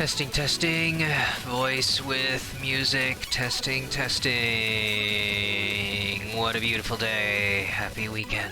Testing, testing. Voice with music. Testing, testing. What a beautiful day. Happy weekend.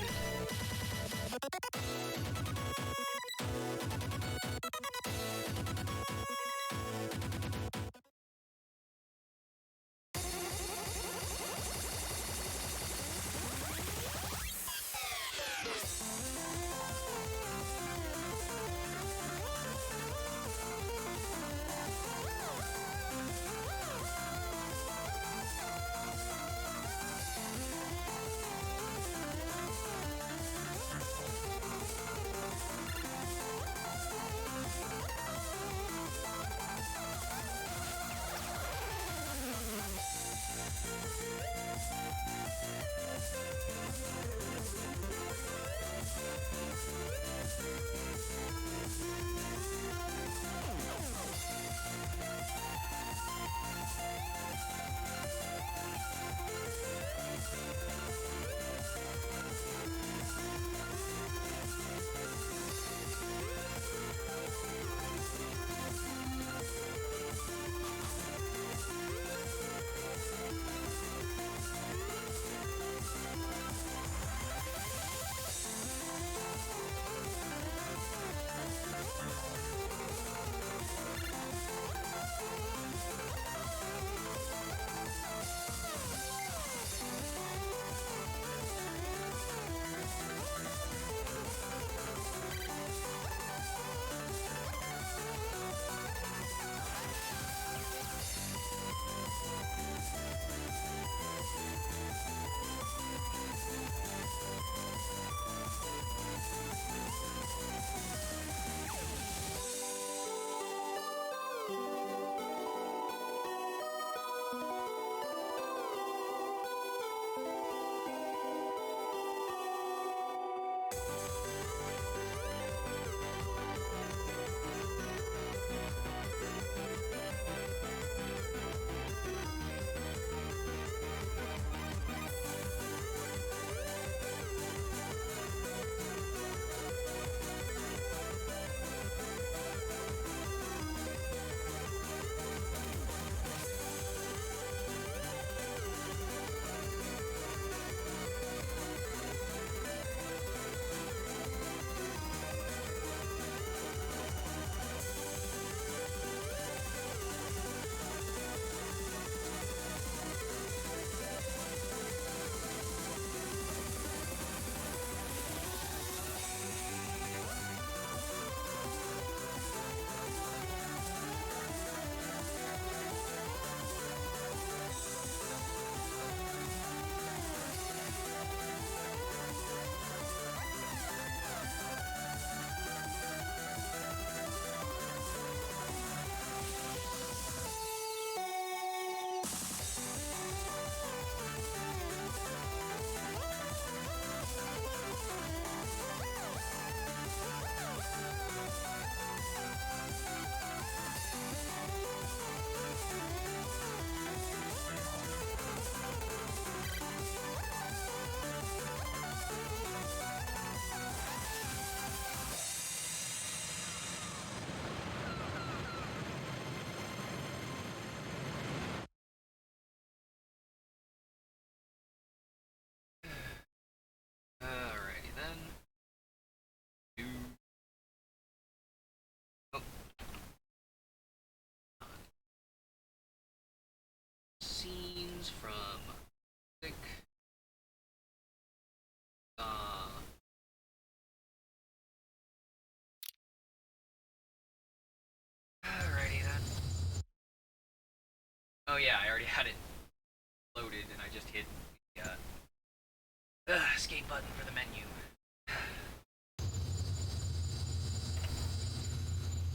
sounds from music. Alrighty then. Oh yeah, I already had it loaded and I just hit the escape button for the menu.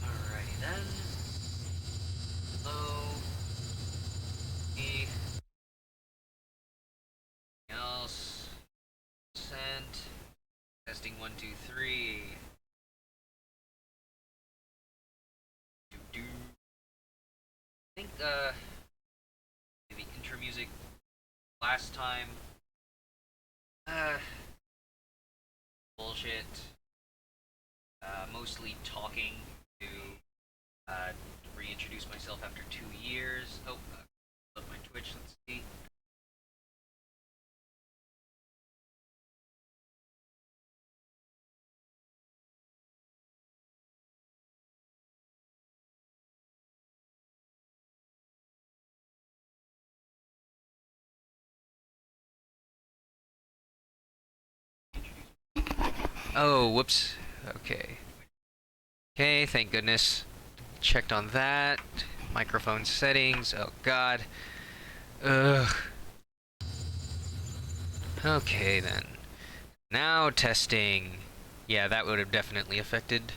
Alrighty then. Hello. Anything else? Sent. Testing 1, 2, 3. Do. I think the intro music last time. Bullshit. Mostly talking to reintroduce myself after 2 years. Oh, love my Twitch. Let's see. Oh, whoops. Okay. Okay, thank goodness. Checked on that. Microphone settings. Oh god. Ugh. Okay then. Now testing. Yeah, that would have definitely affected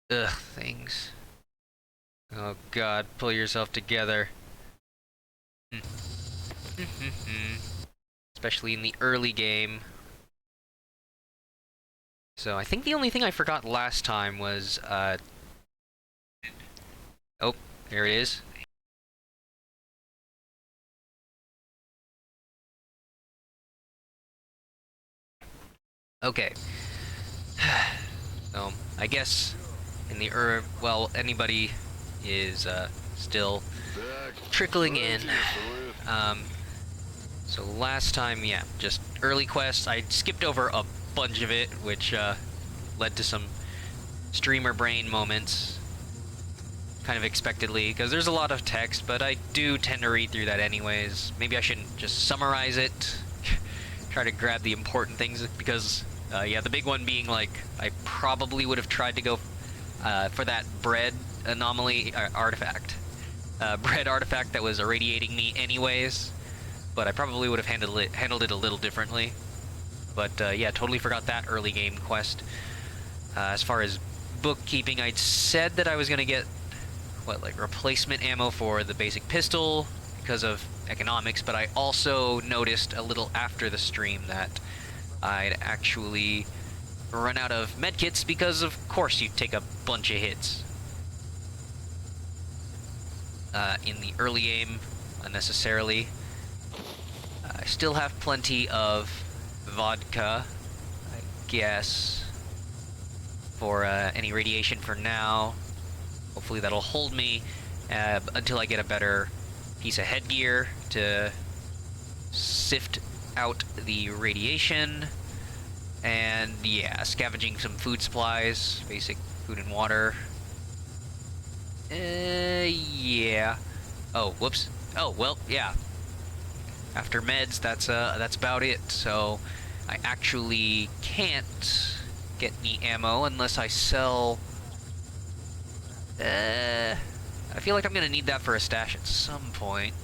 things. Oh god, pull yourself together. Especially in the early game. So I think the only thing I forgot last time was oh, there it is. Okay. So I guess in the well, anybody is still trickling in. So last time, yeah, just early quests. I skipped over a bunch of it, which led to some streamer brain moments, kind of expectedly, because there's a lot of text, but I do tend to read through that anyways. Maybe I shouldn't just summarize it, try to grab the important things, because, yeah, the big one being, like, I probably would have tried to go for that bread anomaly artifact. Bread artifact that was irradiating me anyways, but I probably would have handled it a little differently. But yeah, totally forgot that early game quest. As far as bookkeeping, I'd said that I was gonna get what, like, replacement ammo for the basic pistol because of economics, but I also noticed a little after the stream that I'd actually run out of medkits because of course you take a bunch of hits in the early game unnecessarily. I still have plenty of vodka, I guess, for any radiation for now. Hopefully that'll hold me until I get a better piece of headgear to sift out the radiation. And yeah, scavenging some food supplies, basic food and water. Yeah. Oh, whoops. Oh, well, yeah. After meds, that's about it. So I actually can't get any ammo unless I sell. I feel like I'm gonna need that for a stash at some point.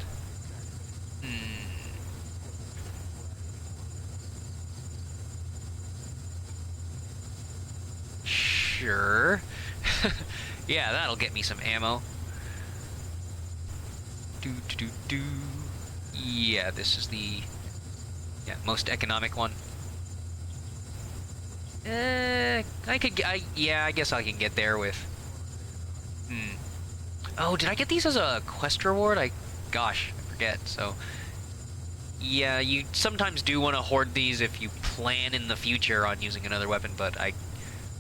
Sure. Yeah, that'll get me some ammo. Do. Yeah, this is the most economic one. I guess I can get there with. Oh, did I get these as a quest reward? Gosh, I forget. So, yeah, you sometimes do want to hoard these if you plan in the future on using another weapon, but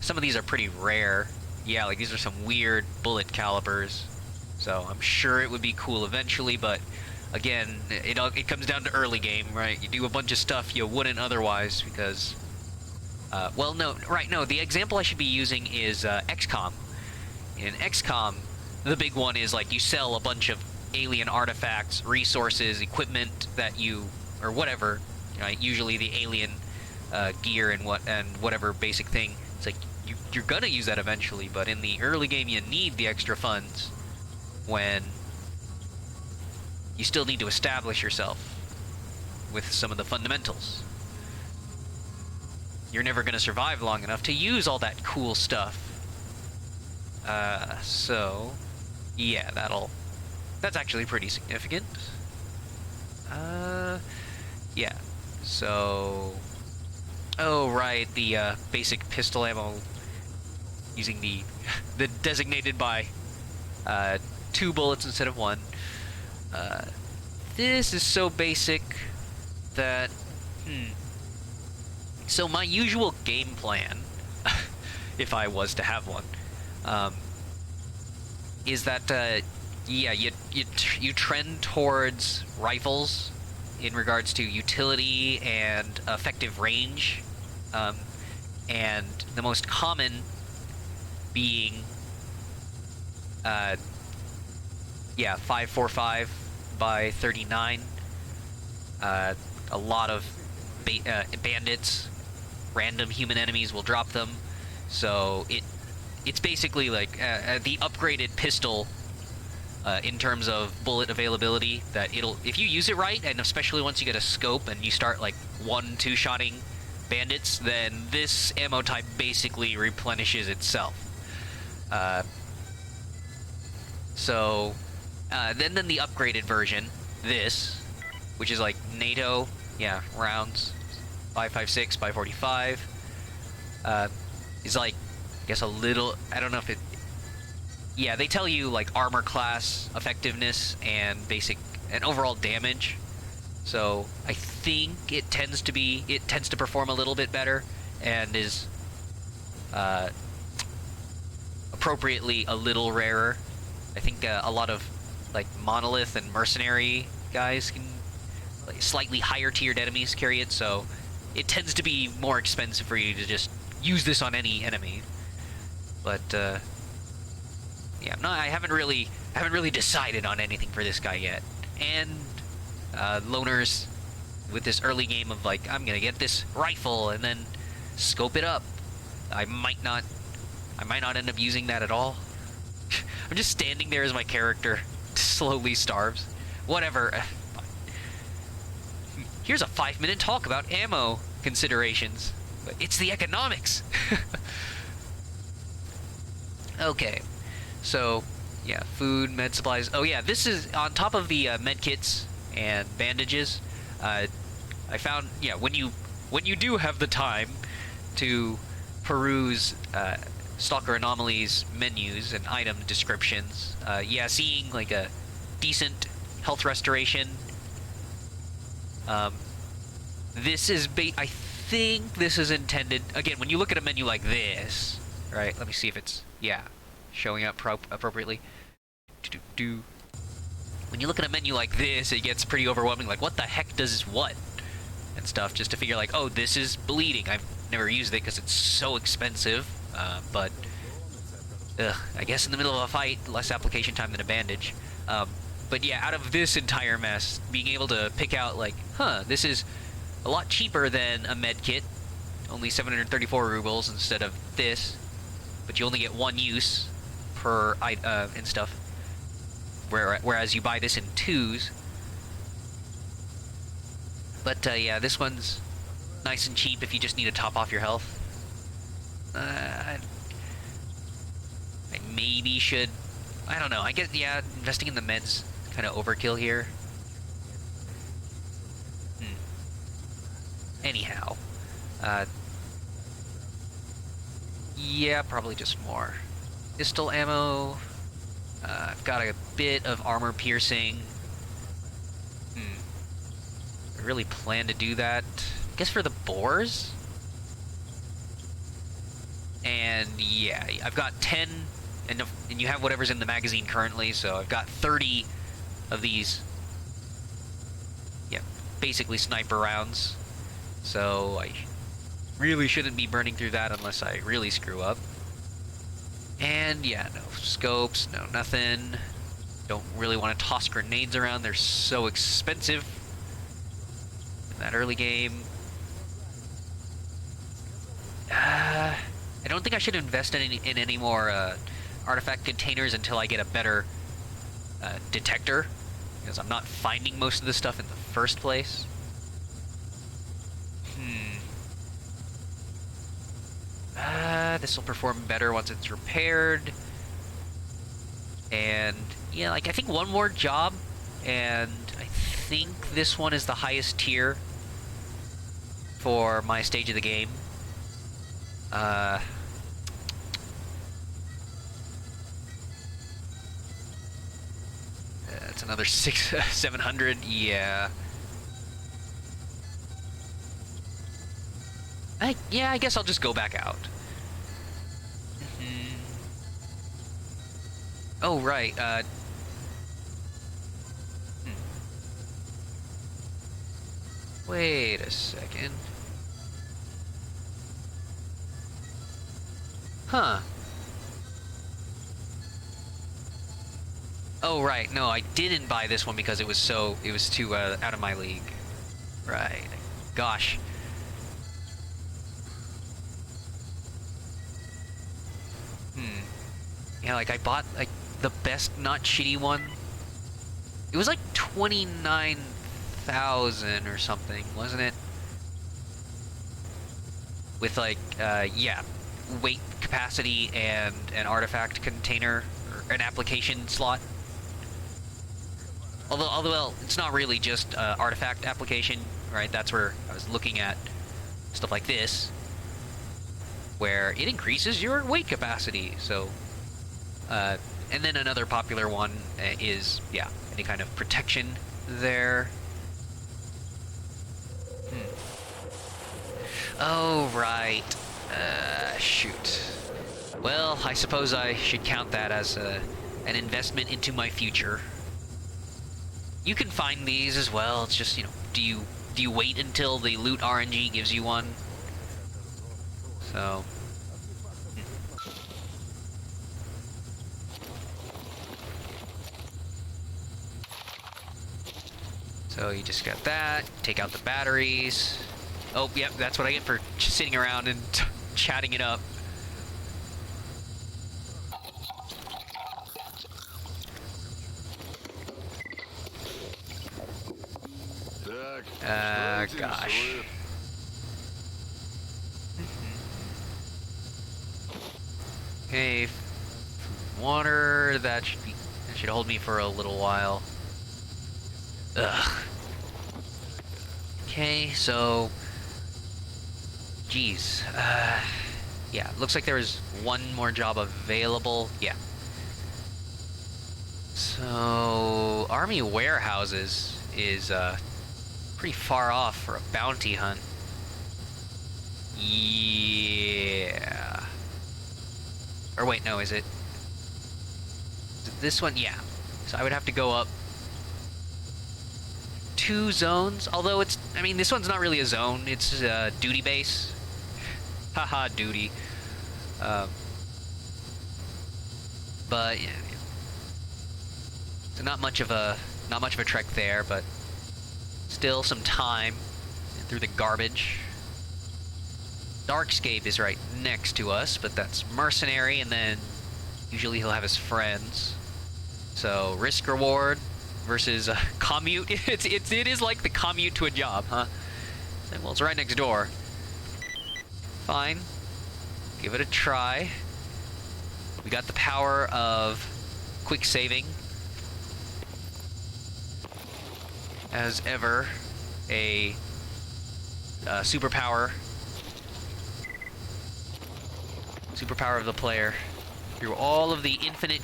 some of these are pretty rare. Yeah, like these are some weird bullet calibers. So I'm sure it would be cool eventually, but again, it comes down to early game, right? You do a bunch of stuff you wouldn't otherwise because, well, no, the example I should be using is XCOM. In XCOM, the big one is like you sell a bunch of alien artifacts, resources, equipment that you, or whatever, right? Usually the alien gear and whatever basic thing. It's like you're gonna use that eventually, but in the early game you need the extra funds when you still need to establish yourself with some of the fundamentals. You're never gonna survive long enough to use all that cool stuff. So yeah, that's actually pretty significant. Yeah. So, oh right, the basic pistol ammo using the designated by 2 bullets instead of 1. This is so basic that so my usual game plan, if I was to have one, is that yeah, you trend towards rifles in regards to utility and effective range, and the most common being yeah, 545 by 39. A lot of bandits, random human enemies will drop them, so it's basically like the upgraded pistol in terms of bullet availability. That if you use it right, and especially once you get a scope and you start like 1-2 shotting bandits, then this ammo type basically replenishes itself. So then the upgraded version, this, which is like NATO, yeah, rounds, 5.56 by 45, is like, I guess a little, I don't know if it, yeah, they tell you like armor class, effectiveness, and overall damage. So I think it tends to perform a little bit better, and is appropriately a little rarer. I think a lot of like monolith and mercenary guys can, like, slightly higher tiered enemies carry it, so it tends to be more expensive for you to just use this on any enemy. But yeah, no, I haven't really decided on anything for this guy yet. And loners with this early game of like, I'm gonna get this rifle and then scope it up. I might not end up using that at all. I'm just standing there as my character slowly starves. Whatever. Here's a 5-minute talk about ammo considerations. But it's the economics. Okay. So, yeah, food, med supplies. Oh yeah, this is on top of the med kits and bandages. I found, yeah, when you do have the time to peruse Stalker Anomaly's menus and item descriptions, yeah, seeing like a decent health restoration. This is I think this is intended, again, when you look at a menu like this, right? Let me see if it's, yeah, showing up appropriately. When you look at a menu like this, it gets pretty overwhelming. Like, what the heck does what? And stuff, just to figure like, oh, this is bleeding. I've never used it because it's so expensive. But I guess in the middle of a fight, less application time than a bandage. But yeah, out of this entire mess, being able to pick out like, this is a lot cheaper than a med kit, only 734 rubles instead of this, but you only get 1 use per and stuff. Whereas you buy this in 2s. But yeah, this one's nice and cheap if you just need to top off your health. I maybe should, I don't know, I guess, yeah, investing in the meds kind of overkill here. Anyhow, yeah, probably just more pistol ammo. I've got a bit of armor piercing. I really plan to do that, I guess, for the boars. And yeah, I've got 10, and you have whatever's in the magazine currently, so I've got 30 of these, yeah, basically sniper rounds. So I really shouldn't be burning through that unless I really screw up. And yeah, no scopes, no nothing. Don't really want to toss grenades around. They're so expensive in that early game. I don't think I should invest in any more artifact containers until I get a better detector, because I'm not finding most of the stuff in the first place. This will perform better once it's repaired. And yeah, like I think one more job, and I think this one is the highest tier for my stage of the game. That's another 700. Yeah. I guess I'll just go back out. Oh, right, Wait a second. Huh. Oh, right, no, I didn't buy this one because it was too, out of my league. Right. Gosh. Yeah, like I bought, like, the best not shitty one. It was like 29,000 or something, wasn't it? With like, yeah, weight capacity and an artifact container, or an application slot. Although, well, it's not really just artifact application, right? That's where I was looking at stuff like this, where it increases your weight capacity, so... and then another popular one is, yeah, any kind of protection there. Oh, right. Shoot. Well, I suppose I should count that as an investment into my future. You can find these as well. It's just, you know, do you wait until the loot RNG gives you one? So... So you just got that, take out the batteries. Oh, yep, that's what I get for sitting around and chatting it up. Gosh. Okay, water, that should hold me for a little while. Ugh. Okay, so... Geez. Yeah, looks like there was one more job available. Yeah. So... Army warehouses is, pretty far off for a bounty hunt. Yeah. Or wait, no, is it this one? Yeah. So I would have to go up 2 zones, although it's, I mean, this one's not really a zone, it's a duty base. Haha, duty. But yeah, so not much of a trek there, but still some time through the garbage. Darkscape is right next to us, but that's mercenary, and then usually he'll have his friends. So risk reward versus commute. It is like the commute to a job, huh? Well, it's right next door. Fine. Give it a try. We got the power of quick saving. As ever, a superpower. Superpower of the player. Through all of the infinite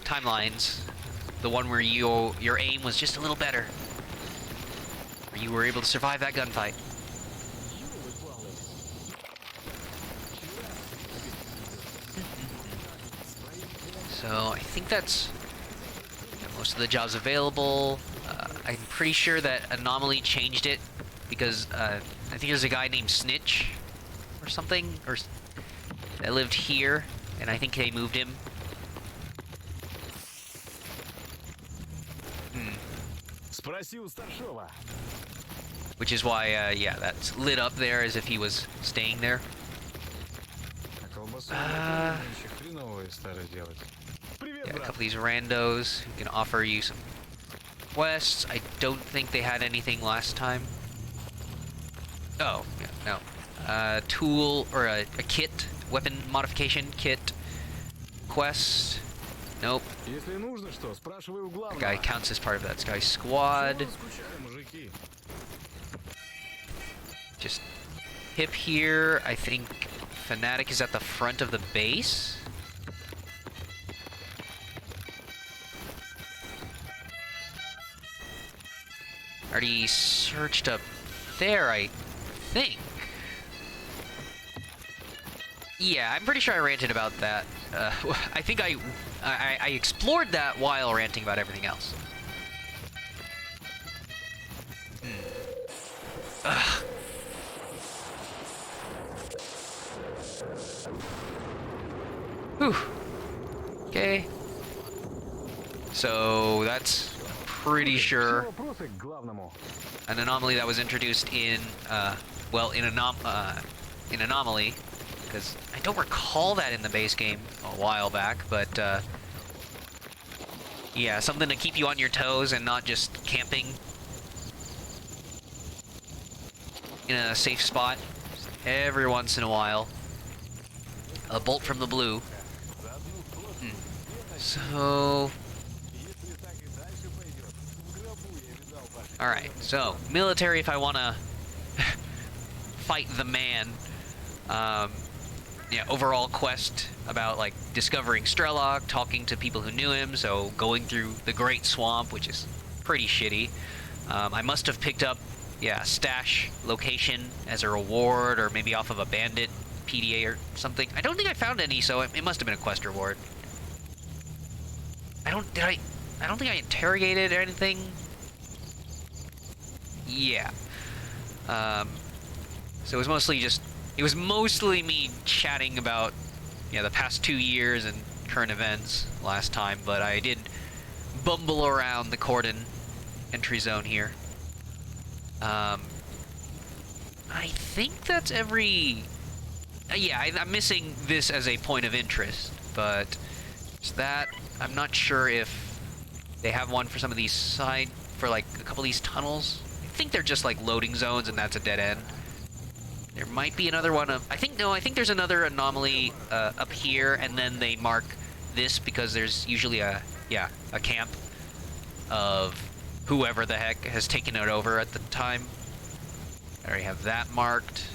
timelines, the one where your aim was just a little better, where you were able to survive that gunfight. So I think that's most of the jobs available. I'm pretty sure that Anomaly changed it because I think there's a guy named Snitch or something, or that lived here, and I think they moved him. Спроси у старшова. Which is why, yeah, that's lit up there as if he was staying there. Yeah, a couple of these randos who can offer you some quests. I don't think they had anything last time. Oh, yeah, no. Tool, or a kit, weapon modification kit quest. Nope. That guy counts as part of that guy's squad. Just hip here. I think Fanatic is at the front of the base. Already searched up there, I think. Yeah, I'm pretty sure I ranted about that. I think I explored that while ranting about everything else. Ugh. Whew. Okay. So that's pretty sure an anomaly that was introduced in, well, in Anomaly, because I don't recall that in the base game a while back, but yeah, something to keep you on your toes and not just camping in a safe spot every once in a while. A bolt from the blue. So... Alright, so, military if I want to fight the man. Yeah, overall quest about, like, discovering Strelok, talking to people who knew him, so going through the Great Swamp, which is pretty shitty. I must have picked up, yeah, stash location as a reward, or maybe off of a bandit PDA or something. I don't think I found any, so it must have been a quest reward. I don't think I interrogated or anything. Yeah. So it was mostly me chatting about, yeah, the past 2 years and current events last time, but I did bumble around the Cordon entry zone here. I think that's every... yeah, I'm missing this as a point of interest, but it's that. I'm not sure if they have one for some of these side, for like a couple of these tunnels. I think they're just like loading zones and that's a dead end. There might be another one of, I think there's another anomaly up here, and then they mark this because there's usually a camp of whoever the heck has taken it over at the time. I already have that marked.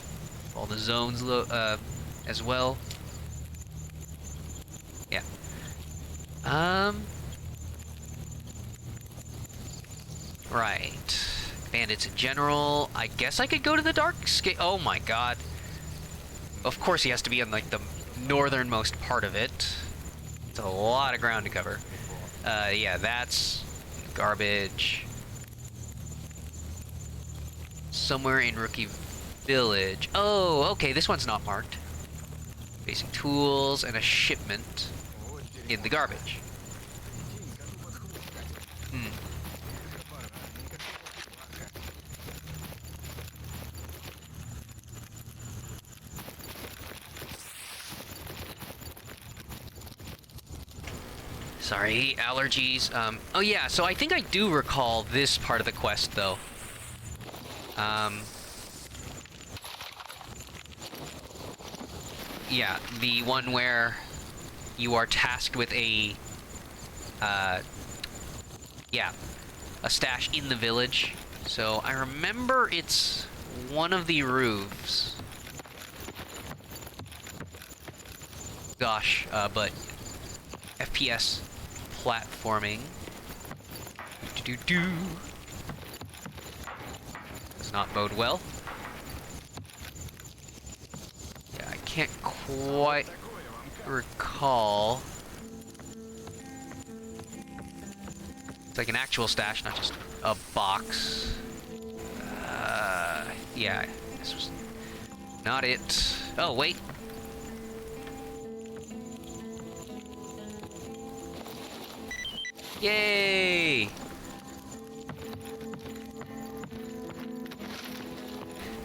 All the zones as well. Yeah. Right. Bandits in general. I guess I could go to the dark scape. Oh my god. Of course he has to be in like the northernmost part of it. It's a lot of ground to cover. Yeah, that's garbage. Somewhere in Rookie Village. Oh, okay, this one's not marked. Basic tools and a shipment in the garbage. Sorry, allergies. Oh yeah, so I think I do recall this part of the quest, though. Yeah, the one where you are tasked with a stash in the village. So I remember it's one of the roofs. Gosh, but FPS platforming. Does not bode well. Yeah, I can't quite recall. It's like an actual stash, not just a box. Yeah, this was not it. Oh, wait. Yay!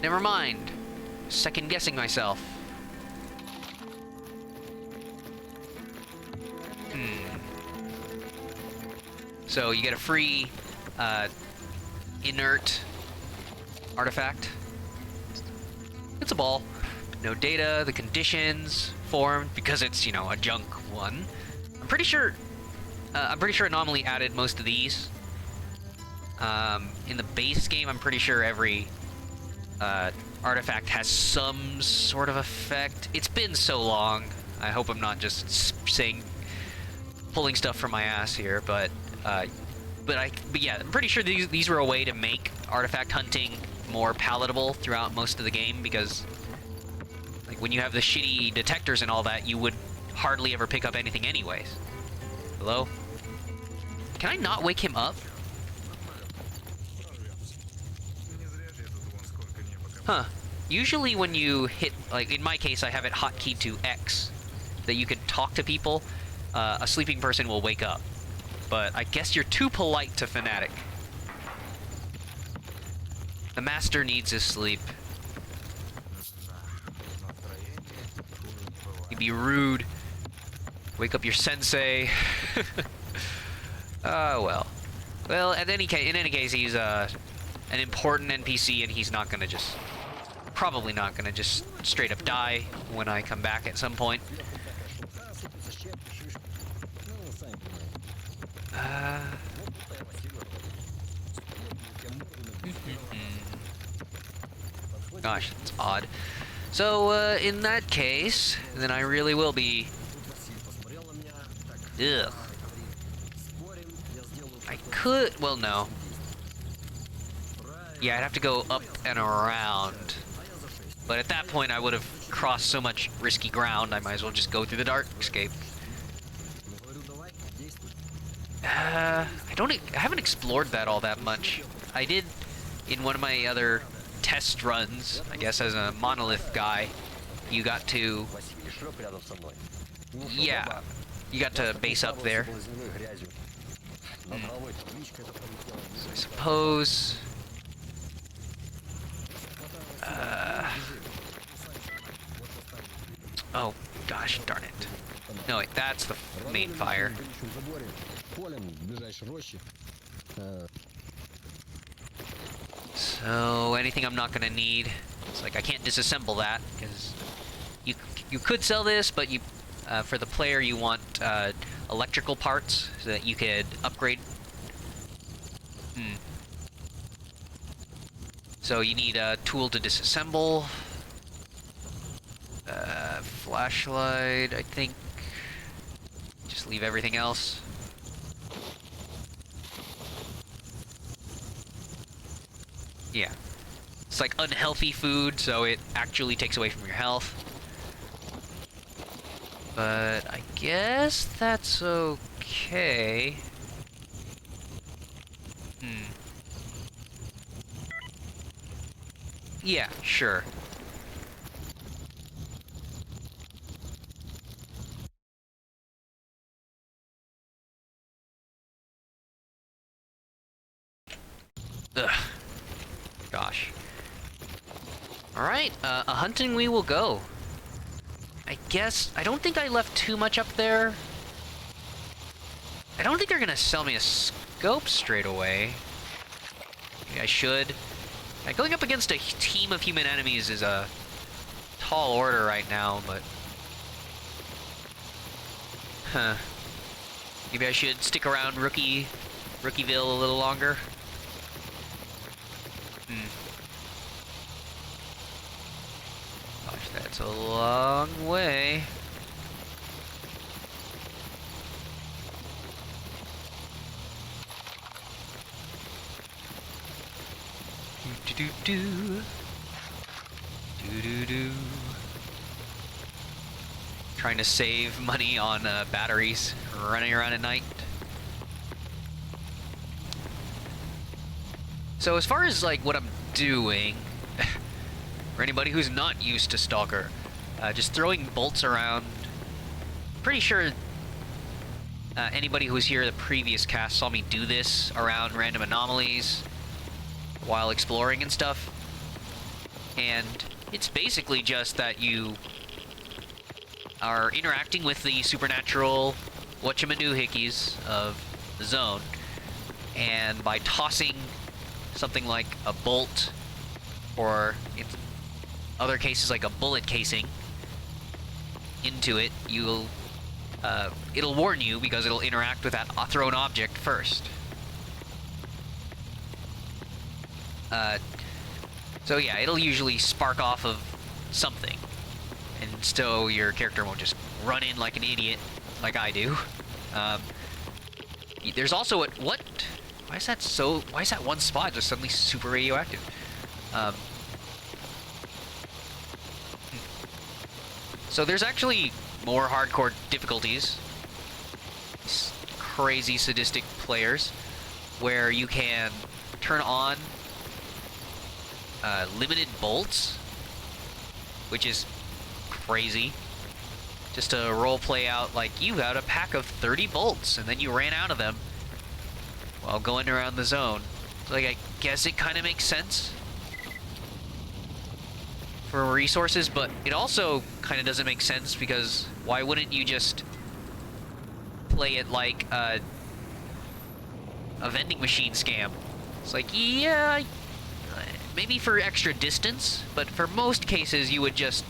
Never mind. Second guessing myself. So you get a free inert artifact. It's a ball. No data, the conditions formed because it's, you know, a junk one. I'm pretty sure Anomaly added most of these. In the base game, I'm pretty sure every artifact has some sort of effect. It's been so long. I hope I'm not just pulling stuff from my ass here, but yeah, I'm pretty sure these were a way to make artifact hunting more palatable throughout most of the game, because like when you have the shitty detectors and all that, you would hardly ever pick up anything anyways. Hello? Can I not wake him up? Huh. Usually when you hit, like in my case, I have it hotkeyed to X, that you can talk to people, a sleeping person will wake up. But I guess you're too polite to Fnatic. The master needs his sleep. You'd be rude. Wake up your sensei. Well. Well, in any case, he's an important NPC, and he's not gonna just... probably not gonna just straight up die when I come back at some point. Gosh, that's odd. So, in that case, then I really will be... Ugh. I could... well, no. Yeah, I'd have to go up and around. But at that point, I would have crossed so much risky ground, I might as well just go through the dark escape. I haven't explored that all that much. I did in one of my other test runs, I guess, as a monolith guy. You got to... yeah, you got to base up there. So I suppose... oh, gosh, darn it. No, wait, that's the main fire. So, anything I'm not gonna need. It's like, I can't disassemble that, because you could sell this, but you, for the player, you want, electrical parts, so that you could upgrade. So you need a tool to disassemble. Flashlight, I think. Just leave everything else. Yeah. It's like unhealthy food, so it actually takes away from your health. But I guess that's okay. Yeah, sure. Ugh. Gosh. Alright, a hunting we will go. I guess, I don't think I left too much up there. I don't think they're gonna sell me a scope straight away. Maybe I should. Going up against a team of human enemies is a tall order right now, but... huh. Maybe I should stick around Rookieville a little longer. Gosh, that's a long way. Do-do-do. Do-do-do. Trying to save money on batteries running around at night. So as far as like what I'm doing, for anybody who's not used to Stalker, just throwing bolts around. Pretty sure anybody who was here the previous cast saw me do this around random anomalies while exploring and stuff. And it's basically just that you are interacting with the supernatural whatchamadoohickeys of the zone, and by tossing something like a bolt, or in other cases like a bullet casing, into it, it'll warn you because it'll interact with that thrown object first. So yeah, it'll usually spark off of something, and so your character won't just run in like an idiot, like I do. There's also what? Why is that one spot just suddenly super radioactive? So there's actually more hardcore difficulties. These crazy sadistic players, where you can turn on limited bolts, which is crazy. Just to role play out like you had a pack of 30 bolts and then you ran out of them while going around the zone. So, like, I guess it kind of makes sense for resources, but it also kind of doesn't make sense because why wouldn't you just play it like a vending machine scam? It's like, yeah, maybe for extra distance, but for most cases you could just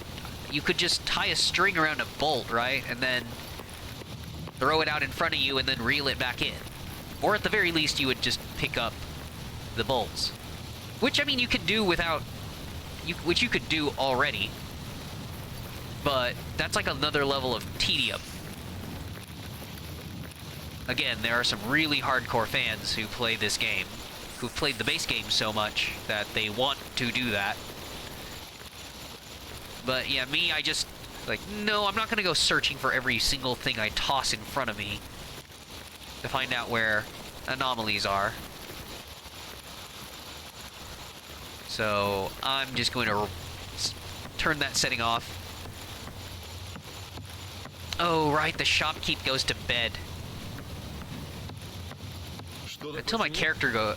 tie a string around a bolt, right? And then throw it out in front of you and then reel it back in. Or at the very least, you would just pick up the bolts. Which, I mean, you could do without... which you could do already. But that's like another level of tedium. Again, there are some really hardcore fans who play this game, who've played the base game so much that they want to do that. But yeah, me, I just, like, no, I'm not gonna go searching for every single thing I toss in front of me to find out where anomalies are. So I'm just going to turn that setting off. Oh, right, the shopkeep goes to bed. Until my character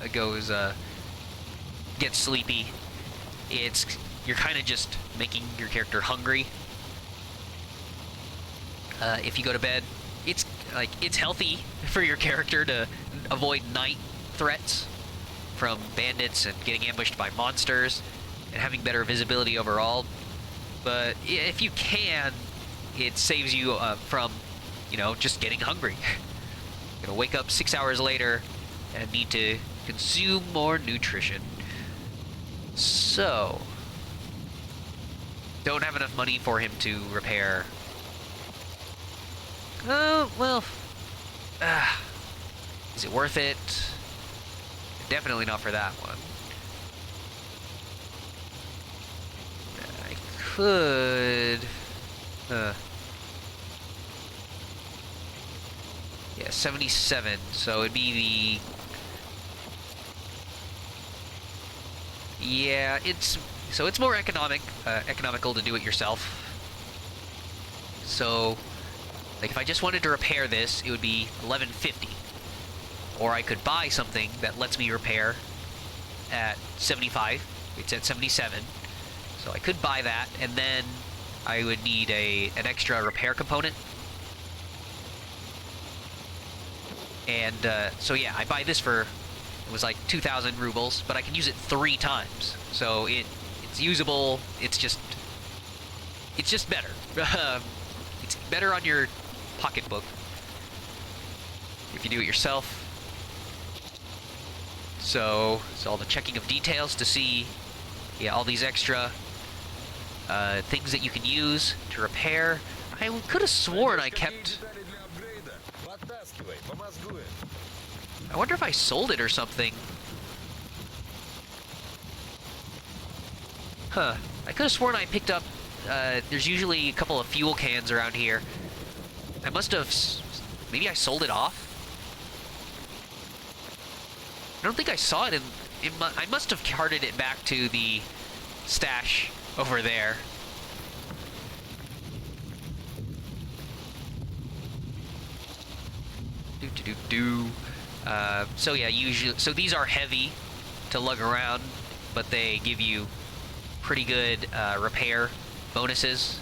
gets sleepy, you're kind of just making your character hungry. If you go to bed, it's healthy for your character to avoid night threats from bandits and getting ambushed by monsters and having better visibility overall. But if you can, it saves you from, just getting hungry. You're gonna wake up 6 hours later and need to consume more nutrition. So, don't have enough money for him to repair. Oh, well, is it worth it? Definitely not for that one. I could... yeah, 77, so it'd be the... Yeah, it's more economical to do it yourself. So, like, if I just wanted to repair this, it would be $11.50. Or I could buy something that lets me repair at 75. It's at 77. So I could buy that, and then I would need an extra repair component. And so yeah, I buy this for, it was like 2,000 rubles, but I can use it 3 times. So it's usable. It's just better. It's better on your pocketbook if you do it yourself. So it's all the checking of details to see, yeah, all these extra things that you can use to repair. I could have sworn I kept... I wonder if I sold it or something. Huh. I could have sworn I picked up... there's usually a couple of fuel cans around here. I must have... Maybe I sold it off? I don't think I saw it in... I must have carted it back to the stash over there. So yeah, usually... So these are heavy to lug around, but they give you pretty good repair bonuses.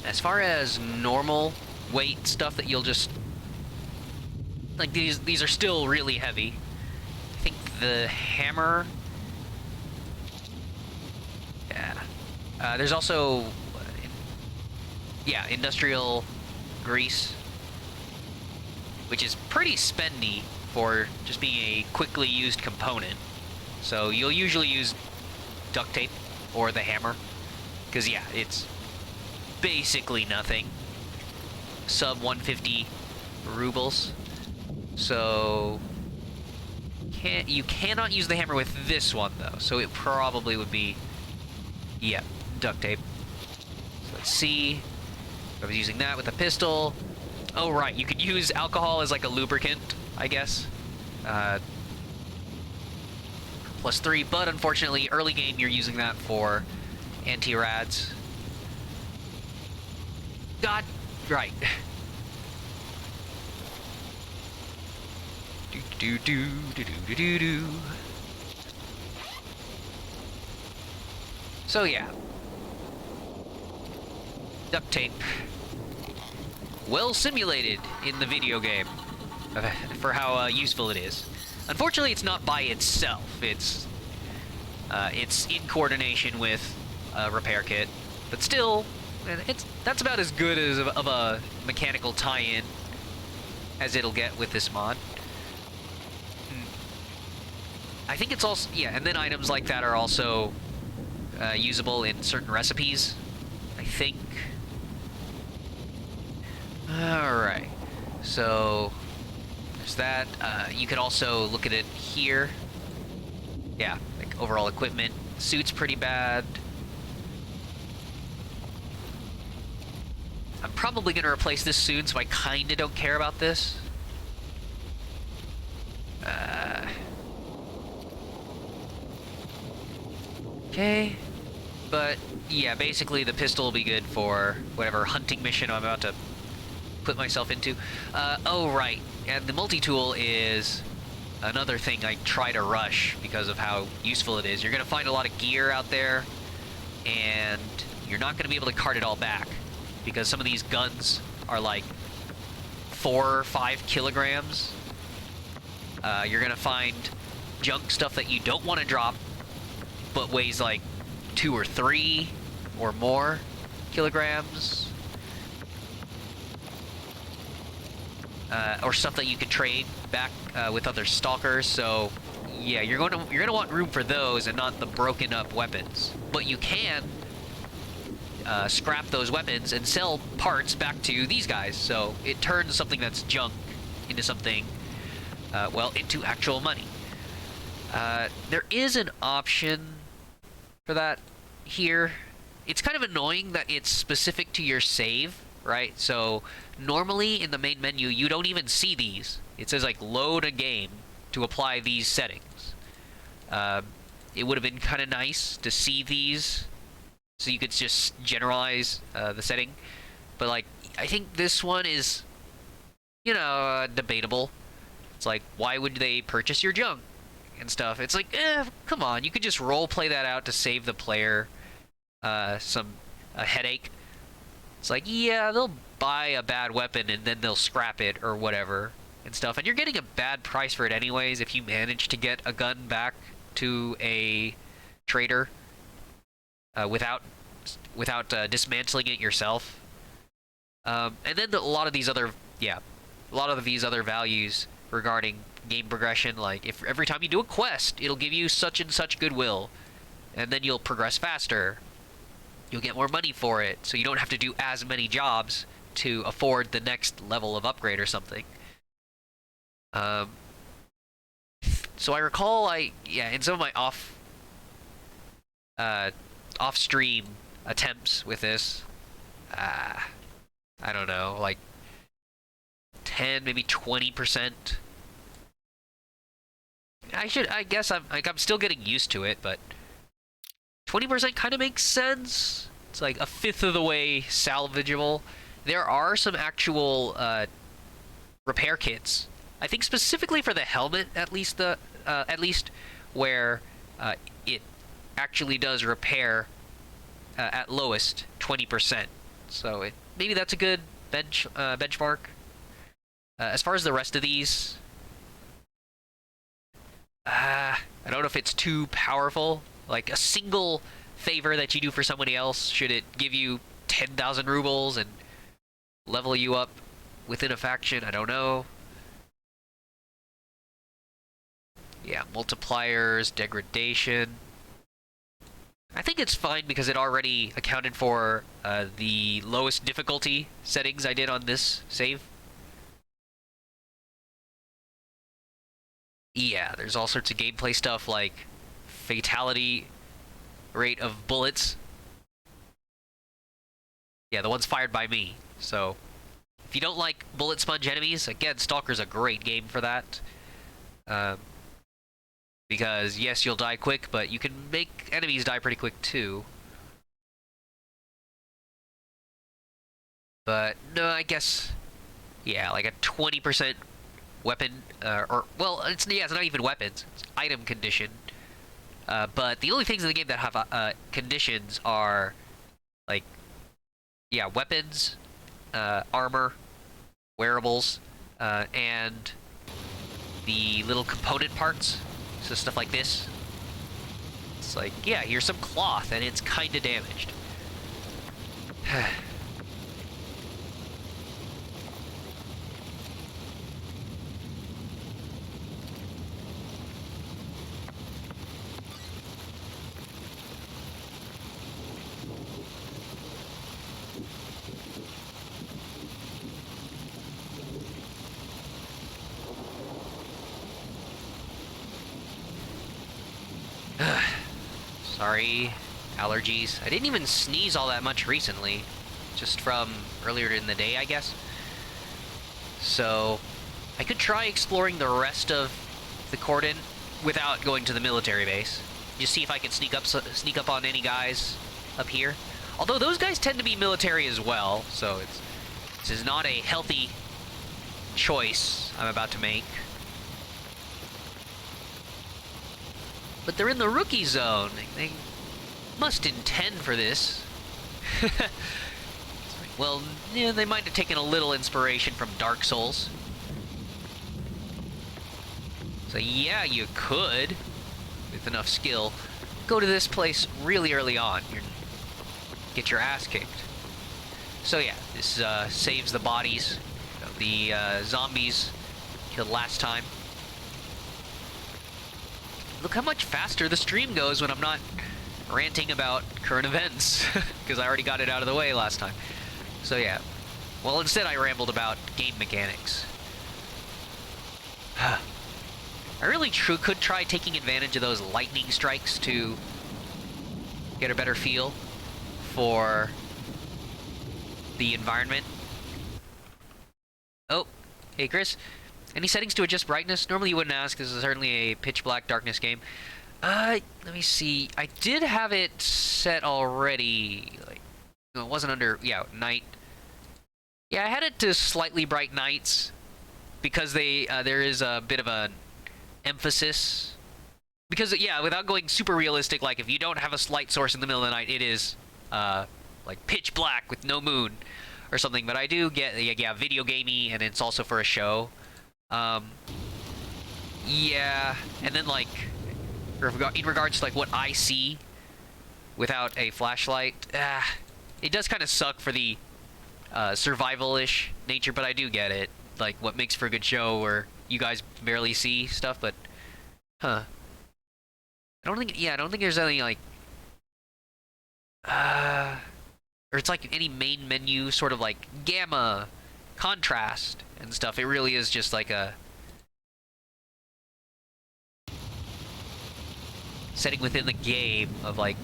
As far as normal weight stuff that you'll just... Like, these are still really heavy. I think the hammer... Yeah. There's also... Yeah, industrial grease, which is pretty spendy for just being a quickly used component. So you'll usually use duct tape or the hammer, because yeah, it's basically nothing. Sub 150 rubles. So you cannot use the hammer with this one though. So it probably would be, yeah, duct tape. So let's see. I was using that with a pistol. Oh right, you could use alcohol as like a lubricant, I guess. +3, but unfortunately, early game you're using that for anti-rads. God, right. do do do do do do do. So yeah, duct tape, well simulated in the video game for how useful it is. Unfortunately, it's not by itself. It's in coordination with a repair kit, but still, that's about as good as of a mechanical tie-in as it'll get with this mod. I think it's also, yeah, and then items like that are also usable in certain recipes, I think. Alright, so there's that. You could also look at it here. Yeah, like overall equipment. Suit's pretty bad. I'm probably going to replace this soon, so I kind of don't care about this. Okay. But, yeah, basically the pistol will be good for whatever hunting mission I'm about to put myself into. Oh, right. And the multi-tool is another thing I try to rush because of how useful it is. You're going to find a lot of gear out there, and you're not going to be able to cart it all back because some of these guns are like 4 or 5 kilograms. You're going to find junk stuff that you don't want to drop, but weighs like 2 or 3 or more kilograms. Or stuff that you could trade back with other stalkers. So yeah, you're gonna want room for those and not the broken up weapons. But you can scrap those weapons and sell parts back to these guys. So it turns something that's junk into something, well, into actual money. There is an option for that here. It's kind of annoying that it's specific to your save, right? So normally in the main menu you don't even see these. It says like load a game to apply these settings. It would have been kind of nice to see these so you could just generalize the setting, but like I think this one is, you know, debatable. It's like, why would they purchase your junk and stuff? It's like, come on, you could just role play that out to save the player a headache. It's like, yeah, they'll buy a bad weapon and then they'll scrap it or whatever and stuff, and you're getting a bad price for it anyways if you manage to get a gun back to a trader without dismantling it yourself. And then a lot of these other values regarding game progression, like if every time you do a quest it'll give you such and such goodwill, and then you'll progress faster. You'll get more money for it, so you don't have to do as many jobs to afford the next level of upgrade or something. So I recall in some of my off-stream attempts with this, I don't know, like 10, maybe 20%. I guess I'm still getting used to it, but 20% kind of makes sense. It's like a fifth of the way salvageable. there are some actual repair kits. I think specifically for the helmet, at least where it actually does repair at lowest 20%. So maybe that's a good benchmark. As far as the rest of these, I don't know if it's too powerful. Like a single favor that you do for somebody else, should it give you 10,000 rubles and level you up within a faction? I don't know. Yeah, multipliers, degradation. I think it's fine because it already accounted for the lowest difficulty settings I did on this save. Yeah, there's all sorts of gameplay stuff like fatality rate of bullets. Yeah, the ones fired by me. So, if you don't like bullet sponge enemies, again, Stalker's a great game for that. Because, yes, you'll die quick, but you can make enemies die pretty quick, too. But, no, I guess, yeah, like a 20% weapon, well, it's not even weapons, it's item condition. But the only things in the game that have conditions are, like, yeah, weapons, armor, wearables, and the little component parts. So stuff like this. It's like, yeah, here's some cloth, and it's kind of damaged. Sorry, allergies. I didn't even sneeze all that much recently. Just from earlier in the day, I guess. So, I could try exploring the rest of the cordon without going to the military base. Just see if I can sneak up on any guys up here. Although those guys tend to be military as well, so this is not a healthy choice I'm about to make. But they're in the rookie zone. They must intend for this. Well, yeah, they might have taken a little inspiration from Dark Souls. So yeah, you could, with enough skill, go to this place really early on. Get your ass kicked. So yeah, this saves the bodies of the zombies killed last time. Look how much faster the stream goes when I'm not ranting about current events, because I already got it out of the way last time. So yeah, well, instead I rambled about game mechanics. I really could try taking advantage of those lightning strikes to get a better feel for the environment. Oh, hey Chris. Any settings to adjust brightness? Normally you wouldn't ask, this is certainly a pitch black darkness game. Let me see. I did have it set already. Like, no, it wasn't under, yeah, night. Yeah, I had it to slightly bright nights because there is a bit of an emphasis. Because, yeah, without going super realistic, like if you don't have a light source in the middle of the night, it is, like pitch black with no moon or something. But I do get, yeah, video gamey, and it's also for a show. Yeah, and then like, in regards to like what I see without a flashlight, it does kind of suck for the survival-ish nature, but I do get it. Like, what makes for a good show where you guys barely see stuff, but, I don't think there's any like, or it's like any main menu sort of like gamma, contrast, and stuff. It really is just like a setting within the game of like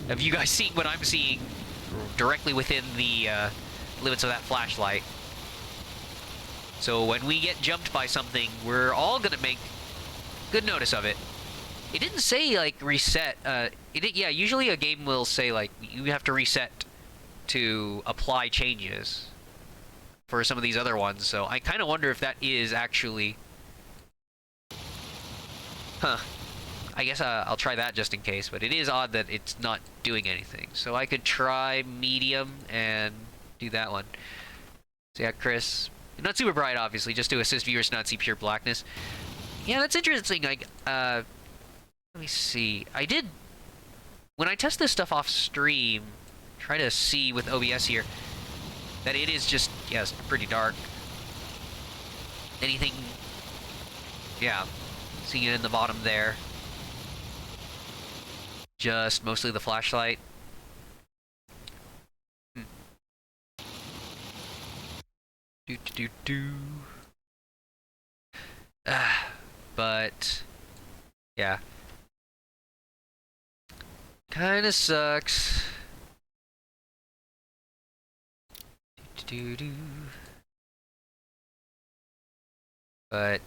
of you guys seeing what I'm seeing directly within the limits of that flashlight. So when we get jumped by something, we're all gonna make good notice of it. It didn't say like reset. Yeah, usually a game will say like you have to reset to apply changes for some of these other ones. So I kind of wonder if that is actually... Huh. I guess I'll try that just in case, but it is odd that it's not doing anything. So I could try medium and do that one. So yeah, Chris, not super bright, obviously, just to assist viewers to not see pure blackness. Yeah, that's interesting. Like, let me see. I did, when I test this stuff off stream, try to see with OBS here, that it is just, yeah, it's pretty dark. Anything, yeah, seeing it in the bottom there. Just mostly the flashlight. But yeah, kind of sucks. But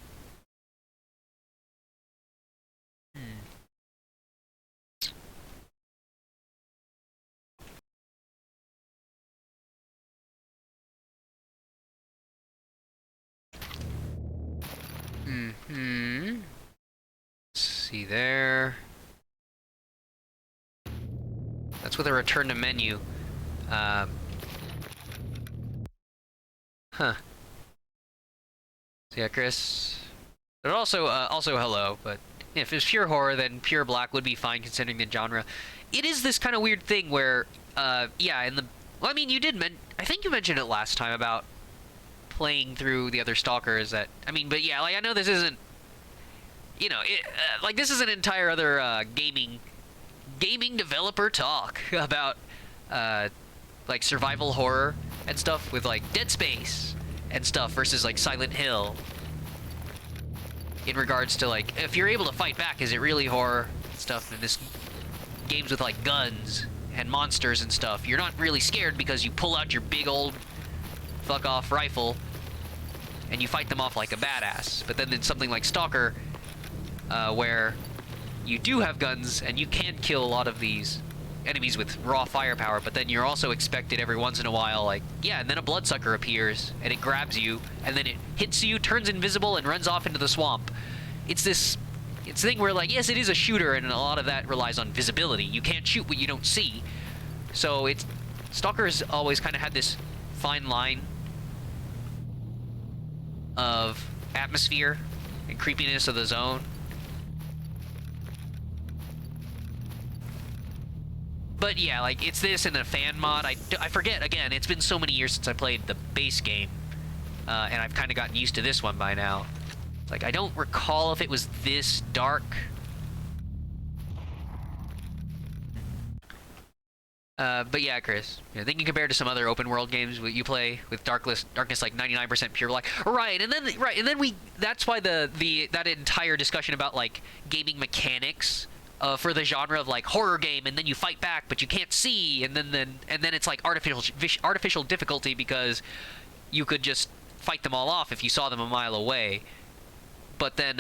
let's see there. That's with a return to menu. Huh. So yeah, Chris. But also, also hello. But if it's pure horror, then pure black would be fine considering the genre. It is this kind of weird thing where, yeah, in the... Well, I mean, you did I think you mentioned it last time about playing through the other Stalkers that... I mean, but yeah, like, I know this isn't... You know, like, this is an entire other, gaming developer talk about, like, survival horror and stuff with, like, Dead Space and stuff versus, like, Silent Hill. In regards to, like, if you're able to fight back, is it really horror stuff in this games with, like, guns and monsters and stuff? You're not really scared because you pull out your big old fuck-off rifle and you fight them off like a badass. But then it's something like Stalker, where you do have guns and you can kill a lot of these enemies with raw firepower, but then you're also expected every once in a while, like, yeah, and then a bloodsucker appears and it grabs you and then it hits you, turns invisible, and runs off into the swamp. It's this thing where, like, yes, it is a shooter, and a lot of that relies on visibility. You can't shoot what you don't see. So it's... Stalker's always kind of had this fine line of atmosphere and creepiness of the zone. But yeah, like, it's this in a fan mod. I forget, again, it's been so many years since I played the base game, and I've kind of gotten used to this one by now. Like, I don't recall if it was this dark. But yeah, Chris, I think you compare to some other open world games you play with darkness like 99% pure black. Right, and then that's why that entire discussion about, like, gaming mechanics for the genre of, like, horror game, and then you fight back but you can't see, and then it's like artificial difficulty because you could just fight them all off if you saw them a mile away. But then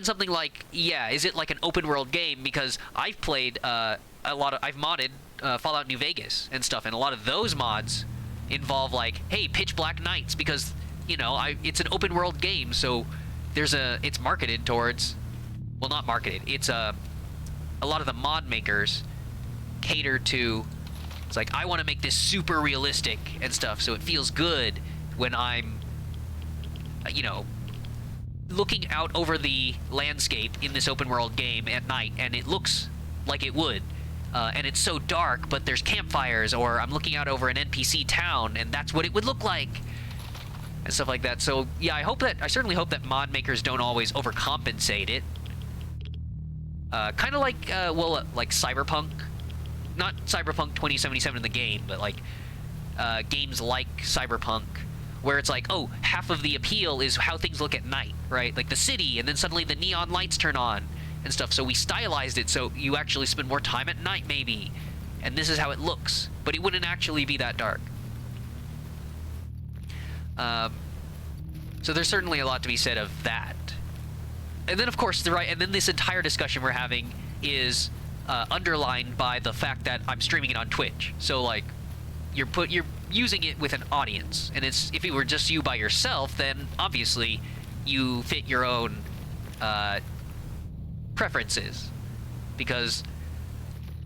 something like, yeah, is it like an open world game? Because I've played I've modded Fallout New Vegas and stuff, and a lot of those mods involve, like, hey, pitch black nights, because, you know, it's an open world game, so it's marketed towards, well, not marketed, it's a lot of the mod makers cater to, it's like, I want to make this super realistic and stuff, so it feels good when I'm, you know, looking out over the landscape in this open world game at night, and it looks like it would, and it's so dark, but there's campfires, or I'm looking out over an NPC town, and that's what it would look like, and stuff like that. So yeah, I certainly hope that mod makers don't always overcompensate it. Kind of like, well, like Cyberpunk, not Cyberpunk 2077 in the game, but like games like Cyberpunk, where it's like, oh, half of the appeal is how things look at night, right? Like the city, and then suddenly the neon lights turn on and stuff. So we stylized it so you actually spend more time at night, maybe. And this is how it looks. But it wouldn't actually be that dark. So there's certainly a lot to be said of that. And then, of course, and then this entire discussion we're having is underlined by the fact that I'm streaming it on Twitch. So like, you're using it with an audience, and it's if it were just you by yourself, then obviously you fit your own preferences, because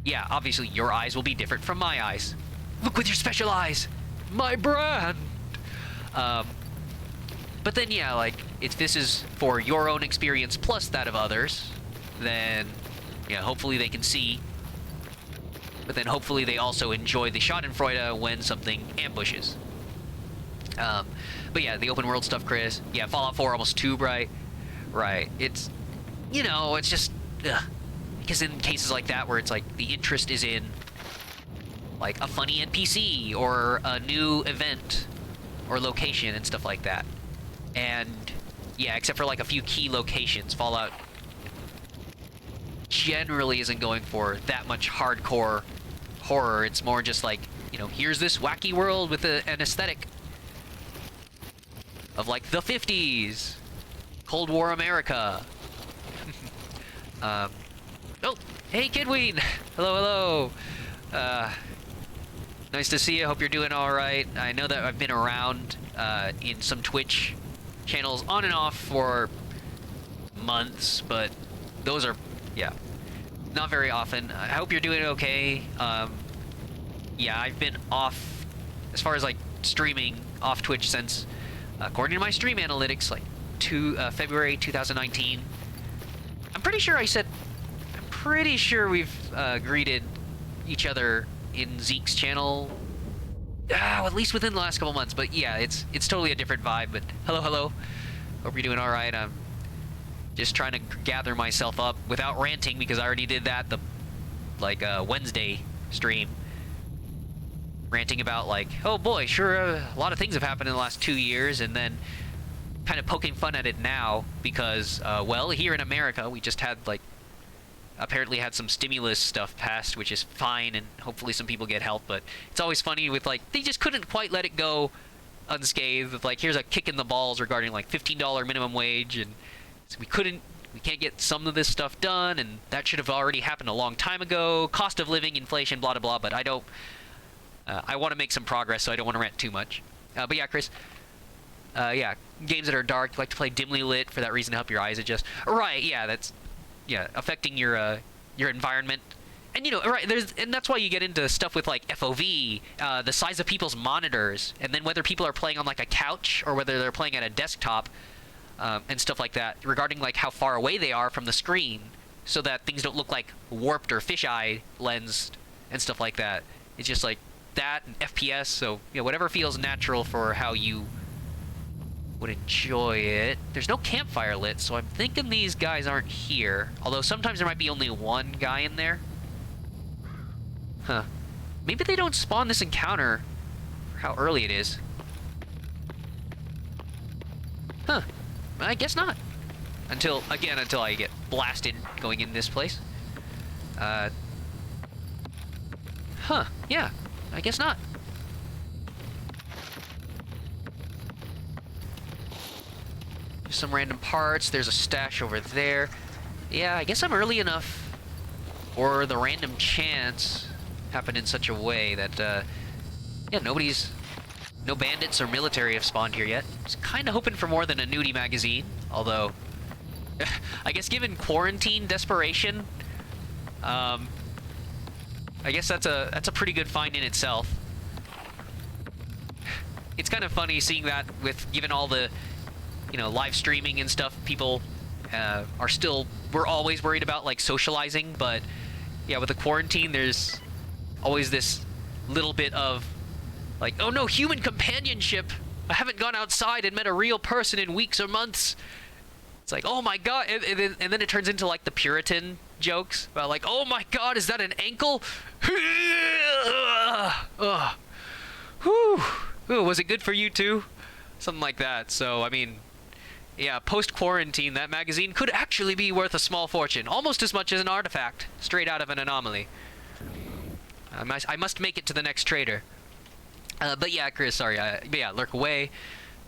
yeah, obviously your eyes will be different from my eyes. Look with your special eyes, my brand. But then yeah, like if this is for your own experience plus that of others, then yeah, hopefully they can see. But then hopefully they also enjoy the Schadenfreude when something ambushes. But yeah, the open world stuff, Chris. Yeah, Fallout 4 almost too bright. Right. It's, you know, it's just, ugh. Because in cases like that where it's like the interest is in like a funny NPC or a new event or location and stuff like that. And yeah, except for like a few key locations, Fallout generally isn't going for that much hardcore horror. It's more just like, you know, here's this wacky world with an aesthetic of like the 50s, Cold War America. Oh, hey Kidween! Hello, hello. Nice to see you. Hope you're doing all right. I know that I've been around in some Twitch channels on and off for months, but those are, yeah, not very often. I hope you're doing okay. Yeah, I've been off, as far as like streaming, off Twitch since, according to my stream analytics, like February 2019. I'm pretty sure we've greeted each other in Zeke's channel, at least within the last couple months. But yeah, it's totally a different vibe. But hello. Hope you're doing all right. I'm just trying to gather myself up without ranting, because I already did that the Wednesday stream, ranting about like, oh boy, sure, a lot of things have happened in the last 2 years, and then kind of poking fun at it now because, well, here in America we just had like apparently had some stimulus stuff passed, which is fine, and hopefully some people get help. But it's always funny with like, they just couldn't quite let it go unscathed with like, here's a kick in the balls regarding like $15 minimum wage, and so we can't get some of this stuff done, and that should have already happened a long time ago. Cost of living, inflation, blah blah blah. But I don't I want to make some progress, so I don't want to rant too much. But yeah, Chris, yeah, games that are dark, like to play dimly lit for that reason to help your eyes adjust. Right, yeah, that's, yeah, affecting your environment. And you know, right, and that's why you get into stuff with like FOV, the size of people's monitors, and then whether people are playing on like a couch or whether they're playing at a desktop, and stuff like that, regarding like how far away they are from the screen, so that things don't look like warped or fisheye lensed and stuff like that. It's just like that and FPS, so you know, whatever feels natural for how you would enjoy it. There's no campfire lit, so I'm thinking these guys aren't here. Although sometimes there might be only one guy in there. Huh. Maybe they don't spawn this encounter for how early it is. Huh. I guess not. Until I get blasted going in this place. Huh. Yeah. I guess not. Some random parts. There's a stash over there. Yeah, I guess I'm early enough, or the random chance happened in such a way that, yeah, no bandits or military have spawned here yet. I was kind of hoping for more than a nudie magazine, although, I guess given quarantine desperation, I guess that's a pretty good find in itself. It's kind of funny seeing that with, given all the, you know, live streaming and stuff, people we're always worried about like socializing, but yeah, with the quarantine, there's always this little bit of like, oh no, human companionship. I haven't gone outside and met a real person in weeks or months. It's like, oh my god, and then it turns into like the Puritan jokes about like, oh my god, is that an ankle? Whew. Ooh, was it good for you too? Something like that. So I mean, yeah, post-quarantine, that magazine could actually be worth a small fortune. Almost as much as an artifact, straight out of an Anomaly. I must make it to the next trader. But yeah, Chris, sorry. But yeah, lurk away.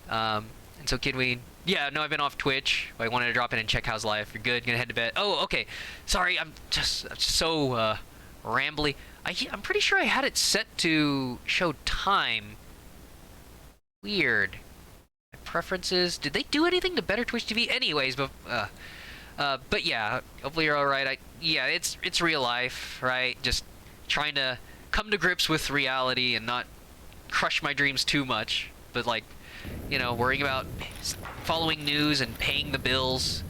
And so, Kidween, Yeah, no, I've been off Twitch. I wanted to drop in and check how's life. You're good. Gonna head to bed. Oh, okay. Sorry, I'm just so rambly. I'm pretty sure I had it set to show time. Weird. My preferences. Did they do anything to better Twitch TV? Anyways, but yeah. Hopefully you're all right. Yeah, it's real life, right? Just trying to come to grips with reality and not crush my dreams too much. But like, worrying about following news and paying the bills.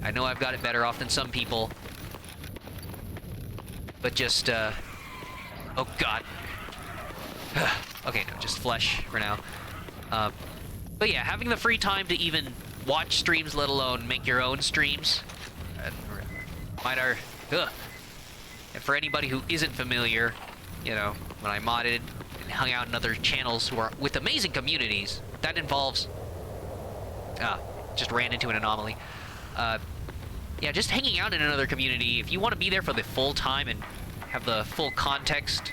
I know I've got it better off than some people. But just, oh god. Okay, no, just flesh for now. But yeah, having the free time to even watch streams, let alone make your own streams. And for anybody who isn't familiar, when I modded and hung out in other channels who are with amazing communities, that involves... just ran into an anomaly. Yeah, just hanging out in another community. If you want to be there for the full time and have the full context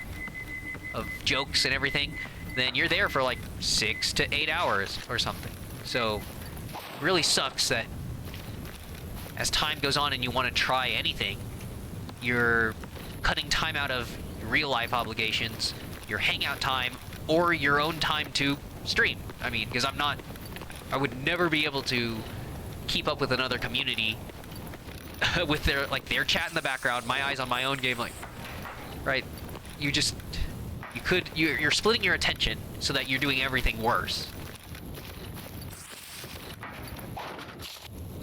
of jokes and everything, then you're there for like 6 to 8 hours or something. So, it really sucks that as time goes on and you want to try anything, you're cutting time out of real life obligations, your hangout time, or your own time to stream. I mean, because I would never be able to keep up with another community with their chat in the background, my eyes on my own game, right? You're splitting your attention so that you're doing everything worse.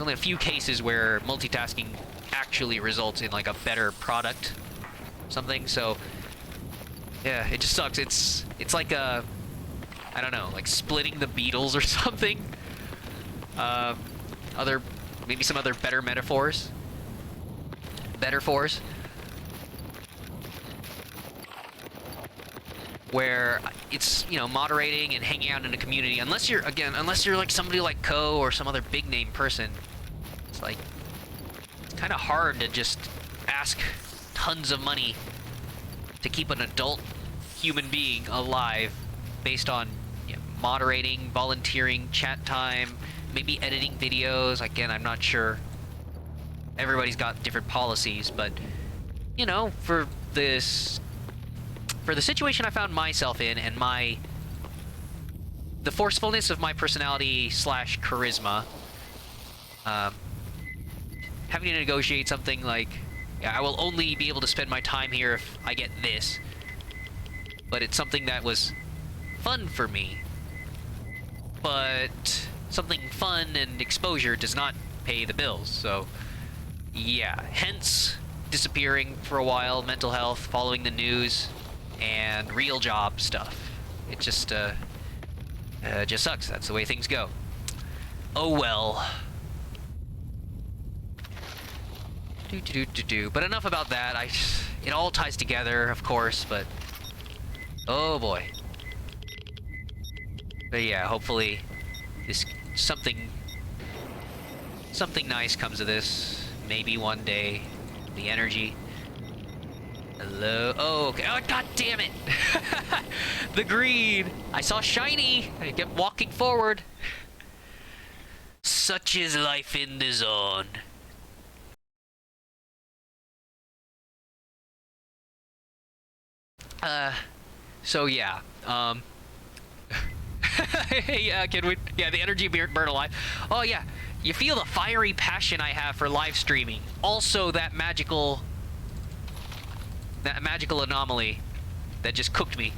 Only a few cases where multitasking actually results in like a better product, something. So yeah, it just sucks. It's like I don't know, like splitting the Beatles or something. Maybe some other better metaphors. Better-fors. Where it's, moderating and hanging out in a community. Unless you're like somebody like Ko or some other big name person. It's like, it's kind of hard to just ask tons of money to keep an adult human being alive based on moderating, volunteering, chat time, maybe editing videos. Again, I'm not sure. Everybody's got different policies, but for the situation I found myself in and the forcefulness of my personality / charisma, having to negotiate something like, I will only be able to spend my time here if I get this, but it's something that was fun for me. But something fun and exposure does not pay the bills, so yeah. Hence, disappearing for a while, mental health, following the news, and real job stuff. It just sucks. That's the way things go. Oh well. But enough about that. It all ties together, of course, but oh boy. But yeah, hopefully something nice comes of this. Maybe one day. The energy. Hello. Oh, okay. Oh, god damn it! The greed! I saw shiny! I kept walking forward. Such is life in the zone. So yeah, yeah, the energy burn alive. Oh yeah, you feel the fiery passion I have for live streaming. Also that magical anomaly that just cooked me.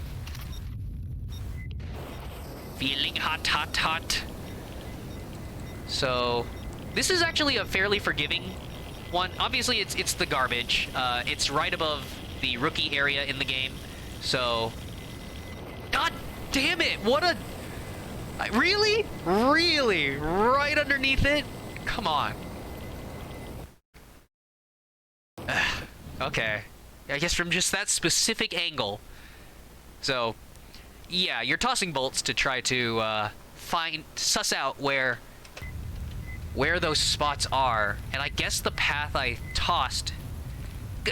Feeling hot, hot, hot. So, this is actually a fairly forgiving one. Obviously, it's the garbage. It's right above the rookie area in the game. So, god damn it! What a... Really? Really? Right underneath it? Come on. Okay. I guess from just that specific angle. So, yeah, you're tossing bolts to try to suss out where those spots are. And I guess the path I tossed...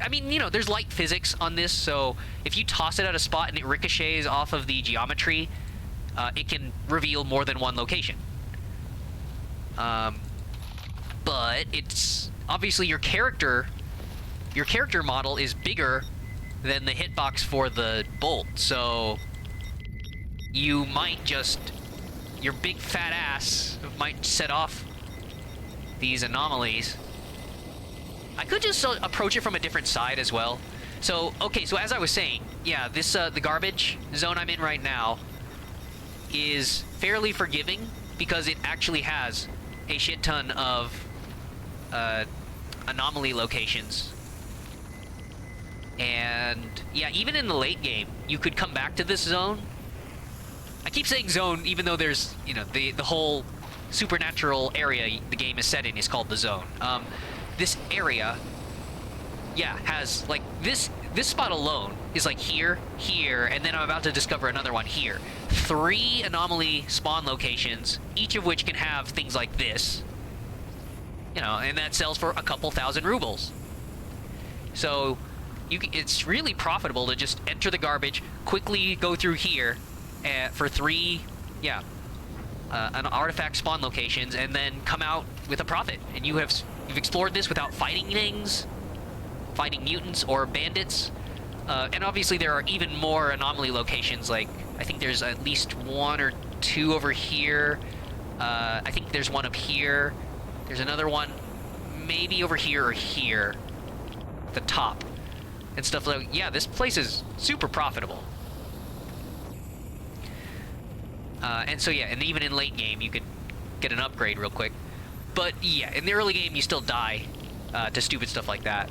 I mean, there's light physics on this, so if you toss it at a spot and it ricochets off of the geometry, it can reveal more than one location. But it's obviously your character model is bigger than the hitbox for the bolt, so you might just, your big fat ass might set off these anomalies. I could just approach it from a different side as well. So, okay, so as I was saying, yeah, this, the garbage zone I'm in right now is fairly forgiving because it actually has a shit ton of anomaly locations. And yeah, even in the late game, you could come back to this zone. I keep saying zone, even though there's, you know, the whole supernatural area the game is set in is called the zone. This area, yeah, has, like, this spot alone is like here, and then I'm about to discover another one here. 3 anomaly spawn locations, each of which can have things like this. You know, and that sells for a couple thousand rubles. So, it's really profitable to just enter the garbage, quickly go through here for 3, yeah, an artifact spawn locations, and then come out with a profit. And you've explored this without fighting things, fighting mutants or bandits. And obviously there are even more anomaly locations, like, I think there's at least 1 or 2 over here. I think there's one up here. There's another one maybe over here or here at the top and stuff. Like, yeah, this place is super profitable. And so yeah, and even in late game you could get an upgrade real quick. But yeah, in the early game you still die to stupid stuff like that.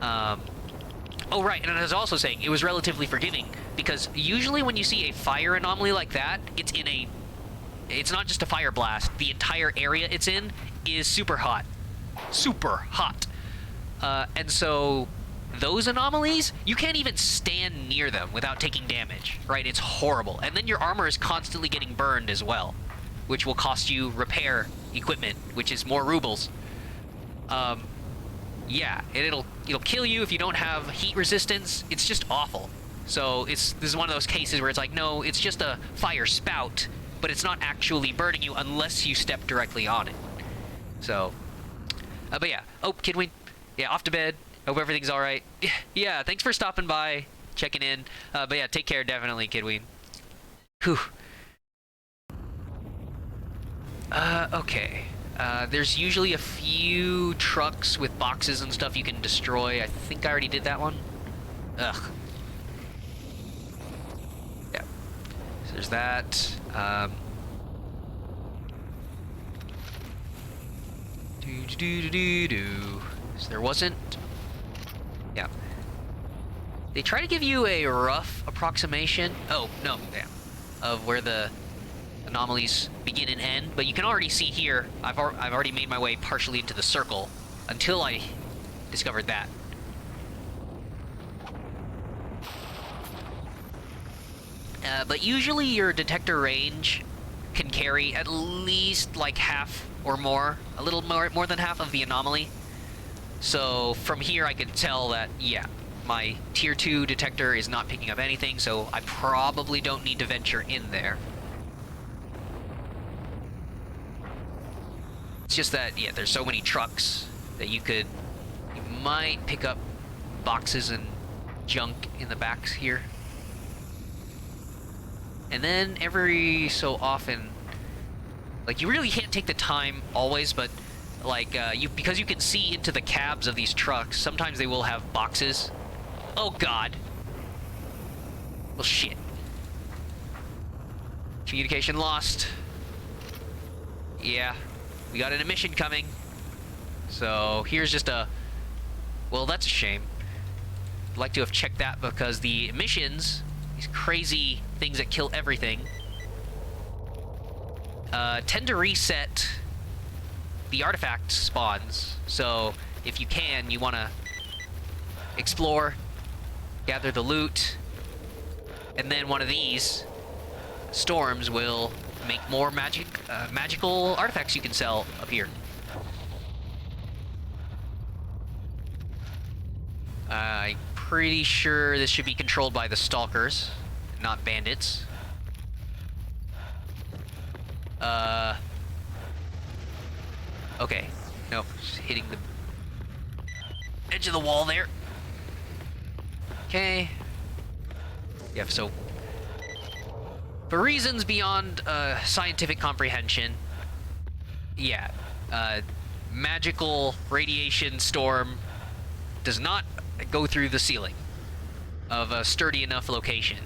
Oh right, and I was also saying it was relatively forgiving because usually when you see a fire anomaly like that, it's not just a fire blast. The entire area it's in is super hot. Super hot. And so those anomalies, you can't even stand near them without taking damage, right? It's horrible. And then your armor is constantly getting burned as well, which will cost you repair equipment, which is more rubles. Yeah, and it'll kill you if you don't have heat resistance. It's just awful. So this is one of those cases where it's like, no, it's just a fire spout, but it's not actually burning you unless you step directly on it. So, but yeah. Oh, Kidwin, yeah, off to bed. Hope everything's all right. Yeah, thanks for stopping by, checking in. But yeah, take care, definitely, Kidwin. Whew. Okay. There's usually a few trucks with boxes and stuff you can destroy. I think I already did that one. Ugh. Yeah. So there's that. So there wasn't... Yeah. They try to give you a rough approximation. Oh, no, yeah. Of where the anomalies begin and end, but you can already see here, I've already made my way partially into the circle until I discovered that. But usually your detector range can carry at least like half or more, a little more than half of the anomaly. So from here I could tell that, yeah, my tier 2 detector is not picking up anything, so I probably don't need to venture in there. It's just that, yeah, there's so many trucks that you might pick up boxes and junk in the backs here. And then every so often, like, you really can't take the time always, but like, because you can see into the cabs of these trucks, sometimes they will have boxes. Oh god. Well, shit. Communication lost. Yeah. We got an emission coming. So here's just a... Well, that's a shame. I'd like to have checked that because the emissions, these crazy things that kill everything, tend to reset the artifact spawns. So if you can, you want to explore, gather the loot, and then one of these storms will make more magical artifacts you can sell up here. I'm pretty sure this should be controlled by the stalkers, not bandits. Okay. Nope. Just hitting the edge of the wall there. Okay. Yeah, so for reasons beyond scientific comprehension, yeah, magical radiation storm does not go through the ceiling of a sturdy enough location.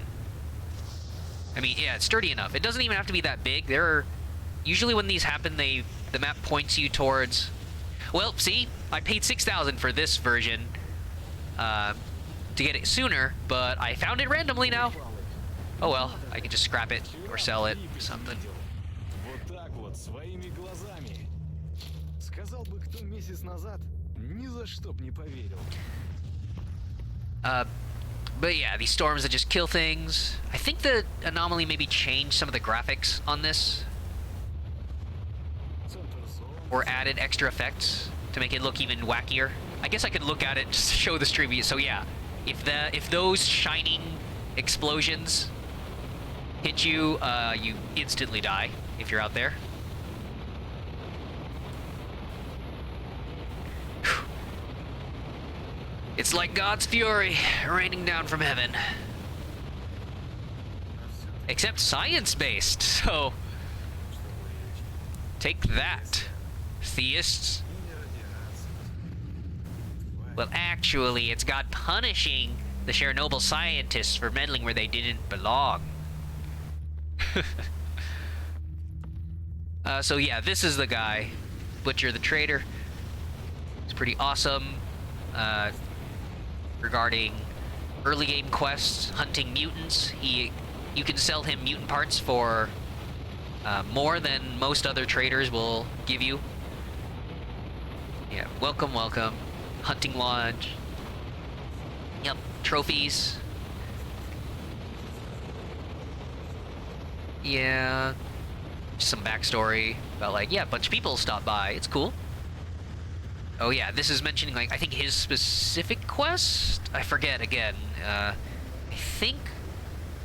I mean, yeah, it's sturdy enough. It doesn't even have to be that big. There are usually when these happen, the map points you towards. Well, see, I paid 6,000 for this version to get it sooner, but I found it randomly now. Oh well, I can just scrap it or sell it or something. But yeah, these storms that just kill things. I think the Anomaly maybe changed some of the graphics on this, or added extra effects to make it look even wackier. I guess I could look at it just to show the stream. So yeah, if those shining explosions hit you, you instantly die if you're out there. It's like God's fury raining down from heaven. Except science-based, so take that, theists. Well, actually, it's God punishing the Chernobyl scientists for meddling where they didn't belong. So yeah, this is the guy, Butcher the Trader. It's pretty awesome. Regarding early game quests, hunting mutants, you can sell him mutant parts for more than most other traders will give you. Yeah, welcome, welcome. Hunting lodge. Yep, trophies. Yeah, just some backstory about like, yeah, a bunch of people stopped by. It's cool. Oh yeah, this is mentioning like I think his specific quest. I forget again. I think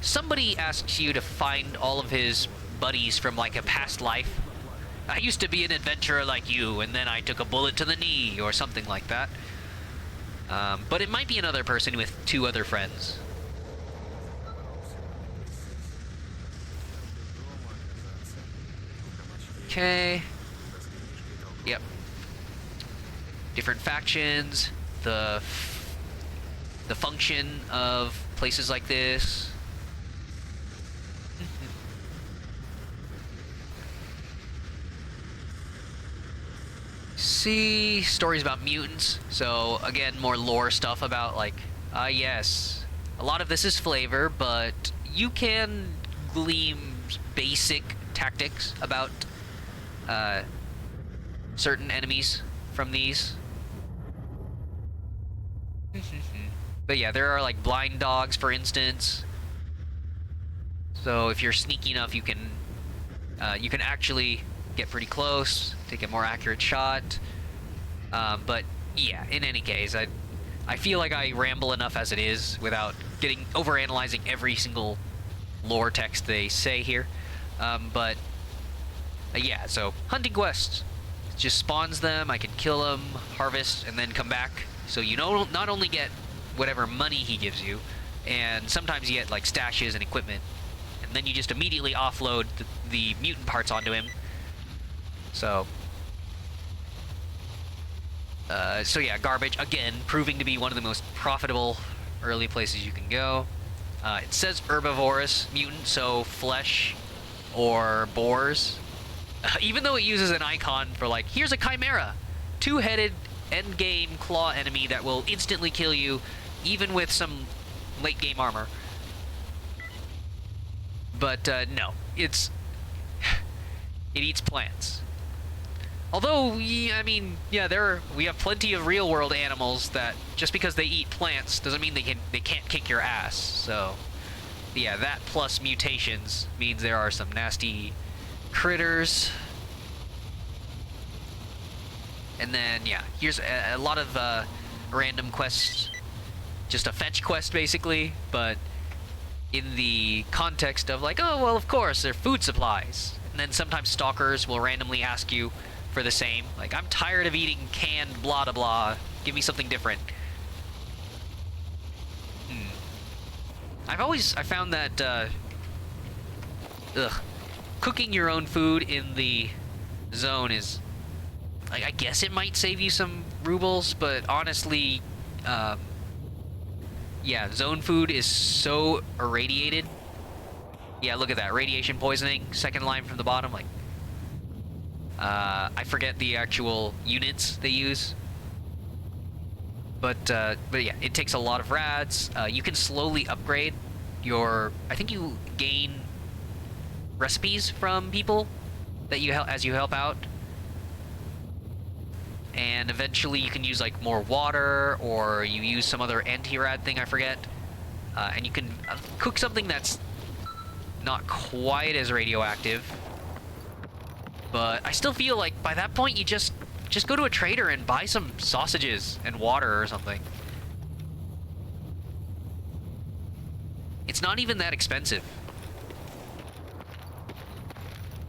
somebody asks you to find all of his buddies from like a past life. I used to be an adventurer like you, and then I took a bullet to the knee, or something like that. But it might be another person with 2 other friends. Okay. Yep. Different factions, the function of places like this. See, stories about mutants. So again, more lore stuff about like, yes, a lot of this is flavor, but you can glean basic tactics about certain enemies from these. But yeah, there are like blind dogs, for instance. So if you're sneaky enough, you can actually get pretty close, take a more accurate shot. But yeah, in any case, I feel like I ramble enough as it is without getting overanalyzing every single lore text they say here. But yeah, so hunting quests. It just spawns them, I can kill them, harvest, and then come back. So you know, not only get whatever money he gives you, and sometimes you get like stashes and equipment, and then you just immediately offload the mutant parts onto him. So yeah, garbage again, proving to be one of the most profitable early places you can go. It says herbivorous mutant, so flesh or boars. Even though it uses an icon for like, here's a chimera, 2-headed end-game claw enemy that will instantly kill you, even with some late-game armor. But no, it eats plants. Although, I mean, yeah, we have plenty of real-world animals that just because they eat plants doesn't mean they can't kick your ass. So, yeah, that plus mutations means there are some nasty critters. And then, yeah, here's a lot of random quests. Just a fetch quest, basically, but in the context of like, oh, well, of course, they're food supplies. And then sometimes stalkers will randomly ask you for the same. Like, I'm tired of eating canned blah blah blah. Give me something different. I found that cooking your own food in the zone is, like, I guess it might save you some rubles, but honestly, yeah, zone food is so irradiated. Yeah, look at that, radiation poisoning, second line from the bottom. Like, I forget the actual units they use, but yeah, it takes a lot of rads. You can slowly upgrade your. I think you gain recipes from people that you help as you help out, and eventually you can use like more water, or you use some other anti-rad thing, I forget, and you can cook something that's not quite as radioactive. But I still feel like by that point you just go to a trader and buy some sausages and water or something. It's not even that expensive.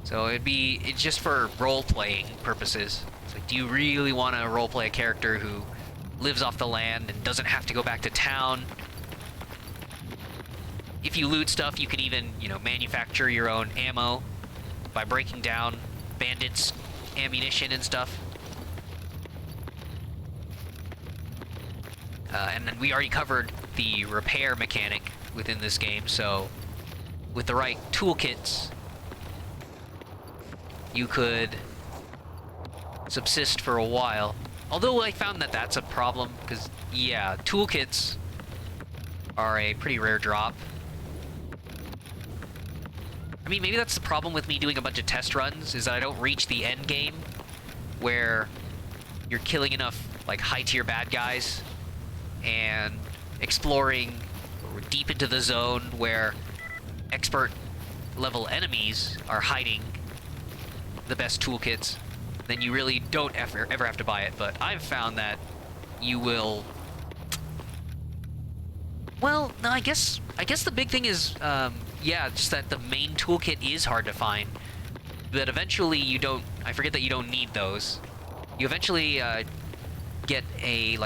So it's just for role-playing purposes. It's like, do you really want to role-play a character who lives off the land and doesn't have to go back to town? If you loot stuff, you can even, manufacture your own ammo by breaking down bandits' ammunition and stuff. And then we already covered the repair mechanic within this game, so with the right toolkits, you could subsist for a while. Although I found that that's a problem, because, yeah, toolkits are a pretty rare drop. I mean, maybe that's the problem with me doing a bunch of test runs, is that I don't reach the end game, where you're killing enough, like, high-tier bad guys, and exploring deep into the zone where expert-level enemies are hiding the best toolkits. Then you really don't ever have to buy it. But I've found that you will... Well, no, I guess the big thing is, yeah, just that the main toolkit is hard to find. That eventually you don't... I forget that you don't need those. You eventually get a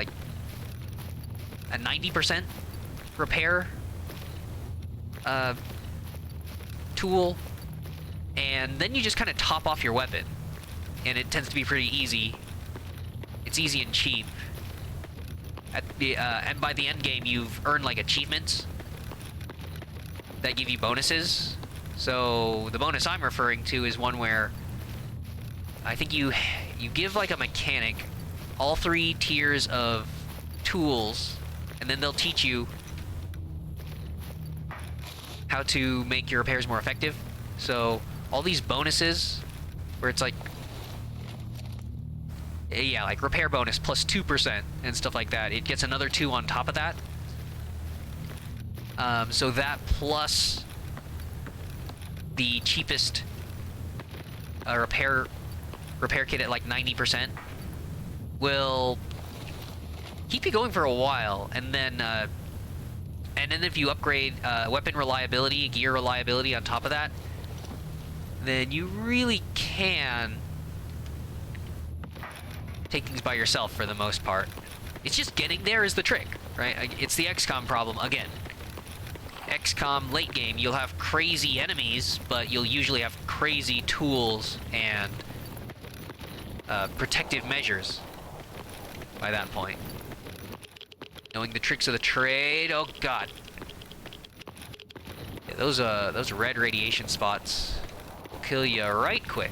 90% repair tool, and then you just kind of top off your weapon. And it tends to be pretty easy. It's easy and cheap. And by the end game, you've earned, like, achievements that give you bonuses. So the bonus I'm referring to is one where I think you give, like, a mechanic all 3 tiers of tools, and then they'll teach you how to make your repairs more effective. So all these bonuses where it's like, yeah, like repair bonus plus 2% and stuff like that, it gets another 2 on top of that. So that plus the cheapest repair kit at like 90% will keep you going for a while. And then if you upgrade weapon reliability, gear reliability on top of that, then you really can take things by yourself for the most part. It's just getting there is the trick, right? It's the XCOM problem again. XCOM late game, you'll have crazy enemies, but you'll usually have crazy tools and protective measures by that point. Knowing the tricks of the trade, oh god. Yeah, those red radiation spots will kill you right quick.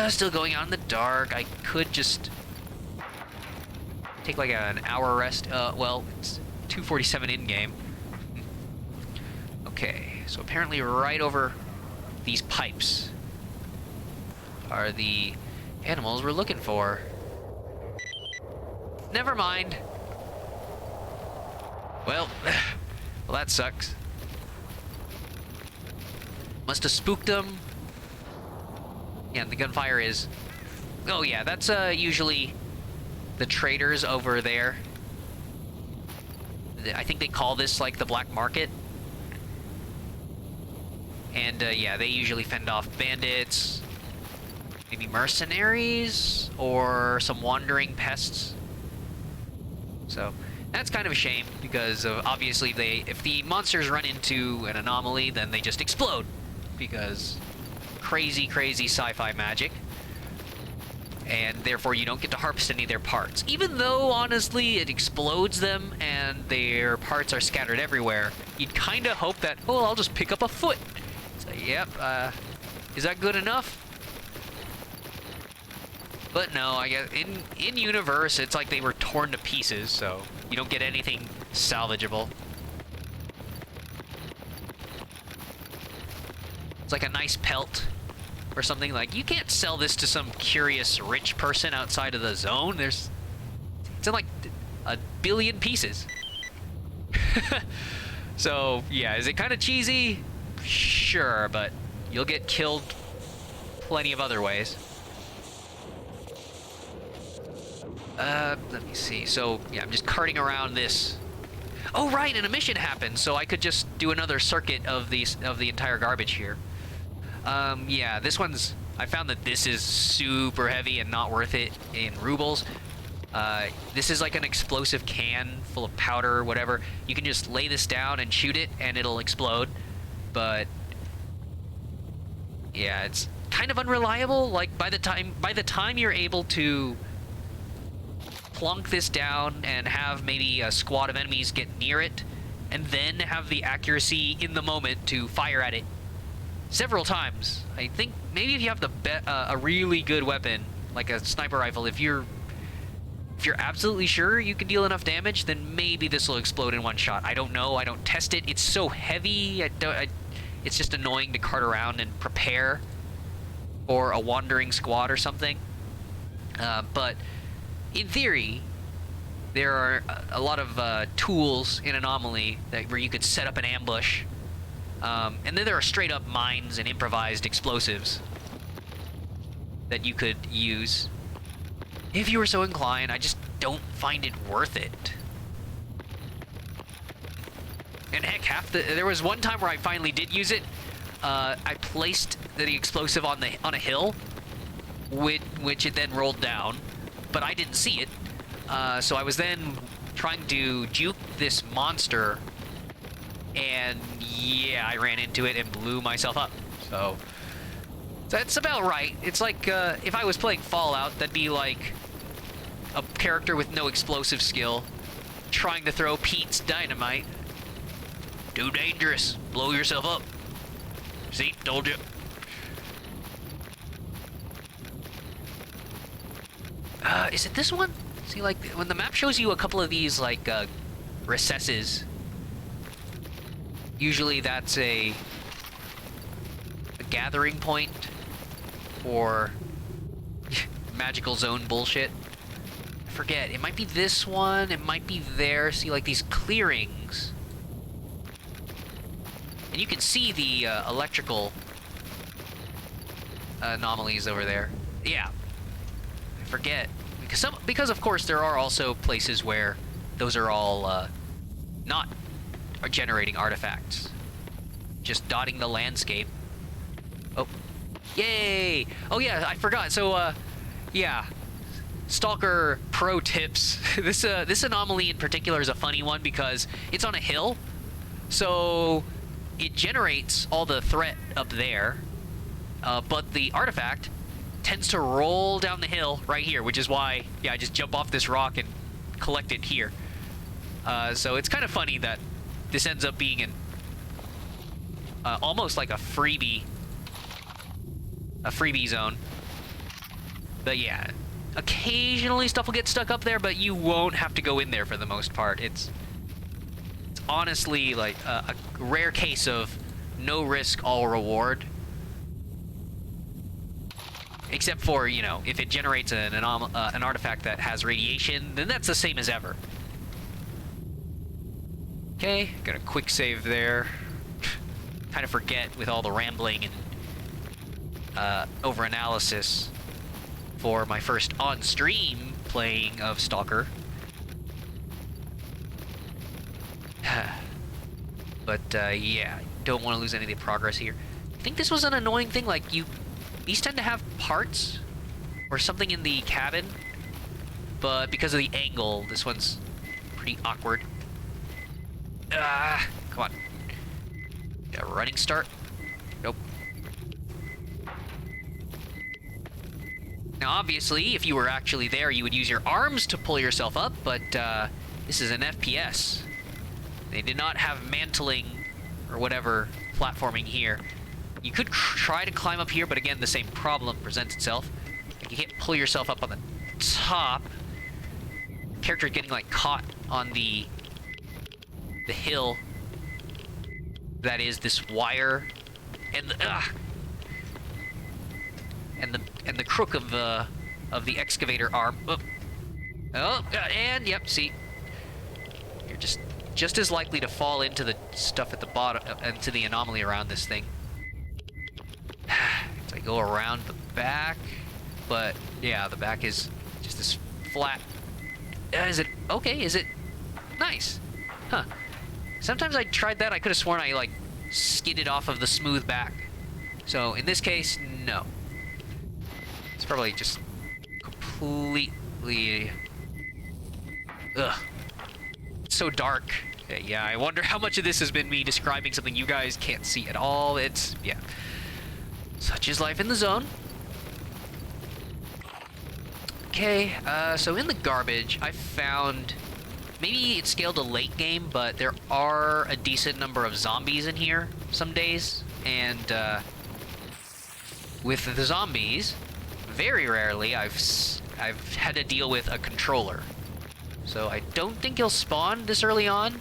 Still going on in the dark. I could just take like an hour rest. Well, it's 2:47 in-game. Okay, so apparently right over these pipes are the animals we're looking for. Never mind. Well, that sucks. Must have spooked them. Yeah, the gunfire is... Oh yeah, that's usually the traders over there. I think they call this like the black market. And yeah, they usually fend off bandits, maybe mercenaries or some wandering pests. So that's kind of a shame because obviously if the monsters run into an anomaly, then they just explode because crazy, crazy sci-fi magic. And therefore you don't get to harvest any of their parts. Even though, honestly, it explodes them and their parts are scattered everywhere, you'd kind of hope that, oh, I'll just pick up a foot. So, yep, is that good enough? But no, I guess in universe, it's like they were torn to pieces, so you don't get anything salvageable. It's like a nice pelt or something. Like, you can't sell this to some curious rich person outside of the zone. It's in like a billion pieces. So yeah, is it kind of cheesy? Sure, but you'll get killed plenty of other ways. Let me see. So yeah, I'm just carting around this. Oh right, and a mission happened, so I could just do another circuit of the entire garbage here. Yeah, this one's... I found that this is super heavy and not worth it in rubles. This is like an explosive can full of powder or whatever. You can just lay this down and shoot it, and it'll explode. But yeah, it's kind of unreliable. Like by the time you're able to plunk this down and have maybe a squad of enemies get near it, and then have the accuracy in the moment to fire at it several times. I think maybe if you have a really good weapon, like a sniper rifle, if you're absolutely sure you can deal enough damage, then maybe this will explode in one shot. I don't know. I don't test it. It's so heavy. It's just annoying to cart around and prepare for a wandering squad or something. But in theory, there are a lot of tools in Anomaly where you could set up an ambush. And then there are straight up mines and improvised explosives that you could use if you were so inclined. I just don't find it worth it. And heck, there was one time where I finally did use it. I placed the explosive on a hill, which it then rolled down, but I didn't see it. So I was then trying to juke this monster, and yeah, I ran into it and blew myself up. So that's about right. It's like if I was playing Fallout, that'd be like a character with no explosive skill trying to throw Pete's dynamite. Too dangerous. Blow yourself up. See, told you. Is it this one? See, like when the map shows you a couple of these like recesses, usually that's a gathering point for magical zone bullshit. I forget. It might be this one. It might be there. See, like these clearings. And you can see the electrical anomalies over there. Yeah. I forget. Because of course there are also places where those are all not generating artifacts. Just dotting the landscape. Oh. Yay! Oh yeah, I forgot. So yeah. Stalker pro tips. This anomaly in particular is a funny one because it's on a hill. So it generates all the threat up there. But the artifact tends to roll down the hill right here, which is why, yeah, I just jump off this rock and collect it here. So it's kind of funny that this ends up being almost like a freebie zone. But yeah, occasionally stuff will get stuck up there, but you won't have to go in there for the most part. It's honestly like a rare case of no risk, all reward. Except for, you know, if it generates an artifact that has radiation, then that's the same as ever. Okay, got a quick save there. Kind of forget with all the rambling and over-analysis for my first on-stream playing of Stalker. But, yeah, don't want to lose any of the progress here. I think this was an annoying thing, like, these tend to have parts or something in the cabin, but because of the angle, this one's pretty awkward. Come on. Yeah, running start. Nope. Now, obviously, if you were actually there, you would use your arms to pull yourself up, but this is an FPS. They did not have mantling or whatever platforming here. You could try to climb up here, but again, the same problem presents itself. Like, you can't pull yourself up on the top. Character getting like caught on the hill that is this wire, and the crook of the excavator arm. And yep, see, you're just as likely to fall into the stuff at the bottom, into the anomaly around this thing. So I go around the back, but yeah, the back is just this flat. Is it okay? Is it nice? Huh. Sometimes I tried that. I could have sworn I like skidded off of the smooth back. So in this case, no. It's probably just completely. Ugh. It's so dark. Yeah, I wonder how much of this has been me describing something you guys can't see at all. It's, yeah. Such is life in the zone. Okay, so in the garbage, I found, maybe it's scaled to late game, but there are a decent number of zombies in here some days, and with the zombies, very rarely I've had to deal with a controller. So I don't think he'll spawn this early on,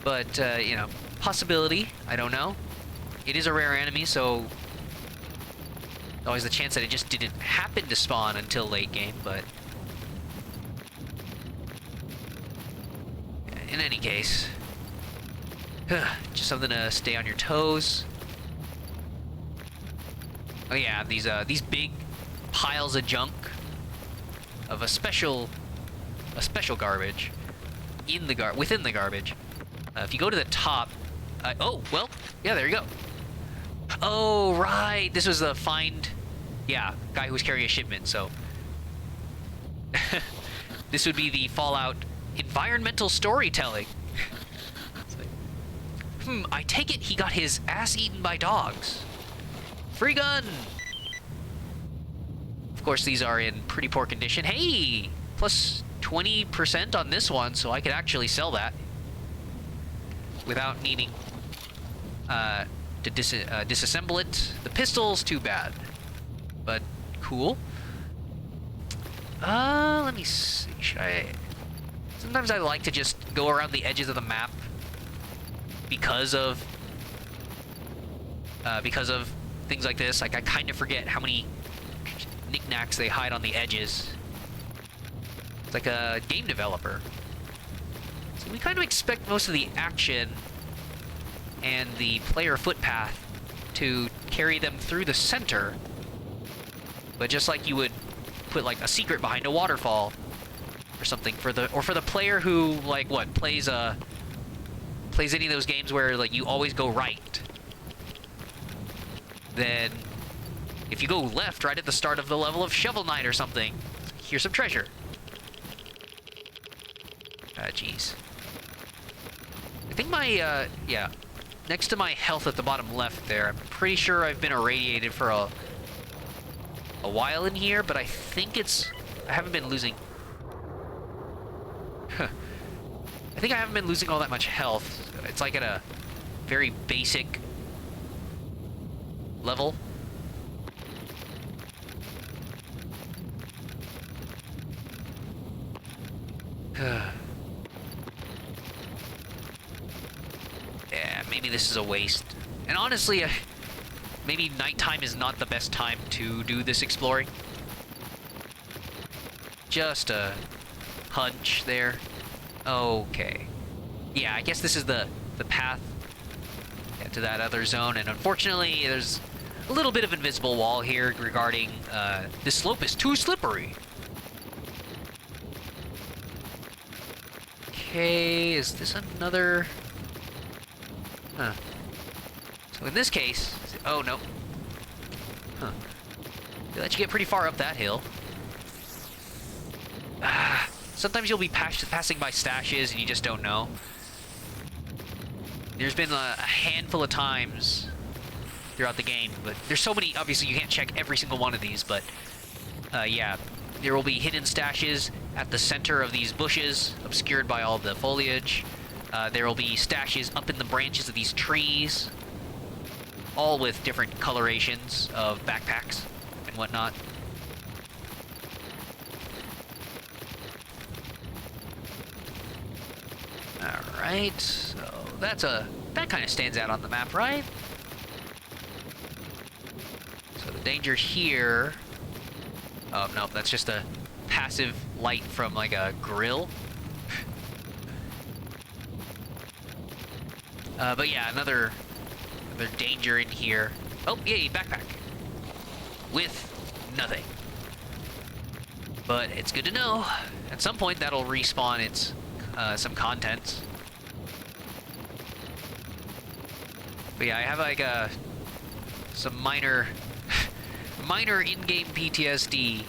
but, you know, possibility, I don't know. It is a rare enemy, so always the chance that it just didn't happen to spawn until late game, but in any case, just something to stay on your toes. Oh yeah, these big piles of junk of a special garbage within the garbage. If you go to the top, oh well, yeah, there you go. Oh, right. This was the find, yeah, guy who was carrying a shipment, so. This would be the Fallout environmental storytelling. Like, I take it he got his ass eaten by dogs. Free gun! Of course, these are in pretty poor condition. Hey! Plus 20% on this one, so I could actually sell that without needing to disassemble it. The pistol's too bad, but cool. Let me see. Should I? Sometimes I like to just go around the edges of the map because of things like this. Like, I kind of forget how many knickknacks they hide on the edges. It's like a game developer. So we kind of expect most of the action and the player footpath to carry them through the center, but just like you would put like a secret behind a waterfall or something for the player who like plays any of those games where like you always go right. Then if you go left right at the start of the level of Shovel Knight or something, here's some treasure. Jeez. I think my yeah, next to my health at the bottom left there, I'm pretty sure I've been irradiated for a while in here, but I think I haven't been losing. I think I haven't been losing all that much health. It's like at a very basic level. Yeah, maybe this is a waste. And honestly, maybe nighttime is not the best time to do this exploring. Just a hunch there. Okay. Yeah, I guess this is the path to that other zone, and unfortunately there's a little bit of invisible wall here regarding this slope is too slippery. Okay, is this another... Huh. So in this case... Oh, no. Huh. They let you get pretty far up that hill. Sometimes you'll be passing by stashes and you just don't know. There's been a handful of times throughout the game, but there's so many. Obviously, you can't check every single one of these, but yeah, there will be hidden stashes at the center of these bushes, obscured by all the foliage. There will be stashes up in the branches of these trees, all with different colorations of backpacks and whatnot. Alright, so that kind of stands out on the map, right? So the danger here... Oh, no, that's just a passive light from, like, a grill. But yeah, another danger in here. Oh, yay, backpack. With nothing. But it's good to know. At some point, that'll respawn its some contents. But yeah, I have like some minor in-game PTSD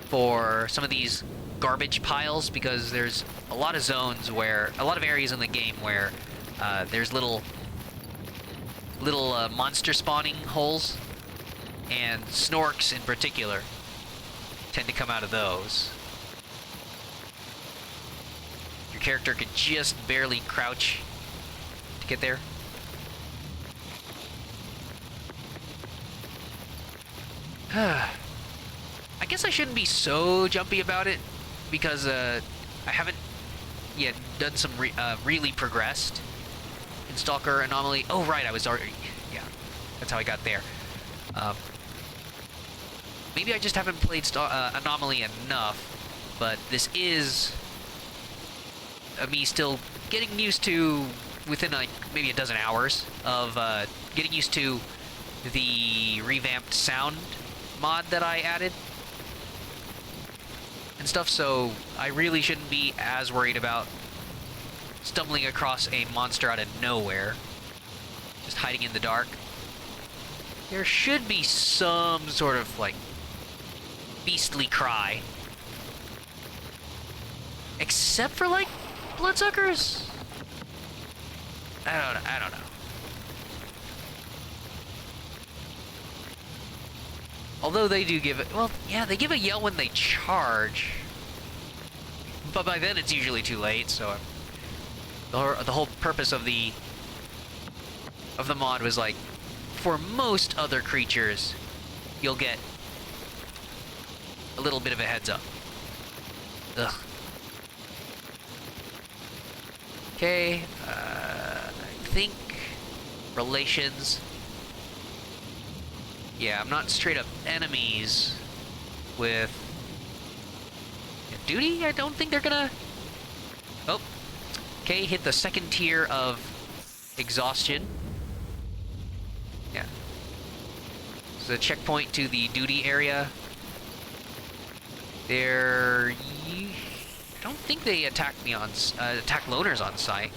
for some of these garbage piles, because there's a lot of zones where, a lot of areas in the game where there's little monster spawning holes, and snorks in particular tend to come out of those. Your character could just barely crouch to get there. I guess I shouldn't be so jumpy about it, because I haven't yet done some really progressed in Stalker Anomaly. Oh right, I was already... yeah, that's how I got there. Maybe I just haven't played Anomaly enough, but this is me still getting used to, within like maybe a dozen hours of getting used to the revamped sound mod that I added and stuff, so I really shouldn't be as worried about stumbling across a monster out of nowhere, just hiding in the dark. There should be some sort of like beastly cry, except for like bloodsuckers. I don't know. Although they do give it, well, yeah, they give a yell when they charge, but by then it's usually too late. So the whole purpose of the mod was like, for most other creatures, you'll get a little bit of a heads up. Ugh. Okay, I think relations. Yeah, I'm not straight up enemies with duty. I don't think they're gonna... Oh, okay, hit the second tier of exhaustion. Yeah. This is a checkpoint to the duty area. I don't think they attack me on attack loners on sight.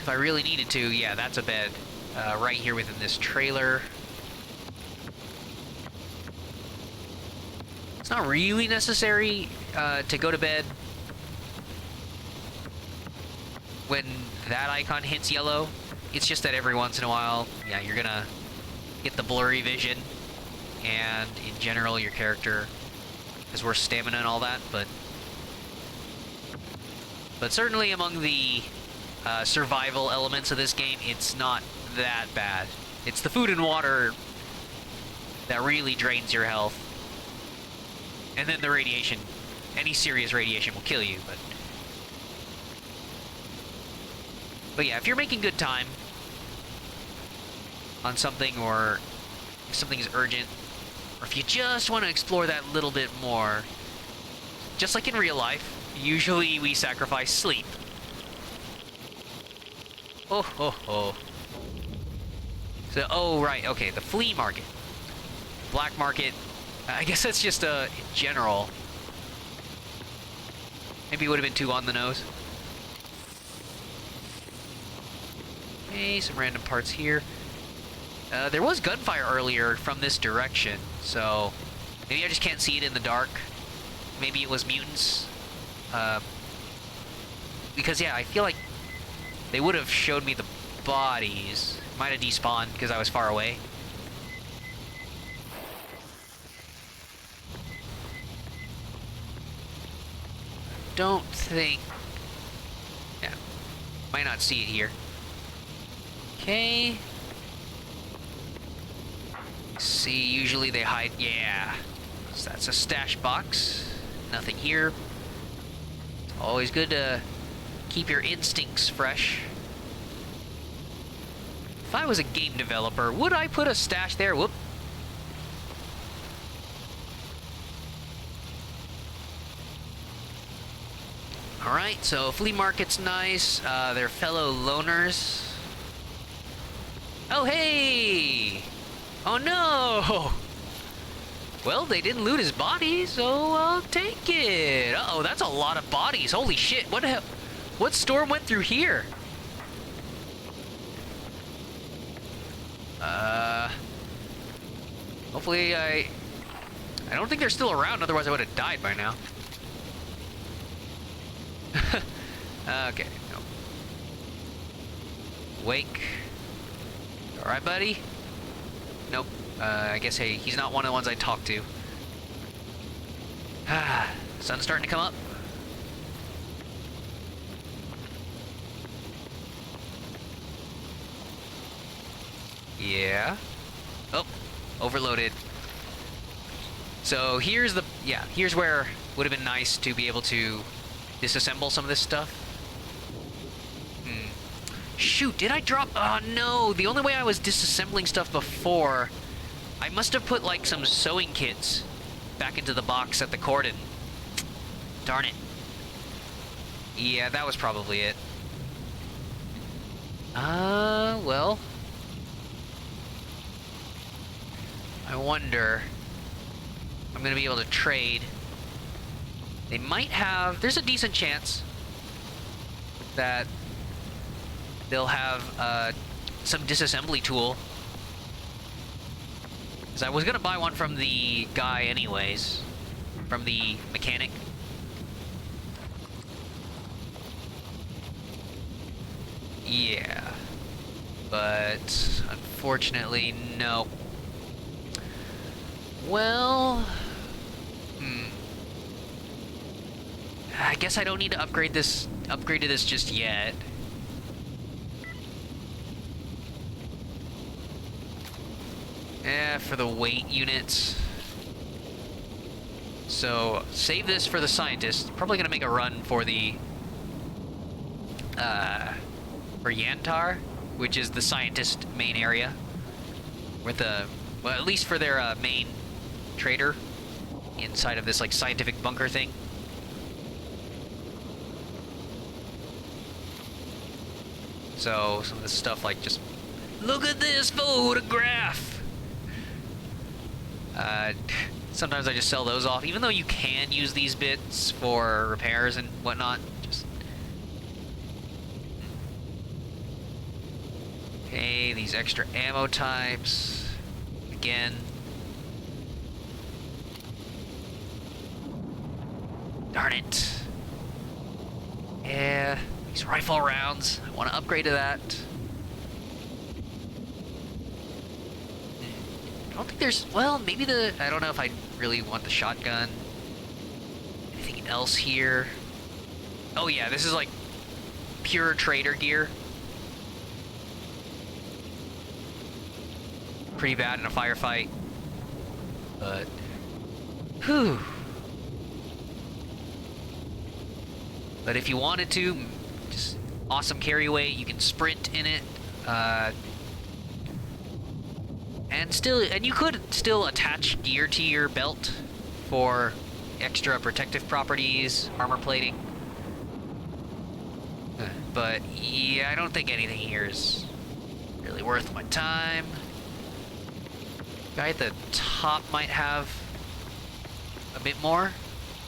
If I really needed to, yeah, that's a bed right here within this trailer. It's not really necessary to go to bed when that icon hits yellow. It's just that every once in a while, yeah, you're gonna get the blurry vision, and in general your character has worse stamina and all that, but certainly among the survival elements of this game, it's not that bad. It's the food and water that really drains your health, and then the radiation. Any serious radiation will kill you, but yeah, if you're making good time on something, or if something is urgent, or if you just want to explore that little bit more, just like in real life, usually we sacrifice sleep. Oh ho ho. So, oh right, okay, the flea market. Black market, I guess that's just in general. Maybe it would have been too on the nose. Okay, some random parts here. There was gunfire earlier from this direction, so maybe I just can't see it in the dark. Maybe it was mutants. Because, yeah, I feel like they would have showed me the bodies. Might have despawned because I was far away. Don't think... Yeah. Might not see it here. Okay. See, usually they hide... Yeah. So that's a stash box. Nothing here. Always good to keep your instincts fresh. If I was a game developer, would I put a stash there? Whoop. Alright, so flea market's nice. They're fellow loners. Oh, hey! Oh, no! Well, they didn't loot his body, so I'll take it. Uh-oh, that's a lot of bodies. Holy shit, what the hell? What storm went through here? Hopefully I don't think they're still around, otherwise I would have died by now. Okay, no. Wake. Alright, buddy? Nope. I guess, hey, he's not one of the ones I talked to. Sun's starting to come up. Yeah. Oh, overloaded. So here's the, yeah, here's where would have been nice to be able to disassemble some of this stuff. Shoot, did I drop? Oh no, the only way I was disassembling stuff before, I must have put like some sewing kits back into the box at the cordon. Darn it. Yeah, that was probably it. Well. I wonder if I'm gonna be able to trade. They might have, there's a decent chance that they'll have some disassembly tool. Because I was gonna buy one from the guy anyways, from the mechanic. Yeah, but unfortunately, no. Well, I guess I don't need to upgrade to this just yet. Yeah, for the weight units. So, save this for the scientist. Probably gonna make a run for the, for Yantar, which is the scientist main area. With the, well, at least for their, main trader inside of this, like, scientific bunker thing. So, some of this stuff, like, just, look at this photograph! Sometimes I just sell those off, even though you can use these bits for repairs and whatnot. Just okay, these extra ammo types. Again. Darn it. Yeah, these rifle rounds. I want to upgrade to that. I don't think there's, well, maybe the, I don't know if I really want the shotgun. Anything else here? Oh yeah, this is like pure trader gear. Pretty bad in a firefight. But, whew. But if you wanted to, just awesome carry weight, you can sprint in it. And you could still attach gear to your belt for extra protective properties, armor plating. But yeah, I don't think anything here is really worth my time. Guy at the top might have a bit more.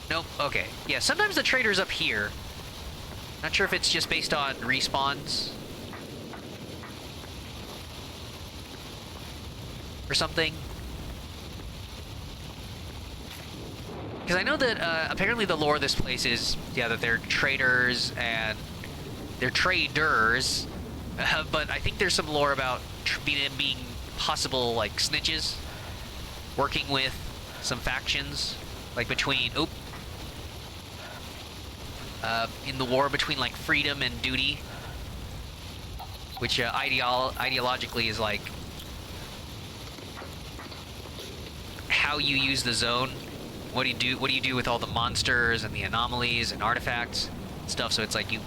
Nope, okay. Yeah, sometimes the trader's up here. Not sure if it's just based on respawns. or something. Because I know that apparently the lore of this place is, yeah, that they're traders and they're traders, but I think there's some lore about being possible, like, snitches, working with some factions, like between, in the war between, like, freedom and duty, which ideologically is, like, how you use the zone. What do you do with all the monsters and the anomalies and artifacts and stuff? So it's like you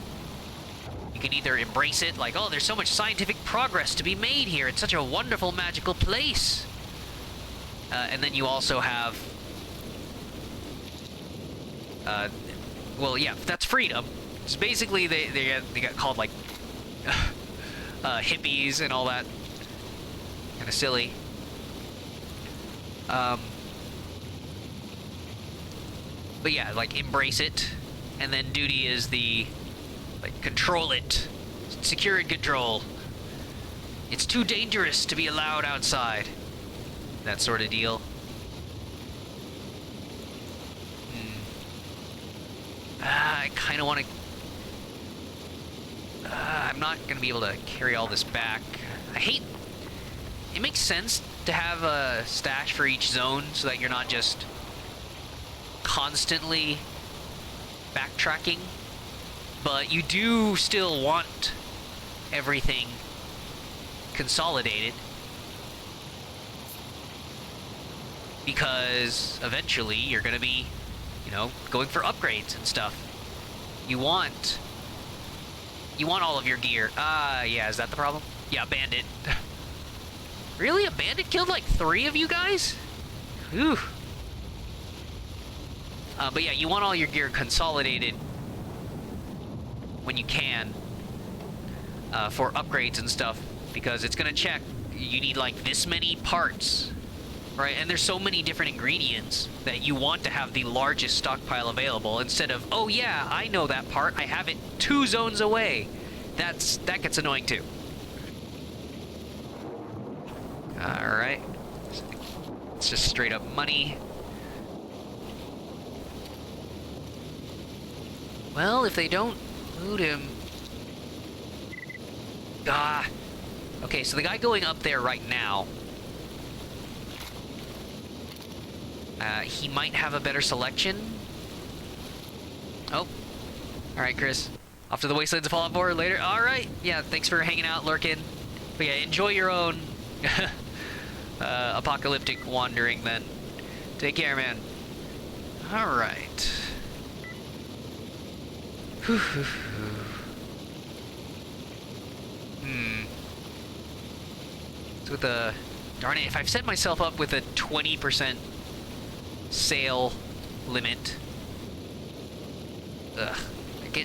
can either embrace it, like, oh, there's so much scientific progress to be made here. It's such a wonderful, magical place. And then you also have, well, yeah, that's freedom. It's basically they got called, like, hippies and all that. Kind of silly. But yeah, like, embrace it, and then duty is the, like, control it, secure and control. It's too dangerous to be allowed outside. That sort of deal. I kind of want to... I'm not going to be able to carry all this back. I hate... It makes sense to have a stash for each zone so that you're not just constantly backtracking, but you do still want everything consolidated, because eventually you're going to be, you know, going for upgrades and stuff. You want all of your gear. Yeah, is that the problem? Yeah, bandit. Really? A bandit killed like 3 of you guys? Whew. But yeah, you want all your gear consolidated when you can, for upgrades and stuff, because it's gonna check. You need like this many parts, right? And there's so many different ingredients that you want to have the largest stockpile available, instead of, oh yeah, I know that part, I have it 2 zones away. That gets annoying too. Alright. It's just straight up money. Well, if they don't loot him... Ah! Okay, so the guy going up there right now... he might have a better selection. Oh. Alright, Chris. Off to the Wastelands of Fallout 4 later. Alright. Yeah, thanks for hanging out, lurking. But yeah, enjoy your own apocalyptic wandering then. Take care, man. Alright. So with the... Darn it, if I've set myself up with a 20% sale limit... Ugh.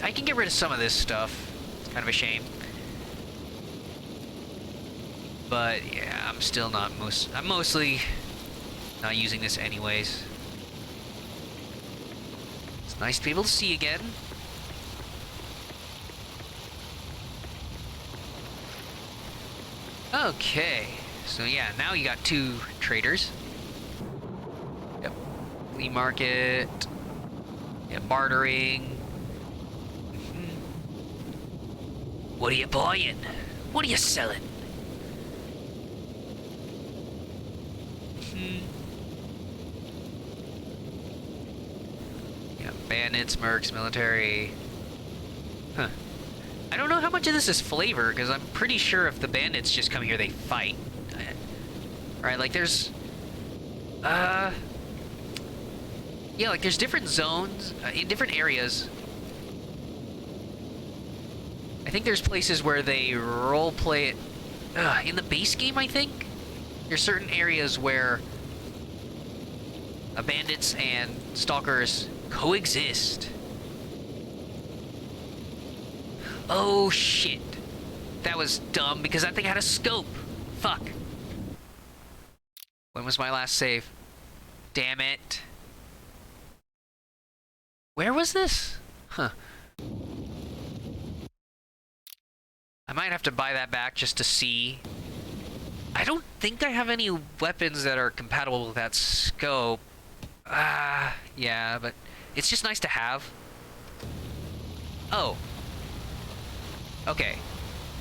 I can get rid of some of this stuff. It's kind of a shame. But, yeah, I'm still not I'm mostly not using this anyways. It's nice to be able to see again. Okay, so yeah, now you got 2 traders. Yep. Flea market. Yeah, bartering. What are you buying? What are you selling? Yeah, bandits, mercs, military. Huh. I don't know how much of this is flavor, because I'm pretty sure if the bandits just come here, they fight. Right, like there's... Yeah, like there's different zones, in different areas. I think there's places where they roleplay it... in the base game, I think? There's certain areas where bandits and stalkers coexist. Oh, shit. That was dumb, because that thing had a scope. Fuck. When was my last save? Damn it. Where was this? Huh. I might have to buy that back just to see I don't think I have any weapons that are compatible with that scope. Yeah, but it's just nice to have. Oh. Okay.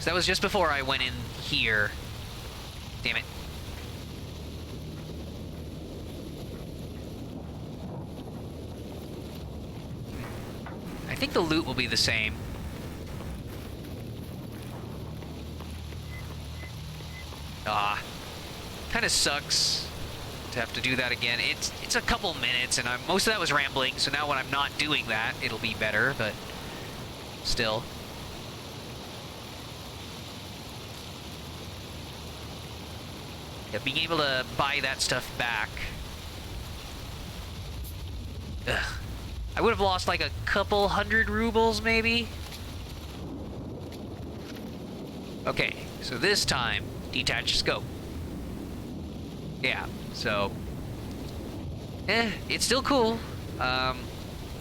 So that was just before I went in here. Damn it. I think the loot will be the same. Kind of sucks to have to do that again. It's a couple minutes, and most of that was rambling, so now when I'm not doing that, it'll be better, but still. Yeah, being able to buy that stuff back. Ugh. I would have lost like a couple hundred rubles, maybe? Okay, so this time, detach scope. Yeah, so... it's still cool.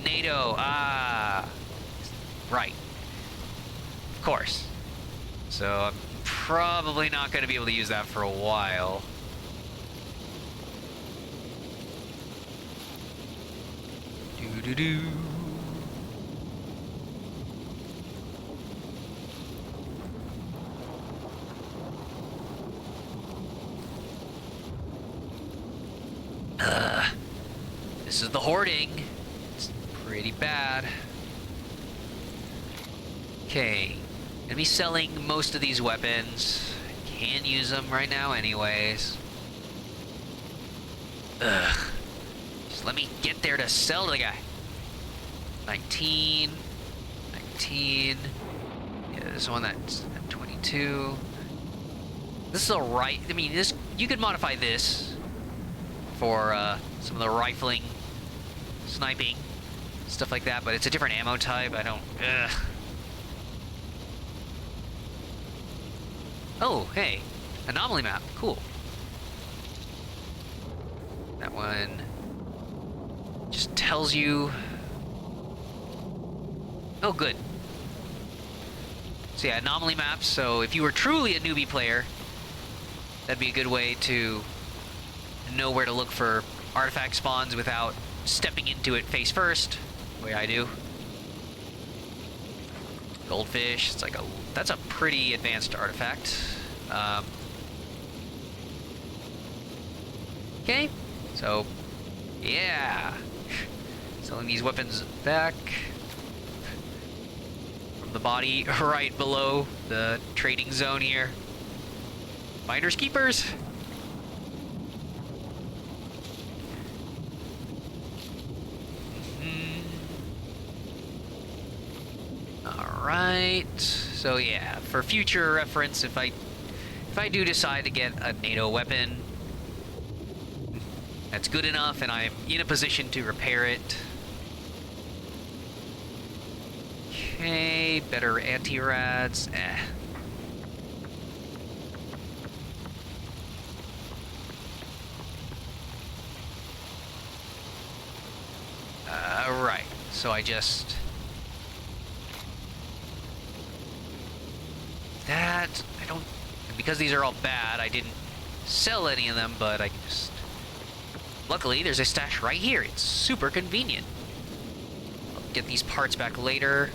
NATO, right. Of course. So I'm probably not going to be able to use that for a while. Doo-doo-doo. This is the hoarding. It's pretty bad. Okay. Gonna be selling most of these weapons. Can use them right now anyways. Ugh. Just let me get there to sell to the guy. 19. 19. Yeah, there's one that's 22. This is alright. I mean, this you could modify this for some of the rifling, sniping, stuff like that, but it's a different ammo type. I don't... Ugh. Oh, hey. Anomaly map. Cool. That one just tells you... Oh, good. So yeah, anomaly maps. So if you were truly a newbie player, that'd be a good way to know where to look for artifact spawns without stepping into it face first, the way I do. Goldfish, it's like that's a pretty advanced artifact. Okay, so yeah, selling these weapons back from the body right below the trading zone here. Finders keepers. Alright, so yeah, for future reference, if I do decide to get a NATO weapon that's good enough and I'm in a position to repair it. Okay, better anti-rads. Right, so I just... That, I don't... Because these are all bad, I didn't sell any of them, but I can just... Luckily, there's a stash right here. It's super convenient. I'll get these parts back later.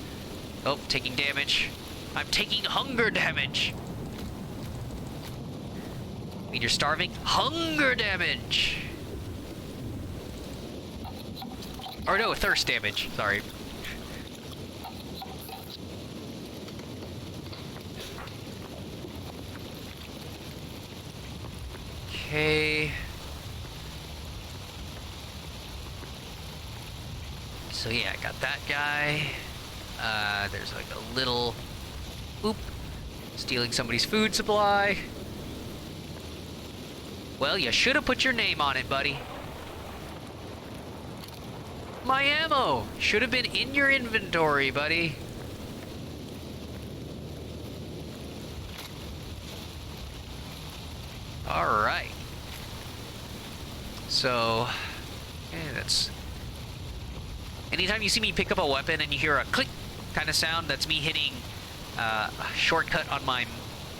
Oh, taking damage. I'm taking hunger damage! I mean, you're starving? Hunger damage! Or no, thirst damage. Sorry. Okay. So yeah, I got that guy. There's like a little... Oop. Stealing somebody's food supply. Well, you should have put your name on it, buddy. My ammo should have been in your inventory, buddy. Alright. So, yeah, that's... Anytime you see me pick up a weapon and you hear a click kind of sound, that's me hitting a shortcut on my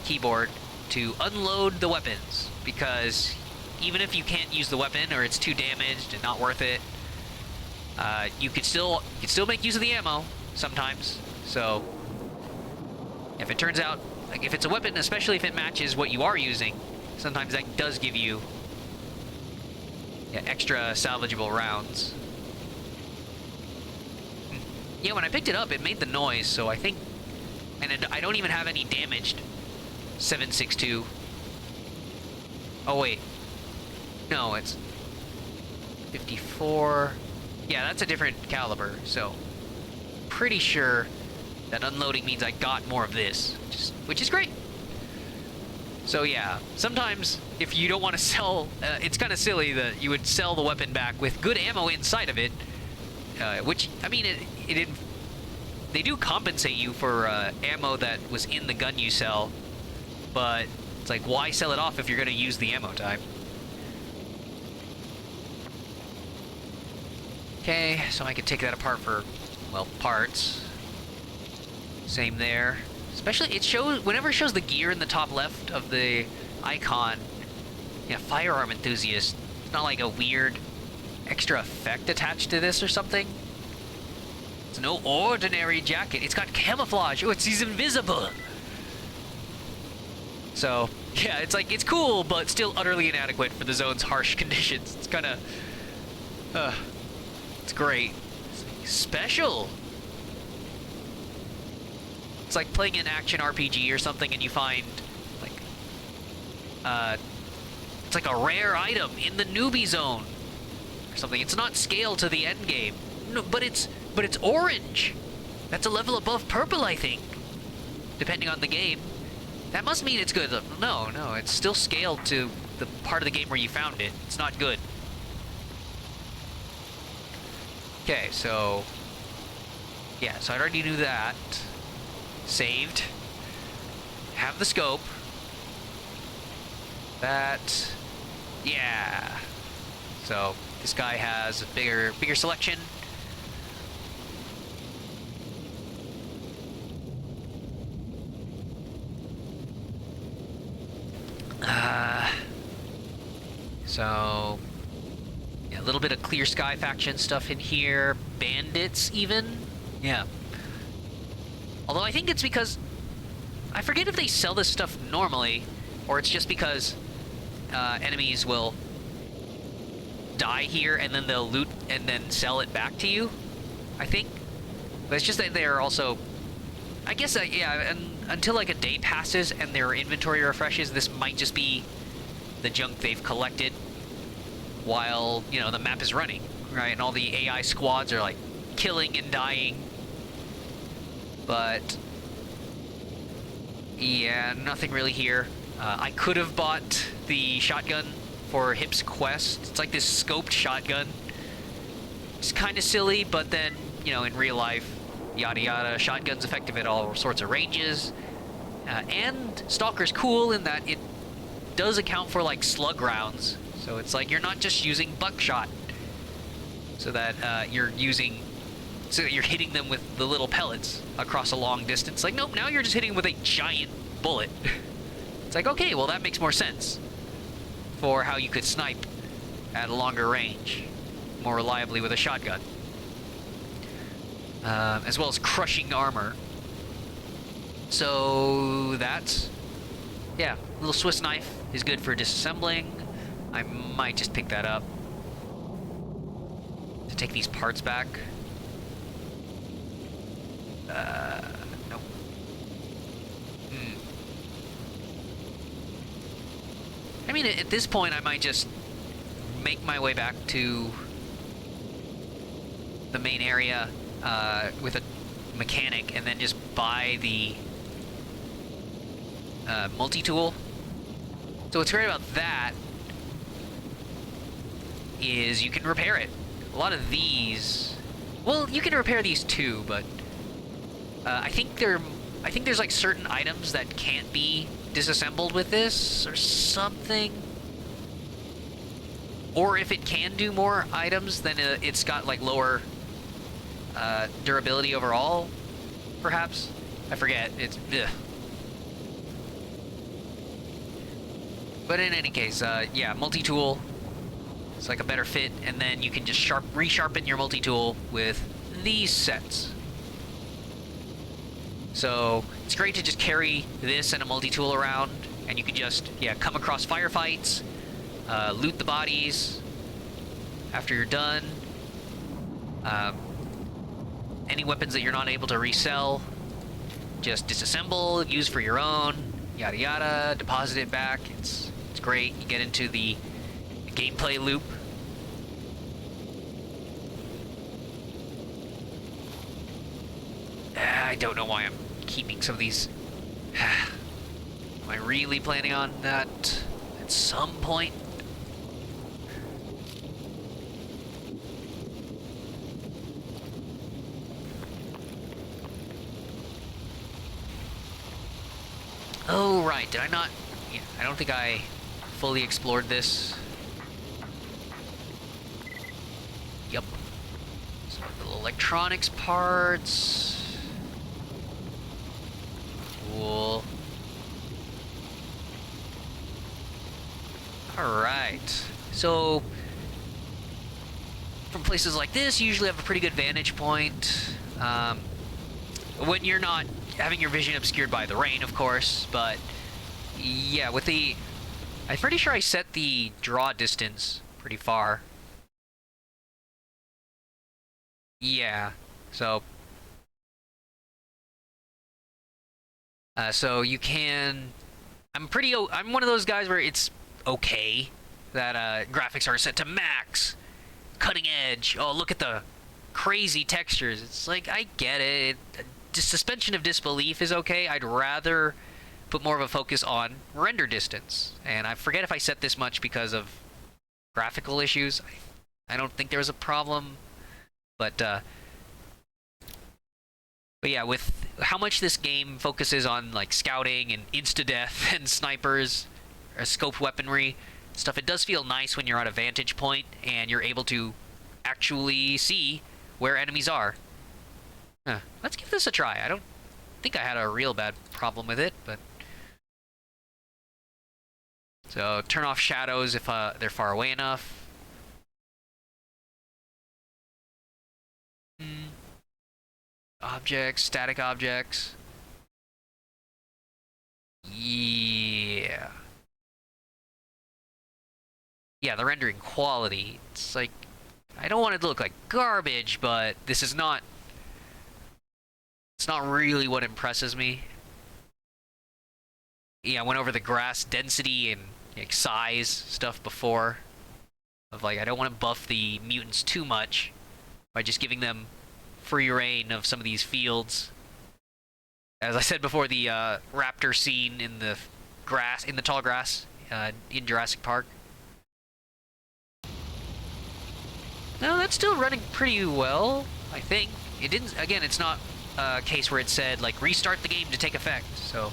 keyboard to unload the weapons, because even if you can't use the weapon or it's too damaged and not worth it, you could still make use of the ammo sometimes. So if it turns out, like, if it's a weapon, especially if it matches what you are using, sometimes that does give you extra salvageable rounds. Yeah, when I picked it up, it made the noise, so I think... And I don't even have any damaged 7.62. Oh, wait. No, it's 54. Yeah, that's a different caliber, so... Pretty sure that unloading means I got more of this, which is great. So yeah, sometimes if you don't want to sell, it's kind of silly that you would sell the weapon back with good ammo inside of it, which, I mean, they do compensate you for ammo that was in the gun you sell, but it's like, why sell it off if you're going to use the ammo type? Okay, so I could take that apart for, well, parts. Same there. Especially, it shows, whenever it shows the gear in the top left of the icon, yeah, firearm enthusiast, it's not like a weird extra effect attached to this or something. It's no ordinary jacket. It's got camouflage. Oh, he's invisible. So, yeah, it's like, it's cool, but still utterly inadequate for the zone's harsh conditions. It's kind of, it's great. Special. It's like playing an action RPG or something and you find, like, it's like a rare item in the newbie zone or something. It's not scaled to the end game. No, but it's orange. That's a level above purple, I think, depending on the game. That must mean it's good. No, it's still scaled to the part of the game where you found it. It's not good. Okay, so... Yeah, so I already knew that. Saved. Have the scope. That... Yeah. So, this guy has a bigger selection. So, yeah, a little bit of Clear Sky faction stuff in here. Bandits, even. Yeah. Although I think it's because... I forget if they sell this stuff normally, or it's just because enemies will die here, and then they'll loot and then sell it back to you, I think. But it's just that they're also... I guess, yeah, and until like a day passes and their inventory refreshes, this might just be the junk they've collected while, you know, the map is running, right? And all the AI squads are like killing and dying. But yeah, nothing really here. I could have bought the shotgun for Hip's quest. It's like this scoped shotgun. It's kind of silly, but then, you know, in real life, yada yada, shotgun's effective at all sorts of ranges. And Stalker's cool in that it does account for like slug rounds. So it's like you're not just using buckshot. So that you're hitting them with the little pellets across a long distance. Like, nope, now you're just hitting them with a giant bullet. It's like, okay, well that makes more sense for how you could snipe at a longer range more reliably with a shotgun. As well as crushing armor. So that's, yeah, little Swiss knife is good for disassembling. I might just pick that up to take these parts back. Nope. I mean, at this point, I might just make my way back to the main area with a mechanic and then just buy the multi-tool. So what's great about that is you can repair it. A lot of these, well, you can repair these too, but I think there's like certain items that can't be disassembled with this or something. Or if it can do more items, then it's got like lower durability overall, perhaps. I forget. It's ugh. But in any case, yeah, multi-tool. It's like a better fit, and then you can just resharpen your multi-tool with these sets. So it's great to just carry this and a multi-tool around, and you can just, yeah, come across firefights, loot the bodies after you're done. Any weapons that you're not able to resell, just disassemble, use for your own, yada yada, deposit it back. It's great. You get into the gameplay loop. I don't know why I'm keeping some of these. Am I really planning on that at some point? Oh, right. Did I not? Yeah, I don't think I fully explored this. Yup. Some little electronics parts. Cool. Alright. So, from places like this, you usually have a pretty good vantage point. When you're not having your vision obscured by the rain, of course, but yeah, with the... I'm pretty sure I set the draw distance pretty far. Yeah, so... so you can... I'm one of those guys where it's okay that graphics are set to max, cutting edge. Oh, look at the crazy textures. It's like, I get it. Suspension of disbelief is okay. I'd rather put more of a focus on render distance. And I forget if I set this much because of graphical issues. I don't think there was a problem. But yeah, with how much this game focuses on like scouting and insta-death and snipers, or scoped weaponry stuff, it does feel nice when you're at a vantage point and you're able to actually see where enemies are. Huh. Let's give this a try. I don't think I had a real bad problem with it, but... So, turn off shadows if they're far away enough. Objects, static objects. Yeah. Yeah, the rendering quality. It's like... I don't want it to look like garbage, but this is not... It's not really what impresses me. Yeah, I went over the grass density and like size stuff before. Of like, I don't want to buff the mutants too much by just giving them free reign of some of these fields. As I said before, the raptor scene in the grass, in the tall grass, in Jurassic Park. No, that's still running pretty well, I think. It didn't, again, it's not a case where it said, like, restart the game to take effect, so...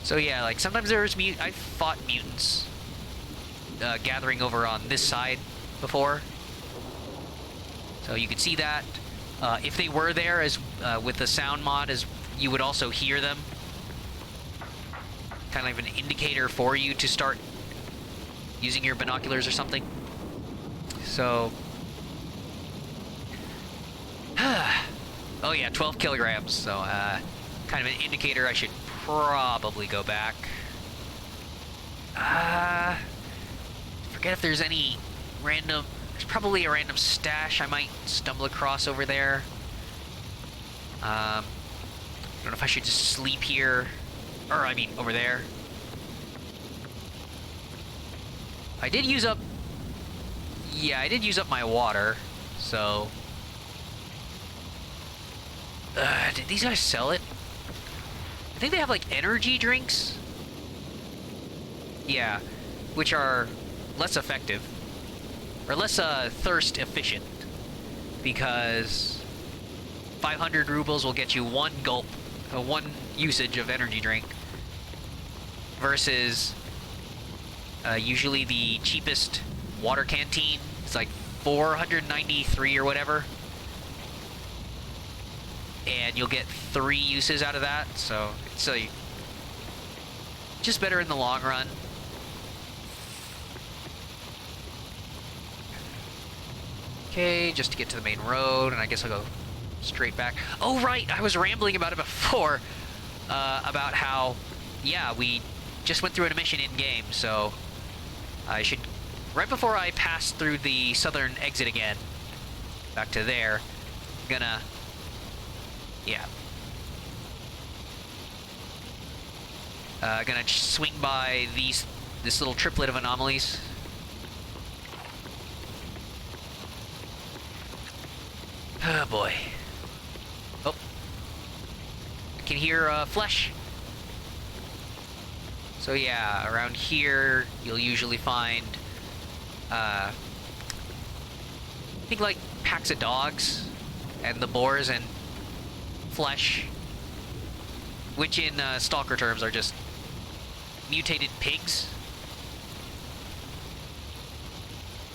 So yeah, like, sometimes there's I've fought mutants gathering over on this side before. So you could see that. If they were there, as with the sound mod, as you would also hear them. Kind of like an indicator for you to start using your binoculars or something. So... oh yeah, 12 kilograms, so kind of an indicator I should probably go back. Forget if there's any random... There's probably a random stash I might stumble across over there. I don't know if I should just sleep here. Or, I mean, over there. I did use up... Yeah, I did use up my water, so... did these guys sell it? I think they have, like, energy drinks? Yeah, which are less effective. Or less, thirst efficient. Because 500 rubles will get you one gulp, one usage of energy drink. Versus, usually the cheapest water canteen is like 493 or whatever. And you'll get 3 uses out of that, so it's a just better in the long run. Okay, just to get to the main road, and I guess I'll go straight back. Oh, right, I was rambling about it before, about how, yeah, we just went through an mission in-game, so I should, right before I pass through the southern exit again, back to there, gonna, yeah. Gonna just swing by this little triplet of anomalies. Oh boy. Oh. I can hear flesh. So yeah, around here you'll usually find I think like packs of dogs and the boars and flesh, which in stalker terms are just mutated pigs.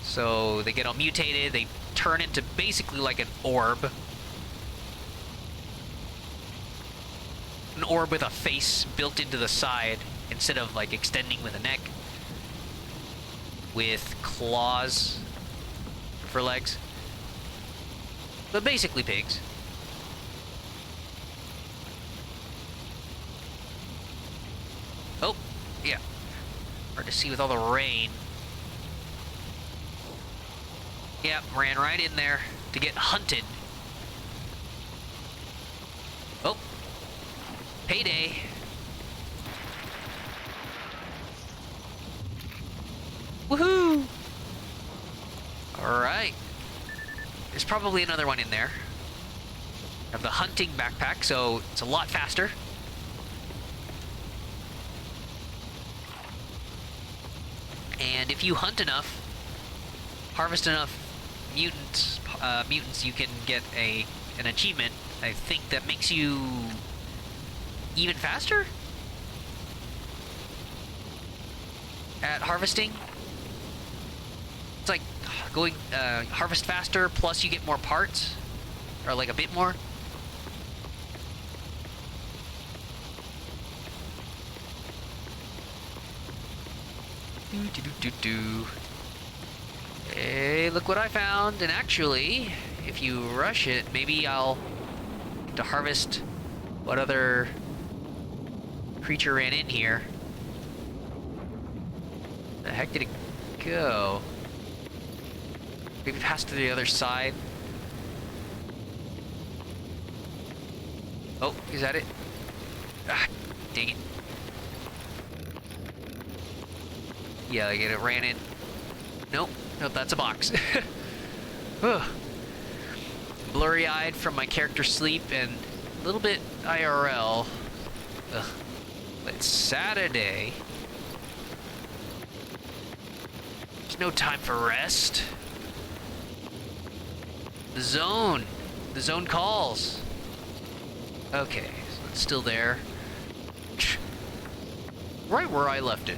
So they get all mutated, they turn into basically like an orb. An orb with a face built into the side instead of like extending with a neck. With claws for legs. But basically pigs. Oh, yeah. Hard to see with all the rain. Yep, ran right in there to get hunted. Oh. Payday. Woohoo! Alright. There's probably another one in there. I have the hunting backpack, so it's a lot faster. And if you hunt enough, harvest enough mutants, you can get an achievement, I think, that makes you even faster at harvesting. It's like going harvest faster plus you get more parts, or like a bit more. Hey, look what I found. And actually, if you rush it, maybe I'll get to harvest what other creature ran in here. The heck did it go? Maybe pass to the other side. Oh, is that it? Ah, dang it. Yeah, I get it, ran in. Nope, nope, that's a box. Blurry-eyed from my character sleep and a little bit IRL. Ugh. But it's Saturday. There's no time for rest. The zone calls. Okay, so it's still there. Right where I left it.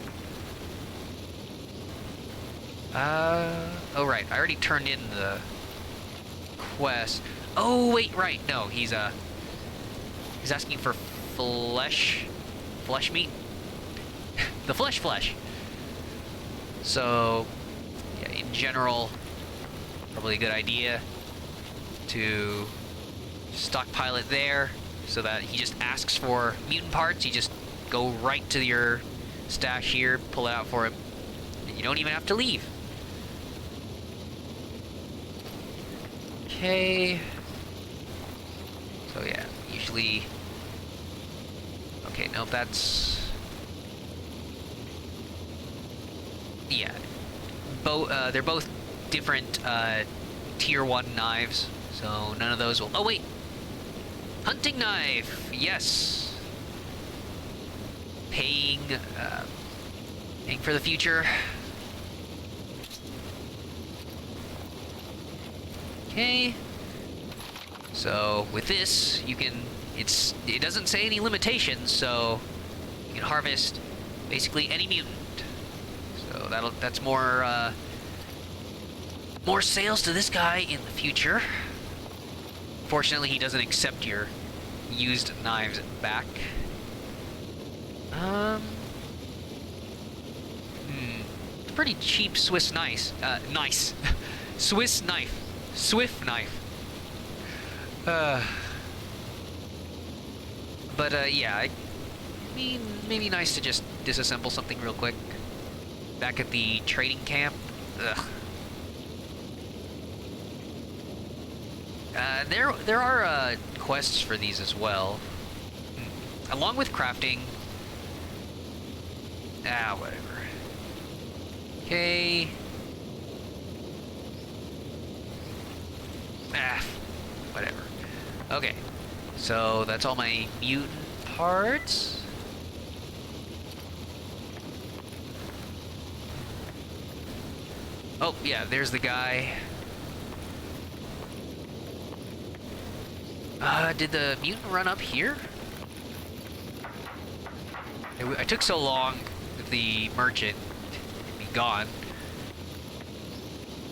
Oh right, I already turned in the quest. Oh wait, right, no, he's asking for flesh meat? The flesh. So, yeah, in general, probably a good idea to stockpile it there so that he just asks for mutant parts. You just go right to your stash here, pull it out for him, and you don't even have to leave. Okay. So yeah, usually... Okay, nope, that's... Yeah. They're both different tier 1 knives, so none of those will... Oh wait! Hunting knife! Yes! Paying for the future. Okay. So with this, you can... It doesn't say any limitations, so you can harvest basically any mutant. So that's more sales to this guy in the future. Fortunately, he doesn't accept your used knives back. Pretty cheap Swiss knife. Swiss knife. Swift knife. Yeah, I mean, maybe nice to just disassemble something real quick. Back at the trading camp. Ugh. There are quests for these as well. Along with crafting. Whatever. Okay. Whatever. Okay. So that's all my mutant parts. Oh, yeah, there's the guy. Did the mutant run up here? I took so long with the merchant to be gone.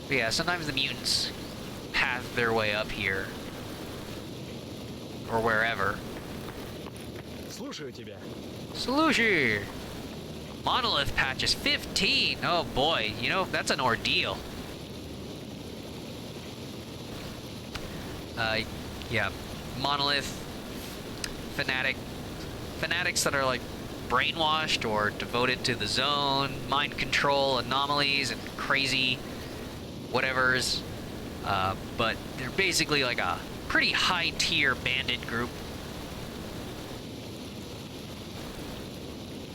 But yeah, sometimes the mutants path their way up here. Or wherever. Слушаю тебя. Solution! Monolith patch is 15! Oh boy, you know, that's an ordeal. Yeah. Monolith, fanatics that are like brainwashed or devoted to the zone, mind control, anomalies, and crazy whatevers. But they're basically like a pretty high tier bandit group.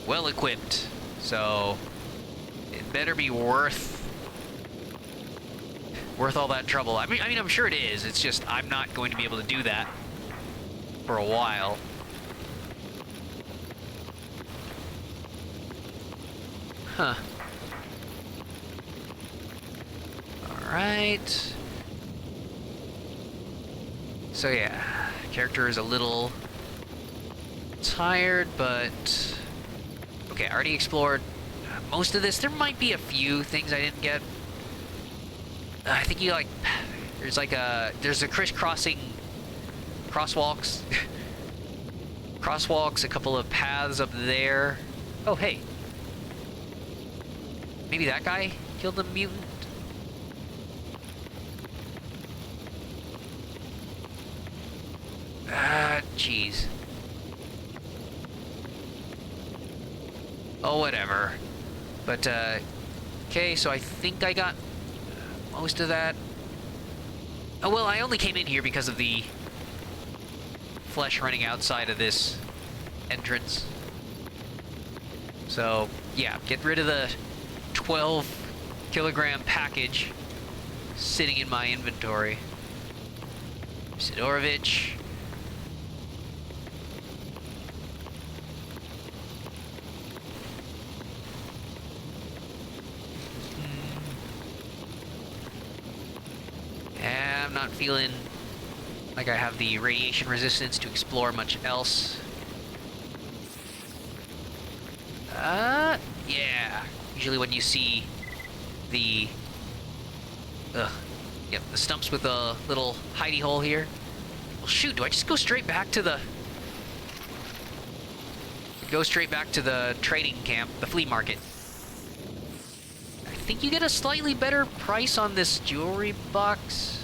Well equipped, so it better be worth all that trouble. I mean, I'm sure it is. It's just I'm not going to be able to do that for a while. Huh. All right. So yeah, character is a little tired, but okay. I already explored most of this. There might be a few things I didn't get. I think you like. There's a crisscrossing crosswalks. Crosswalks, a couple of paths up there. Oh, hey. Maybe that guy killed the mutant? Jeez. Oh, whatever. But, okay, so I think I got most of that. Oh, well, I only came in here because of the flesh running outside of this entrance. So, yeah, get rid of the 12-kilogram package sitting in my inventory. Sidorovich. I'm not feeling like I have the radiation resistance to explore much else. Yeah. Usually when you see the yep, the stumps with a little hidey hole here. Well, shoot, do I just go straight back to the trading camp, the flea market? I think you get a slightly better price on this jewelry box.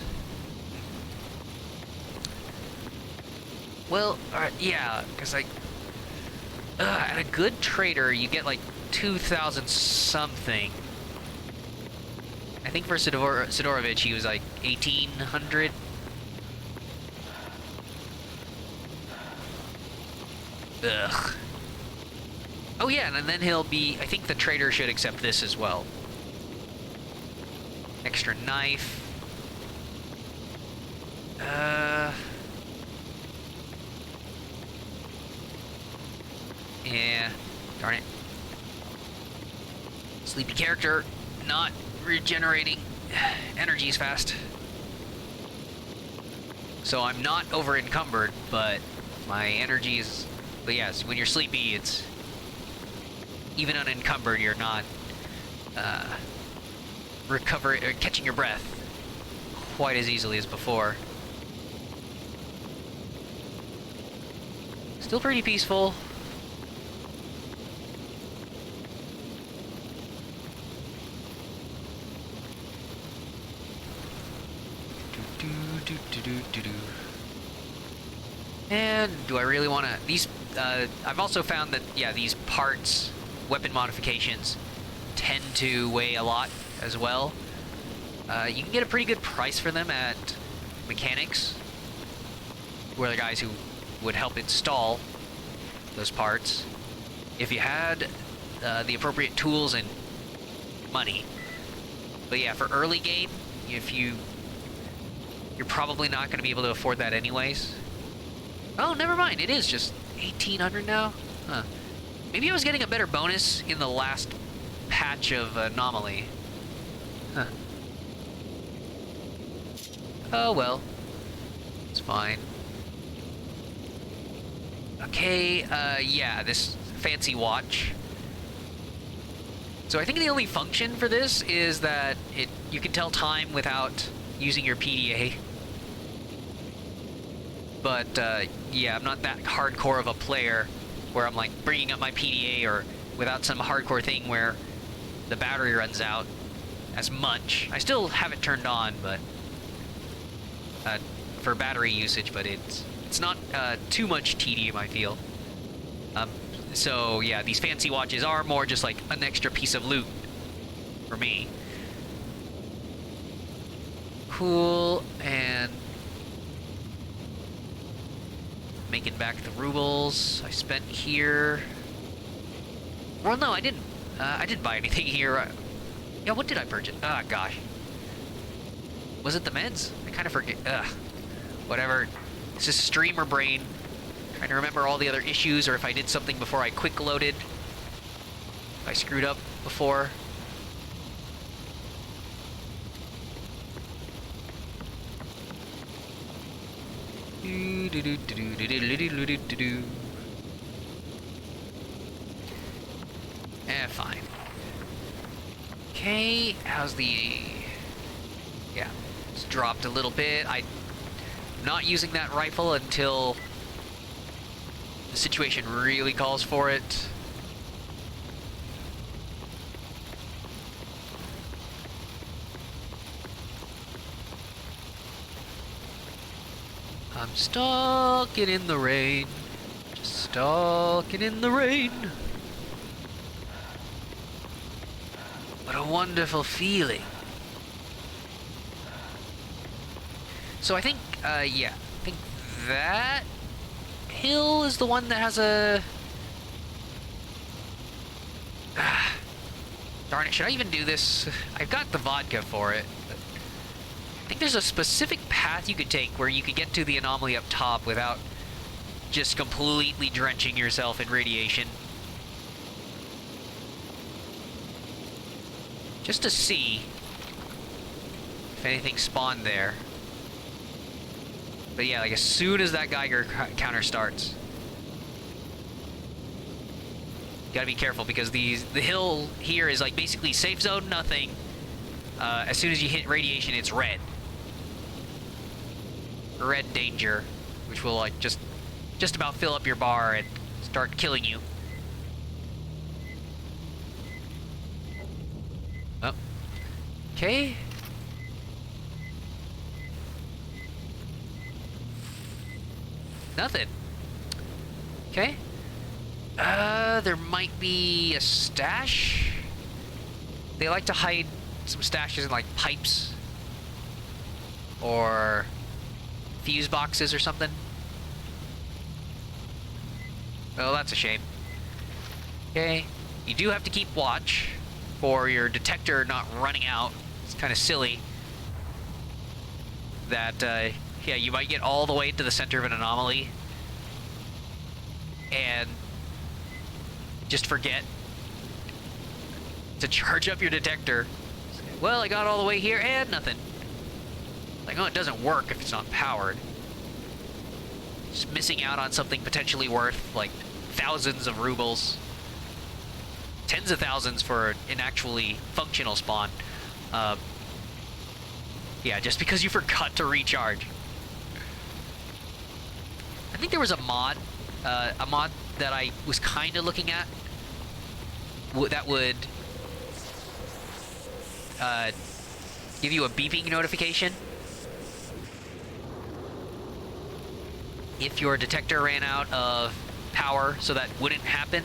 Well, yeah, because at a good trader, you get like 2,000 something. I think for Sidorovich, he was like 1,800. Ugh. Oh yeah, and then he'll be, I think the trader should accept this as well. Extra knife. Yeah, darn it. Sleepy character, not regenerating energies fast. So I'm not over encumbered, but my energy is, but yes, when you're sleepy, it's even unencumbered, you're not catching your breath quite as easily as before. Still pretty peaceful. And do I really want to... These, I've also found that, yeah, these parts, weapon modifications, tend to weigh a lot as well. You can get a pretty good price for them at mechanics, who are the guys who would help install those parts, if you had the appropriate tools and money. But yeah, for early game, you're probably not going to be able to afford that anyways. Oh, never mind. It is just 1,800 now. Huh. Maybe I was getting a better bonus in the last patch of Anomaly. Huh. Oh well. It's fine. Okay, yeah, this fancy watch. So I think the only function for this is that you can tell time without using your PDA. But, yeah, I'm not that hardcore of a player where I'm, like, bringing up my PDA or without some hardcore thing where the battery runs out as much. I still have it turned on, but for battery usage, but it's not too much tedium, I feel. So, yeah, these fancy watches are more just like an extra piece of loot for me. Cool, and making back the rubles I spent here. Well, no, I didn't. I didn't buy anything here. Yeah, what did I purchase? Ah, gosh. Was it the meds? I kind of forget. Ugh. Whatever. It's just streamer brain. Trying to remember all the other issues, or if I did something before I quick loaded. If I screwed up before. Fine. Okay, how's the... Yeah, it's dropped a little bit. I'm not using that rifle until the situation really calls for it. I'm stalking in the rain, just stalking in the rain. What a wonderful feeling. So I think, yeah, I think that hill is the one that has a... Darn it, should I even do this? I've got the vodka for it. But I think there's a specific path you could take where you could get to the anomaly up top without just completely drenching yourself in radiation. Just to see if anything spawned there. But yeah, like as soon as that Geiger counter starts, you gotta be careful because the hill here is like basically safe zone, nothing. As soon as you hit radiation, it's red. Red danger, which will like just about fill up your bar and start killing you. Oh. Okay. Nothing. Okay. There might be a stash. They like to hide some stashes in like pipes or fuse boxes or something. Oh, that's a shame. Okay. You do have to keep watch for your detector not running out. It's kind of silly that, yeah, you might get all the way to the center of an anomaly and just forget to charge up your detector. Well, I got all the way here and nothing. Like, oh, it doesn't work if it's not powered. Just missing out on something potentially worth, like, thousands of rubles. Tens of thousands for an actually functional spawn. Yeah, just because you forgot to recharge. I think there was a mod that I was kind of looking at that would give you a beeping notification if your detector ran out of power, so that wouldn't happen.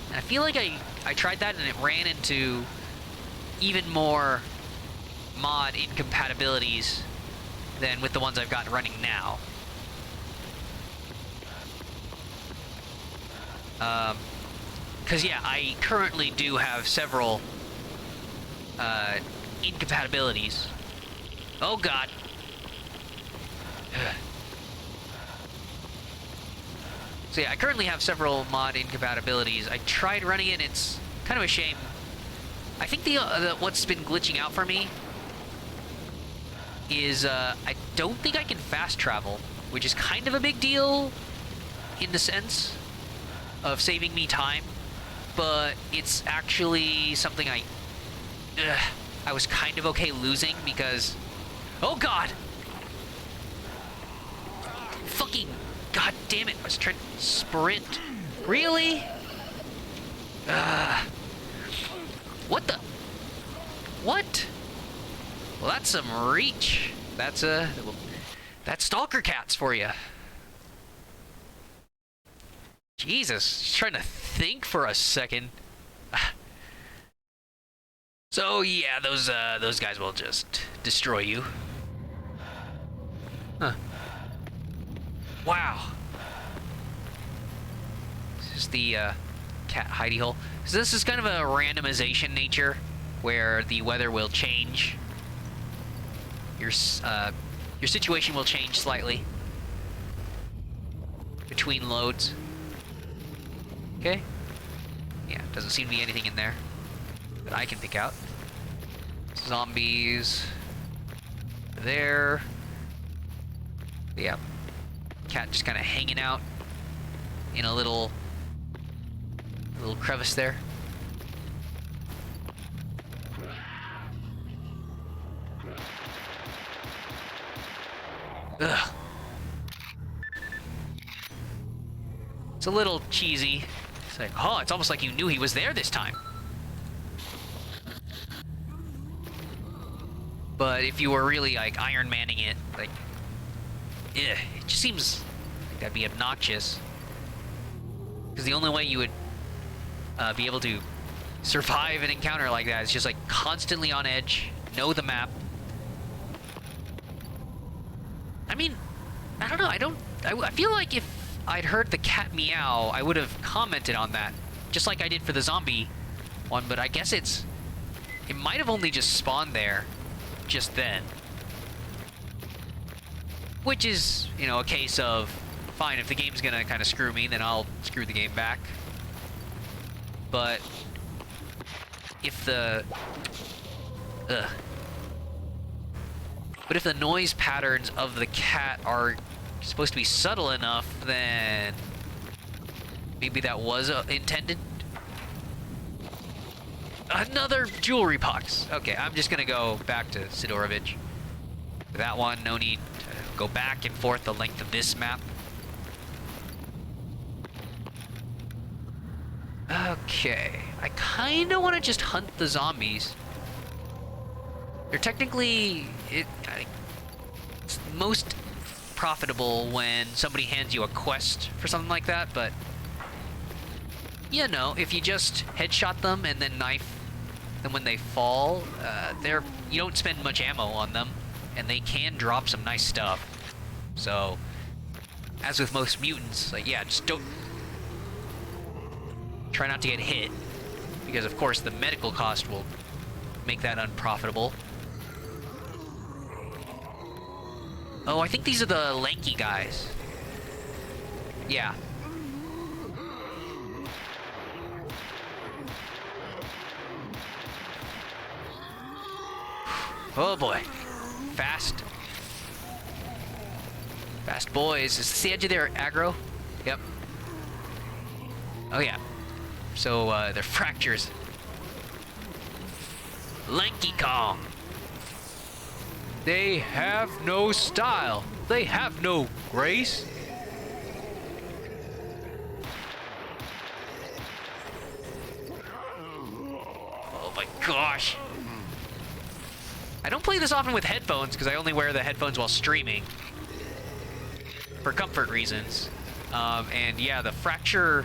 And I feel like I tried that and it ran into even more mod incompatibilities than with the ones I've got running now. Because yeah, I currently do have several incompatibilities. Oh god. So yeah, I currently have several mod incompatibilities. I tried running it, it's kind of a shame. I think the what's been glitching out for me is I don't think I can fast travel, which is kind of a big deal in the sense of saving me time, but it's actually something I was kind of okay losing because, oh god! Fucking god damn it, I was trying to sprint. Really? What the? What? Well, that's some reach. That's Stalker Cats for you. Jesus, just trying to think for a second. So yeah, those guys will just destroy you. Huh. Wow. This is the cat hidey hole. So this is kind of a randomization nature, where the weather will change. Your situation will change slightly between loads. Okay. Yeah, doesn't seem to be anything in there that I can pick out. Zombies. There. Yeah. Cat just kind of hanging out in a little crevice there. Ugh. It's a little cheesy. It's like, oh, it's almost like you knew he was there this time. But if you were really like Iron Manning it, like, it just seems like that'd be obnoxious. Because the only way you would be able to survive an encounter like that is just like constantly on edge, know the map. I mean, I don't know. I feel like if I'd heard the cat meow, I would have commented on that, just like I did for the zombie one. But I guess it might have only just spawned there, just then. Which is, you know, a case of, fine, if the game's gonna kind of screw me, then I'll screw the game back. But if the but if the noise patterns of the cat are supposed to be subtle enough, then maybe that was intended. Another jewelry box. Okay, I'm just gonna go back to Sidorovich. For that one, no need to go back and forth the length of this map. Okay, I kind of want to just hunt the zombies. They're technically it's most profitable when somebody hands you a quest for something like that, but you know, if you just headshot them and then knife them when they fall, you don't spend much ammo on them, and they can drop some nice stuff. So, as with most mutants, like, yeah, just don't try not to get hit, because of course the medical cost will make that unprofitable. Oh, I think these are the lanky guys. Yeah. Oh boy. Fast. Fast boys. Is this the edge of their aggro? Yep. Oh yeah. So, they're fractures. Lanky Kong. They have no style. They have no grace. Oh my gosh. I don't play this often with headphones because I only wear the headphones while streaming. for comfort reasons. And yeah, the fracture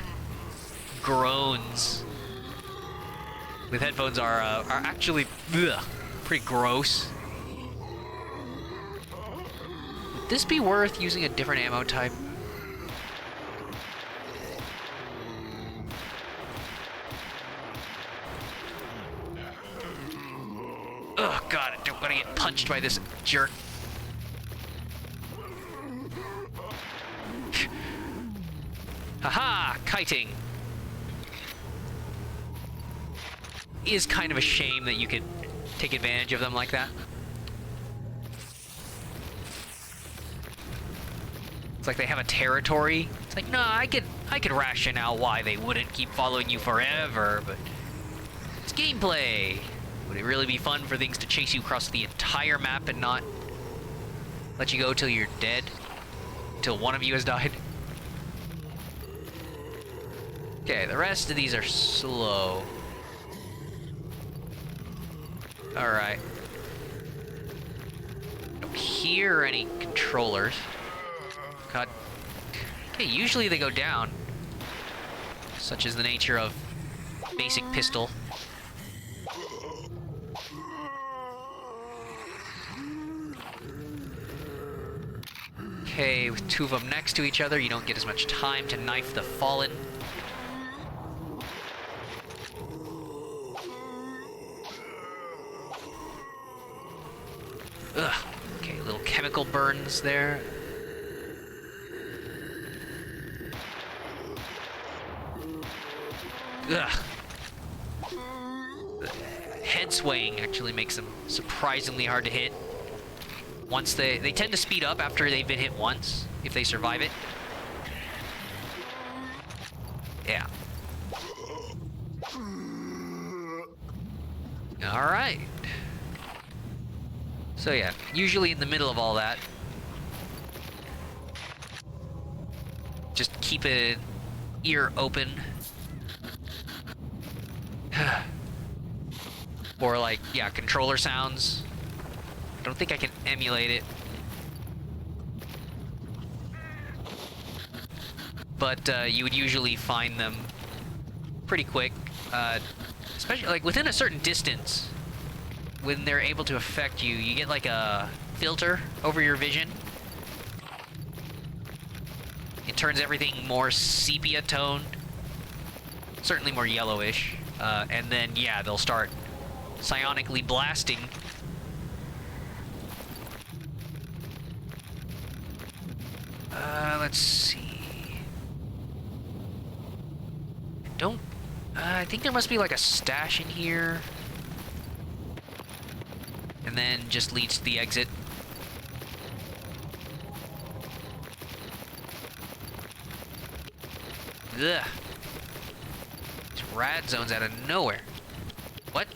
groans with headphones are actually pretty gross. Would this be worth using a different ammo type? Oh god, I don't want to get punched by this jerk. Haha, kiting. Is kind of a shame that you could take advantage of them like that. It's like they have a territory. It's like, no, I could rationale why they wouldn't keep following you forever, but it's gameplay. Would it really be fun for things to chase you across the entire map and not let you go till you're dead? Till one of you has died? Okay, the rest of these are slow. Alright. Don't hear any controllers. God. Okay, usually they go down. Such is the nature of basic pistol. Okay, with two of them next to each other, you don't get as much time to knife the fallen. Ugh. Okay, little chemical burns there. Ugh. The head swaying actually makes them surprisingly hard to hit. Once they tend to speed up after they've been hit once, if they survive it. Yeah. Alright. So yeah, usually in the middle of all that, just keep an ear open. Or like, yeah, controller sounds. I don't think I can emulate it. But you would usually find them pretty quick. Especially like within a certain distance. When they're able to affect you, you get like a filter over your vision. It turns everything more sepia toned. Certainly more yellowish. And then, yeah, they'll start psionically blasting. Let's see. I think there must be like a stash in here. And then just leads to the exit. Ugh. These rad zones out of nowhere. What?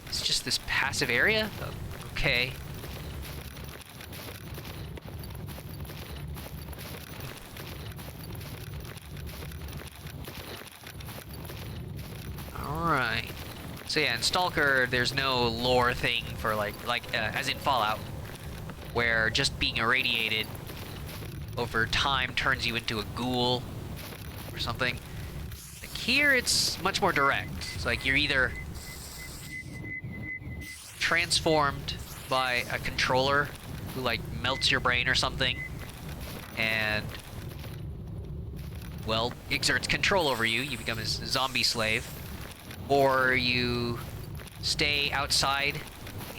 It's just this passive area? Okay. Alright. So yeah, in Stalker, there's no lore thing for like as in Fallout, where just being irradiated over time turns you into a ghoul or something. Like here, it's much more direct. It's like you're either transformed by a controller who like melts your brain or something, and well, exerts control over you. You become a zombie slave. Or you stay outside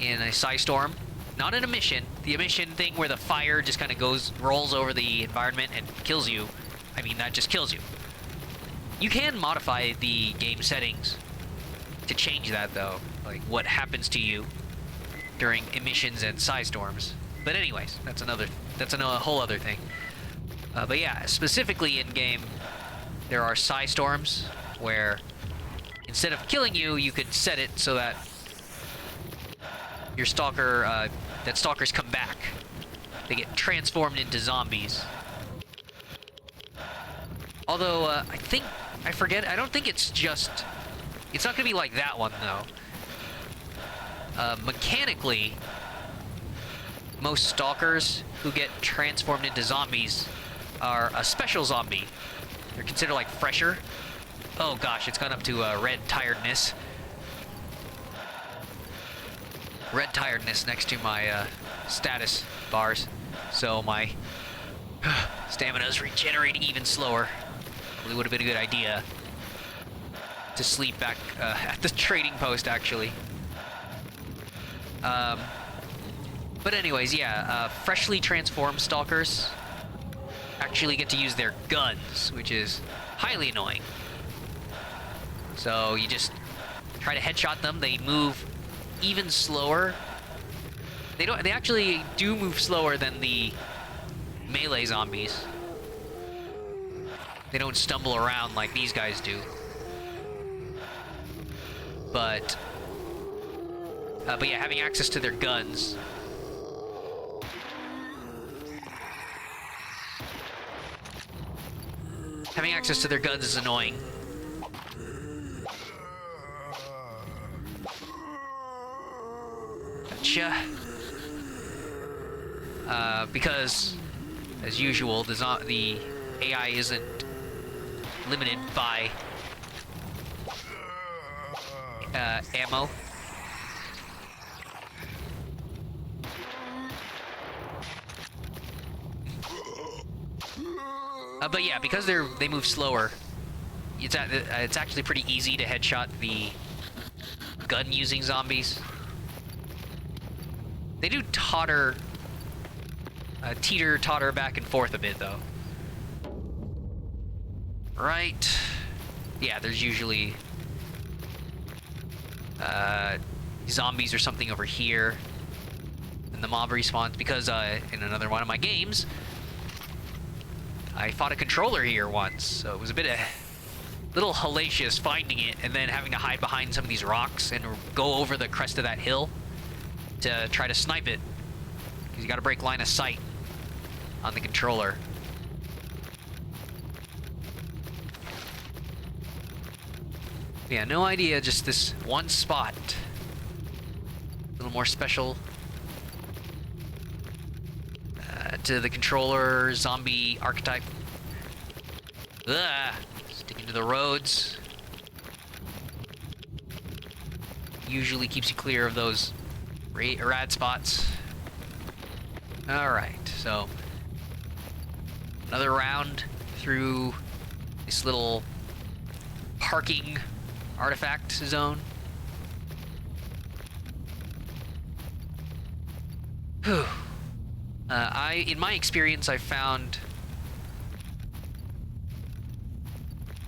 in a psystorm, not in a mission. The emission thing where the fire just kind of rolls over the environment and kills you. I mean, that just kills you. You can modify the game settings to change that, though. Like, what happens to you during emissions and psystorms. But anyways, that's a whole other thing. But yeah, specifically in game, there are psystorms where instead of killing you, you could set it so that your stalker, that stalkers come back. They get transformed into zombies. Although, I don't think it's not gonna be like that one, though. Mechanically, most stalkers who get transformed into zombies are a special zombie. They're considered like fresher. Oh gosh, it's gone up to red tiredness. Red tiredness next to my status bars. So my stamina is regenerating even slower. Probably would have been a good idea to sleep back at the trading post, actually. But anyways, yeah, freshly transformed stalkers actually get to use their guns, which is highly annoying. So you just try to headshot them. They move even slower. They actually do move slower than the melee zombies. They don't stumble around like these guys do. But yeah, having access to their guns. Having access to their guns is annoying. Gotcha. Because, as usual, the AI isn't limited by ammo. But yeah, because they move slower, it's actually pretty easy to headshot the gun-using zombies. They do teeter-totter back and forth a bit, though. Right. Yeah, there's usually zombies or something over here. And the mob respawns because in another one of my games, I fought a controller here once, so it was a little hellacious finding it and then having to hide behind some of these rocks and go over the crest of that hill to try to snipe it, because you got to break line of sight on the controller. Yeah, no idea, just this one spot. A little more special to the controller zombie archetype. Ugh, sticking to the roads. Usually keeps you clear of those rad spots. Alright, so another round through this little parking artifact zone. Whew. In my experience, I found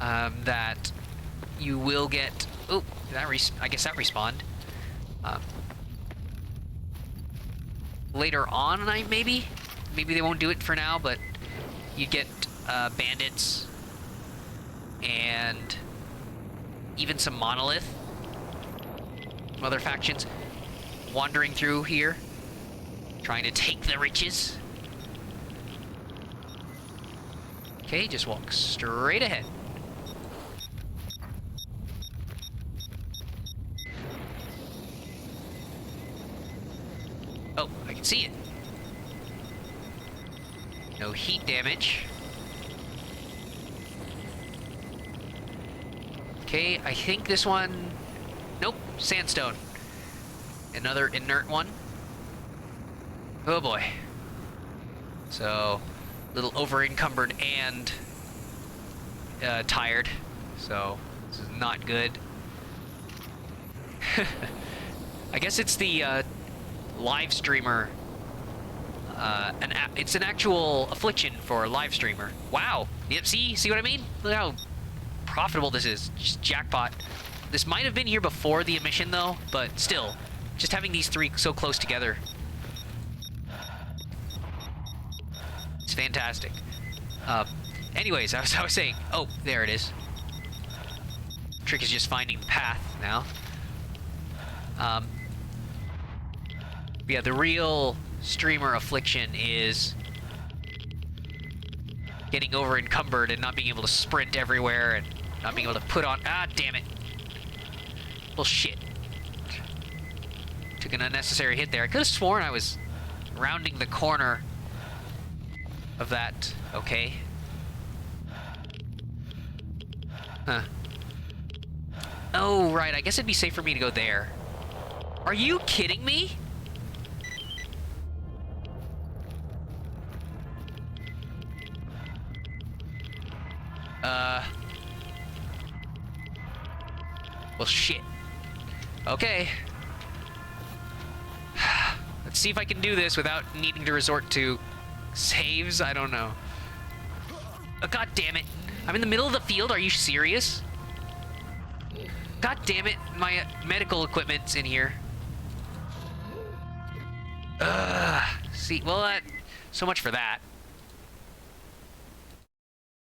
that you will get. Oh, I guess that respawned. Later on, maybe they won't do it for now, but you get bandits and even some monolith, some other factions wandering through here, trying to take the riches. Okay, just walk straight ahead. Oh, I can see it. No heat damage. Okay, I think this one... Nope, sandstone. Another inert one. Oh boy. So, a little over-encumbered and tired. So, this is not good. I guess it's the live streamer. It's an actual affliction for a live streamer. Wow. Yep, see what I mean? Look how profitable this is. Just jackpot. This might have been here before the emission, though, but still, just having these three so close together, it's fantastic. Anyways, I was saying, oh, there it is. Trick is just finding the path now. Yeah, the real streamer affliction is getting over encumbered and not being able to sprint everywhere and not being able to put on... Ah, damn it. Well, shit. Took an unnecessary hit there. I could have sworn I was rounding the corner of that. Okay. Huh. Oh, right. I guess it'd be safe for me to go there. Are you kidding me? Well, shit. Okay. Let's see if I can do this without needing to resort to saves. I don't know. Oh, God damn it. I'm in the middle of the field. Are you serious? God damn it. My medical equipment's in here. See, well, so much for that.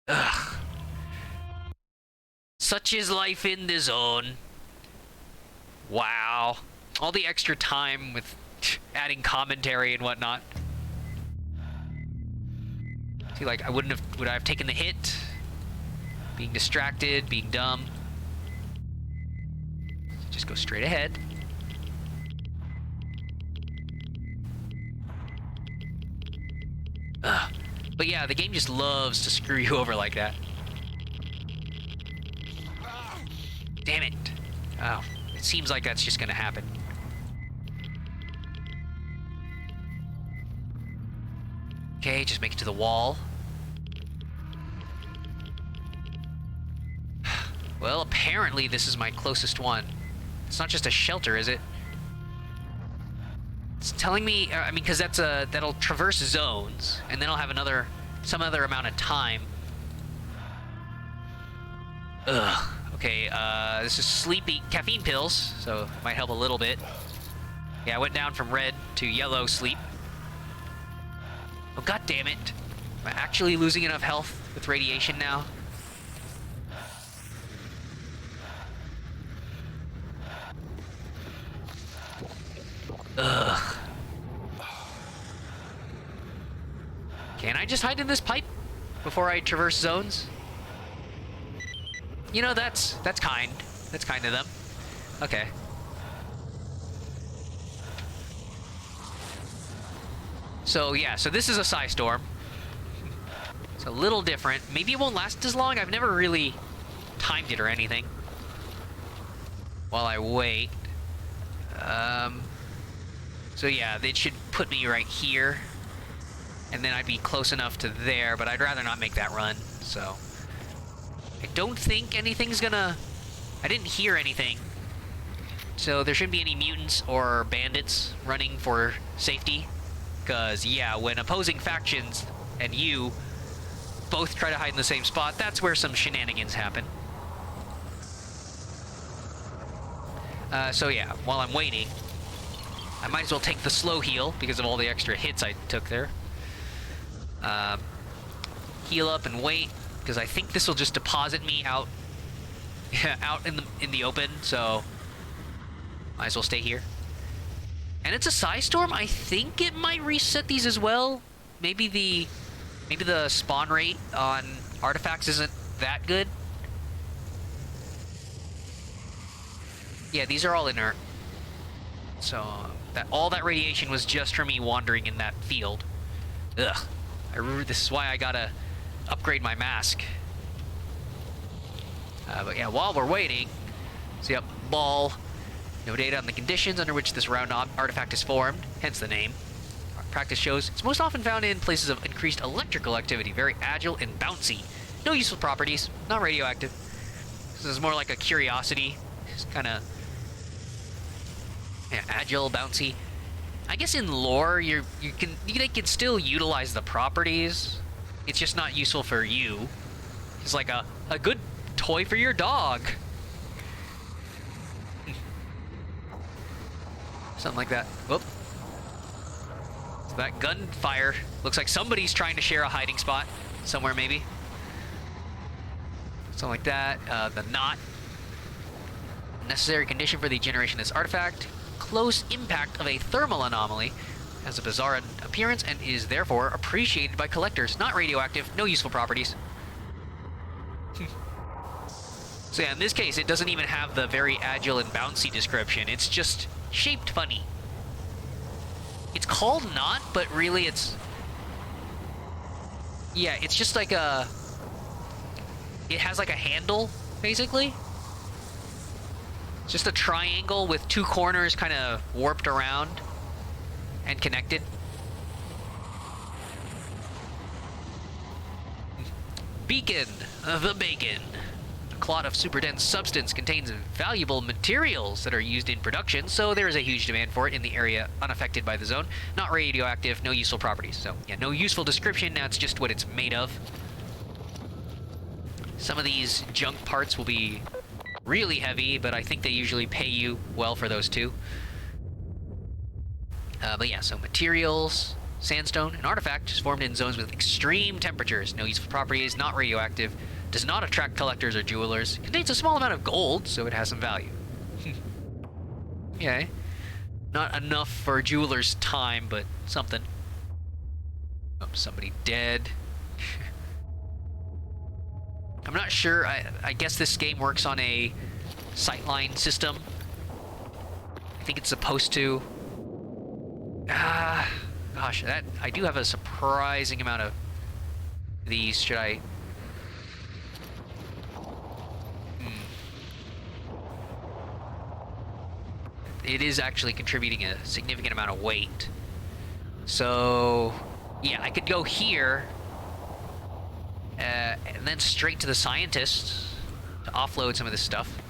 Ugh. Such is life in the zone. Wow. All the extra time with adding commentary and whatnot. See, like, would I have taken the hit? Being distracted, being dumb. Just go straight ahead. Ugh. But yeah, the game just loves to screw you over like that. Damn it. Oh, it seems like that's just gonna happen. Okay, just make it to the wall. Well, apparently this is my closest one. It's not just a shelter, is it? It's telling me, I mean, because that'll traverse zones, and then I'll have some other amount of time. Ugh. Okay, this is sleepy caffeine pills, so it might help a little bit. Yeah, I went down from red to yellow sleep. Oh, god damn it. Am I actually losing enough health with radiation now? Ugh. Can I just hide in this pipe before I traverse zones? You know, that's kind. That's kind of them. Okay. So, yeah, so this is a psi storm. It's a little different. Maybe it won't last as long. I've never really timed it or anything. While I wait. So, yeah, it should put me right here. And then I'd be close enough to there, but I'd rather not make that run, so... I don't think anything's gonna... I didn't hear anything. So there shouldn't be any mutants or bandits running for safety. Because, yeah, when opposing factions and you both try to hide in the same spot, that's where some shenanigans happen. So yeah, while I'm waiting, I might as well take the slow heal because of all the extra hits I took there. Heal up and wait, because I think this will just deposit me out out in the open, so might as well stay here. And it's a psi storm. I think it might reset these as well. Maybe the spawn rate on artifacts isn't that good. Yeah, these are all inert. So all that radiation was just for me wandering in that field. Ugh. This is why I gotta upgrade my mask. But yeah, while we're waiting, see up ball. No data on the conditions under which this round artifact is formed, hence the name. Our practice shows it's most often found in places of increased electrical activity, very agile and bouncy. No useful properties, not radioactive. This is more like a curiosity. It's kind of agile, bouncy. I guess in lore, they can still utilize the properties. It's just not useful for you. It's like a good toy for your dog. Something like that. Whoop. So that gunfire looks like somebody's trying to share a hiding spot somewhere, maybe. Something like that. The knot. Necessary condition for the generation of this artifact. Close impact of a thermal anomaly. Has a bizarre appearance and is therefore appreciated by collectors. Not radioactive. No useful properties. So yeah, in this case, it doesn't even have the very agile and bouncy description. It's just shaped funny. It's called knot, but really it's Yeah, it's just like a... It has like a handle, basically. It's just a triangle with two corners kind of warped around and connected. Beacon, the bacon. A clot of super dense substance contains valuable materials that are used in production, so there is a huge demand for it in the area unaffected by the zone. Not radioactive, no useful properties. So, yeah, no useful description, now it's just what it's made of. Some of these junk parts will be really heavy, but I think they usually pay you well for those too. But yeah, so materials, sandstone, an artifact is formed in zones with extreme temperatures, no useful properties, not radioactive, does not attract collectors or jewelers, contains a small amount of gold, so it has some value. Okay. Not enough for a jeweler's time, but something. Oh, somebody dead. I'm not sure. I guess this game works on a sightline system. I think it's supposed to. Gosh, that I do have a surprising amount of these. Should I? It is actually contributing a significant amount of weight. So, yeah, I could go here. And then straight to the scientist to offload some of this stuff.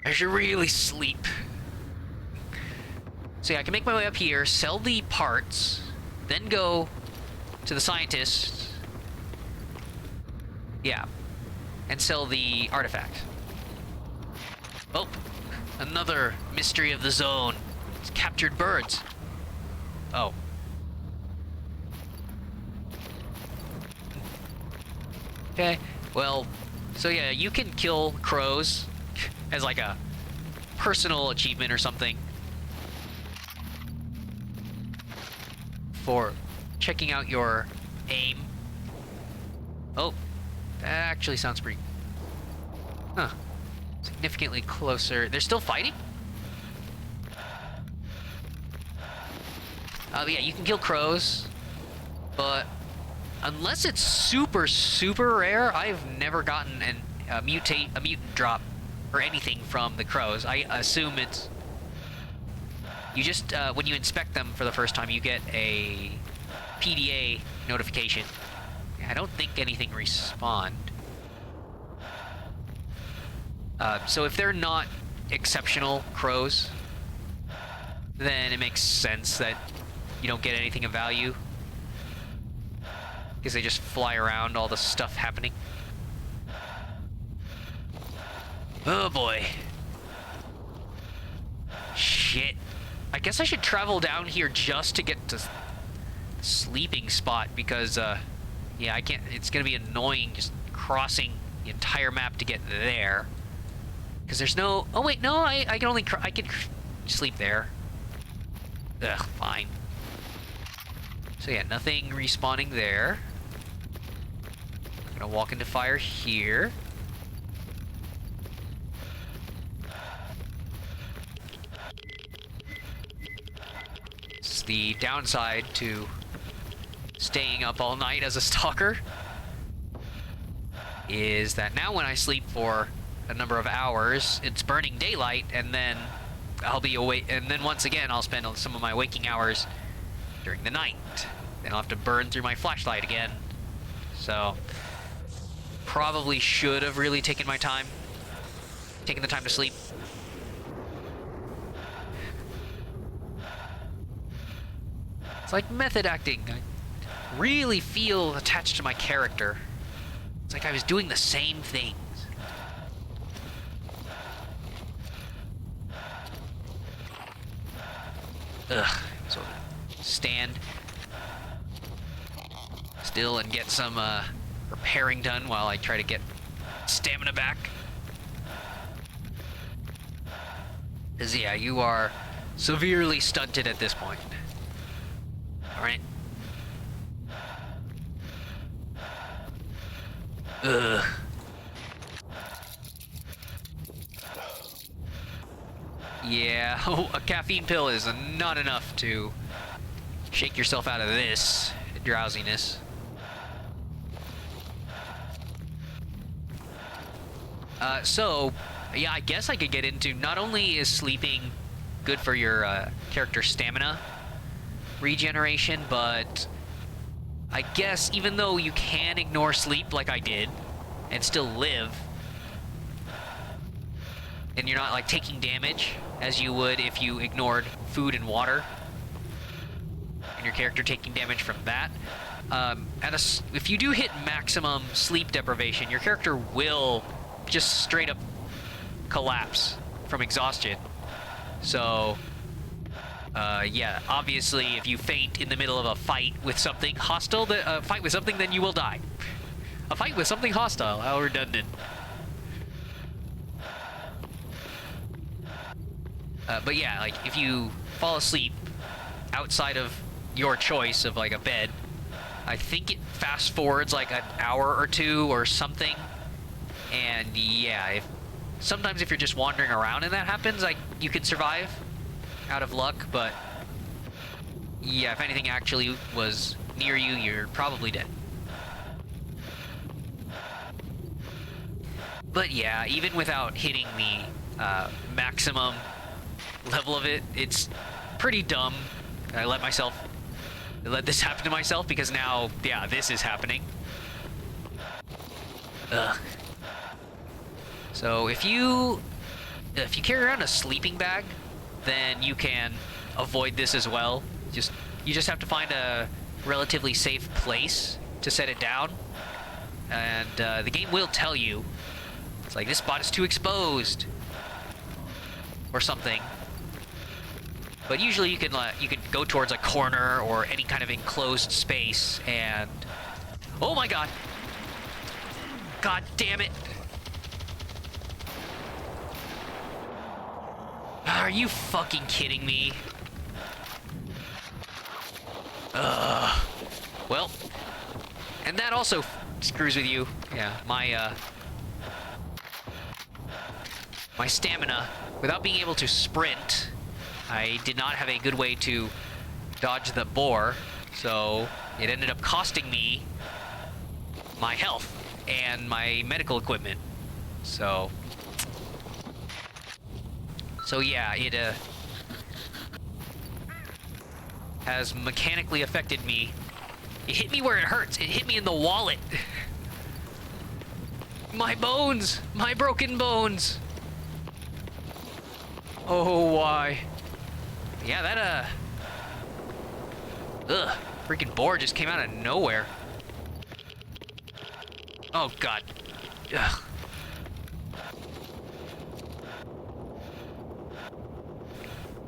I should really sleep. So yeah, I can make my way up here, sell the parts, then go to the scientist. Yeah. And sell the artifact. Oh, another mystery of the zone. It's captured birds. Oh. Okay, well, so yeah, you can kill crows as like a personal achievement or something for checking out your aim. Oh, that actually sounds pretty... Huh. Significantly closer. They're still fighting? Yeah, you can kill crows, but unless it's super, super rare, I've never gotten a mutant drop or anything from the crows. I assume it's... You just, when you inspect them for the first time, you get a PDA notification. I don't think anything respawned. So if they're not exceptional crows, then it makes sense that you don't get anything of value. Because they just fly around all the stuff happening. Oh boy. Shit. I guess I should travel down here just to get to sleeping spot because, yeah, I can't... It's gonna be annoying just crossing the entire map to get there. Because there's no... Oh wait, no, I can only... I can sleep there. Ugh, fine. So yeah, nothing respawning there. I'm gonna walk into fire here. This is the downside to staying up all night as a stalker. Is that now when I sleep for a number of hours, it's burning daylight, and then I'll be awake, and then once again I'll spend some of my waking hours during the night. Then I'll have to burn through my flashlight again. So, probably should have really taken the time to sleep. It's like method acting. I really feel attached to my character. It's like I was doing the same things. Ugh. So, stand still and get some repairing done while I try to get stamina back. Because, yeah, you are severely stunted at this point. Alright. Ugh. Yeah, oh, a caffeine pill is not enough to shake yourself out of this drowsiness. So, yeah, I guess I could get into, not only is sleeping good for your character stamina regeneration, but I guess even though you can ignore sleep like I did and still live, and you're not like taking damage as you would if you ignored food and water, and your character taking damage from that, if you do hit maximum sleep deprivation, your character will just straight up collapse from exhaustion. So yeah, obviously if you faint in the middle of a fight with something hostile, then you will die. A fight with something hostile, how redundant. But yeah, like if you fall asleep outside of your choice of like a bed, I think it fast forwards like an hour or two or something. And yeah, sometimes if you're just wandering around and that happens, like you can survive out of luck, but yeah, if anything actually was near you, you're probably dead. But yeah, even without hitting the maximum level of it, it's pretty dumb. I let this happen to myself because now, yeah, this is happening. Ugh. So if you carry around a sleeping bag, then you can avoid this as well. You just have to find a relatively safe place to set it down, and the game will tell you. It's like, this spot is too exposed, or something. But usually you can go towards a corner or any kind of enclosed space and... Oh my god! God damn it! Are you fucking kidding me? Ugh. Well, and that also screws with you. Yeah, my stamina, without being able to sprint, I did not have a good way to dodge the boar, so it ended up costing me my health and my medical equipment. So yeah, it has mechanically affected me. It hit me where it hurts. It hit me in the wallet. My bones! My broken bones! Oh, why? Yeah, that, ugh. Freaking boar just came out of nowhere. Oh, God. Ugh.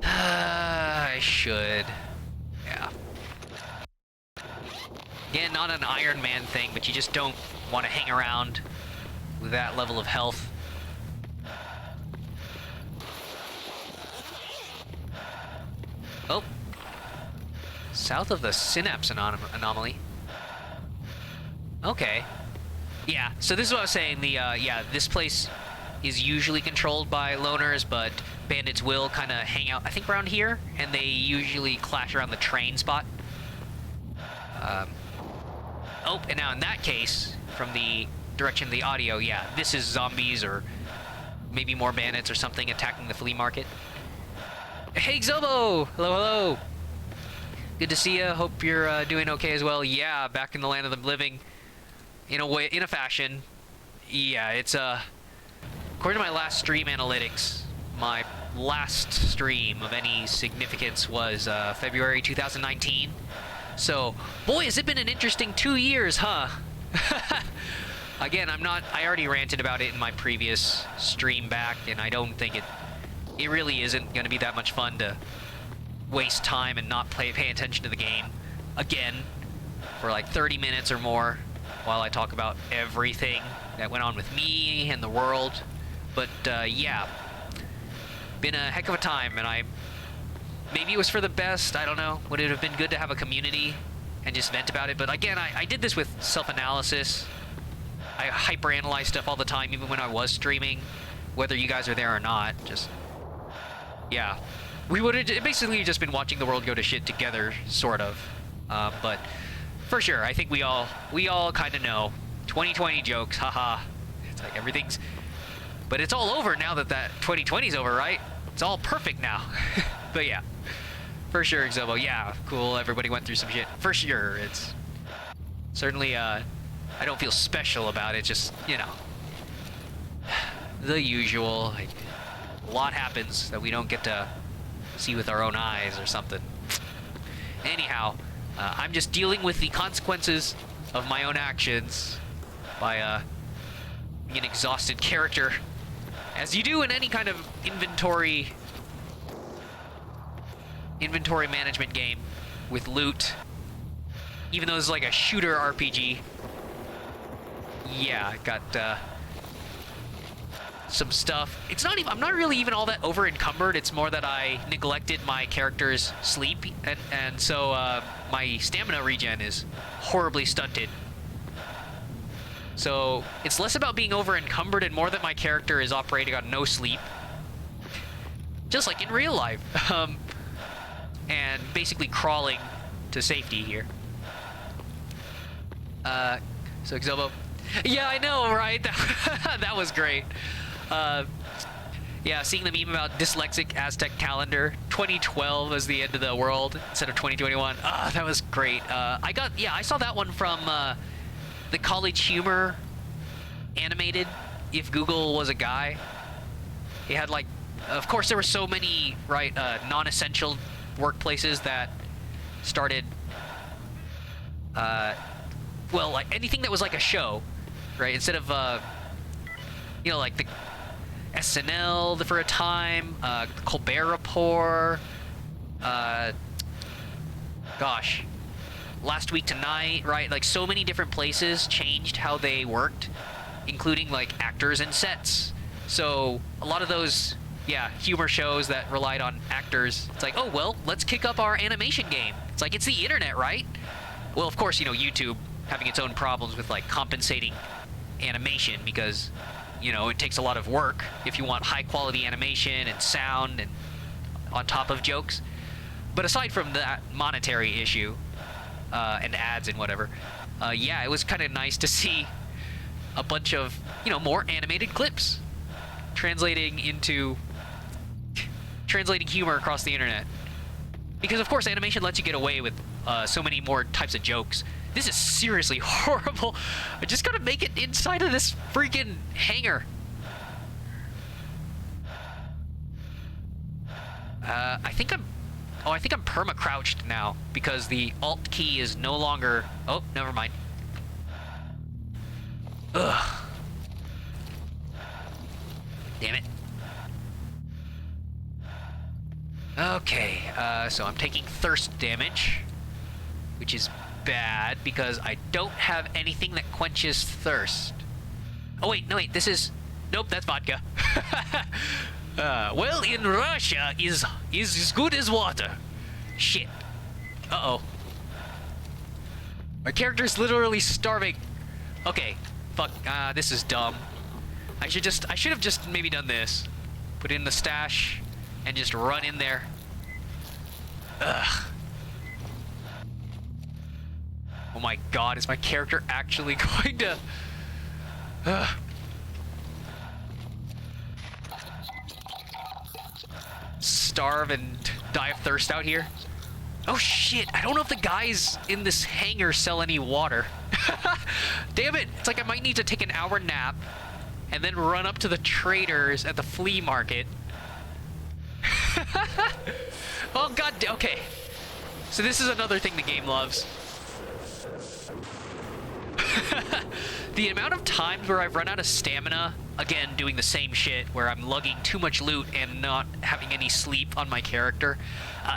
I should. Yeah. Yeah, not an Iron Man thing, but you just don't want to hang around with that level of health. Oh. South of the Synapse Anomaly. Okay. Yeah, so this is what I was saying. Yeah, this place is usually controlled by loners, but bandits will kind of hang out, I think, around here, and they usually clash around the train spot. Oh, and now in that case, from the direction of the audio, yeah, this is zombies or maybe more bandits or something attacking the flea market. Hey, Xobo! Hello, hello! Good to see you. Hope you're doing okay as well. Yeah, back in the land of the living. In a fashion. Yeah, it's, according to my last stream analytics, my last stream of any significance was, February 2019. So, boy, has it been an interesting 2 years, huh? Again, I already ranted about it in my previous stream back, and I don't think it really isn't going to be that much fun to waste time and not pay attention to the game again for like 30 minutes or more while I talk about everything that went on with me and the world. But yeah, been a heck of a time, and maybe it was for the best, I don't know. Would it have been good to have a community and just vent about it? But again, I did this with self-analysis. I hyper-analyze stuff all the time, even when I was streaming, whether you guys are there or not. Just, yeah. We would have basically just been watching the world go to shit together, sort of. But For sure, I think we all kind of know. 2020 jokes, haha. It's like everything's... But it's all over now that 2020's over, right? It's all perfect now. But yeah, for sure, Xobo. Yeah, cool, everybody went through some shit. For sure, it's... Certainly, I don't feel special about it, just, you know... The usual. Like, a lot happens that we don't get to see with our own eyes or something. Anyhow, I'm just dealing with the consequences of my own actions by being an exhausted character, as you do in any kind of inventory management game with loot. Even though it's like a shooter RPG, yeah, got some stuff. It's not even, I'm not really even all that over encumbered. It's more that I neglected my character's sleep, and so my stamina regen is horribly stunted. So it's less about being over encumbered and more that my character is operating on no sleep, just like in real life, and basically crawling to safety here. So Xobo, yeah, I know, right? That was great. Yeah, seeing the meme about dyslexic Aztec calendar, 2012 as the end of the world instead of 2021. That was great. I saw that one from the College Humor animated If Google Was a Guy. It had, like, of course there were so many, right, non-essential workplaces that started, well, like anything that was like a show, right? Instead of, you know, like the SNL for a time, the Colbert Report, gosh, Last Week Tonight, right? Like so many different places changed how they worked, including like actors and sets. So a lot of those, yeah, humor shows that relied on actors, it's like, oh, well, let's kick up our animation game. It's like, it's the internet, right? Well, of course, you know, YouTube having its own problems with like compensating animation because, you know, it takes a lot of work if you want high quality animation and sound and on top of jokes. But aside from that monetary issue, and ads and whatever, yeah, it was kind of nice to see a bunch of, you know, more animated clips translating humor across the internet. Because of course animation lets you get away with so many more types of jokes. This is seriously horrible. I just gotta make it inside of this freaking hangar. I think I'm perma-crouched now because the Alt key is no longer... Oh, never mind. Ugh. Damn it. Okay, so I'm taking thirst damage, which is bad because I don't have anything that quenches thirst. Oh wait, no wait, this is... Nope, that's vodka. Well, in Russia is as good as water. Shit. Uh-oh. My character's literally starving. Okay, fuck, this is dumb. I should have just maybe done this. Put in the stash and just run in there. Ugh. Oh my god, is my character actually going to... Ugh. Starve and die of thirst out here? Oh shit, I don't know if the guys in this hangar sell any water. Damn it, it's like I might need to take an hour nap and then run up to the traders at the flea market. Oh god, okay. So this is another thing the game loves. The amount of times where I've run out of stamina, again, doing the same shit, where I'm lugging too much loot and not having any sleep on my character,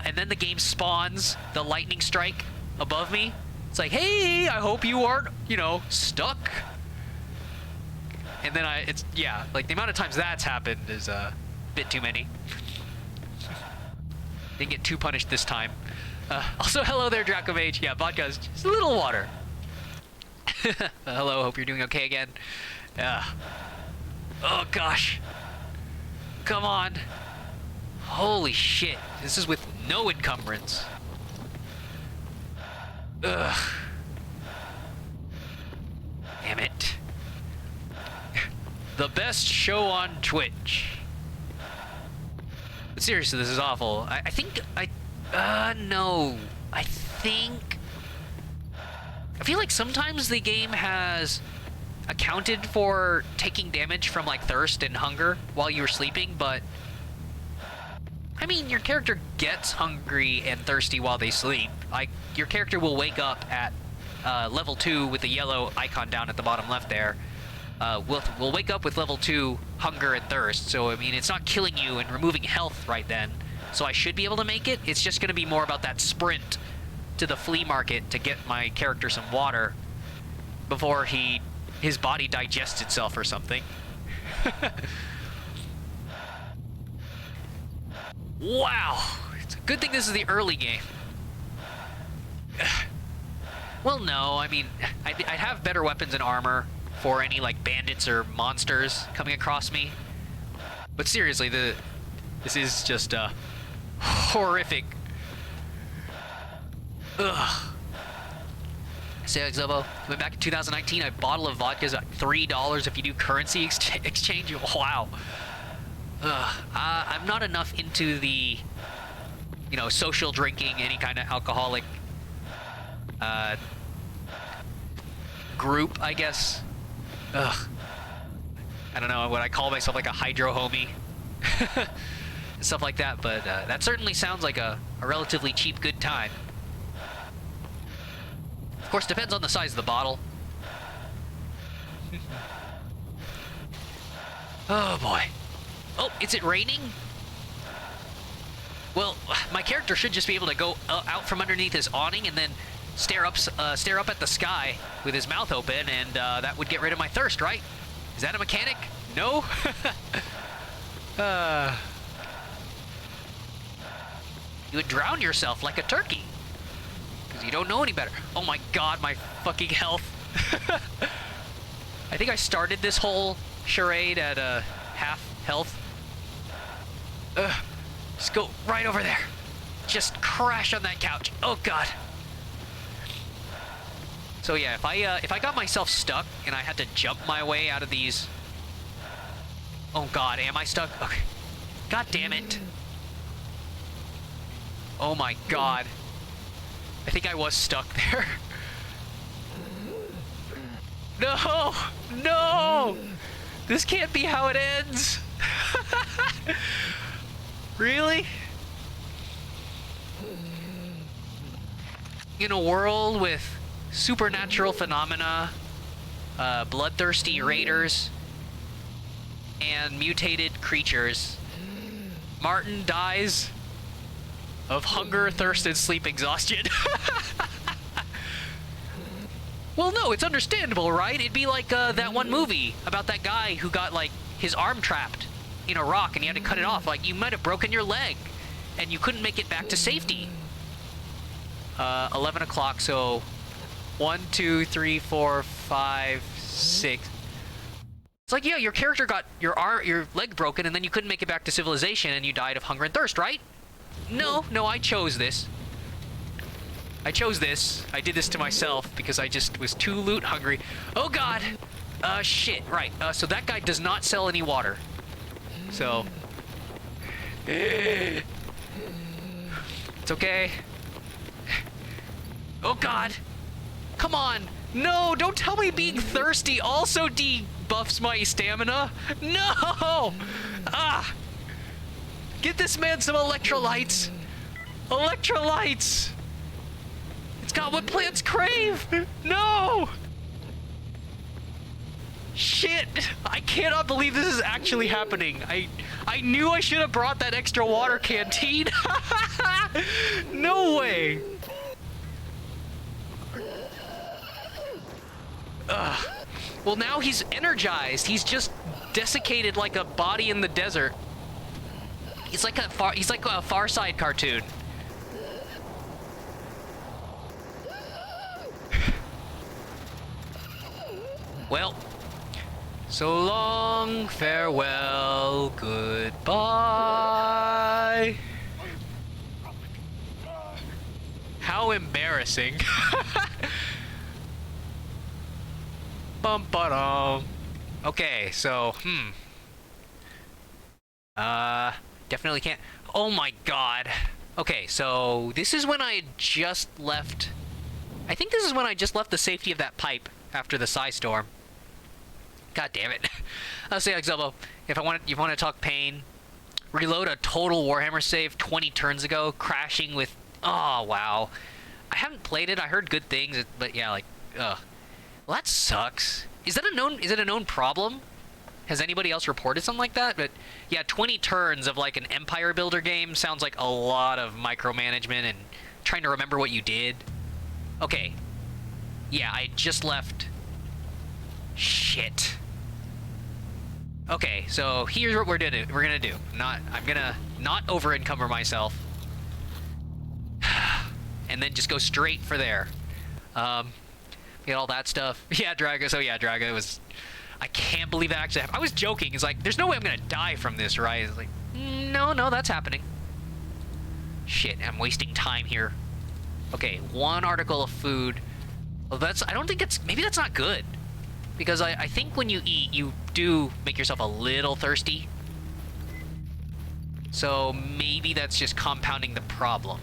and then the game spawns the lightning strike above me. It's like, hey, I hope you aren't, you know, stuck. And then yeah, like the amount of times that's happened is a bit too many. Didn't get too punished this time. Also, hello there, Dracomage. Yeah, vodka's just a little water. Hello, hope you're doing okay again. Oh gosh. Come on. Holy shit. This is with no encumbrance. Ugh. The best show on Twitch. But seriously, this is awful. I think no. I feel like sometimes the game has accounted for taking damage from like thirst and hunger while you were sleeping, but I mean, your character gets hungry and thirsty while they sleep. Like, your character will wake up at level 2 with the yellow icon down at the bottom left there. We'll wake up with level 2 hunger and thirst, so I mean, it's not killing you and removing health right then. So I should be able to make it. It's just going to be more about that sprint to the flea market to get my character some water before his body digests itself or something. Wow! It's a good thing this is the early game. Well, no, I mean, I'd have better weapons and armor for any, like, bandits or monsters coming across me. But seriously, this is just, horrific. Ugh. Say, Zobo, went back in 2019, a bottle of vodka is at $3 if you do currency exchange. Wow. I'm not enough into the, you know, social drinking, any kind of alcoholic group, I guess. Ugh. I don't know what I call myself, like a hydro homie. Stuff like that, but that certainly sounds like a relatively cheap good time. Of course, depends on the size of the bottle. Oh boy. Oh, is it raining? Well, my character should just be able to go out from underneath his awning and then stare up at the sky with his mouth open, and that would get rid of my thirst, right? Is that a mechanic? No? You would drown yourself like a turkey. Because you don't know any better. Oh my god, my fucking health. I think I started this whole charade at half health. Just go right over there. Just crash on that couch. Oh god. So yeah, if I got myself stuck and I had to jump my way out of these. Oh god, am I stuck? Okay. God damn it. Oh my god. I think I was stuck there. No! No! This can't be how it ends. Really? In a world with supernatural phenomena, bloodthirsty raiders, and mutated creatures, Martin dies of hunger, thirst, and sleep exhaustion. Well, no, it's understandable, right? It'd be like that one movie about that guy who got, like, his arm trapped in a rock and he had to cut it off. Like, you might have broken your leg and you couldn't make it back to safety. 11 o'clock, so 1, 2, 3, 4, 5, 6. It's like, yeah, your character got your leg broken and then you couldn't make it back to civilization and you died of hunger and thirst, right? No, I chose this. I chose this. I did this to myself because I just was too loot hungry. Oh god! Shit, right. So that guy does not sell any water. So... It's okay. Oh god! Come on! No! Don't tell me being thirsty also debuffs my stamina! No! Ah! Get this man some electrolytes! Electrolytes! It's got what plants crave! No! Shit! I cannot believe this is actually happening. I knew I should have brought that extra water canteen. No way! Ugh. Well, now he's energized. He's just desiccated like a body in the desert. He's like a Far Side cartoon. Well, so long, farewell, goodbye. How embarrassing. Bum ba dum. Okay, so, definitely can't. Oh my god. Okay, so this is when I had just left. I think this is when I just left the safety of that pipe after the psi storm. God damn it. I'll say like Zelbo, if you want to talk pain, reload a total Warhammer save 20 turns ago, crashing with. Oh wow. I haven't played it. I heard good things, but yeah, like, ugh. Well, that sucks. Is that a known? Is it a known problem? Has anybody else reported something like that? But yeah, 20 turns of like an Empire Builder game sounds like a lot of micromanagement and trying to remember what you did. Okay. Yeah, I just left. Shit. Okay, so here's what we're gonna do. I'm gonna not over encumber myself, and then just go straight for there. Get all that stuff. Yeah, Drago. So yeah, Drago was. I can't believe that actually happened. I was joking. It's like, there's no way I'm gonna die from this, right? It's like, no, that's happening. Shit, I'm wasting time here. Okay, 1 article of food. Well, I don't think maybe that's not good. Because I think when you eat, you do make yourself a little thirsty. So maybe that's just compounding the problem.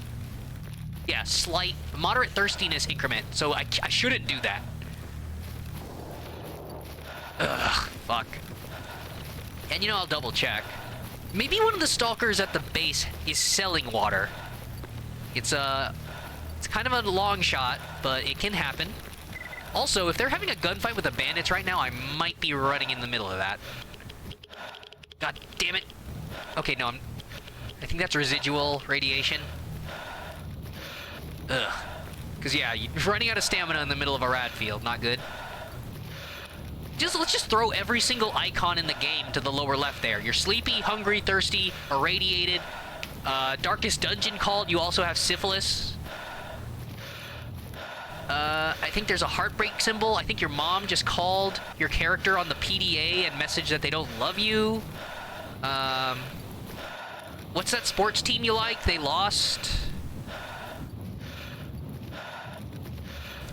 Yeah, slight, moderate thirstiness increment. So I shouldn't do that. Ugh, fuck. And I'll double check. Maybe one of the stalkers at the base is selling water. It's kind of a long shot, but it can happen. Also, if they're having a gunfight with the bandits right now, I might be running in the middle of that. God damn it. Okay, no, I think that's residual radiation. Ugh. Because, yeah, you're running out of stamina in the middle of a rad field. Not good. Let's just throw every single icon in the game to the lower left there. You're sleepy, hungry, thirsty, irradiated, darkest dungeon called. You also have syphilis. I think there's a heartbreak symbol. I think your mom just called your character on the PDA and messaged that they don't love you. What's that sports team you like? They lost.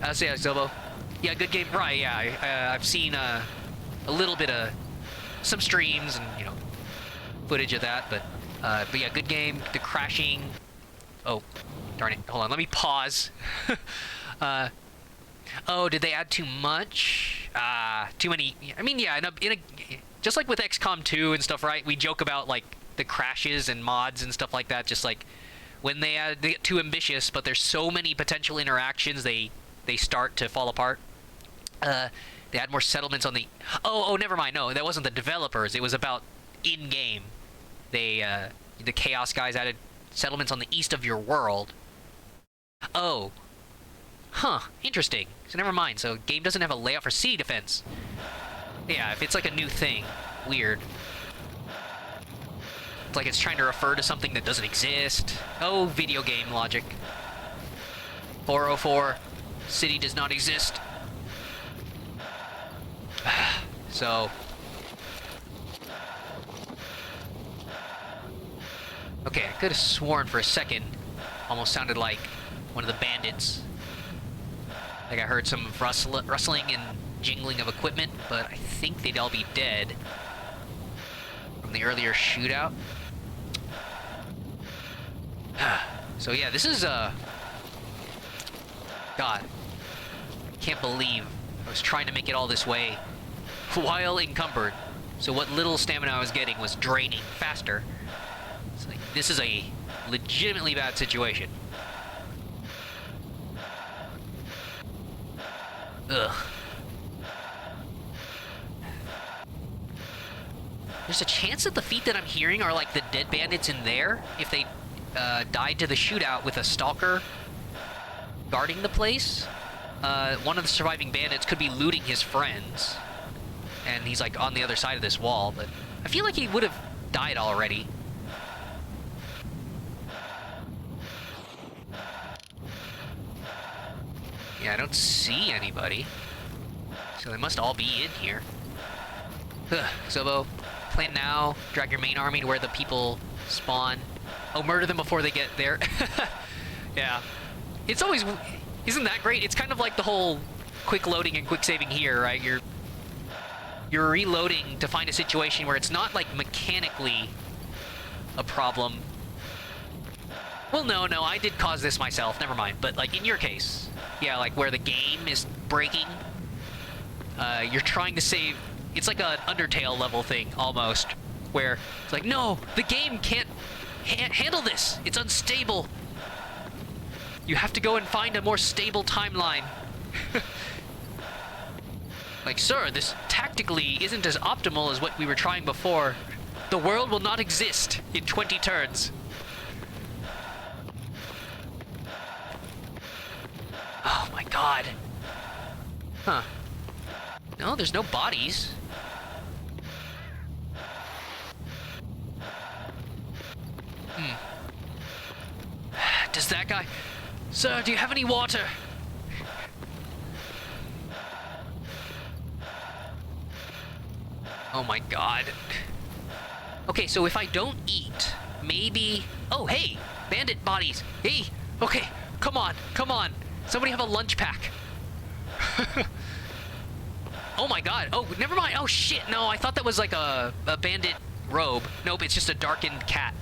Yeah, Zobo. Yeah, good game. Right, yeah. I've seen a little bit of some streams and, footage of that, but yeah, good game. The crashing. Oh, darn it. Hold on, let me pause. Oh, did they add too much? Too many. I mean, yeah, just like with XCOM 2 and stuff, right? We joke about, like, the crashes and mods and stuff like that, just like when they get too ambitious, but there's so many potential interactions, they start to fall apart. They add more settlements on the... Oh, never mind. No, that wasn't the developers. It was about in-game. The Chaos guys added settlements on the east of your world. Oh. Huh. Interesting. So never mind. So game doesn't have a layout for city defense. Yeah, if it's like a new thing. Weird. It's like it's trying to refer to something that doesn't exist. Oh, video game logic. 404. City does not exist. So... Okay, I could have sworn for a second. Almost sounded like one of the bandits. Like I heard some rustling and jingling of equipment, but I think they'd all be dead from the earlier shootout. So yeah, this is God, I can't believe I was trying to make it all this way while encumbered. So what little stamina I was getting was draining faster. It's like, this is a legitimately bad situation. Ugh. There's a chance that the feet that I'm hearing are like the dead bandits in there, if they died to the shootout with a stalker guarding the place. One of the surviving bandits could be looting his friends, and he's like on the other side of this wall, but I feel like he would have died already. Yeah, I don't see anybody, so they must all be in here. Zobo, plan now, drag your main army to where the people spawn. Oh, murder them before they get there. Yeah. It's always... Isn't that great? It's kind of like the whole quick loading and quick saving here, right? you're reloading to find a situation where it's not, like, mechanically a problem. Well, no, I did cause this myself. Never mind. But, like, in your case, yeah, like, where the game is breaking, you're trying to save... It's like an Undertale level thing, almost, where it's like, no, the game can't handle this. It's unstable. You have to go and find a more stable timeline. Like, sir, this tactically isn't as optimal as what we were trying before. The world will not exist in 20 turns. Oh my god. Huh. No, there's no bodies. Does that guy... Sir, do you have any water? Oh my god. Okay, so if I don't eat, maybe... Oh, hey! Bandit bodies! Hey! Okay, come on, come on! Somebody have a lunch pack. Oh my god. Oh, never mind. Oh shit, no, I thought that was like a bandit robe. Nope, it's just a darkened cat.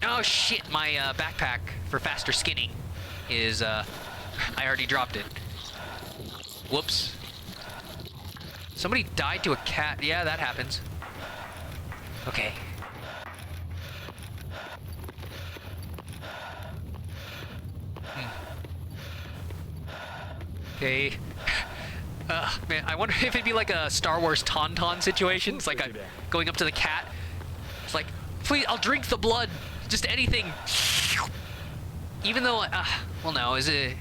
Oh shit, my backpack for faster skinning is, I already dropped it. Whoops. Somebody died to a cat. Yeah, that happens. Okay. Okay. Man, I wonder if it'd be like a Star Wars Tauntaun situation. It's like I'm going up to the cat. It's like, please, I'll drink the blood. Just anything. Even though, well, no, is it...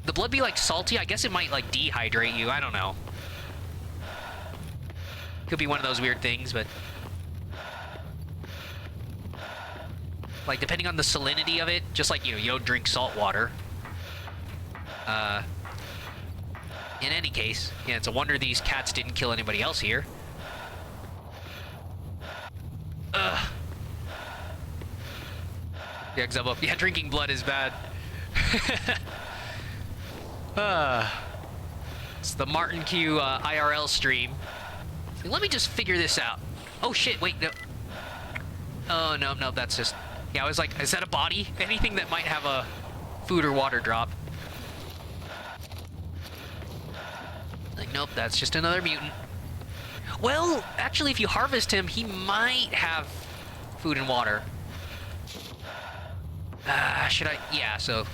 The blood be, like, salty? I guess it might, like, dehydrate you. I don't know. Could be one of those weird things, but... Like, depending on the salinity of it, just like, you don't drink salt water. In any case, yeah, it's a wonder these cats didn't kill anybody else here. Ugh. Yeah, Xubbo. Yeah, drinking blood is bad. It's the Martin Q IRL stream. So let me just figure this out. Oh shit, wait, no. Oh, no, that's just... Yeah, I was like, is that a body? Anything that might have a food or water drop. Like, nope, that's just another mutant. Well, actually, if you harvest him, he might have food and water. Should I? Yeah, so...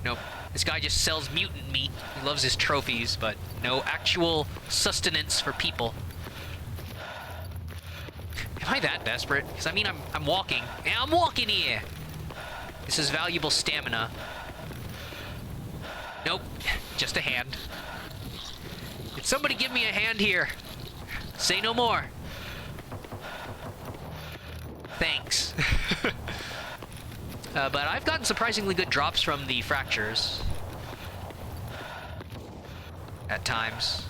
Nope. This guy just sells mutant meat. He loves his trophies, but no actual sustenance for people. Am I that desperate? Because, I mean, I'm walking. Yeah, I'm walking here! This is valuable stamina. Nope. Just a hand. Did somebody give me a hand here? Say no more. Thanks. But I've gotten surprisingly good drops from the fractures. At times.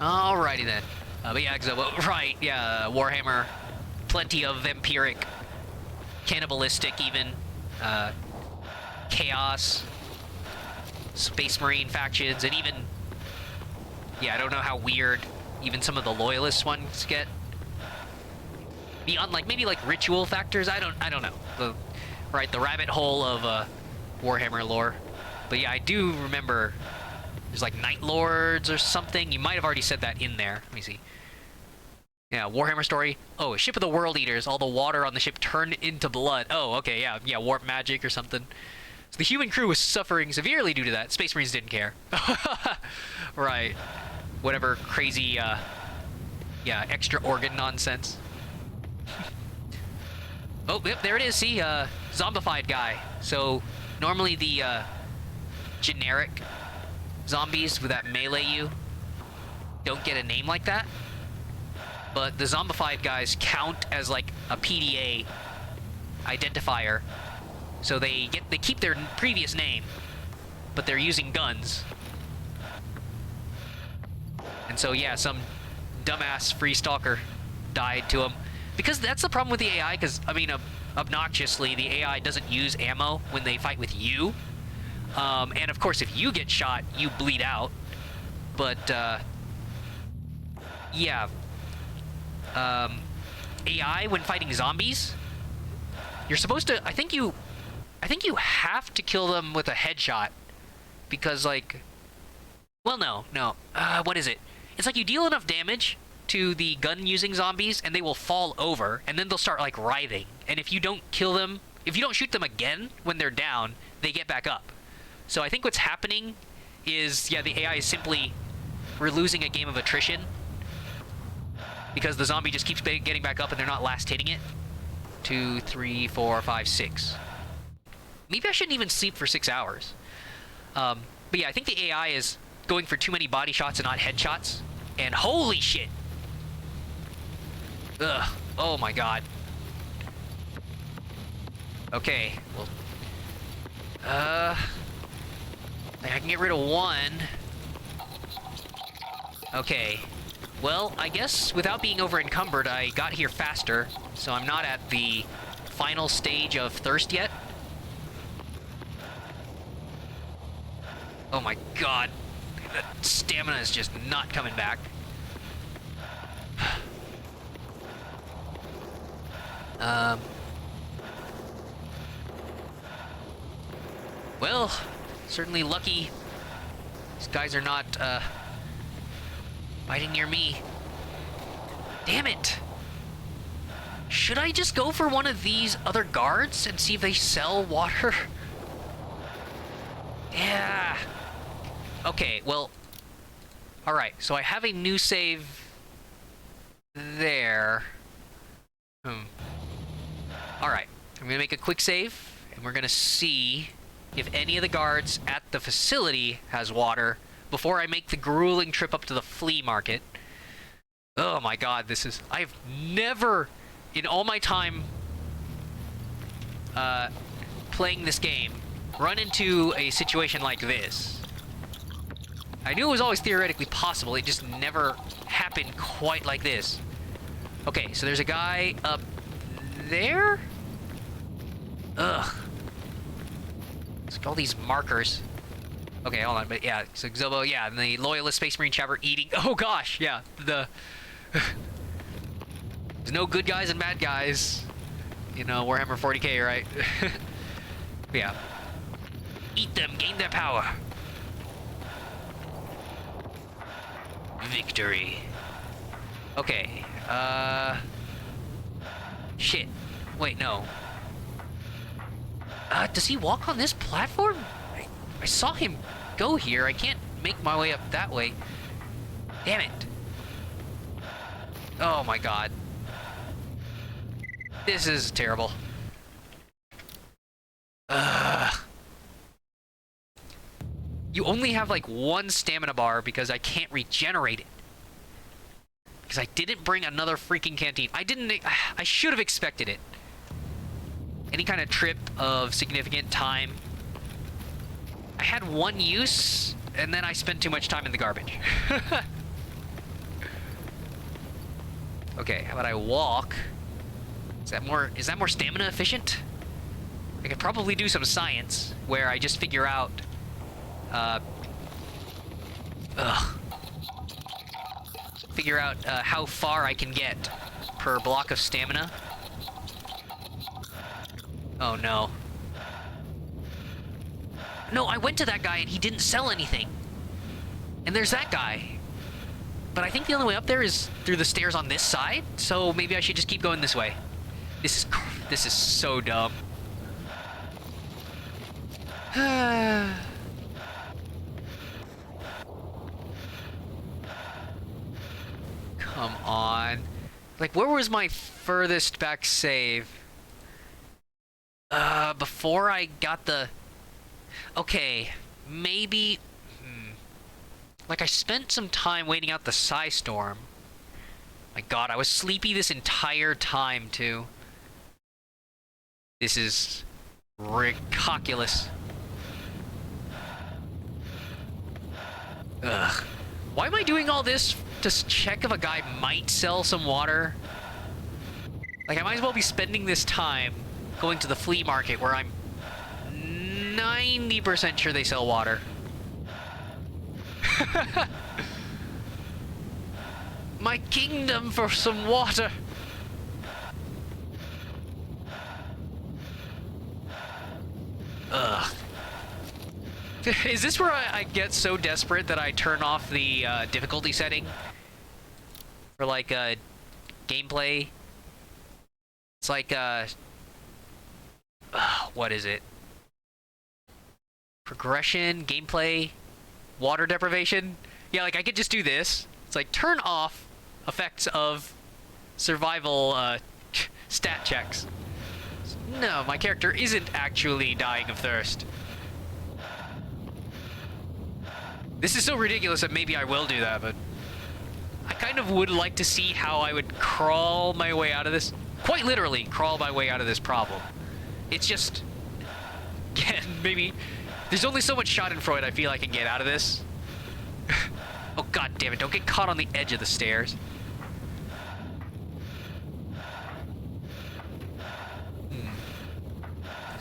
Alrighty then. But yeah, right, yeah, Warhammer. Plenty of vampiric, cannibalistic even, chaos, Space Marine factions, and even, yeah, I don't know how weird even some of the loyalist ones get. Beyond, like, maybe like ritual factors, I don't know. The rabbit hole of Warhammer lore. But yeah, I do remember there's like Night Lords or something. You might have already said that in there. Let me see. Yeah, Warhammer story. Oh, a ship of the World Eaters. All the water on the ship turned into blood. Oh, okay, yeah, warp magic or something. So the human crew was suffering severely due to that. Space Marines didn't care. Right. Whatever crazy, yeah, extra organ nonsense. Oh, yep, there it is. See, zombified guy. So normally the generic zombies that melee you don't get a name like that. But the zombified guys count as like a PDA identifier. So they keep their previous name, but they're using guns. And so yeah, some dumbass free stalker died to him. Because that's the problem with the AI, because, I mean, obnoxiously, the AI doesn't use ammo when they fight with you. And of course, if you get shot, you bleed out. But, yeah. AI when fighting zombies, you're supposed to, I think you have to kill them with a headshot. Because, like, well, no. What is it? It's like you deal enough damage to the gun-using zombies, and they will fall over, and then they'll start, like, writhing. And if you don't kill them, if you don't shoot them again when they're down, they get back up. So I think what's happening is, yeah, the AI is simply, we're losing a game of attrition. Because the zombie just keeps getting back up, and they're not last hitting it. 2, 3, 4, 5, 6. Maybe I shouldn't even sleep for 6 hours. But yeah, I think the AI is going for too many body shots and not headshots. And holy shit! Ugh. Oh my god. Okay. Well, I can get rid of one. Okay. Well, I guess without being over-encumbered, I got here faster. So I'm not at the final stage of thirst yet. Oh my god. That stamina is just not coming back. Well, certainly lucky these guys are not, fighting near me. Damn it! Should I just go for one of these other guards and see if they sell water? Yeah. Okay, well... Alright, so I have a new save... there. Alright, I'm gonna make a quick save, and we're gonna see if any of the guards at the facility has water before I make the grueling trip up to the flea market. Oh my god, this is... I've never, in all my time playing this game, run into a situation like this. I knew it was always theoretically possible, it just never happened quite like this. Okay, so there's a guy up there? Ugh. It's like all these markers. Okay, hold on, but yeah, so Xobo, yeah, and the Loyalist Space Marine Chopper eating... Oh gosh, yeah, the... There's no good guys and bad guys. You know, Warhammer 40k, right? Yeah. Eat them, gain their power. Victory. Okay, shit. Wait, no. Does he walk on this platform? I saw him go here. I can't make my way up that way. Damn it. Oh my god. This is terrible. You only have like one stamina bar because I can't regenerate it. Because I didn't bring another freaking canteen. I should have expected it. Any kind of trip of significant time. I had one use, and then I spent too much time in the garbage. Okay, how about I walk? Is that more stamina efficient? I could probably do some science where I just figure out how far I can get per block of stamina. Oh no. No, I went to that guy and he didn't sell anything. And there's that guy. But I think the only way up there is through the stairs on this side, so maybe I should just keep going this way. This is so dumb. Come on. Like, where was my furthest back save? Before I got the... Okay, maybe... Like, I spent some time waiting out the Psy Storm. My god, I was sleepy this entire time, too. This is... ridiculous. Ugh. Why am I doing all this to check if a guy might sell some water? Like, I might as well be spending this time going to the flea market where I'm 90% sure they sell water. My kingdom for some water. Ugh. Is this where I get so desperate that I turn off the difficulty setting for like gameplay? It's like what is it? Progression, gameplay, water deprivation. Yeah, like I could just do this. It's like turn off effects of survival stat checks. No, my character isn't actually dying of thirst. This is so ridiculous that maybe I will do that, but I kind of would like to see how I would crawl my way out of this. Quite literally, crawl my way out of this problem. It's just... Again, maybe... There's only so much schadenfreude I feel I can get out of this. Oh, god damn it, don't get caught on the edge of the stairs.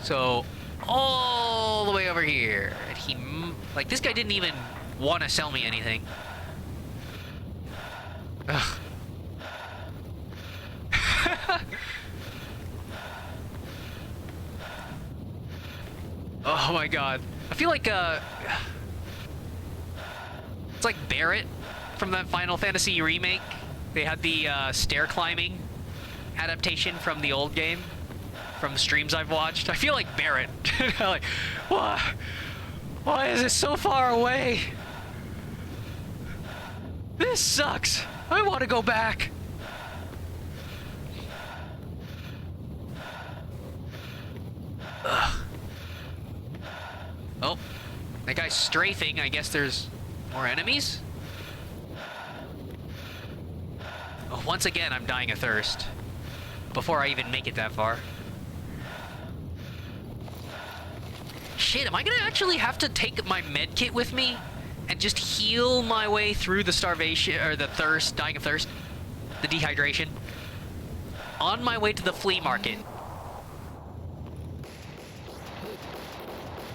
So, all the way over here. And he... Like, this guy didn't even want to sell me anything. Ugh. Oh my god. I feel like, it's like Barrett from that Final Fantasy remake. They had the, stair climbing adaptation from the old game. From the streams I've watched. I feel like Barrett. Like, why is it so far away? This sucks. I want to go back. Ugh. Oh, that guy's strafing. I guess there's more enemies? Oh, once again, I'm dying of thirst. Before I even make it that far. Shit, am I gonna actually have to take my med kit with me? And just heal my way through the starvation, or the thirst, dying of thirst? The dehydration? On my way to the flea market.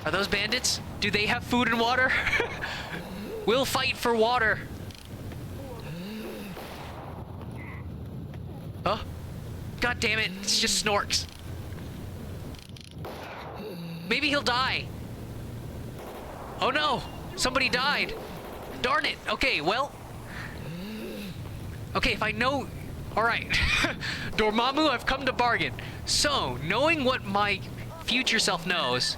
Are those bandits? Do they have food and water? We'll fight for water. Huh? God damn it, it's just Snorks. Maybe he'll die. Oh no, somebody died. Darn it. Okay, well. Okay, if I know... Alright. Dormammu, I've come to bargain. So, knowing what my future self knows,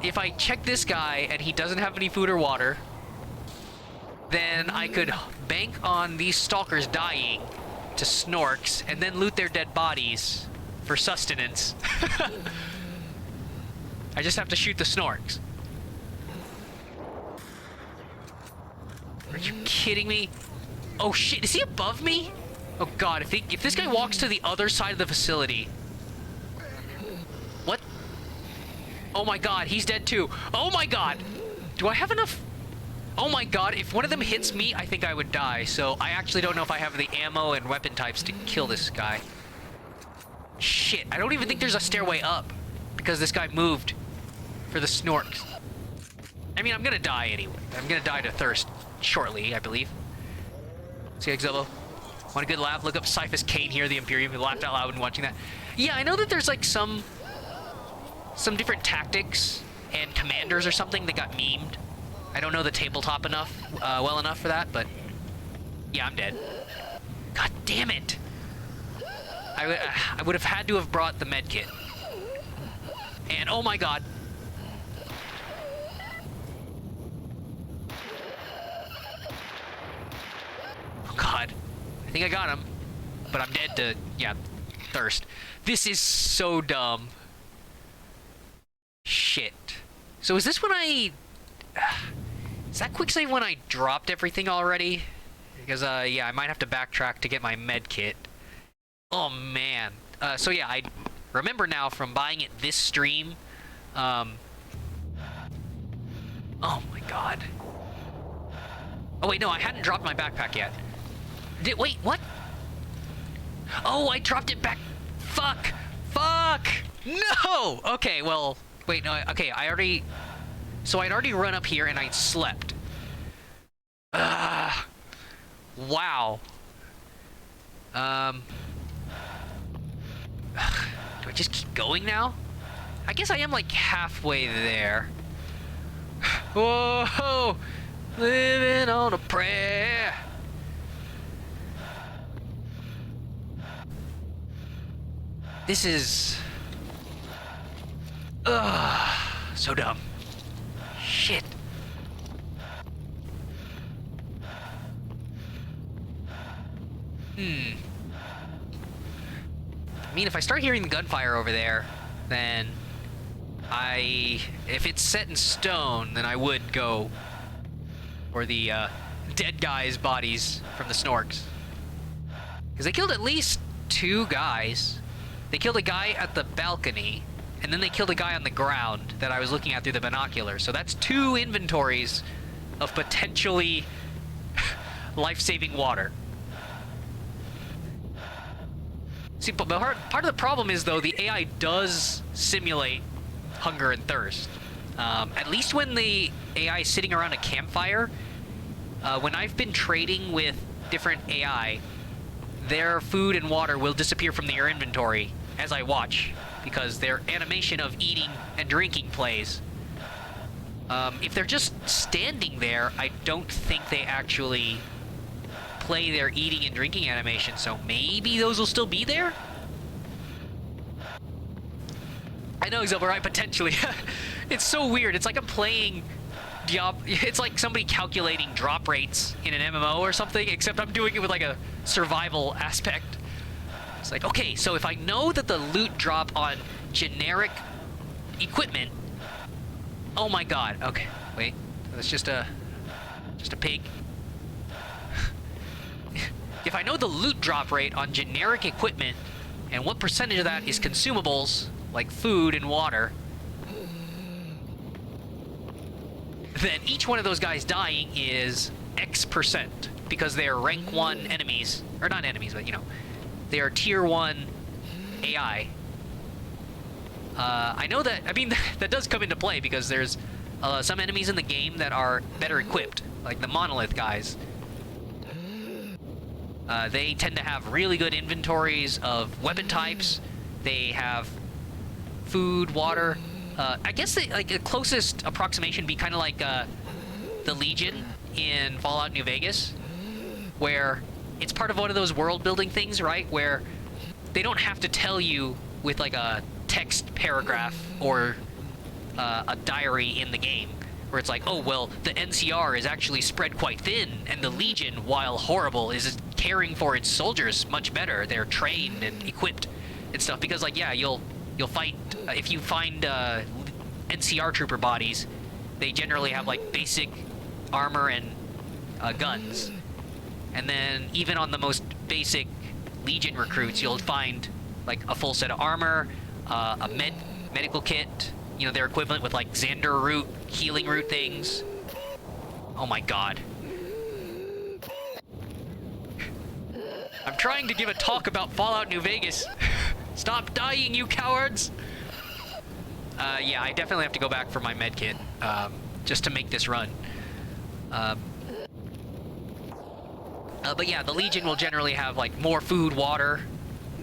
if I check this guy and he doesn't have any food or water, then I could bank on these stalkers dying to Snorks and then loot their dead bodies for sustenance. I just have to shoot the Snorks. Are you kidding me? Oh shit, is he above me? Oh god, if this guy walks to the other side of the facility... What? Oh my god, he's dead too. Oh my god! Do I have enough... Oh my god, if one of them hits me, I think I would die. So I actually don't know if I have the ammo and weapon types to kill this guy. Shit, I don't even think there's a stairway up. Because this guy moved for the Snorks. I mean, I'm gonna die anyway. I'm gonna die to thirst shortly, I believe. See, Exilbo? Want a good laugh? Look up Cyphus Kane here, the Imperium. We laughed out loud when watching that. Yeah, I know that there's like some different tactics and commanders or something that got memed. I don't know the tabletop enough, well enough for that, but yeah, I'm dead. God damn it! I would have had to have brought the med kit. And oh my god. Oh god. I think I got him. But I'm dead to, yeah, thirst. This is so dumb. Shit. So is this when I... Is that quick save when I dropped everything already? Because, yeah, I might have to backtrack to get my med kit. Oh, man. So, yeah, I remember now from buying it this stream. Oh, my God. Oh, wait, no, I hadn't dropped my backpack yet. Wait, what? Oh, I dropped it back. Fuck. Fuck. No! Okay, well, wait, no, okay, so I'd already run up here and I slept. Ah, wow. Um, do I just keep going now? I guess I am like halfway there. Whoa! Living on a prayer. This is... Ugh, so dumb. Shit. I mean, if I start hearing the gunfire over there, then if it's set in stone, then I would go for the dead guys' bodies from the Snorks. Because they killed at least 2 guys. They killed a guy at the balcony, and then they killed a guy on the ground that I was looking at through the binoculars. So that's 2 inventories of potentially life-saving water. See, but part of the problem is, though, the AI does simulate hunger and thirst. At least when the AI is sitting around a campfire, when I've been trading with different AI, their food and water will disappear from their inventory as I watch, because their animation of eating and drinking plays. If they're just standing there, I don't think they actually play their eating and drinking animation, so maybe those will still be there? I know, Exober, right? Potentially. It's so weird. It's like I'm playing it's like somebody calculating drop rates in an MMO or something, except I'm doing it with like a survival aspect. It's like, okay, so if I know that the loot drop on generic equipment... Oh my god, okay, wait, that's just a pig. If I know the loot drop rate on generic equipment, and what percentage of that is consumables, like food and water, then each one of those guys dying is X%, because they're rank 1 enemies, or not enemies, but, you know, they are tier 1 AI. I know that, I mean, that does come into play, because there's some enemies in the game that are better equipped, like the Monolith guys. They tend to have really good inventories of weapon types. They have food, water. I guess the closest approximation would be kind of like the Legion in Fallout New Vegas, where it's part of one of those world-building things, right? Where they don't have to tell you with like a text paragraph or a diary in the game, where it's like, oh, well, the NCR is actually spread quite thin, and the Legion, while horrible, is caring for its soldiers much better. They're trained and equipped and stuff, because, like, yeah, you'll fight, if you find NCR trooper bodies, they generally have, like, basic armor and guns. And then, even on the most basic Legion recruits, you'll find, like, a full set of armor, a medical kit, you know, their equivalent with, like, Xander root, healing root things. Oh my god. I'm trying to give a talk about Fallout New Vegas. Stop dying, you cowards! Yeah, I definitely have to go back for my med kit, just to make this run. But yeah, the Legion will generally have, like, more food, water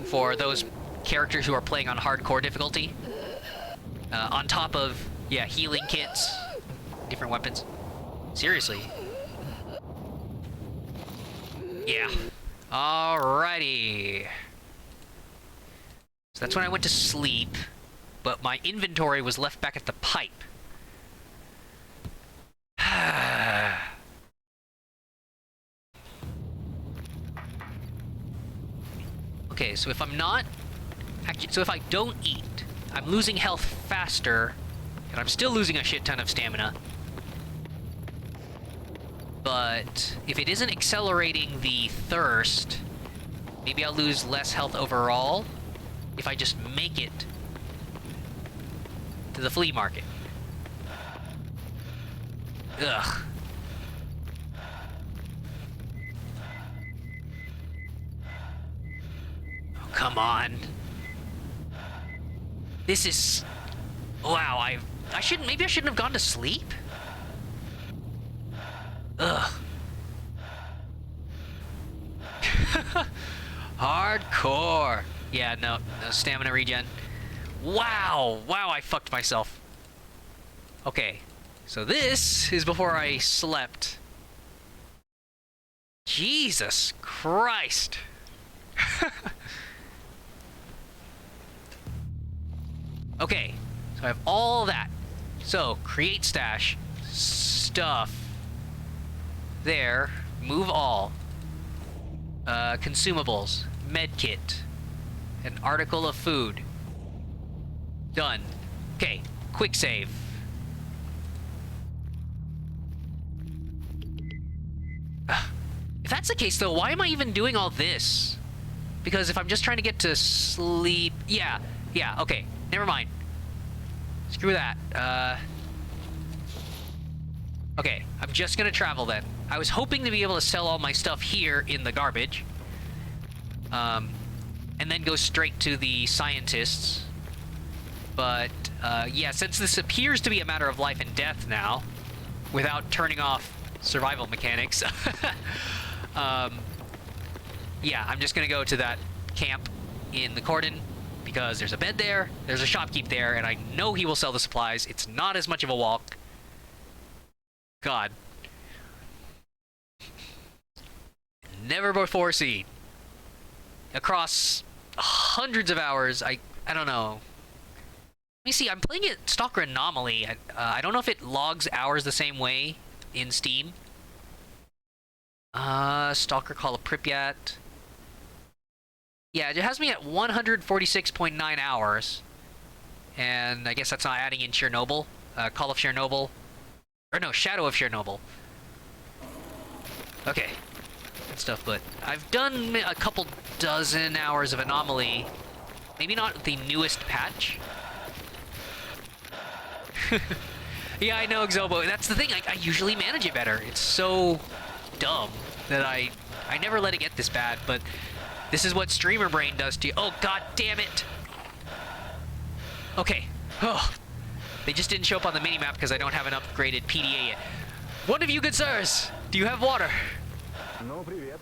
for those characters who are playing on hardcore difficulty. On top of, yeah, healing kits, different weapons. Seriously. Yeah. Alrighty. So that's when I went to sleep, but my inventory was left back at the pipe. Okay, so if I'm not... Actually, so if I don't eat, I'm losing health faster, and I'm still losing a shit ton of stamina. But if it isn't accelerating the thirst, maybe I'll lose less health overall if I just make it to the flea market. Ugh. Oh, come on. This is... Wow, maybe I shouldn't have gone to sleep? Ugh. Hardcore. Yeah, no stamina regen. Wow, I fucked myself. Okay, so this is before I slept. Jesus Christ. Okay, so I have all that. So, create stash. Stuff. There. Move all. Consumables. Medkit. An article of food. Done. Okay, quick save. If that's the case, though, why am I even doing all this? Because if I'm just trying to get to sleep... Yeah, okay. Never mind. Screw that. Okay, I'm just gonna travel then. I was hoping to be able to sell all my stuff here in the garbage. And then go straight to the scientists. But, yeah, since this appears to be a matter of life and death now, without turning off survival mechanics, yeah, I'm just gonna go to that camp in the cordon, because there's a bed there, there's a shopkeep there, and I know he will sell the supplies. It's not as much of a walk. God. Never before seen. Across hundreds of hours, I don't know. Let me see, I'm playing it Stalker Anomaly. I don't know if it logs hours the same way in Steam. Stalker Call of Pripyat. Yeah, it has me at 146.9 hours. And I guess that's not adding in Chernobyl. Call of Chernobyl. Or no, Shadow of Chernobyl. Okay. Good stuff, but I've done a couple dozen hours of Anomaly. Maybe not the newest patch. Yeah, I know, Xobo. That's the thing. I usually manage it better. It's so dumb that I never let it get this bad, but this is what streamer brain does to you. Oh, god damn it. Okay. Oh. They just didn't show up on the minimap because I don't have an upgraded PDA yet. One of you good sirs, do you have water? No, привет.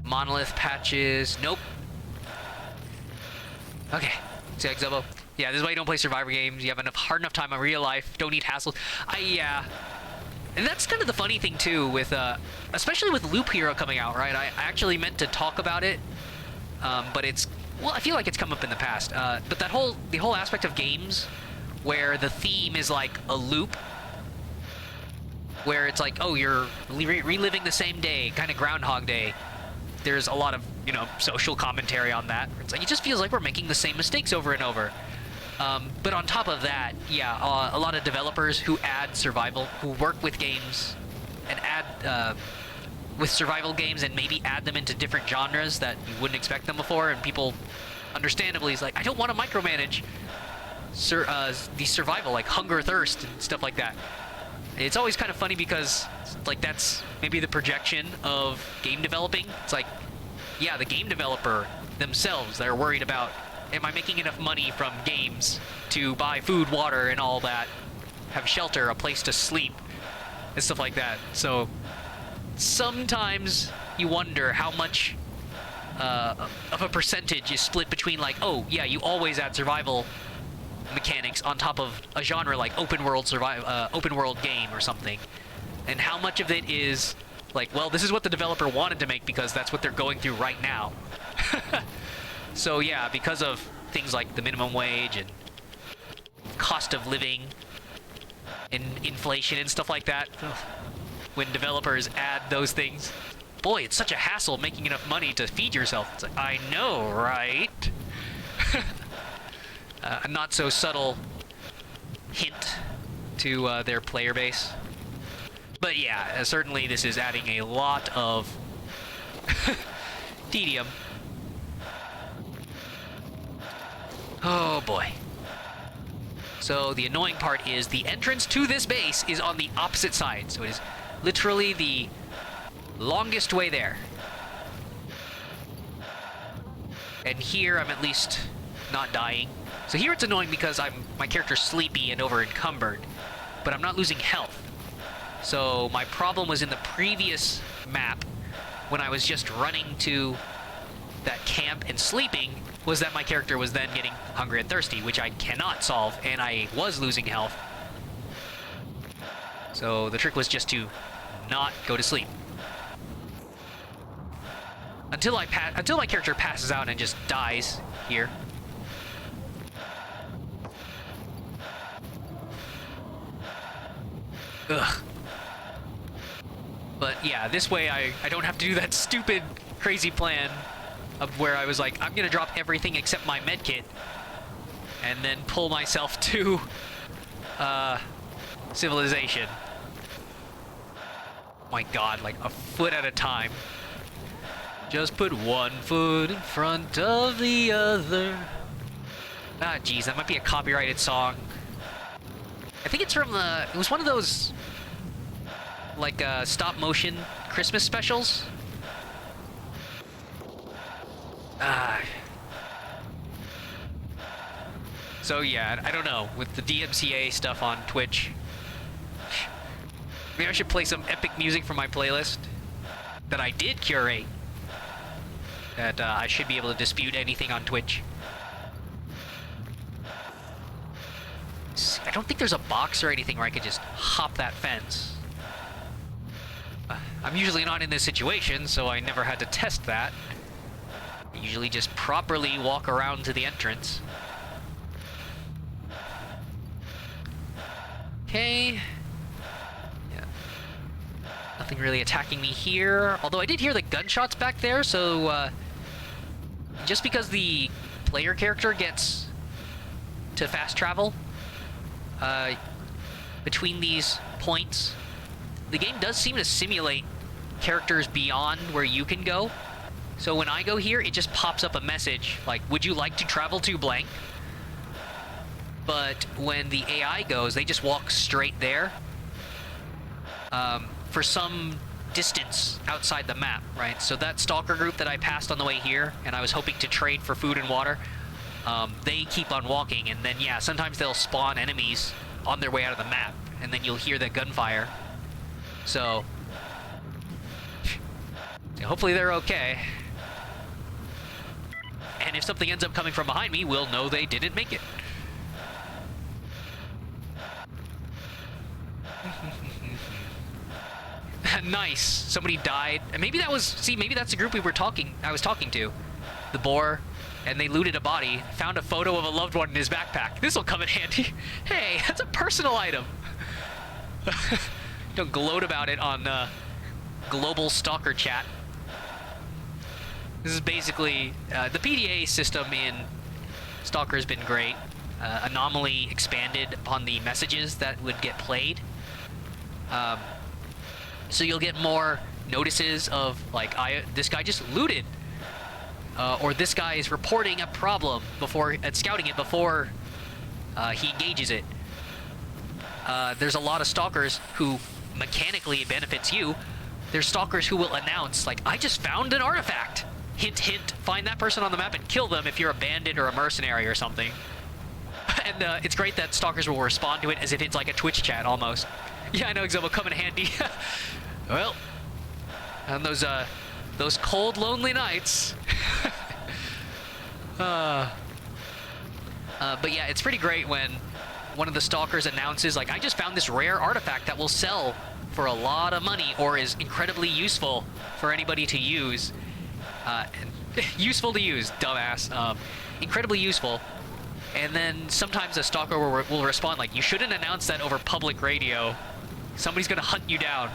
Monolith patches. Nope. Okay. See, Xobo. Yeah, this is why you don't play Survivor games. You have hard enough time in real life. Don't need hassles. Yeah. And that's kind of the funny thing, too, with, especially with Loop Hero coming out, right? I actually meant to talk about it, but it's... Well, I feel like it's come up in the past. But the whole aspect of games where the theme is like a loop, where it's like, oh, you're reliving the same day, kind of Groundhog Day. There's a lot of, you know, social commentary on that. It's like, it just feels like we're making the same mistakes over and over. But on top of that, yeah, a lot of developers who add survival, who work with games and add, with survival games and maybe add them into different genres that you wouldn't expect them before, and people, understandably, is like, I don't want to micromanage the survival, like hunger, thirst, and stuff like that. It's always kind of funny because, like, that's maybe the projection of game developing. It's like, yeah, the game developer themselves, they're worried about, am I making enough money from games to buy food, water, and all that, have shelter, a place to sleep, and stuff like that. So sometimes you wonder how much of a percentage is split between, like, oh yeah, you always add survival mechanics on top of a genre like open world game or something, and how much of it is like, well, this is what the developer wanted to make because that's what they're going through right now. So yeah, because of things like the minimum wage and cost of living and inflation and stuff like that, when developers add those things, boy, it's such a hassle making enough money to feed yourself. It's like, I know, right? A not so subtle hint to their player base. But yeah, certainly this is adding a lot of tedium. Oh boy. So the annoying part is the entrance to this base is on the opposite side. So it is literally the longest way there. And here I'm at least not dying. So here it's annoying because my character's sleepy and over encumbered, but I'm not losing health. So my problem was in the previous map when I was just running to that camp and sleeping, was that my character was then getting hungry and thirsty, which I cannot solve, and I was losing health. So the trick was just to not go to sleep. Until my character passes out and just dies here. Ugh. But yeah, this way I don't have to do that stupid, crazy plan of where I was like, I'm gonna drop everything except my medkit and then pull myself to civilization. My god, like a foot at a time. Just put one foot in front of the other. Ah, geez, that might be a copyrighted song. I think it's from it was one of those, like, stop motion Christmas specials. So yeah, I don't know, with the DMCA stuff on Twitch. Maybe I should play some epic music from my playlist that I did curate. That I should be able to dispute anything on Twitch. I don't think there's a box or anything where I could just hop that fence. I'm usually not in this situation, so I never had to test that. I usually just properly walk around to the entrance. Okay. Yeah. Nothing really attacking me here. Although I did hear the gunshots back there, so just because the player character gets to fast travel between these points, the game does seem to simulate characters beyond where you can go. So when I go here, it just pops up a message like, would you like to travel to blank? But when the AI goes, they just walk straight there for some distance outside the map, right? So that stalker group that I passed on the way here, and I was hoping to trade for food and water, they keep on walking, and then, yeah, sometimes they'll spawn enemies on their way out of the map, and then you'll hear that gunfire. So hopefully they're okay. And if something ends up coming from behind me, we'll know they didn't make it. Nice. Somebody died. And maybe that was... See, maybe that's the group I was talking to. The boar. And they looted a body. Found a photo of a loved one in his backpack. This'll come in handy. Hey, that's a personal item. Don't gloat about it on global stalker chat. This is basically... the PDA system in Stalker has been great. Anomaly expanded upon the messages that would get played. So you'll get more notices of, like, this guy just looted. Or this guy is reporting a problem scouting it before he engages it. There's a lot of stalkers who mechanically it benefits you. There's stalkers who will announce, like, I just found an artifact. Hint, hint, find that person on the map and kill them if you're a bandit or a mercenary or something. And it's great that stalkers will respond to it as if it's like a Twitch chat almost. Yeah, I know, Exo will come in handy. Well, on those cold, lonely nights. But yeah, it's pretty great when one of the stalkers announces, like, I just found this rare artifact that will sell for a lot of money or is incredibly useful for anybody to use. Useful to use, dumbass. Incredibly useful. And then sometimes a stalker will respond like, you shouldn't announce that over public radio. Somebody's gonna hunt you down.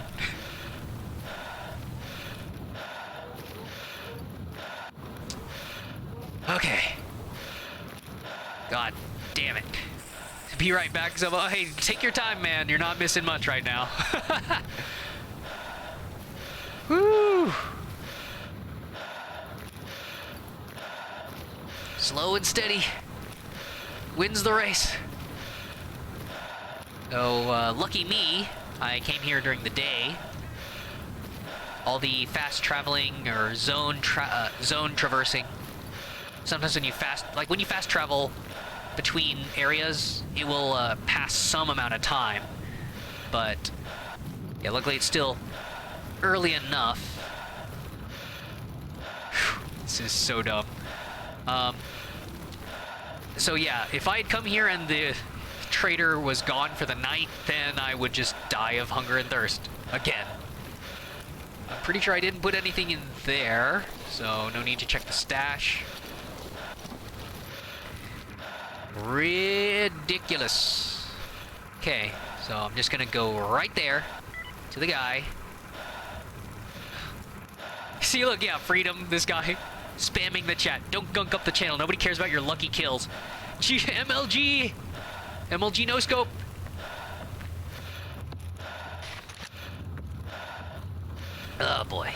Okay. God damn it. Be right back, Zobo. Hey, take your time, man. You're not missing much right now. Woo! Slow and steady wins the race. So, lucky me, I came here during the day. All the fast traveling or zone traversing Sometimes when you fast travel between areas, it will pass some amount of time. But yeah, luckily it's still early enough. Whew, this is so dumb. So yeah, if I had come here and the trader was gone for the night, then I would just die of hunger and thirst again. I'm pretty sure I didn't put anything in there, so no need to check the stash. Ridiculous. Okay, so I'm just gonna go right there to the guy. See, look, yeah, freedom, this guy spamming the chat. Don't gunk up the channel. Nobody cares about your lucky kills. MLG! MLG no scope. Oh boy.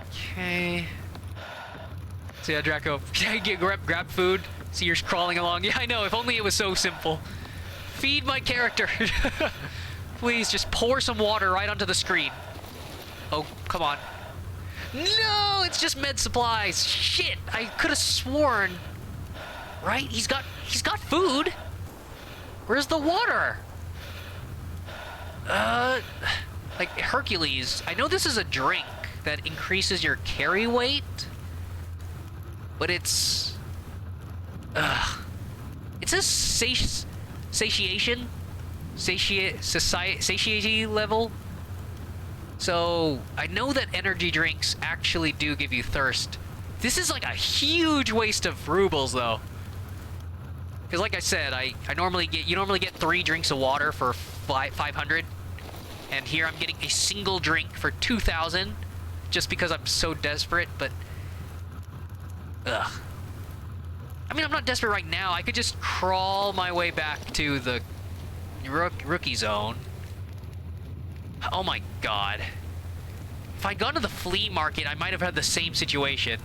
Okay. So yeah, Draco, grab food. See, you're crawling along. Yeah, I know. If only it was so simple. Feed my character. Please, just pour some water right onto the screen. Oh, come on. No, it's just med supplies. Shit, I could have sworn. Right? He's got food. Where's the water? Like Hercules. I know this is a drink that increases your carry weight, but it's it says satiety level. So I know that energy drinks actually do give you thirst. This is like a huge waste of rubles though. Because like I said, you normally get 3 drinks of water for 500. And here I'm getting a single drink for 2,000 just because I'm so desperate, but ugh. I mean, I'm not desperate right now. I could just crawl my way back to the rookie zone. Oh my god. If I'd gone to the flea market, I might have had the same situation.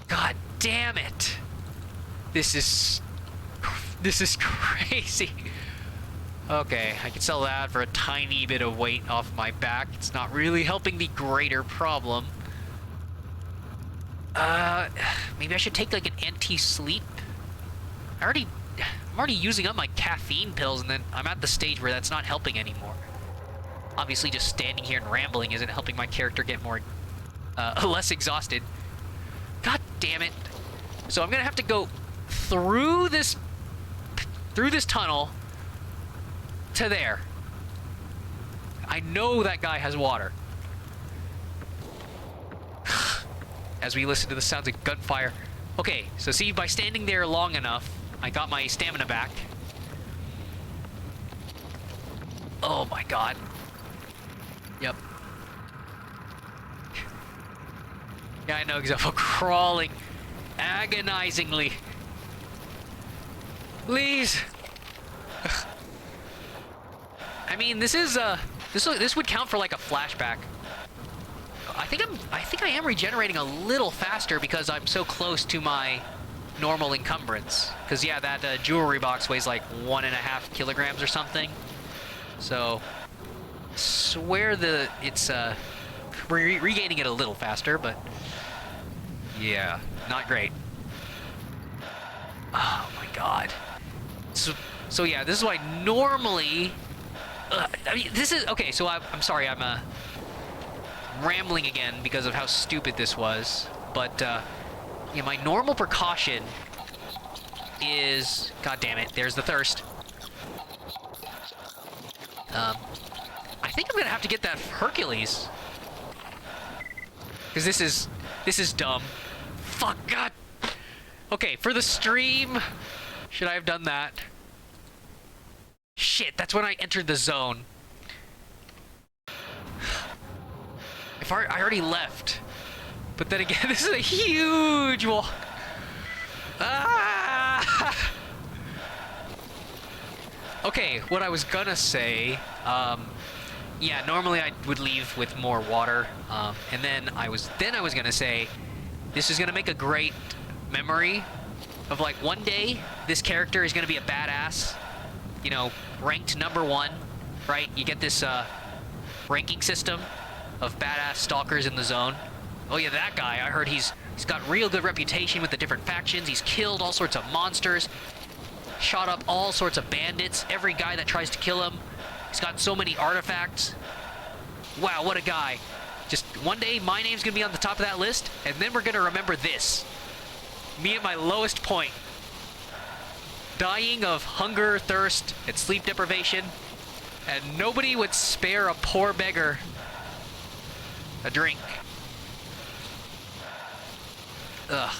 God damn it. This is crazy. Okay, I can sell that for a tiny bit of weight off my back. It's not really helping the greater problem. Maybe I should take like an anti-sleep. I'm already using up my caffeine pills, and then I'm at the stage where that's not helping anymore. Obviously, just standing here and rambling isn't helping my character get more, less exhausted. God damn it. So I'm gonna have to go through this tunnel to there. I know that guy has water. As we listen to the sounds of gunfire. Okay, so see, by standing there long enough, I got my stamina back. Oh my god. Yep. Yeah, I know exactly. I'm crawling agonizingly. Please. I mean, this would count for like a flashback. I think I am regenerating a little faster because I'm so close to my normal encumbrance. Because yeah, that jewelry box weighs like 1.5 kilograms or something. So, swear it's regaining it a little faster, but yeah, not great. Oh my god. So yeah, this is why normally. I mean, this is okay. So I'm sorry, I'm rambling again because of how stupid this was. But yeah, my normal precaution is, god damn it, there's the thirst. I think I'm gonna have to get that Hercules because this is dumb. Fuck, god. Okay, for the stream, should I have done that? Shit, that's when I entered the zone. I already left. But then again, this is a huge walk. Ah! Okay, what I was gonna say, yeah, normally I would leave with more water, and then I was gonna say, this is gonna make a great memory of like one day this character is gonna be a badass, you know, ranked #1, right? You get this ranking system of badass stalkers in the zone. Oh yeah, that guy, I heard he's got real good reputation with the different factions. He's killed all sorts of monsters, shot up all sorts of bandits, every guy that tries to kill him. He's got so many artifacts. Wow, what a guy. Just one day, my name's gonna be on the top of that list, and then we're gonna remember this. Me at my lowest point. Dying of hunger, thirst, and sleep deprivation, and nobody would spare a poor beggar a drink. Ugh.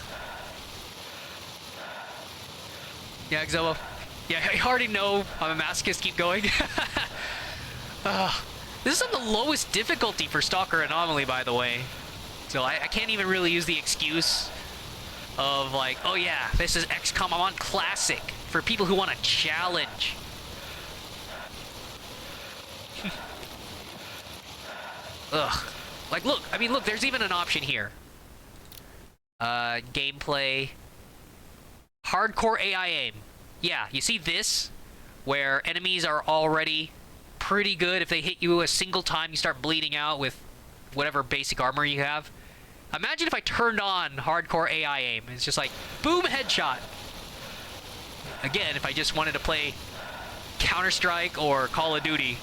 Yeah, Exobo. Yeah, I already know I'm a masochist. Keep going. This is on the lowest difficulty for Stalker Anomaly, by the way. So I can't even really use the excuse of like, oh yeah, this is XCOM. I'm on Classic for people who want a challenge. Ugh. Like, look. I mean, look. There's even an option here. Gameplay. Hardcore AI aim. Yeah, you see this? Where enemies are already pretty good. If they hit you a single time, you start bleeding out with whatever basic armor you have. Imagine if I turned on hardcore AI aim. It's just like, boom, headshot. Again, if I just wanted to play Counter-Strike or Call of Duty.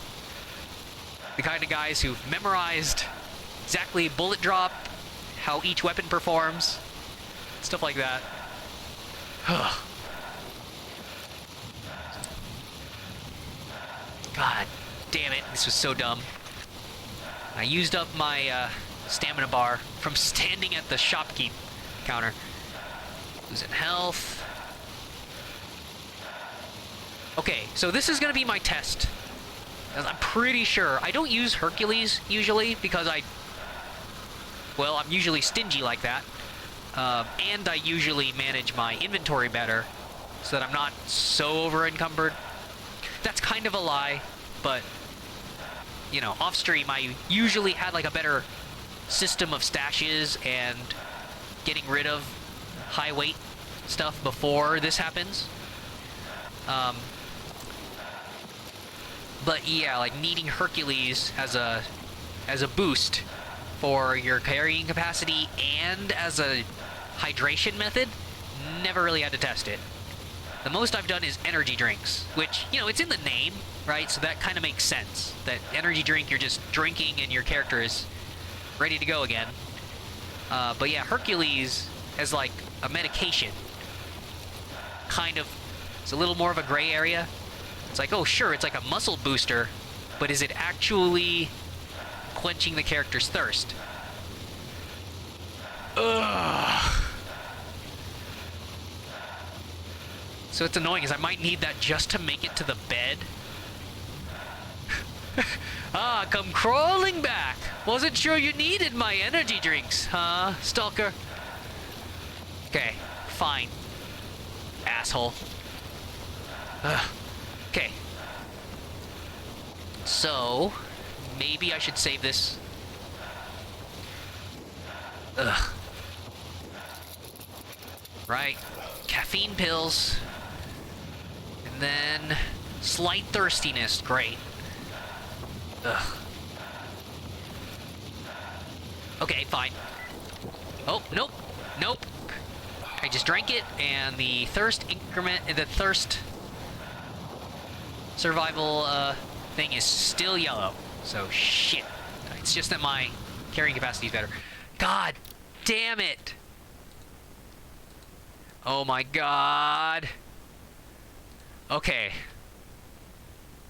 The kind of guys who've memorized exactly bullet drop, how each weapon performs, stuff like that. God damn it, this was so dumb. I used up my stamina bar from standing at the shopkeep counter. Losing health. Okay, so this is gonna be my test. I'm pretty sure. I don't use Hercules usually because I'm usually stingy like that. And I usually manage my inventory better so that I'm not so over-encumbered. That's kind of a lie, but, you know, off-stream I usually had like a better system of stashes and getting rid of high-weight stuff before this happens. But yeah, like needing Hercules as a boost for your carrying capacity and as a hydration method, never really had to test it. The most I've done is energy drinks, which, you know, it's in the name, right? So that kind of makes sense. That energy drink, you're just drinking and your character is ready to go again. But yeah, Hercules as like a medication, kind of, it's a little more of a gray area. It's like, oh sure, it's like a muscle booster, but is it actually quenching the character's thirst? Ugh. So it's annoying, because I might need that just to make it to the bed. Ah, come crawling back. Wasn't sure you needed my energy drinks, huh, Stalker? Okay, fine. Asshole. Ugh. Okay. So, maybe I should save this. Ugh. Right. Caffeine pills. And then slight thirstiness. Great. Ugh. Okay, fine. Oh, nope. Nope. I just drank it, and the thirst increment, the thirst survival thing is still yellow. So shit. It's just that my carrying capacity is better. God damn it. Oh my god. Okay.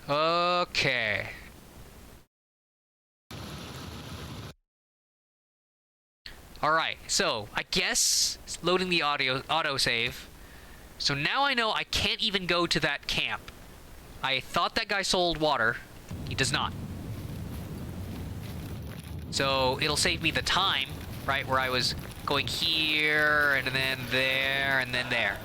Okay. Alright, so I guess loading the autosave. So now I know I can't even go to that camp. I thought that guy sold water. He does not. So it'll save me the time, right, where I was going here, and then there, and then there.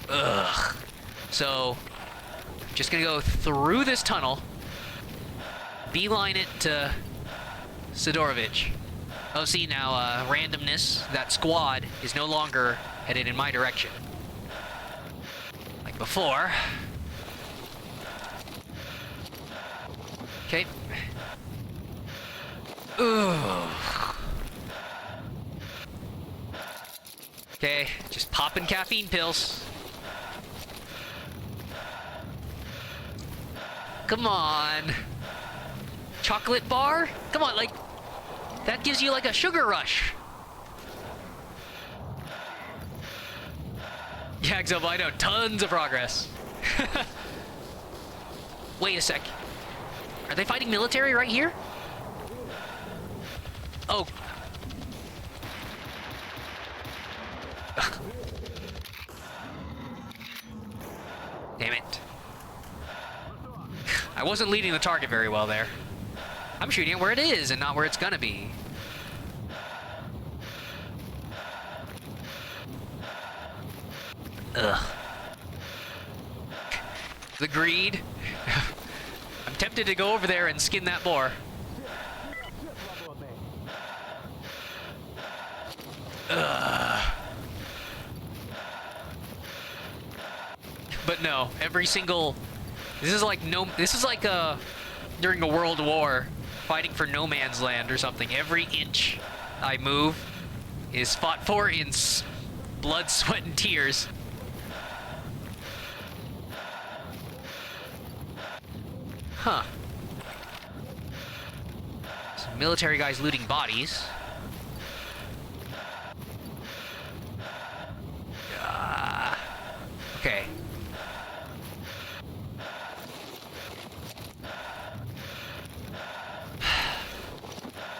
Ugh. So, I'm just gonna go through this tunnel, beeline it to Sidorovich. Oh, see, now, randomness, that squad is no longer headed in my direction. Like before. Okay. Ugh. Okay, just popping caffeine pills. Come on. Chocolate bar? Come on, like, that gives you like a sugar rush. Yeah, Exobo, I know, tons of progress. Wait a sec. Are they fighting military right here? Oh. Damn it. I wasn't leading the target very well there. I'm shooting it where it is and not where it's gonna be. Ugh. The greed. I'm tempted to go over there and skin that boar. Ugh. But no, every single... This is like during a world war, fighting for no man's land or something. Every inch I move is fought for in blood, sweat, and tears. Huh. Some military guys looting bodies. Okay.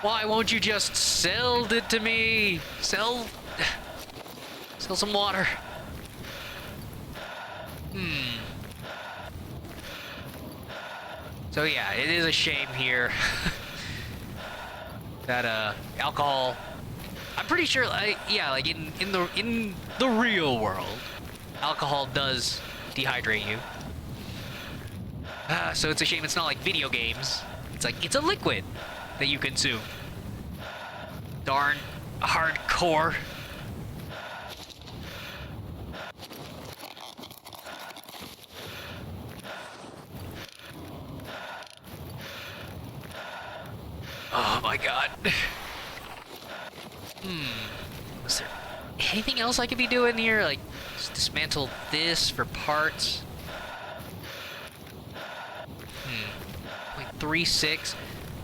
Why won't you just sell it to me? Sell some water. So yeah, it is a shame here that alcohol. I'm pretty sure, yeah, like in the real world, alcohol does dehydrate you. So it's a shame it's not like video games. It's like it's a liquid that you consume. Darn hardcore. Oh my god. Is there anything else I could be doing here? Like, just dismantle this for parts. 0.36.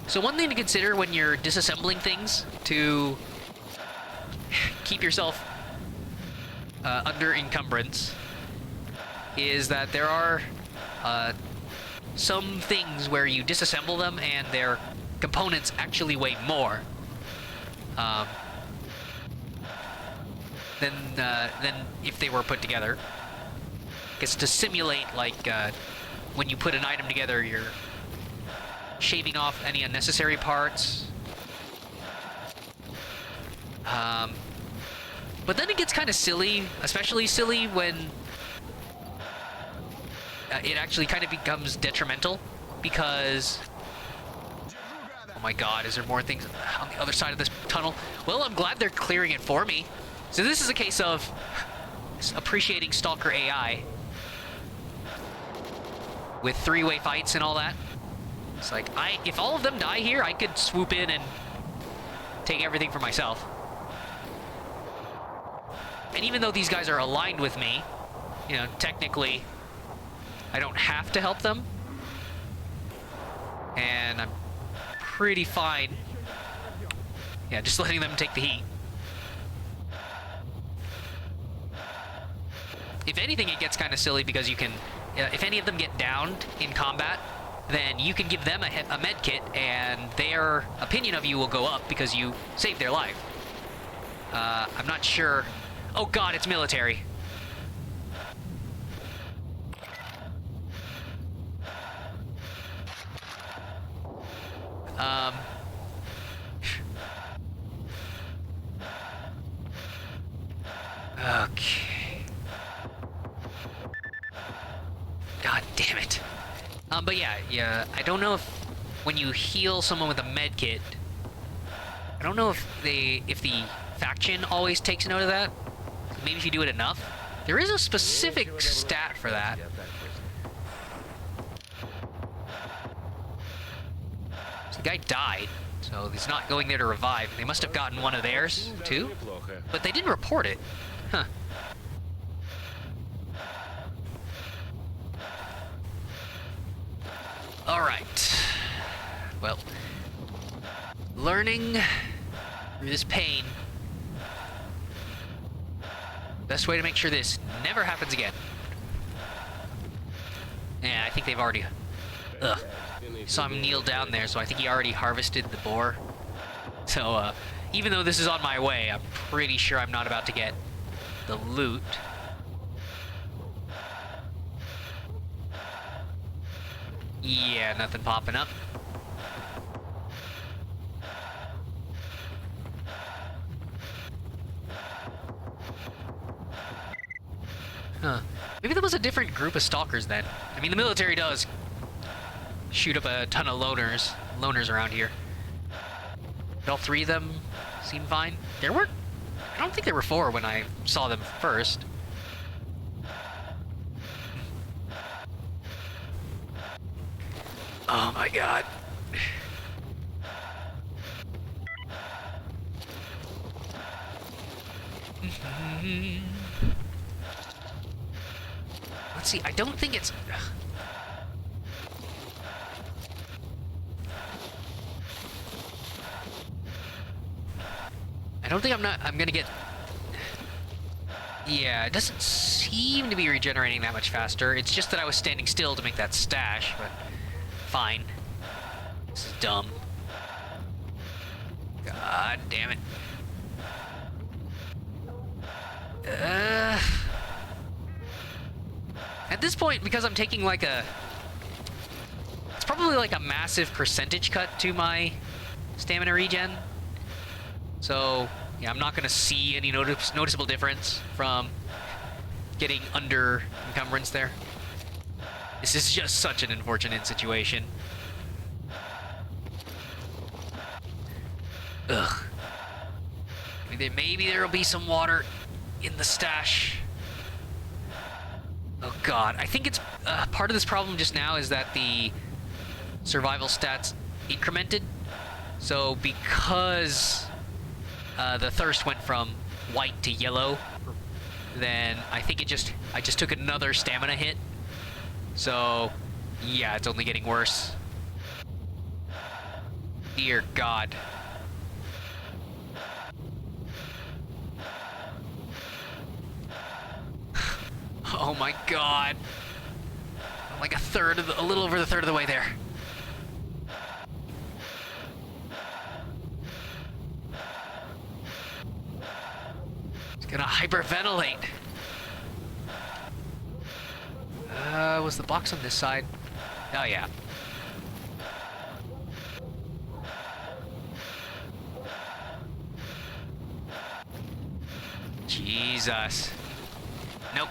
So one thing to consider when you're disassembling things to keep yourself under encumbrance is that there are some things where you disassemble them and their components actually weigh more than if they were put together. It's to simulate like when you put an item together, you're shaving off any unnecessary parts. But then it gets kind of silly, especially silly when it actually kind of becomes detrimental because... Oh my god, is there more things on the other side of this tunnel? Well, I'm glad they're clearing it for me. So this is a case of appreciating Stalker AI with three-way fights and all that. It's like, if all of them die here, I could swoop in and take everything for myself. And even though these guys are aligned with me, you know, technically, I don't have to help them. And I'm pretty fine. Yeah, just letting them take the heat. If anything, it gets kind of silly because you can, if any of them get downed in combat, then you can give them a med kit and their opinion of you will go up because you saved their life. I'm not sure. Oh god, it's military. Okay. God damn it. But yeah, I don't know if when you heal someone with a med kit, I don't know if the faction always takes note of that. Maybe if you do it enough. There is a specific stat for that. The guy died, so he's not going there to revive. They must have gotten one of theirs, too? But they didn't report it. Huh. Alright. Well, learning through this pain. Best way to make sure this never happens again. Yeah, I think they've already... Ugh. Saw him kneel down there, so I think he already harvested the boar. So, even though this is on my way, I'm pretty sure I'm not about to get the loot. Yeah, nothing popping up. Huh. Maybe there was a different group of stalkers then. I mean, the military does shoot up a ton of loners around here. But all three of them seem fine. There were... I don't think there were four when I saw them first. Oh my god. Let's see, I don't think it's... I don't think I'm gonna get... Yeah, it doesn't seem to be regenerating that much faster. It's just that I was standing still to make that stash, but fine. This is dumb. God damn it. At this point, because I'm taking like a... It's probably like a massive percentage cut to my stamina regen. So, yeah, I'm not going to see any noticeable difference from getting under encumbrance there. This is just such an unfortunate situation. Ugh. Maybe there will be some water in the stash. Oh god, I think it's part of this problem just now is that the survival stats incremented. So because the thirst went from white to yellow, then I think I just took another stamina hit. So yeah, it's only getting worse. Dear god. Oh my god. I'm like a little over the third of the way there. It's gonna hyperventilate. Was the box on this side? Oh yeah. Jesus. Nope.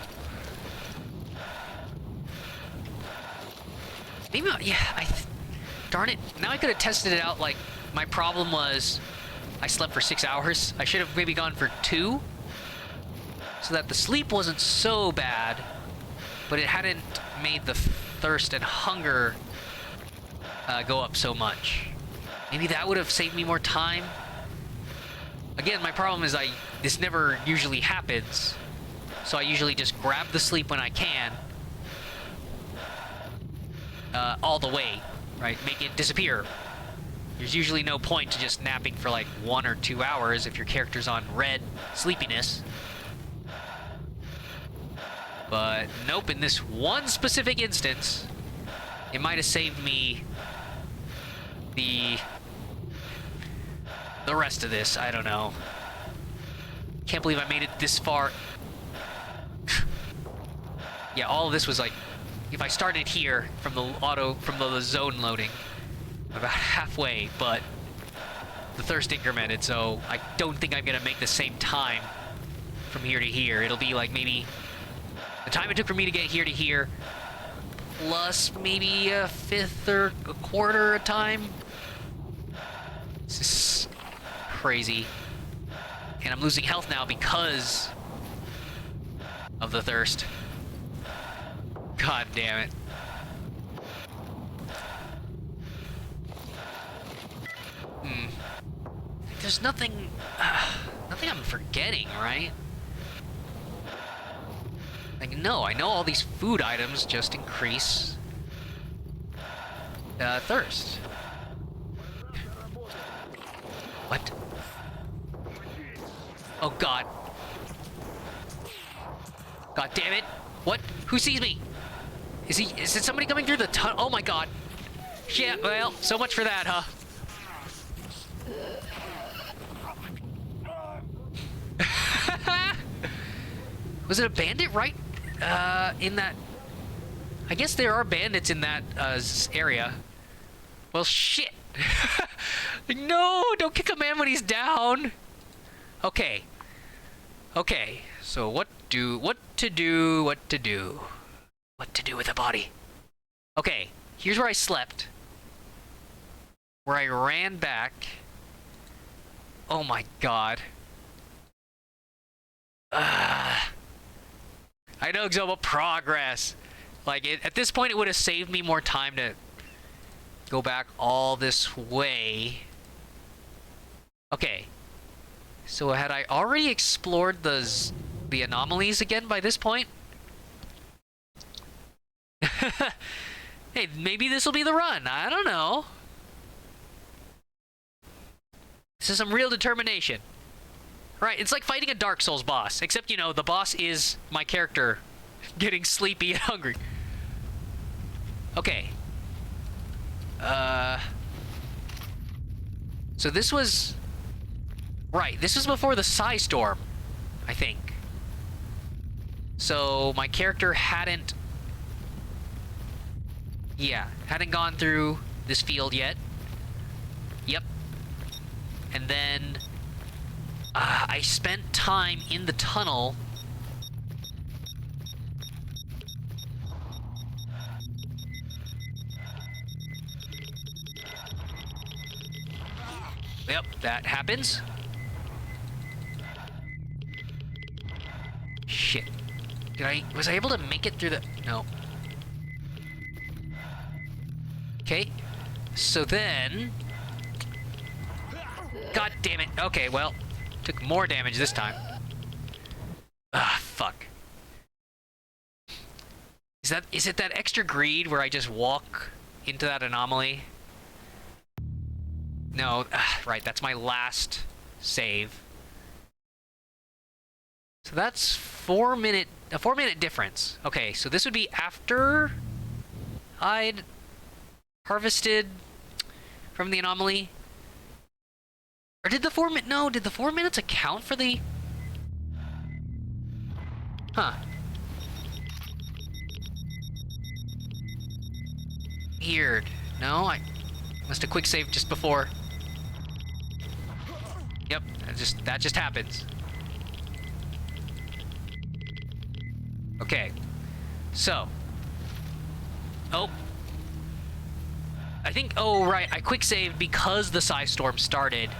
Maybe, yeah, darn it. Now I could have tested it out, like, my problem was I slept for 6 hours. I should have maybe gone for 2, so that the sleep wasn't so bad, but it hadn't made the thirst and hunger go up so much. Maybe that would have saved me more time. Again, my problem is this never usually happens, so I usually just grab the sleep when I can, all the way, right? Make it disappear. There's usually no point to just napping for like 1 or 2 hours if your character's on red sleepiness. But nope, in this one specific instance, it might have saved me the rest of this. I don't know. Can't believe I made it this far. Yeah, all of this was like, if I started here from the zone loading, about halfway, but the thirst incremented, so I don't think I'm gonna make the same time from here to here. It'll be like maybe the time it took for me to get here to here, plus maybe a fifth or a quarter a time. This is crazy. And I'm losing health now because of the thirst. God damn it. there's nothing... nothing I'm forgetting, right? Like, no, I know all these food items just increase... thirst. What? Oh, God. God damn it. What? Who sees me? Is it somebody coming through the tunnel? Oh, my God. Shit, well, so much for that, huh? Was it a bandit right in that... I guess there are bandits in that area. Well, shit. No, don't kick a man when he's down. Okay. Okay, so what to do with a body. Okay, here's where I slept. Where I ran back. Oh my God. I know, Exobo, progress. Like, at this point, it would have saved me more time to go back all this way. Okay. So had I already explored the anomalies again by this point? Hey, maybe this will be the run. I don't know. This is some real determination. Right, it's like fighting a Dark Souls boss, except, you know, the boss is my character getting sleepy and hungry. Okay. So this was... Right, this was before the Storm, I think. So my character hadn't... Yeah, hadn't gone through this field yet. Yep. And then... I spent time in the tunnel. Yep, that happens. Shit. Was I able to make it through the... No. Okay. So then... God damn it. Okay, well... Took more damage this time. Ah, fuck. Is it that extra greed where I just walk into that anomaly? No, right, that's my last save. So that's a 4-minute difference. Okay, so this would be after I'd harvested from the anomaly. Or did the 4 minutes... No, did the 4 minutes account for the... Huh. Weird. No, I must have quick saved just before. Yep, that just happens. Okay. So. Oh. I think... Oh, right. I quick saved because the Storm started.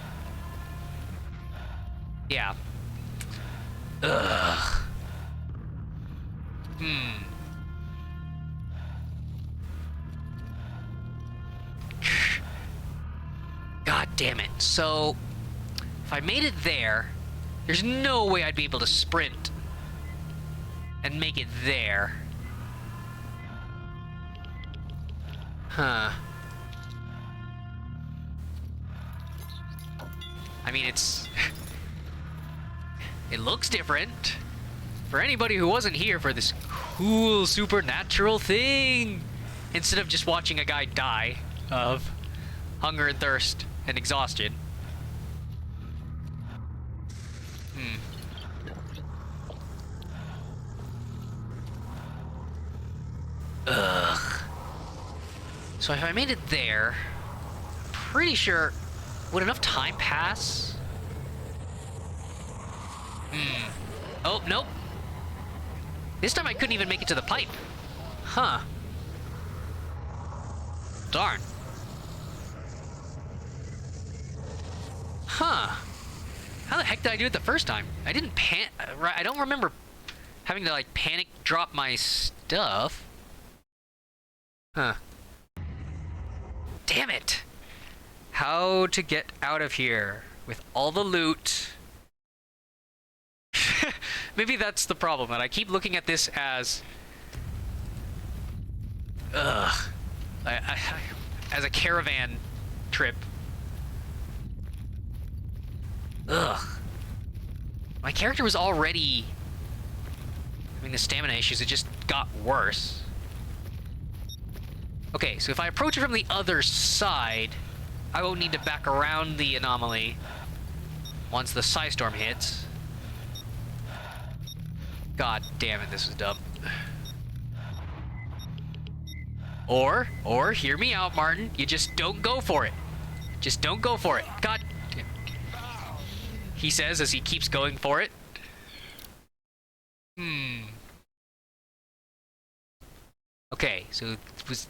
Yeah. Ugh. God damn it. So, if I made it there, there's no way I'd be able to sprint and make it there. Huh. I mean, it's... It looks different. For anybody who wasn't here for this cool supernatural thing. Instead of just watching a guy die of hunger and thirst and exhaustion. Ugh. So if I made it there, I'm pretty sure... Would enough time pass? Oh, nope. This time I couldn't even make it to the pipe. Huh. Darn. Huh. How the heck did I do it the first time? I didn't I don't remember having to, like, panic drop my stuff. Huh. Damn it. How to get out of here with all the loot. Maybe that's the problem, that I keep looking at this as... Ugh. As a caravan trip. Ugh. My character was already having the stamina issues, it just got worse. Okay, so if I approach it from the other side, I won't need to back around the anomaly once the Psystorm hits. God damn it, this is dumb. Or, hear me out, Martin. You just don't go for it. Just don't go for it. God. He says as he keeps going for it. Okay, so it was...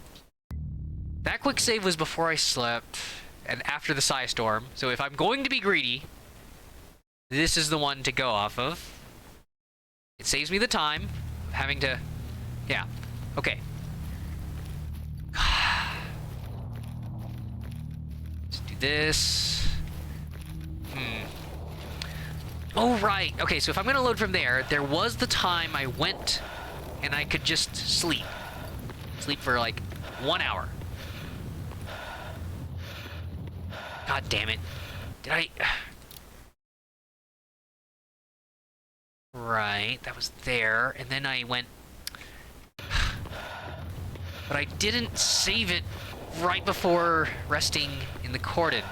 That quick save was before I slept, and after the Psystorm. So if I'm going to be greedy, this is the one to go off of. It saves me the time of having to... Yeah. Okay. Let's do this. Oh, right. Okay, so if I'm going to load from there, there was the time I went and I could just sleep. Sleep for like 1 hour. God damn it. Did I... Right, that was there, and then I went... But I didn't save it right before resting in the cordon.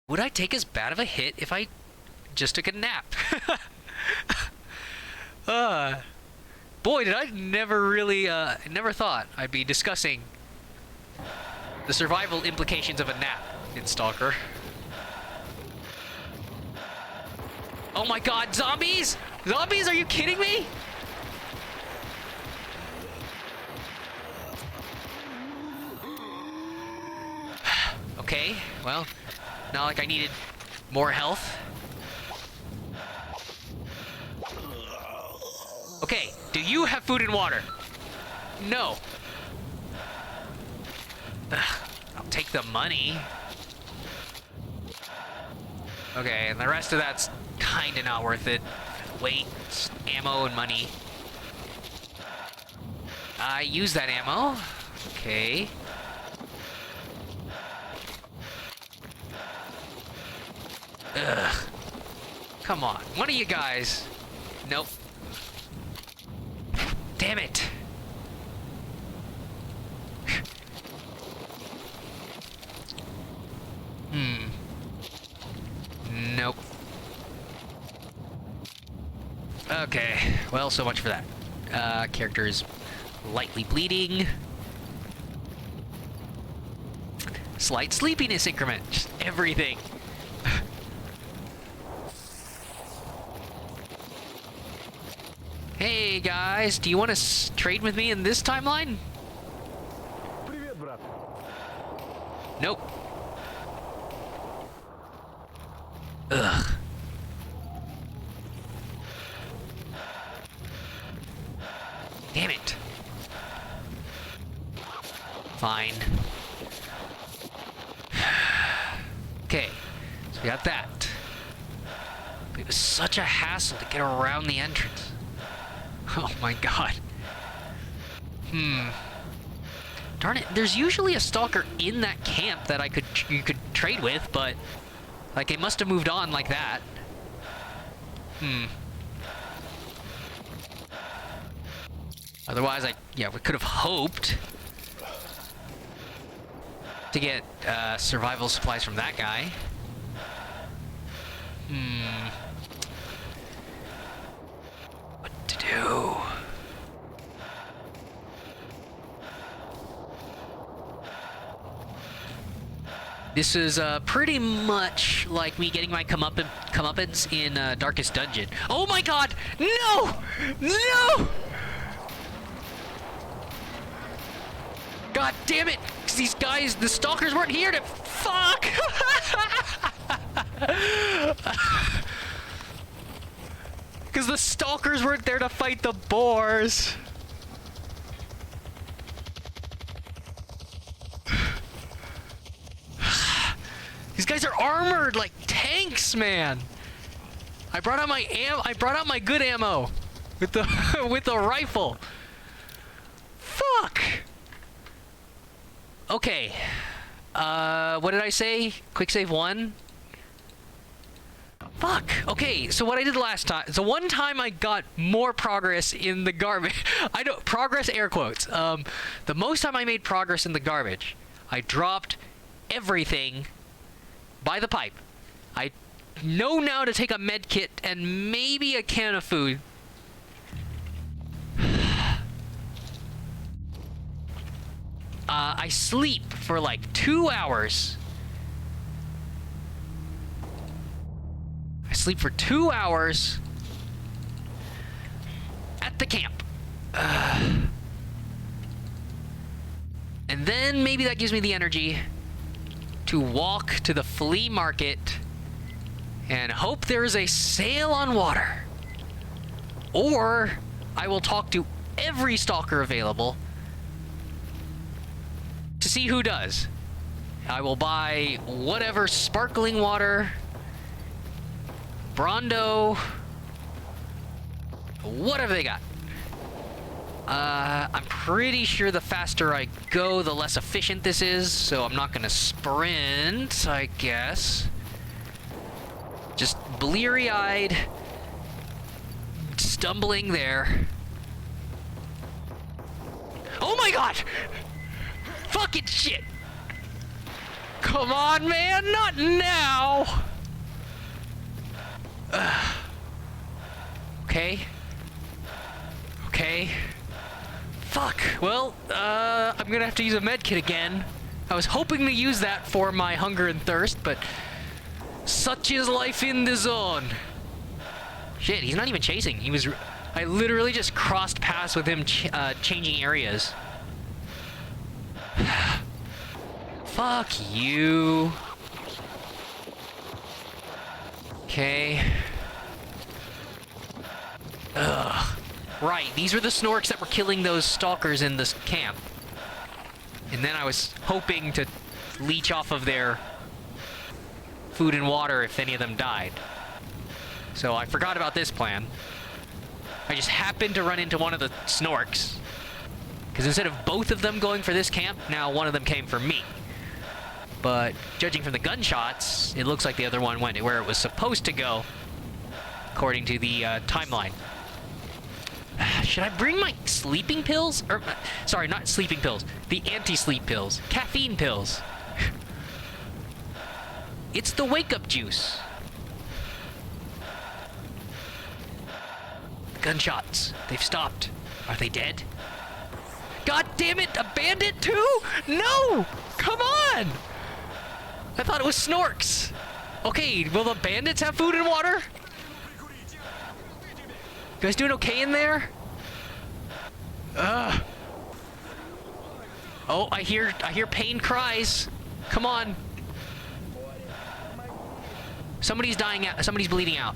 Would I take as bad of a hit if I just took a nap? Boy, did I never really, never thought I'd be discussing the survival implications of a nap in Stalker. Oh my god, zombies! Zombies, are you kidding me? Okay, well, not like I needed more health. Okay, do you have food and water? No. Ugh, I'll take the money. Okay, and the rest of that's kinda not worth it. Weight, ammo, and money. I use that ammo. Okay. Ugh. Come on, one of you guys. Nope. Damn it. Nope. Okay, well, so much for that. Character is lightly bleeding. Slight sleepiness increment. Just everything. Hey guys, do you want to trade with me in this timeline? Привет, брат. Nope. Ugh. Damn it. Fine. Okay, so we got that. But it was such a hassle to get around the entrance. Oh my god. Darn it, there's usually a stalker in that camp that you could trade with, but like it must have moved on like that. Otherwise, we could have hoped to get survival supplies from that guy. What to do? This is pretty much like me getting my comeuppance in Darkest Dungeon. Oh my god! No! No! God damn it! 'Cause these guys, the stalkers weren't here to... Fuck! Because Because the stalkers weren't there to fight the boars. These guys are armored like tanks, man. I brought out my good ammo with the with the rifle. Fuck. Okay. What did I say? Quick save 1. Fuck. Okay, so what I did last time. So one time I got more progress in the garbage. I know, progress air quotes. The most time I made progress in the garbage, I dropped everything by the pipe. I know now to take a med kit and maybe a can of food. I sleep for like 2 hours. I sleep for 2 hours at the camp. And then maybe that gives me the energy to walk to the flea market and hope there is a sale on water. Or I will talk to every stalker available to see who does. I will buy whatever sparkling water, Brondo, whatever they got. I'm pretty sure the faster I go, the less efficient this is, so I'm not gonna sprint, I guess. Just bleary-eyed, stumbling there. Oh my god! Fucking shit! Come on, man, not now! Okay. Okay. Fuck. Well, I'm gonna have to use a med kit again. I was hoping to use that for my hunger and thirst, but such is life in the zone. Shit, he's not even chasing. I literally just crossed paths with him changing areas. Fuck you. Okay. Ugh. Right, these were the snorks that were killing those stalkers in this camp. And then I was hoping to leech off of their food and water if any of them died. So I forgot about this plan. I just happened to run into one of the snorks. Because instead of both of them going for this camp, now one of them came for me. But judging from the gunshots, it looks like the other one went where it was supposed to go, according to the timeline. Should I bring my sleeping pills? Or, sorry, not sleeping pills. The anti-sleep pills. Caffeine pills. It's the wake-up juice. Gunshots. They've stopped. Are they dead? God damn it! A bandit too? No! Come on! I thought it was snorks. Okay, will the bandits have food and water? You guys doing okay in there? Oh, I hear pain cries. Come on. Somebody's dying out. Somebody's bleeding out.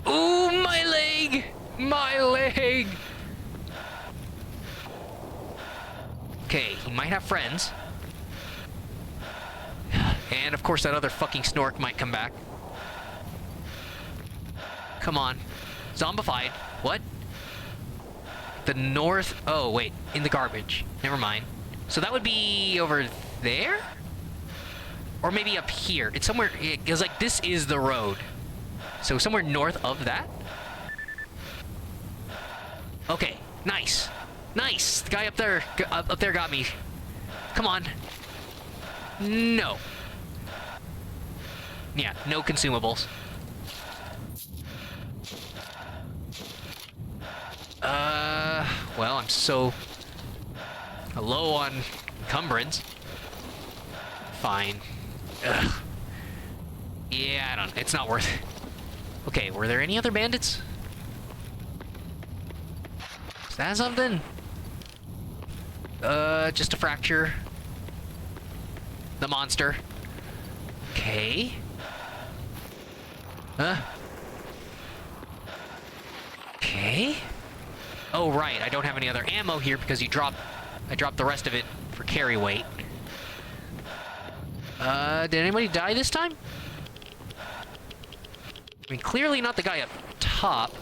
Ooh, my leg! My leg! Okay, he might have friends. And of course that other fucking snork might come back. Come on. Zombified. What? The north... Oh, wait. In the garbage. Never mind. So that would be over there? Or maybe up here. It's somewhere... It was like, this is the road. So somewhere north of that? Okay. Nice. Nice! The guy up there got me. Come on. No. Yeah, no consumables. Well, I'm so low on encumbrance. Fine. Ugh. Yeah, it's not worth it. Okay, were there any other bandits? Is that something? Just a fracture. The monster. Okay. Okay. Oh, right. I don't have any other ammo here because I dropped the rest of it for carry weight. Did anybody die this time? I mean, clearly not the guy up top.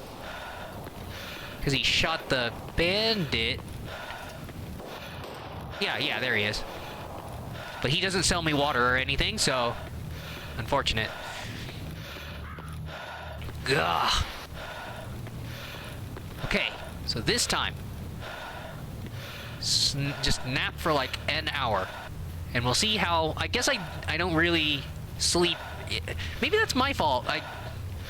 Because he shot the bandit. Yeah, there he is. But he doesn't sell me water or anything, so... Unfortunate. Ugh. Okay, so this time... just nap for like an hour. And we'll see how... I guess I don't really sleep... Maybe that's my fault.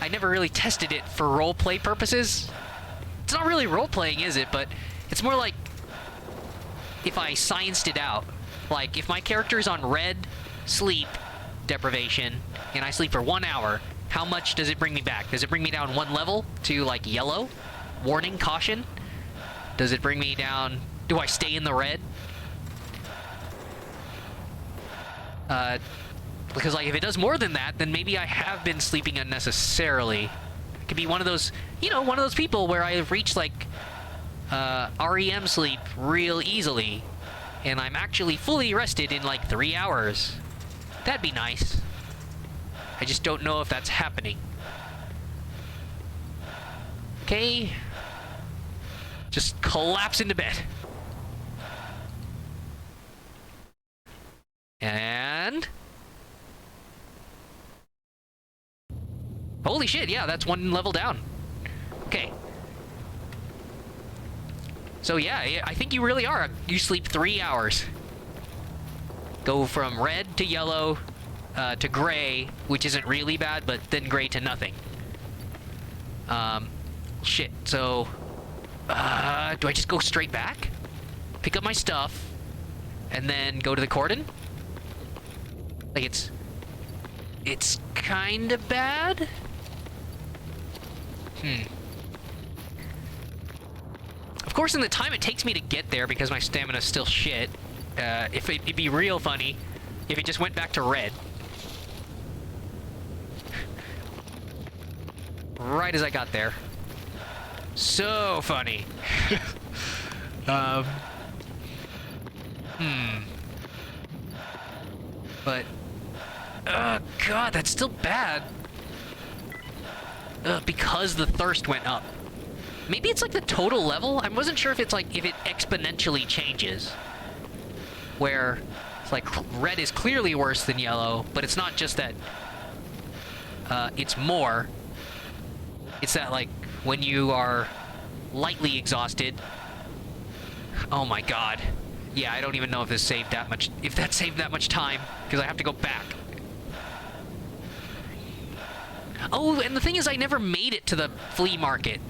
I never really tested it for roleplay purposes. It's not really role-playing, is it? But it's more like... if I scienced it out. Like, if my character's on red sleep deprivation, and I sleep for 1 hour, how much does it bring me back? Does it bring me down 1 level to, like, yellow? Warning, caution? Does it bring me down... Do I stay in the red? Because, like, if it does more than that, then maybe I have been sleeping unnecessarily. It could be one of those, you know, one of those people where I reach, like, REM sleep real easily, and I'm actually fully rested in, like, 3 hours. That'd be nice. I just don't know if that's happening. Okay. Just collapse into bed. And... holy shit, yeah, that's 1 level down. Okay. So yeah, I think you really are. You sleep 3 hours. Go from red to yellow to gray, which isn't really bad, but then gray to nothing. Shit, so... do I just go straight back? Pick up my stuff, and then go to the cordon? Like, it's kind of bad? Of course, in the time it takes me to get there, because my stamina's still shit, it'd be real funny if it just went back to red. Right as I got there. So funny. But... oh, God, that's still bad. Because the thirst went up. Maybe it's like the total level? I wasn't sure if it's like, if it exponentially changes. Where, it's like, red is clearly worse than yellow, but it's not just that it's more. It's that, like, when you are lightly exhausted... oh my god. Yeah, I don't even know if this saved that much... if that saved that much time, because I have to go back. Oh, and the thing is, I never made it to the flea market.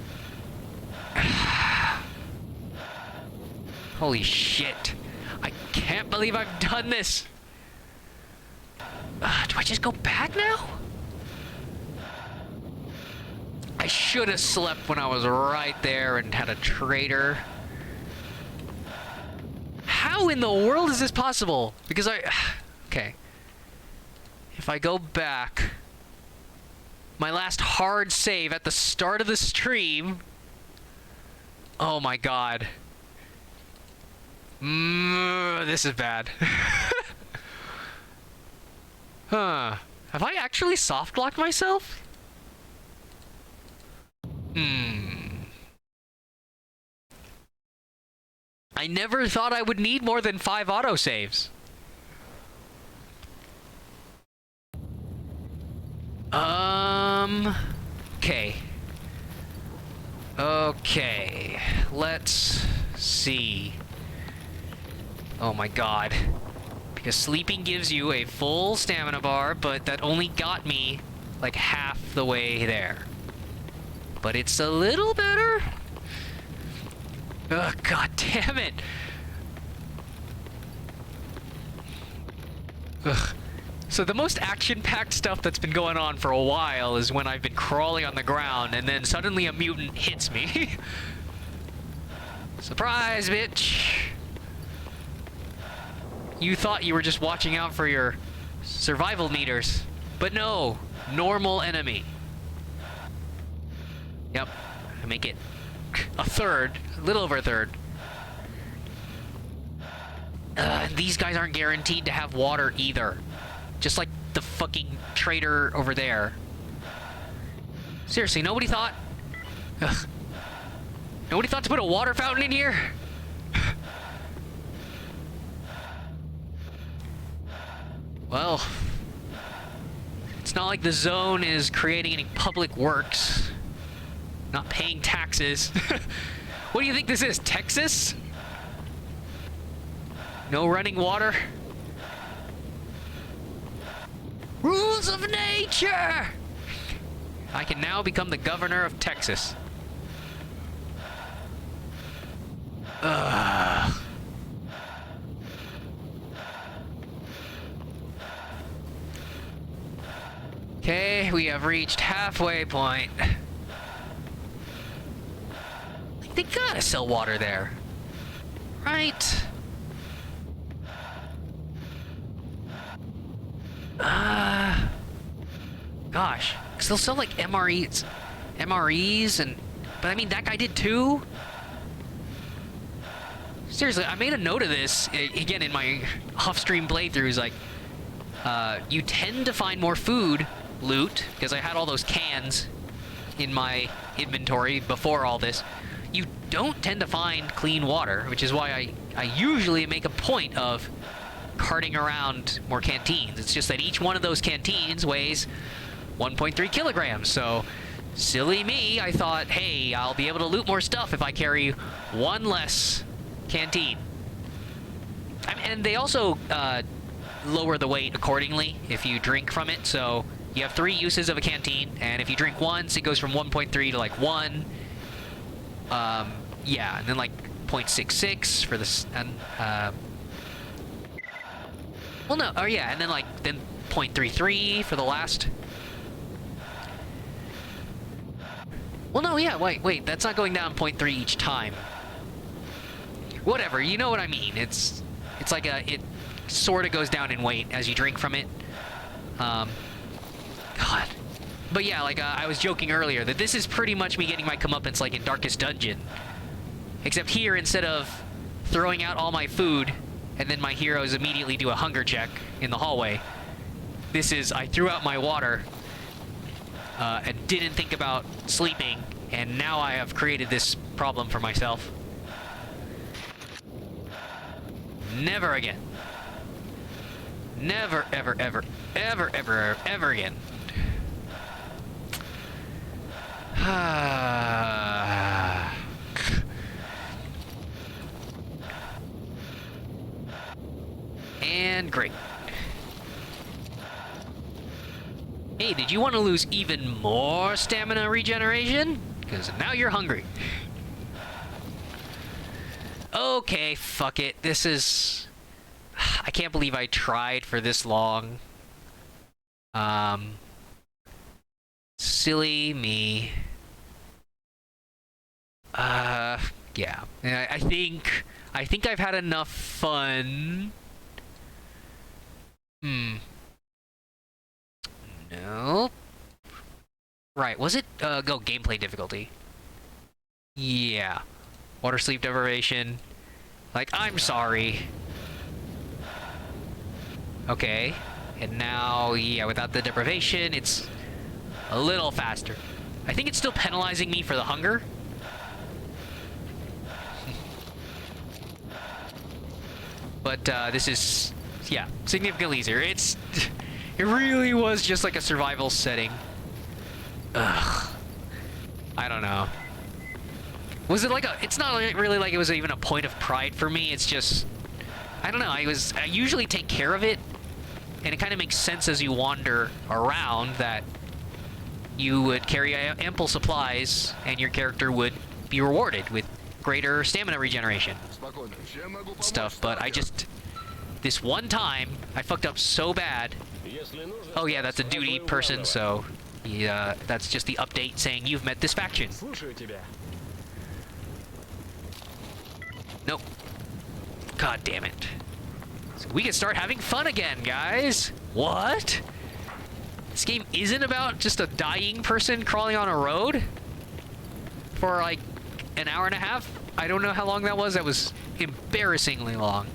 Holy shit. I can't believe I've done this. Do I just go back now? I should have slept when I was right there and had a trader. How in the world is this possible? Because okay. If I go back... my last hard save at the start of the stream... oh my god. This is bad. Huh. Have I actually soft-locked myself? I never thought I would need more than 5 autosaves. Okay. Okay. Let's see. Oh my god. Because sleeping gives you a full stamina bar, but that only got me like half the way there. But it's a little better. Ugh, god damn it. Ugh. So the most action-packed stuff that's been going on for a while is when I've been crawling on the ground and then suddenly a mutant hits me. Surprise, bitch! You thought you were just watching out for your survival meters, but no, normal enemy. Yep. I make it a third. A little over a third. These guys aren't guaranteed to have water either. Just like the fucking trader over there. Seriously, nobody thought... Ugh. Nobody thought to put a water fountain in here? Well... It's not like the zone is creating any public works. Not paying taxes. What do you think this is, Texas? No running water? Rules of nature! I can now become the governor of Texas. Ugh. Okay, we have reached halfway point. They gotta sell water there. Right? Gosh. Because they'll sell like MREs, and... But I mean, that guy did too? Seriously, I made a note of this, again, in my off-stream playthroughs, like... you tend to find more food loot, because I had all those cans in my inventory before all this. You don't tend to find clean water, which is why I usually make a point of carting around more canteens. It's just that each one of those canteens weighs 1.3 kilograms, so silly me, I thought, hey, I'll be able to loot more stuff if I carry one less canteen. And they also lower the weight accordingly if you drink from it, so you have 3 uses of a canteen, and if you drink once, it goes from 1.3 to like 1. Yeah, and then like 0.66 for this, and well, no, oh yeah, and then like, then 0.33 for the last. Well, no, yeah, wait, that's not going down 0.3 each time. Whatever, you know what I mean. It's like it sort of goes down in weight as you drink from it. God. But yeah, like, I was joking earlier that this is pretty much me getting my comeuppance like in Darkest Dungeon. Except here, instead of throwing out all my food, and then my heroes immediately do a hunger check in the hallway, this is, I threw out my water, and didn't think about sleeping, and now I have created this problem for myself. Never again. Never, ever, ever, ever, ever, ever again. And great. Hey, did you want to lose even more stamina regeneration? Because now you're hungry. Okay, fuck it. This is... I can't believe I tried for this long. Silly me. Yeah. I think I've had enough fun. No. Right, was it, go gameplay difficulty? Yeah. Water sleep deprivation. Like, I'm sorry. Okay. And now, yeah, without the deprivation, it's a little faster. I think it's still penalizing me for the hunger. But, this is, yeah, significantly easier. It really was just like a survival setting. Ugh. I don't know. Was it like a... It's not really like it was even a point of pride for me. It's just... I don't know. I usually take care of it. And it kind of makes sense as you wander around that you would carry ample supplies and your character would be rewarded with greater stamina regeneration stuff. But I just... This one time, I fucked up so bad. Oh yeah, that's a duty person, so... Yeah, that's just the update saying you've met this faction. Nope. God damn it. So we can start having fun again, guys. What? This game isn't about just a dying person crawling on a road? for like an hour and a half. I don't know how long that was. That was embarrassingly long.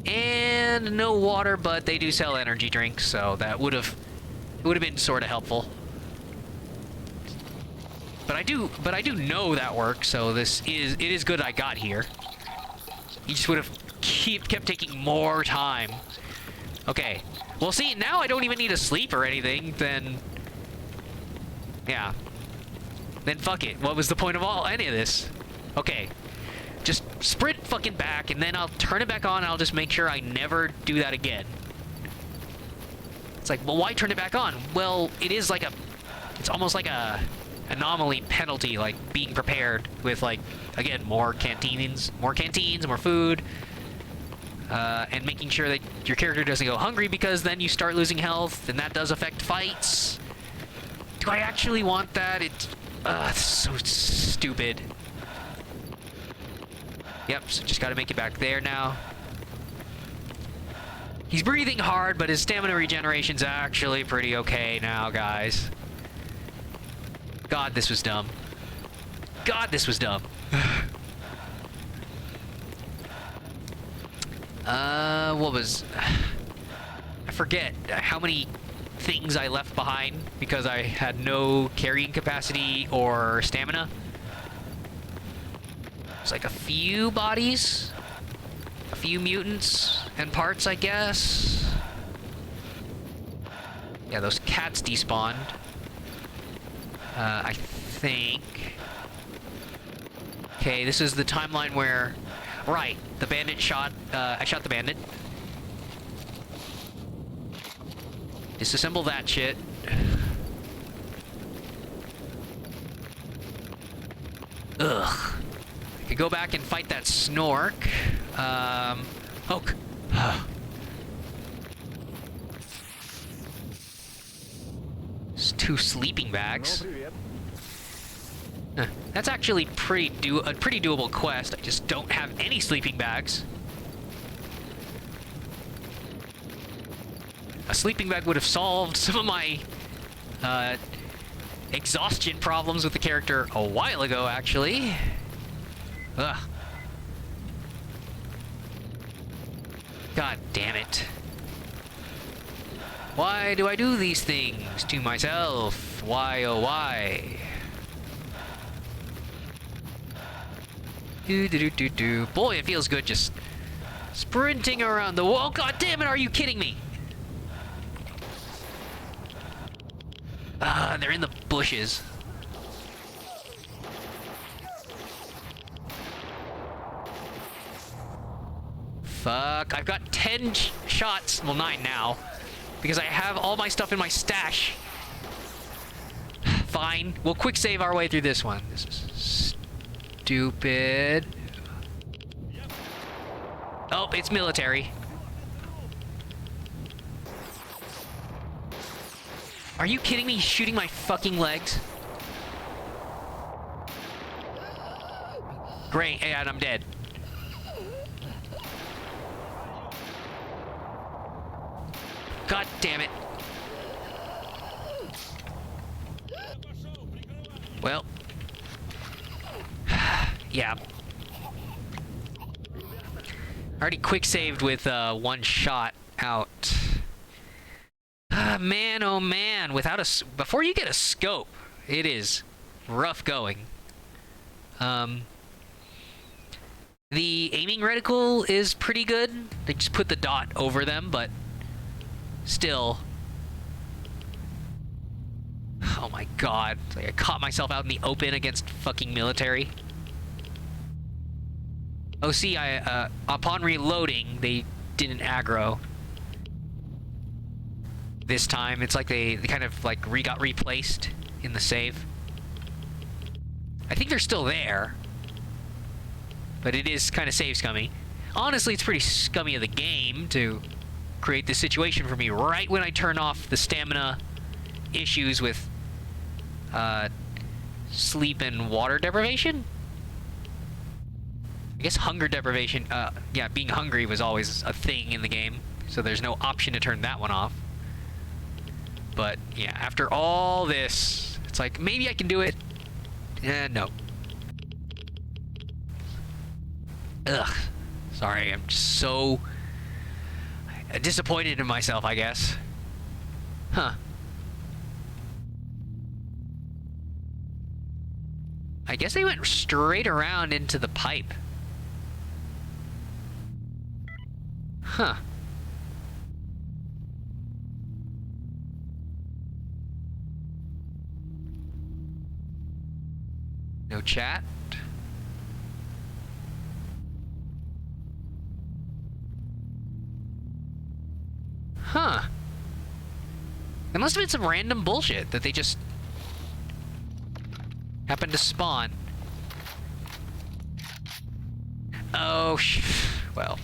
And no water, but they do sell energy drinks, so that would have been sort of helpful. But I do know that works, so it is good I got here. You just would have kept taking more time. Okay. Well, see, now I don't even need to sleep or anything, then... Yeah. Then fuck it. What was the point of any of this? Okay. Just sprint fucking back, and then I'll turn it back on, and I'll just make sure I never do that again. It's like, well, why turn it back on? Well, it is like it's almost like a anomaly penalty, like being prepared with, like, again, more canteens, more food, and making sure that your character doesn't go hungry, because then you start losing health, and that does affect fights. Do I actually want that? It's so stupid. Yep, so just gotta make it back there now. He's breathing hard, but his stamina regeneration's actually pretty okay now, guys. God, this was dumb. God, this was dumb. What was... I forget how many things I left behind because I had no carrying capacity or stamina. It's like a few bodies, a few mutants and parts, I guess. Yeah, those cats despawned. I think. Okay, this is the timeline where... Right, the bandit shot... I shot the bandit. Disassemble that shit. Ugh. I could go back and fight that snork. Oh. It's 2 sleeping bags. That's actually a pretty doable quest. I just don't have any sleeping bags. A sleeping bag would have solved some of my exhaustion problems with the character a while ago, actually. Ugh. God damn it. Why do I do these things to myself? Why, oh why? Do. Boy, it feels good just sprinting around the wall. God damn it, are you kidding me? They're in the bushes. Fuck, I've got 10 shots, well 9 now, because I have all my stuff in my stash. Fine, we'll quick save our way through this one. This is stupid. Oh, it's military. Are you kidding me? He's shooting my fucking legs. Great, and I'm dead. God damn it. Well. Yeah. Already quick saved with 1 shot out. Man, oh man, before you get a scope, it is rough going. The aiming reticle is pretty good. They just put the dot over them, but still. Oh my god, it's like I caught myself out in the open against fucking military. Oh, see, upon reloading, they didn't aggro. This time, it's like they kind of like got replaced in the save. I think they're still there, but it is kind of save scummy. Honestly, it's pretty scummy of the game to create this situation for me right when I turn off the stamina issues with sleep and water deprivation. I guess hunger deprivation, yeah, being hungry was always a thing in the game, so there's no option to turn that one off. But yeah, after all this, it's like, maybe I can do it. No. Ugh. Sorry, I'm just so disappointed in myself, I guess. Huh. I guess they went straight around into the pipe. Huh. No chat? Huh. It must have been some random bullshit that they just happened to spawn. Oh, well.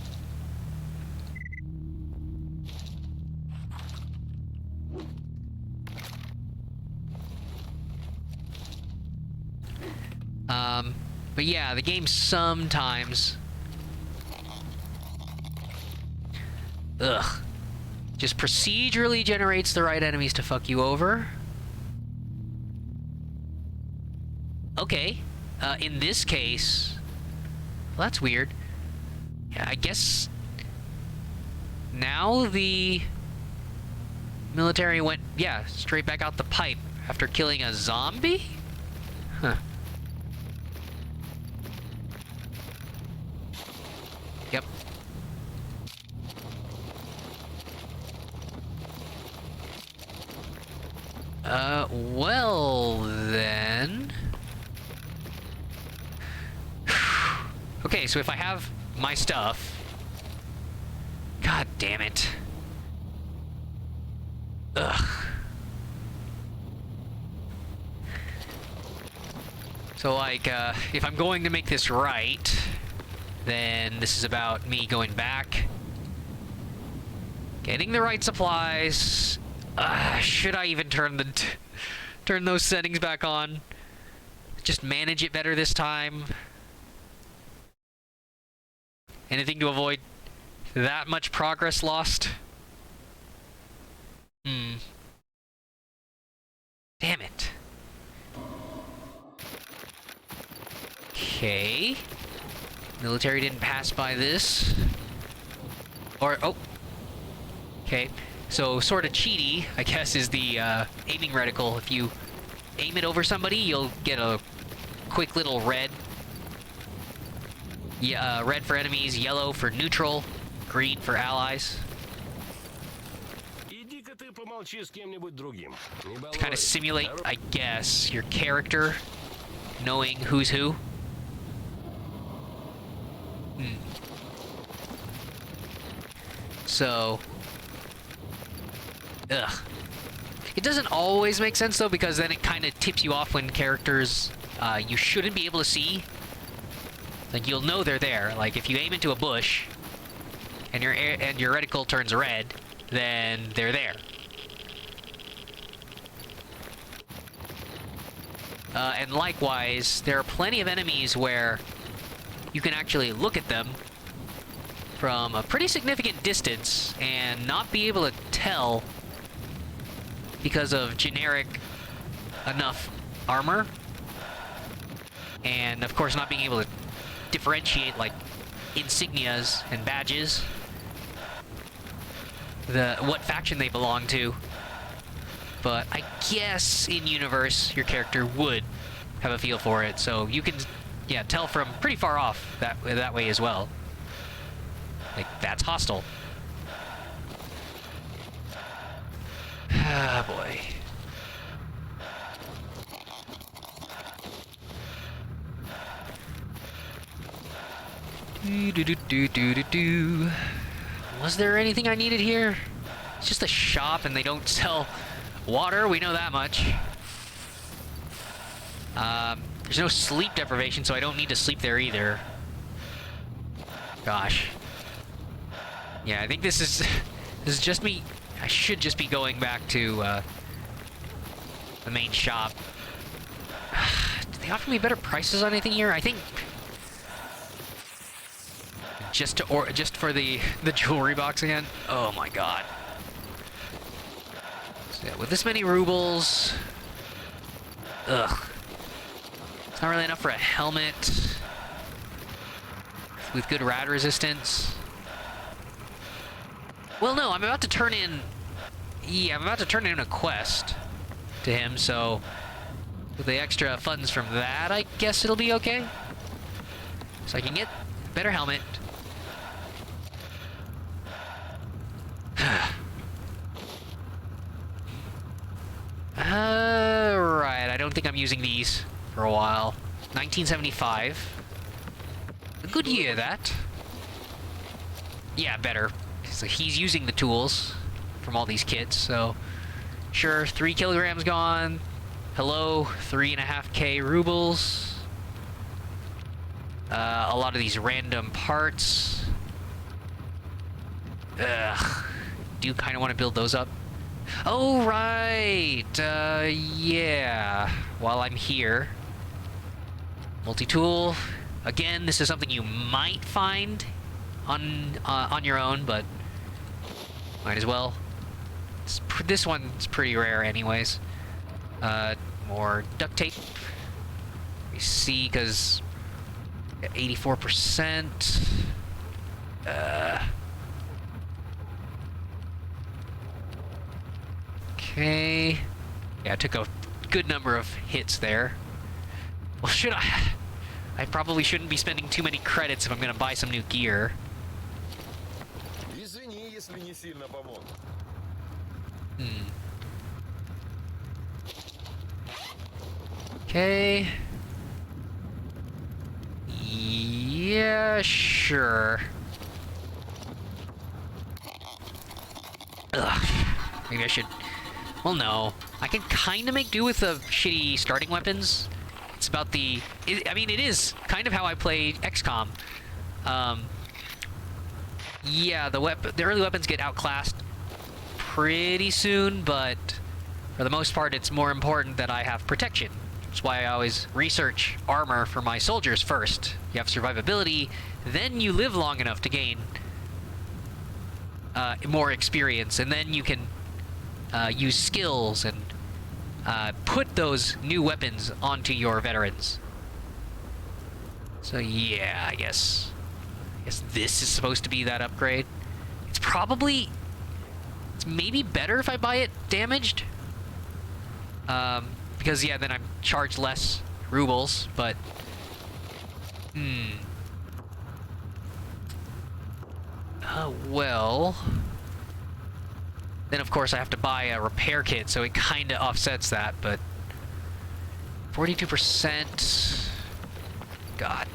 But yeah, the game sometimes... Ugh. Just procedurally generates the right enemies to fuck you over. Okay. In this case... Well, that's weird. Yeah, I guess... Now the... military went, yeah, straight back out the pipe after killing a zombie? Huh. Yep. Well, then... Okay, so if I have my stuff... God damn it. Ugh. So, like, if I'm going to make this right, then this is about me going back, getting the right supplies. Should I even turn those settings back on? Just manage it better this time. Anything to avoid that much progress lost? Damn it. Okay. Military didn't pass by this. Or, oh. Okay. So, sort of cheaty, I guess, is the aiming reticle. If you aim it over somebody, you'll get a quick little red. Yeah, red for enemies, yellow for neutral, green for allies. To kind of simulate, I guess, your character knowing who's who. So, ugh. It doesn't always make sense though, because then it kind of tips you off when characters you shouldn't be able to see. Like, you'll know they're there. Like, if you aim into a bush and your reticle turns red, then they're there. And likewise, there are plenty of enemies where you can actually look at them from a pretty significant distance and not be able to tell because of generic enough armor. And, of course, not being able to differentiate, like, insignias and badges. What faction they belong to. But I guess in universe your character would have a feel for it, so you can, yeah, tell from pretty far off that way as well. Like, that's hostile. Ah, boy. Do. Was there anything I needed here? It's just a shop and they don't sell water, we know that much. There's no sleep deprivation, so I don't need to sleep there either. Gosh. Yeah, I think this is just me. I should just be going back to the main shop. Did they offer me better prices on anything here? I think just for the jewelry box again. Oh my god. So yeah, with this many rubles... Ugh. It's not really enough for a helmet. With good rad resistance. Well, no, I'm about to turn in... Yeah, I'm about to turn in a quest to him, so... With the extra funds from that, I guess it'll be okay. So I can get a better helmet. Right, I don't think I'm using these for a while. 1975. A good year, that. Yeah, better. So he's using the tools from all these kits, so... Sure, 3 kilograms gone. Hello, 3.5k rubles. A lot of these random parts. Ugh. Do kind of want to build those up. Oh, right. Yeah. While I'm here. Multi-tool. Again, this is something you might find on your own, but might as well. This one's pretty rare anyways. More duct tape. We see, because 84%. Okay. Yeah, I took a good number of hits there. Well, should I? I probably shouldn't be spending too many credits if I'm gonna buy some new gear. Извини, если не сильно помог. Okay. Yeah, sure. Ugh. Maybe I should... Well, no. I can kind of make do with the shitty starting weapons. It's about the... I mean, it is kind of how I play XCOM. Yeah, the early weapons get outclassed pretty soon, but for the most part, it's more important that I have protection. That's why I always research armor for my soldiers first. You have survivability, then you live long enough to gain more experience, and then you can use skills and put those new weapons onto your veterans. So yeah, I guess this is supposed to be that upgrade. It's maybe better if I buy it damaged. Because yeah, then I'm charged less rubles, but well, then of course I have to buy a repair kit, so it kind of offsets that, but 42%. God.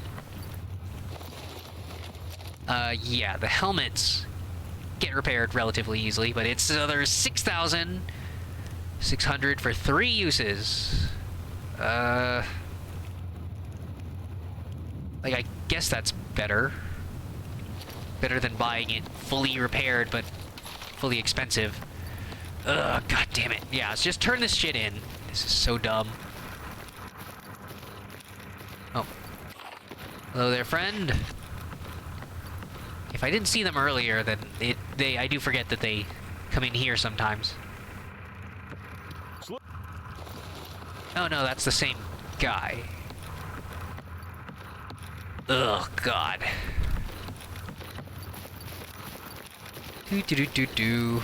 Yeah, the helmets get repaired relatively easily, but it's another 6,600 for 3 uses. Like, I guess that's better. Better than buying it fully repaired, but fully expensive. Ugh, god damn it. Yeah, let's just turn this shit in. This is so dumb. Oh. Hello there, friend. If I didn't see them earlier, then I do forget that they come in here sometimes. Oh no, that's the same guy. Ugh, god. Do.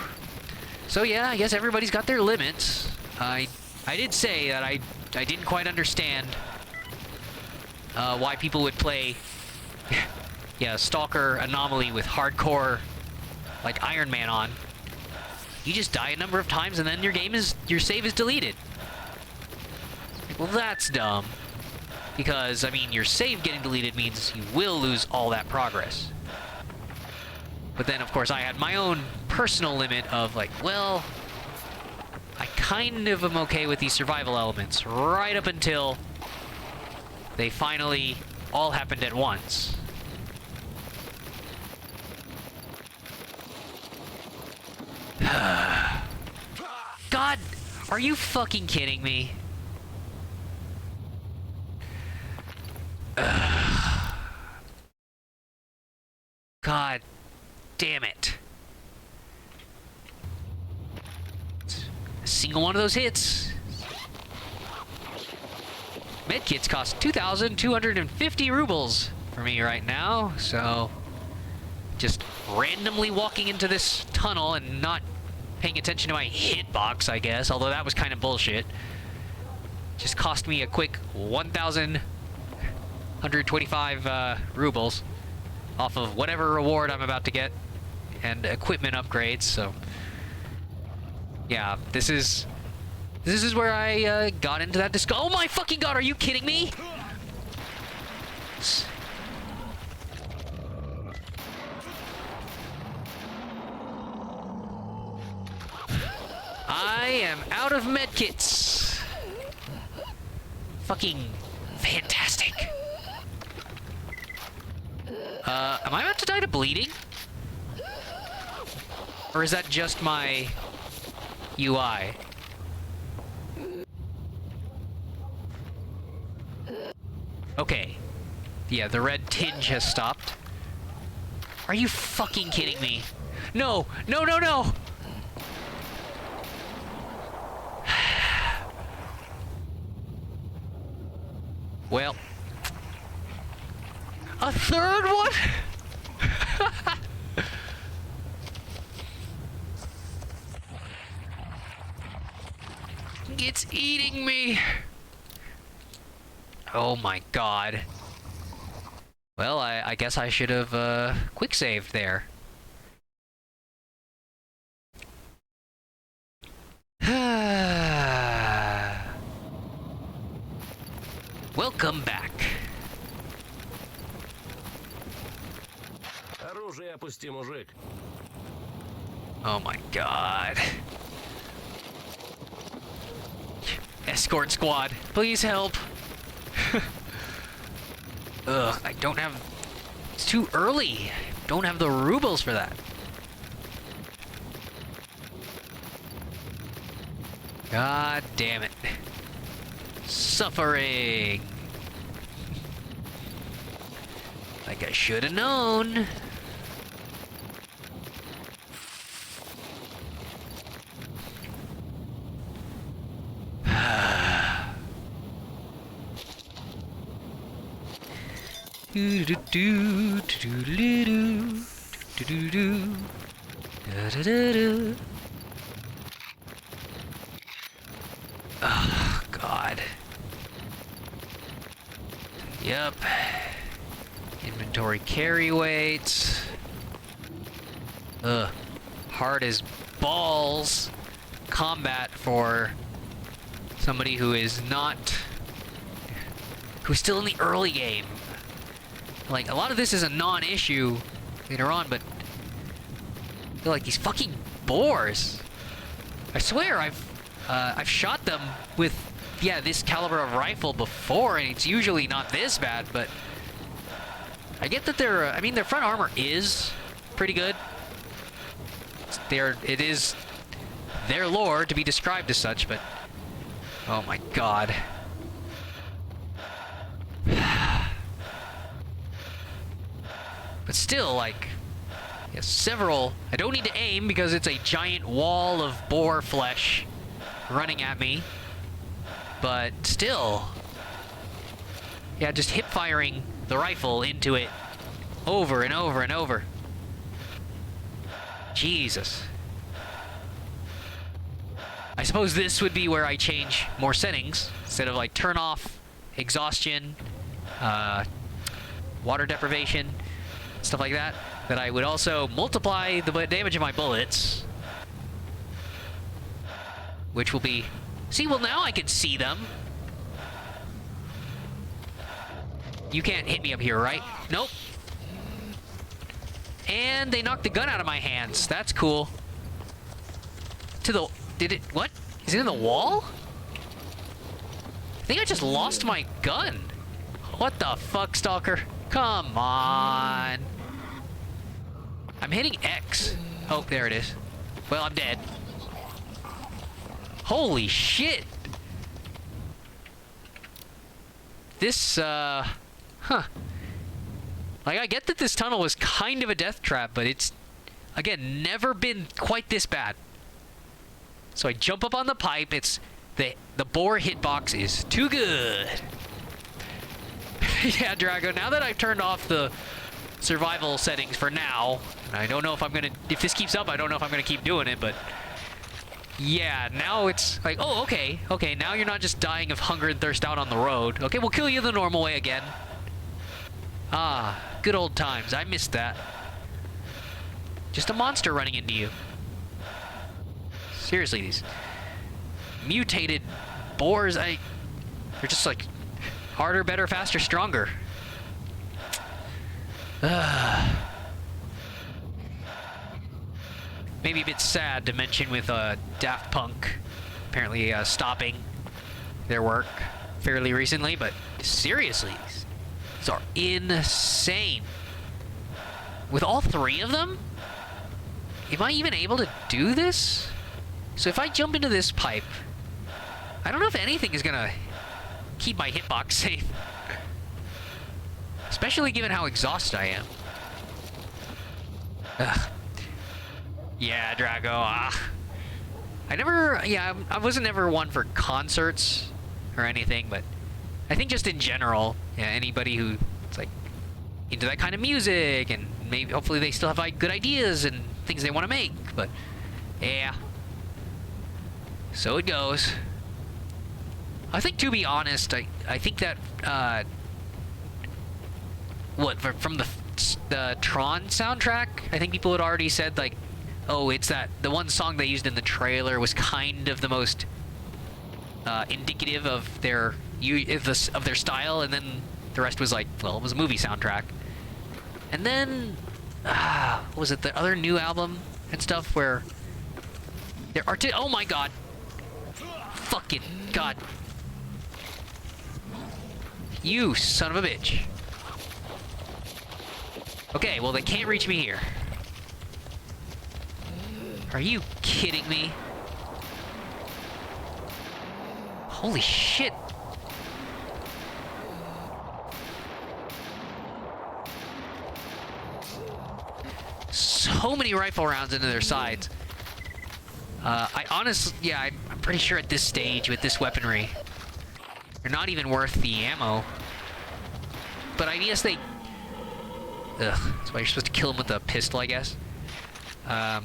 So yeah, I guess everybody's got their limits. I did say that I didn't quite understand why people would play yeah, Stalker Anomaly with hardcore like Iron Man on. You just die a number of times and then your save is deleted. Well, that's dumb. Because, I mean, your save getting deleted means you will lose all that progress. But then, of course, I had my own personal limit of, like, well, I kind of am okay with these survival elements, right up until they finally all happened at once. God, are you fucking kidding me? God damn it. single one of those hits. Medkits cost 2,250 rubles for me right now, so just randomly walking into this tunnel and not paying attention to my hitbox, I guess, although that was kind of bullshit. Just cost me a quick 1,125 rubles off of whatever reward I'm about to get and equipment upgrades, so yeah, this is where I got into that disco. Oh my fucking god, are you kidding me? I am out of medkits. Fucking fantastic. Am I about to die to bleeding? Or is that just my UI? Okay. Yeah, the red tinge has stopped. Are you fucking kidding me? No! No, no, no! Well. A third one? It's eating me. Oh my god. Well, I guess I should have quick saved there. Welcome back. Оружие опусти, мужик. Oh my god. Escort squad, please help. Ugh, I don't have... It's too early. Don't have the rubles for that. God damn it. Suffering. Like I should have known. Do do do do do do do do da da da. Oh god. Yep. Inventory carry weights. Ugh. Hard as balls. Combat for somebody who is not... who's still in the early game. Like, a lot of this is a non-issue later on, but I feel like these fucking boars. I swear I've shot them with, yeah, this caliber of rifle before, and it's usually not this bad, but I get that their, I mean, their front armor is pretty good. It is their lore to be described as such, but oh my god. But still, like, yeah, several... I don't need to aim because it's a giant wall of boar flesh running at me. But still... yeah, just hip-firing the rifle into it over and over and over. Jesus. I suppose this would be where I change more settings. Instead of, like, turn off exhaustion, water deprivation, stuff like that, that I would also multiply the damage of my bullets, which will be... see, well, now I can see them. You can't hit me up here, right? Nope. And they knocked the gun out of my hands. That's cool. To the... did it... what? Is it in the wall? I think I just lost my gun. What the fuck, Stalker? Come on. I'm hitting X. Oh, there it is. Well, I'm dead. Holy shit. This, huh. Like, I get that this tunnel was kind of a death trap, but it's, again, never been quite this bad. So I jump up on the pipe. It's the boar hitbox is too good. Yeah, Drago, now that I've turned off the survival settings for now, and I don't know if I'm gonna, if this keeps up, I don't know if I'm gonna keep doing it, but yeah, now it's like, oh, okay, now you're not just dying of hunger and thirst out on the road. Okay, we'll kill you the normal way again. Ah, good old times. I missed that. Just a monster running into you. Seriously, these mutated boars, they're just like harder, better, faster, stronger. Maybe a bit sad to mention with Daft Punk apparently stopping their work fairly recently, but seriously, these are insane. With all three of them? Am I even able to do this? So if I jump into this pipe, I don't know if anything is gonna keep my hitbox safe. Especially given how exhausted I am. Ugh. Yeah, Drago. I wasn't ever one for concerts or anything, but I think just in general, yeah, anybody who's like into that kind of music, and maybe hopefully they still have like good ideas and things they want to make, but yeah. So it goes. I think, to be honest, I think that from the Tron soundtrack, I think people had already said like, oh, it's that the one song they used in the trailer was kind of the most indicative of their style, and then the rest was like, well, it was a movie soundtrack. And then what was it, the other new album and stuff where there are oh my god, fucking god, you son of a bitch. Okay, well, they can't reach me here. Are you kidding me? Holy shit. So many rifle rounds into their sides. I honestly, yeah, I'm pretty sure at this stage with this weaponry, they're not even worth the ammo. But I guess they... Ugh, that's why you're supposed to kill them with a pistol, I guess. Ugh.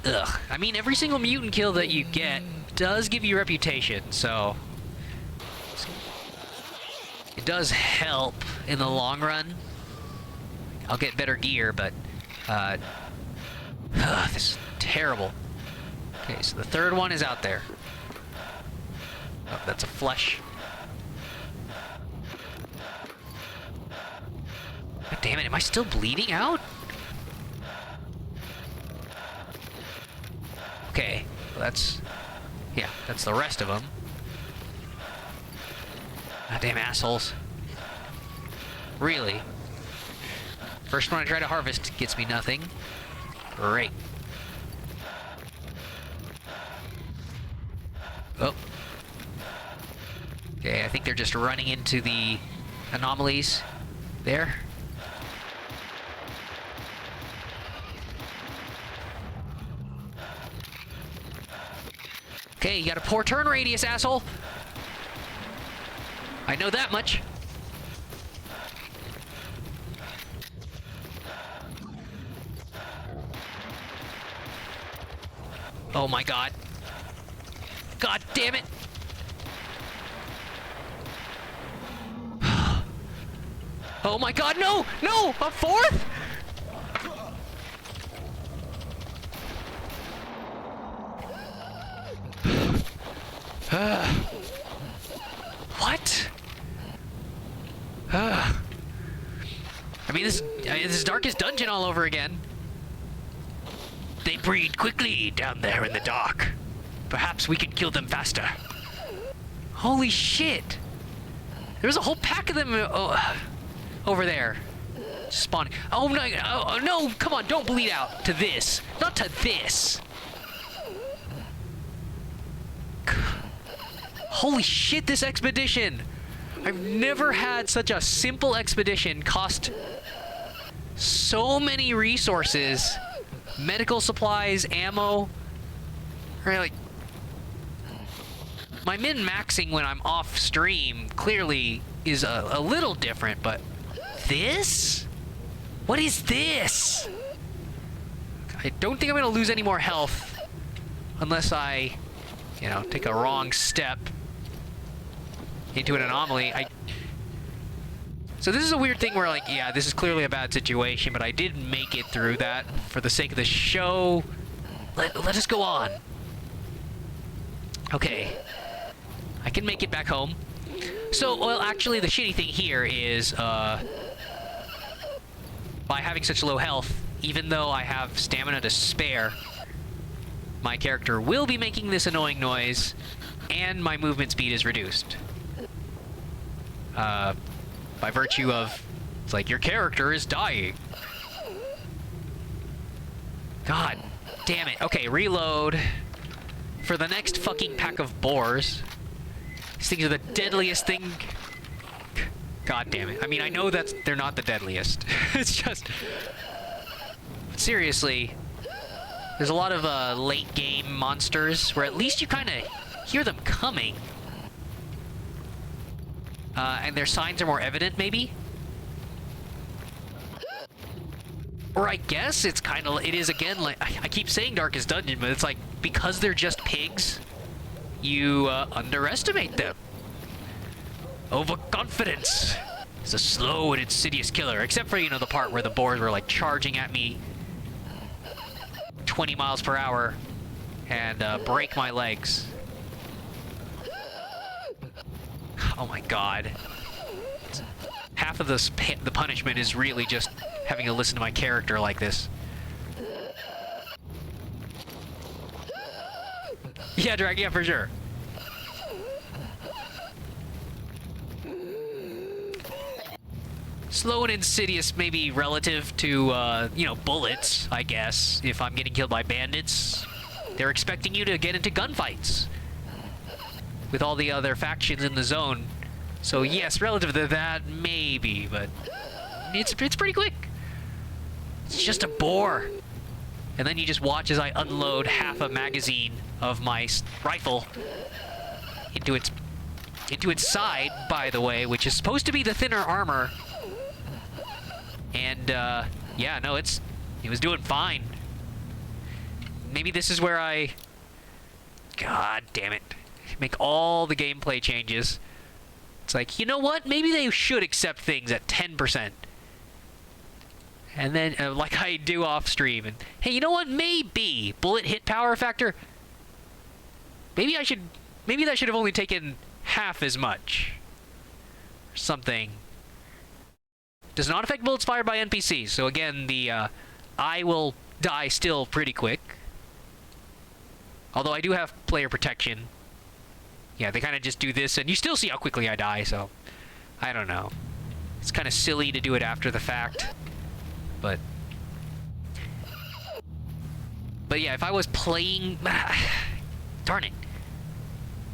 I mean, every single mutant kill that you get does give you reputation, so... It does help in the long run. I'll get better gear, but... this is terrible. Okay, so the third one is out there. Oh, that's a flesh. God damn it, am I still bleeding out? Okay, well that's... yeah, that's the rest of them. Goddamn assholes. Really? First one I try to harvest gets me nothing. Great. Oh. Okay, I think they're just running into the anomalies there. Okay, you got a poor turn radius, asshole. I know that much. Oh my god. God damn it. Oh my god, no! No! A fourth? What? I mean, this is Darkest Dungeon all over again. They breed quickly down there in the dark. Perhaps we can kill them faster. Holy shit! There's a whole pack of them over there. Spawning. Oh no, oh, no, come on, don't bleed out to this. Not to this. Holy shit, this expedition! I've never had such a simple expedition cost so many resources medical supplies, ammo. Right, like my min-maxing when I'm off stream clearly is a little different, but this? What is this? I don't think I'm gonna lose any more health unless I, you know, take a wrong step into an anomaly. So this is a weird thing where, like, yeah, this is clearly a bad situation, but I did make it through that for the sake of the show. Let us go on. Okay. I can make it back home. So, well, actually, the shitty thing here is, by having such low health, even though I have stamina to spare, my character will be making this annoying noise, and my movement speed is reduced. By virtue of, it's like, your character is dying. God damn it. Okay, reload. For the next fucking pack of boars. These things are the deadliest thing. God damn it. I mean, I know that they're not the deadliest. It's just... Seriously. There's a lot of late game monsters where at least you kind of hear them coming. And their signs are more evident, maybe? Or I guess it's kind of... It is, again, like... I keep saying Darkest Dungeon, but it's like, because they're just pigs, you underestimate them. Overconfidence is a slow and insidious killer. Except for, you know, the part where the boars were, like, charging at me 20 miles per hour and break my legs. Oh my god. Half of this the punishment is really just having to listen to my character like this. Yeah, Drag, yeah, for sure. Slow and insidious, maybe relative to, you know, bullets, I guess. If I'm getting killed by bandits, they're expecting you to get into gunfights with all the other factions in the zone. So yes, relative to that, maybe, but it's pretty quick. It's just a boar. And then you just watch as I unload half a magazine of my rifle into its side, by the way, which is supposed to be the thinner armor. And yeah, no, it was doing fine. Maybe this is where I... God damn it. Make all the gameplay changes. It's like, you know what? Maybe they should accept things at 10%. And then, like I do off stream. And hey, you know what? Maybe bullet hit power factor. Maybe that should have only taken half as much. Or something. Does not affect bullets fired by NPCs. So again, the I will die still pretty quick. Although I do have player protection. Yeah, they kind of just do this, and you still see how quickly I die, so... I don't know. It's kind of silly to do it after the fact. But yeah, if I was playing... Darn it.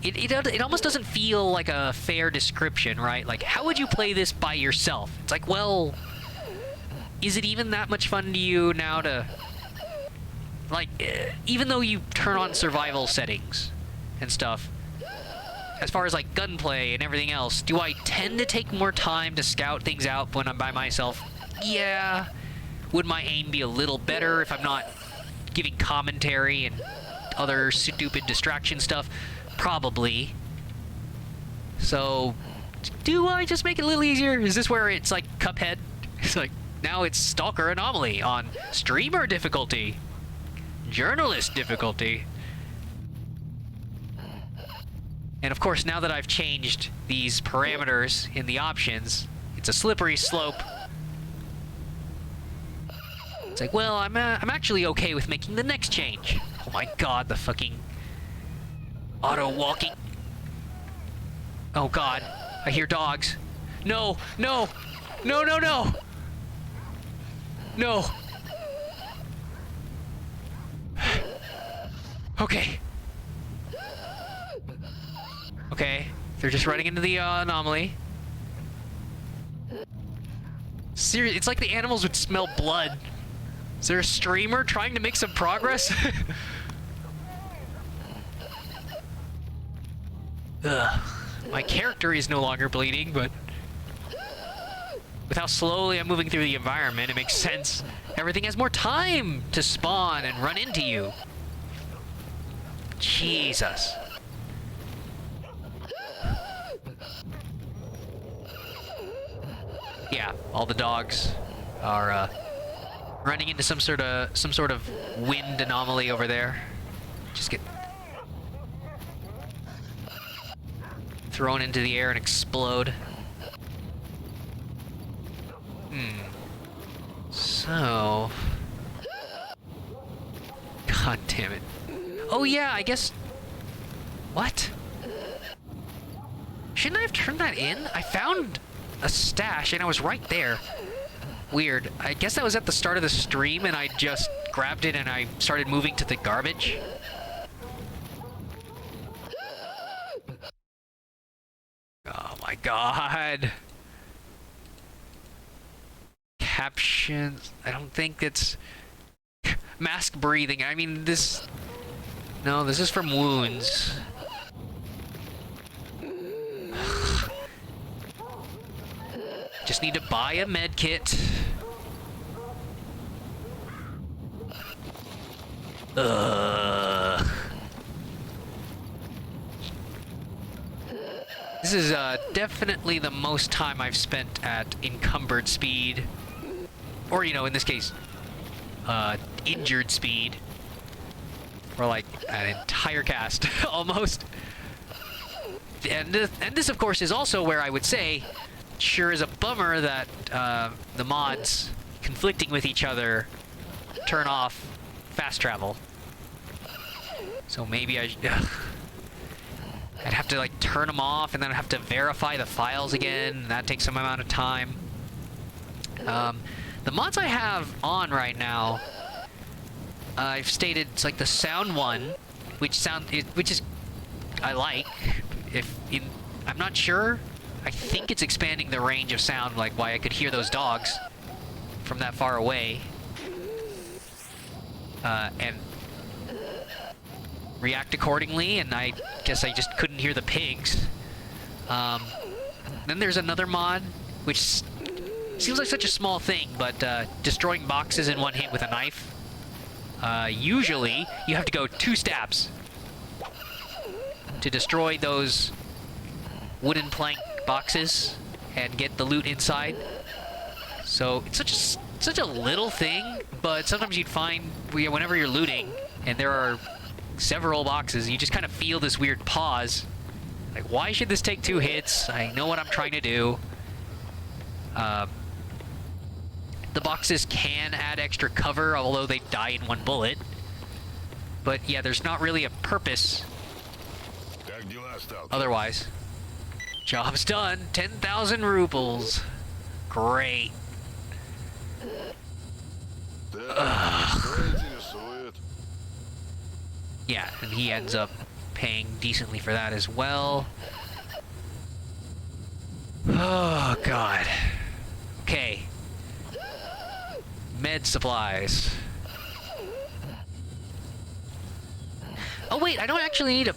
It almost doesn't feel like a fair description, right? Like, how would you play this by yourself? It's like, well... Is it even that much fun to you now to... Like, even though you turn on survival settings and stuff... As far as, like, gunplay and everything else, do I tend to take more time to scout things out when I'm by myself? Yeah. Would my aim be a little better if I'm not giving commentary and other stupid distraction stuff? Probably. So, do I just make it a little easier? Is this where it's like Cuphead? It's like, now it's Stalker Anomaly on streamer difficulty. Journalist difficulty. And of course, now that I've changed these parameters in the options, it's a slippery slope. It's like, well, I'm actually okay with making the next change. Oh my god, the fucking auto-walking. Oh god, I hear dogs. No, no, no, no, no! No! Okay. Okay, they're just running into the anomaly. Seriously, it's like the animals would smell blood Is there a streamer trying to make some progress? Ugh. My character is no longer bleeding, but with how slowly I'm moving through the environment, it makes sense. Everything has more time to spawn and run into you. Jesus. Yeah, all the dogs are running into some sort of wind anomaly over there. Just get thrown into the air and explode. So... God damn it. Oh yeah, I guess... What? Shouldn't I have turned that in? I found a stash and I was right there. Weird. I guess that was at the start of the stream and I just grabbed it and I started moving to the garbage. Oh my god. Captions. I don't think it's mask breathing. I mean, this... No, this is from wounds. Just need to buy a med kit. Ugh. This is definitely the most time I've spent at encumbered speed. Or, you know, in this case, injured speed. For like an entire cast, almost. And this, of course, is also where I would say, sure is a bummer that the mods conflicting with each other turn off fast travel. So maybe I'd have to like turn them off and then I'd have to verify the files again. That takes some amount of time. The mods I have on right now, I've stated it's like the sound one, which is I like. I'm not sure. I think it's expanding the range of sound, like why I could hear those dogs from that far away, and react accordingly. And I guess I just couldn't hear the pigs. Then there's another mod, which seems like such a small thing, but destroying boxes in one hit with a knife. Usually, you have to go 2 stabs to destroy those wooden plank boxes and get the loot inside. So it's such a little thing, but sometimes you'd find whenever you're looting and there are several boxes, you just kind of feel this weird pause. Like, why should this take 2 hits? I know what I'm trying to do. The boxes can add extra cover, although they die in 1 bullet. But yeah, there's not really a purpose otherwise. Job's done. 10,000 rubles. Great. Ugh. Yeah, and he ends up paying decently for that as well. Oh, God. Okay. Med supplies. Oh, wait, I don't actually need to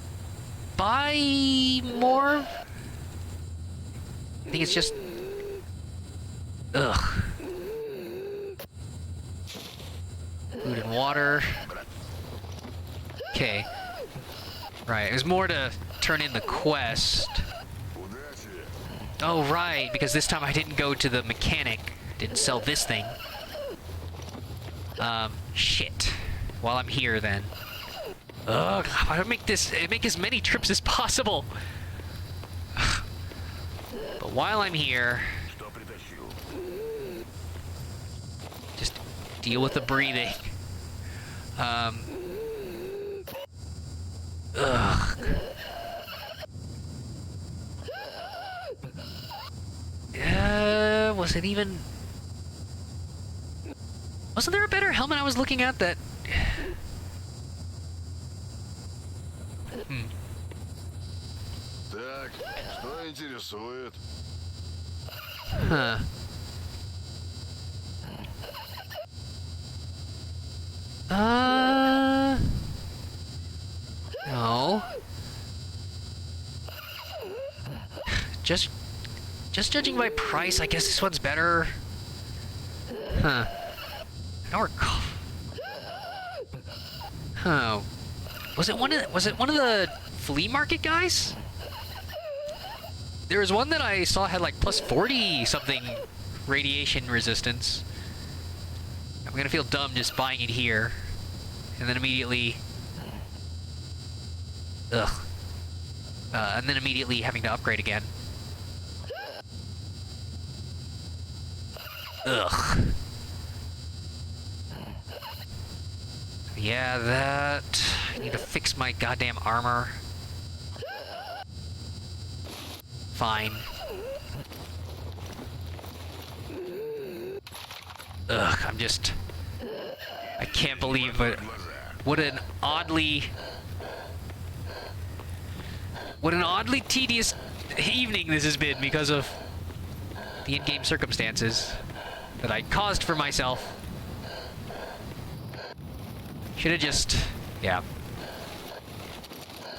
buy more? I think it's just... Ugh. Food and water. Okay. Right, it was more to turn in the quest. Oh, right, because this time I didn't go to the mechanic. Didn't sell this thing. Shit. While I'm here, then. Ugh, I don't make as many trips as possible. But while I'm here, just deal with the breathing. Ugh. Was it even... Wasn't there a better helmet I was looking at that... Так, что интересует? Huh. No. Just judging by price, I guess this one's better. Huh. I don't recall. Oh. Was it one of the flea market guys? There was one that I saw had like plus 40 something radiation resistance. I'm gonna feel dumb just buying it here. And then immediately... Ugh. And then immediately having to upgrade again. Ugh. Yeah, that... I need to fix my goddamn armor. Fine. Ugh, I'm just... I can't believe what an oddly tedious evening this has been because of the in-game circumstances that I caused for myself. Should have just... yeah.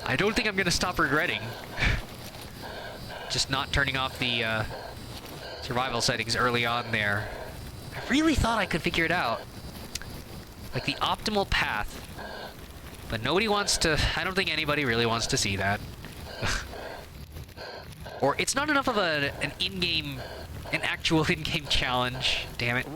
I don't think I'm gonna stop regretting just not turning off the survival settings early on there. I really thought I could figure it out. Like the optimal path. But nobody wants to... I don't think anybody really wants to see that. Or it's not enough of an in-game... an actual in-game challenge. Damn it.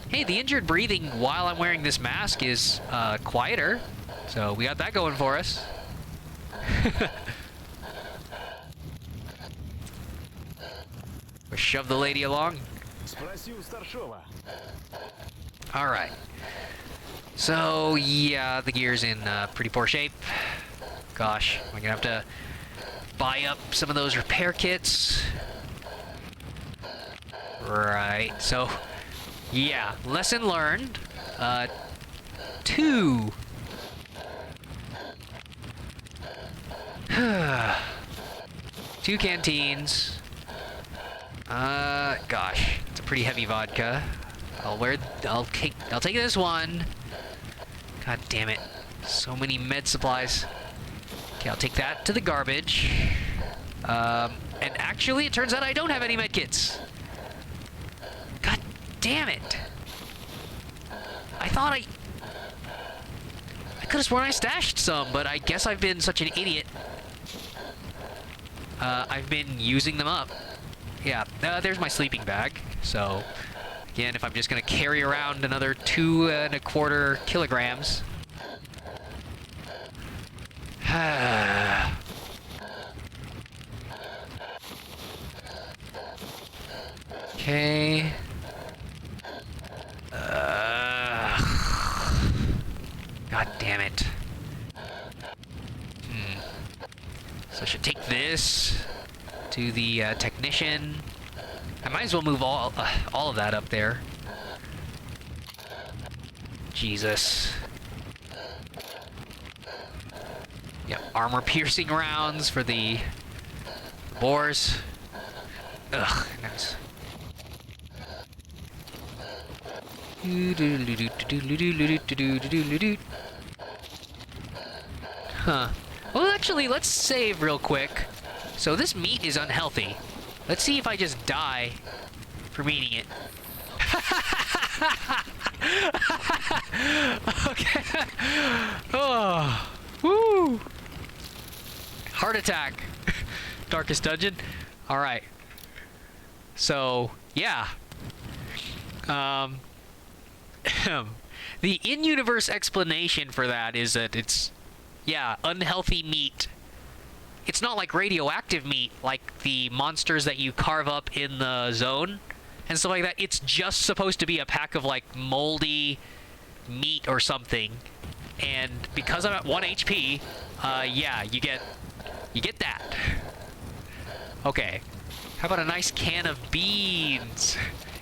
Hey, the injured breathing while I'm wearing this mask is quieter. So we got that going for us. Or shove the lady along. Alright. So, yeah, the gear's in pretty poor shape. Gosh, we're gonna have to buy up some of those repair kits. Right, so, yeah, lesson learned. 2. Two canteens. Gosh, it's a pretty heavy vodka. I'll take this one. God damn it. So many med supplies. Okay, I'll take that to the garbage. And actually, it turns out I don't have any med kits. God damn it. I thought I could have sworn I stashed some, but I guess I've been such an idiot. I've been using them up. Yeah, there's my sleeping bag. So, again, if I'm just gonna carry around another 2¼ kilograms. Okay. God damn it. So I should take this to the technician. I might as well move all of that up there. Jesus. Yep, armor-piercing rounds for the boars. Ugh, nice. Huh. Well, actually, let's save real quick. So this meat is unhealthy. Let's see if I just die from eating it. Okay. Oh. Woo. Heart attack. Darkest dungeon. All right. So, yeah. The in-universe explanation for that is that it's, yeah, unhealthy meat. It's not like radioactive meat, like the monsters that you carve up in the zone and stuff like that. It's just supposed to be a pack of, like, moldy meat or something. And because I'm at 1 HP, yeah, you get that. Okay. How about a nice can of beans?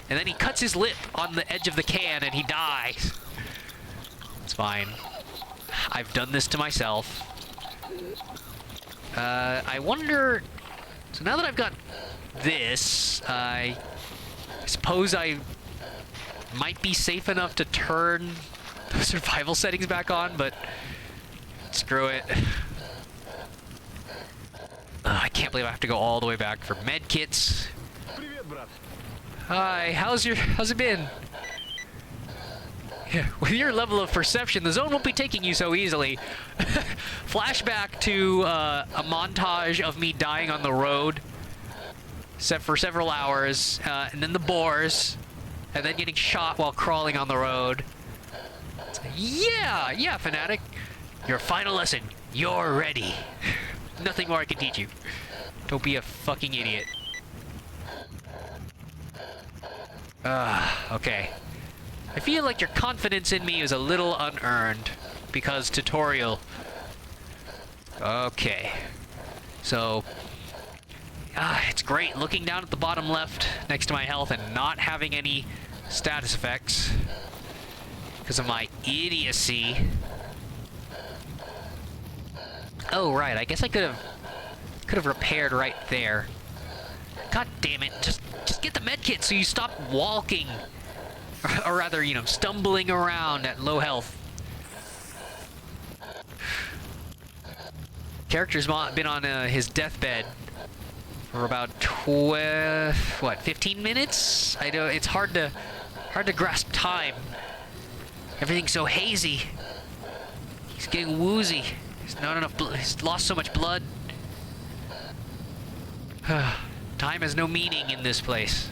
And then he cuts his lip on the edge of the can and he dies. It's fine. I've done this to myself. I wonder... So now that I've got this, I suppose I might be safe enough to turn the survival settings back on, but screw it. I can't believe I have to go all the way back for med kits. Привет, брат. Hi, how's it been? Yeah, with your level of perception, the zone won't be taking you so easily. Flashback to a montage of me dying on the road for several hours, and then the boars, and then getting shot while crawling on the road. Yeah, Fanatic. Your final lesson. You're ready. Nothing more I can teach you. Don't be a fucking idiot. Okay. I feel like your confidence in me is a little unearned because tutorial. Okay. So, it's great looking down at the bottom left next to my health and not having any status effects because of my idiocy. Oh, right. I guess I could have repaired right there. God damn it. Just get the medkit so you stop walking. Or rather, you know, stumbling around at low health. Character's been on his deathbed for about 15 minutes? I know it's hard to grasp time. Everything's so hazy. He's getting woozy. He's not enough. He's lost so much blood. Time has no meaning in this place.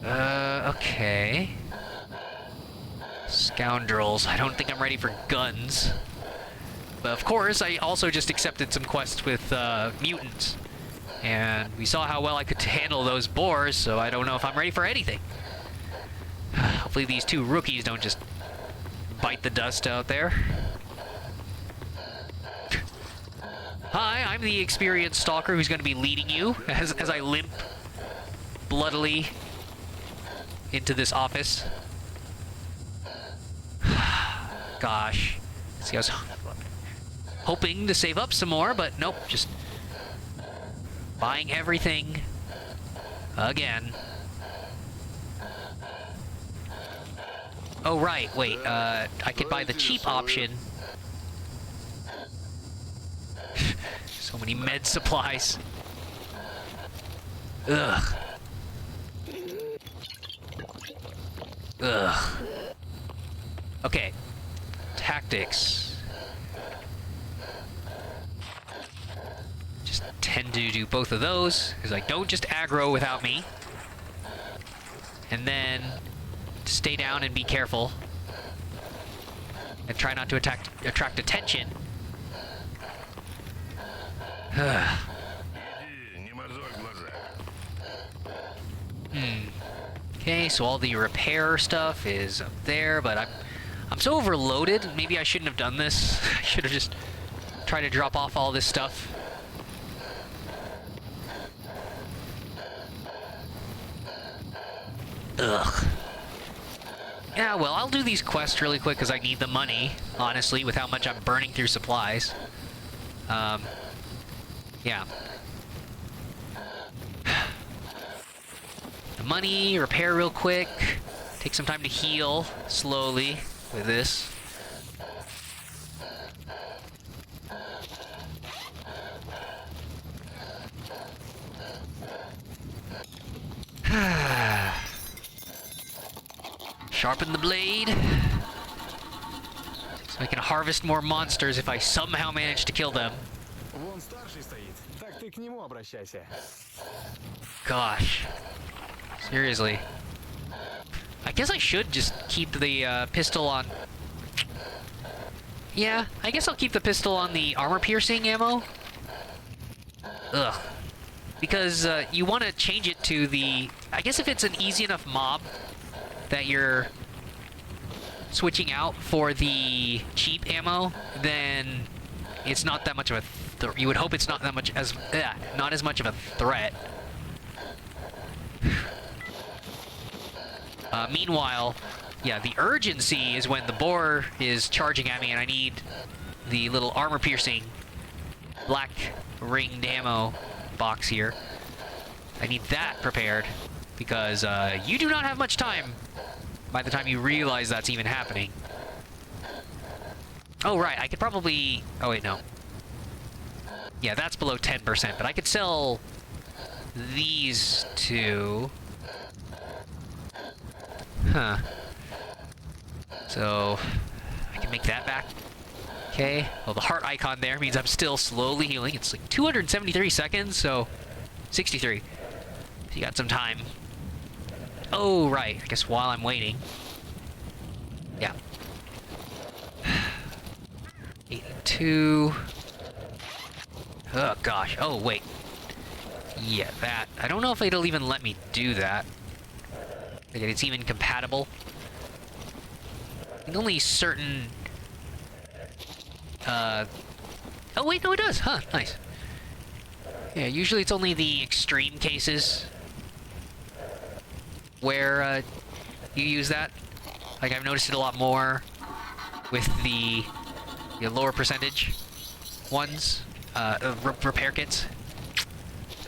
Okay. Scoundrels. I don't think I'm ready for guns. But of course, I also just accepted some quests with mutants. And we saw how well I could handle those boars, so I don't know if I'm ready for anything. Hopefully these two rookies don't just bite the dust out there. Hi, I'm the experienced stalker who's going to be leading you as I limp bloodily into this office. Gosh. See, I was hoping to save up some more, but nope, just buying everything again. Oh, right, wait, I could buy the cheap option. So many med supplies. Ugh. Ugh. Okay. Tactics. Just tend to do both of those, because I don't just aggro without me. And then stay down and be careful. And try not to attract attention. Okay, so all the repair stuff is up there, but I'm so overloaded. Maybe I shouldn't have done this. I should have just tried to drop off all this stuff. Ugh. Yeah, well, I'll do these quests really quick because I need the money, honestly, with how much I'm burning through supplies. Yeah. The money, repair real quick. Take some time to heal slowly with this. Sharpen the blade. So I can harvest more monsters if I somehow manage to kill them. Вон старший стоит. Так ты к нему обращайся. Gosh. Seriously. I guess I should just keep the pistol on... Yeah, I guess I'll keep the pistol on the armor-piercing ammo. Ugh. Because you want to change it to the... I guess if it's an easy enough mob that you're switching out for the cheap ammo, then it's not that much of a... you would hope it's not that much as... not as much of a threat. Meanwhile, yeah, the urgency is when the boar is charging at me and I need the little armor-piercing black ringed ammo box here. I need that prepared, because you do not have much time by the time you realize that's even happening. Oh, right, I could probably... Oh, wait, no. Yeah, that's below 10%, but I could sell these two. Huh. So, I can make that back. Okay. Well, the heart icon there means I'm still slowly healing. It's like 273 seconds, so 63. So you got some time. Oh, right. I guess while I'm waiting. Yeah. 82. Oh, gosh. Oh, wait. Yeah, that. I don't know if it'll even let me do that. Like, it's even compatible. I think only certain... Oh, wait, no, it does. Huh, nice. Yeah, usually it's only the extreme cases where, you use that. Like, I've noticed it a lot more with the lower percentage ones, repair kits.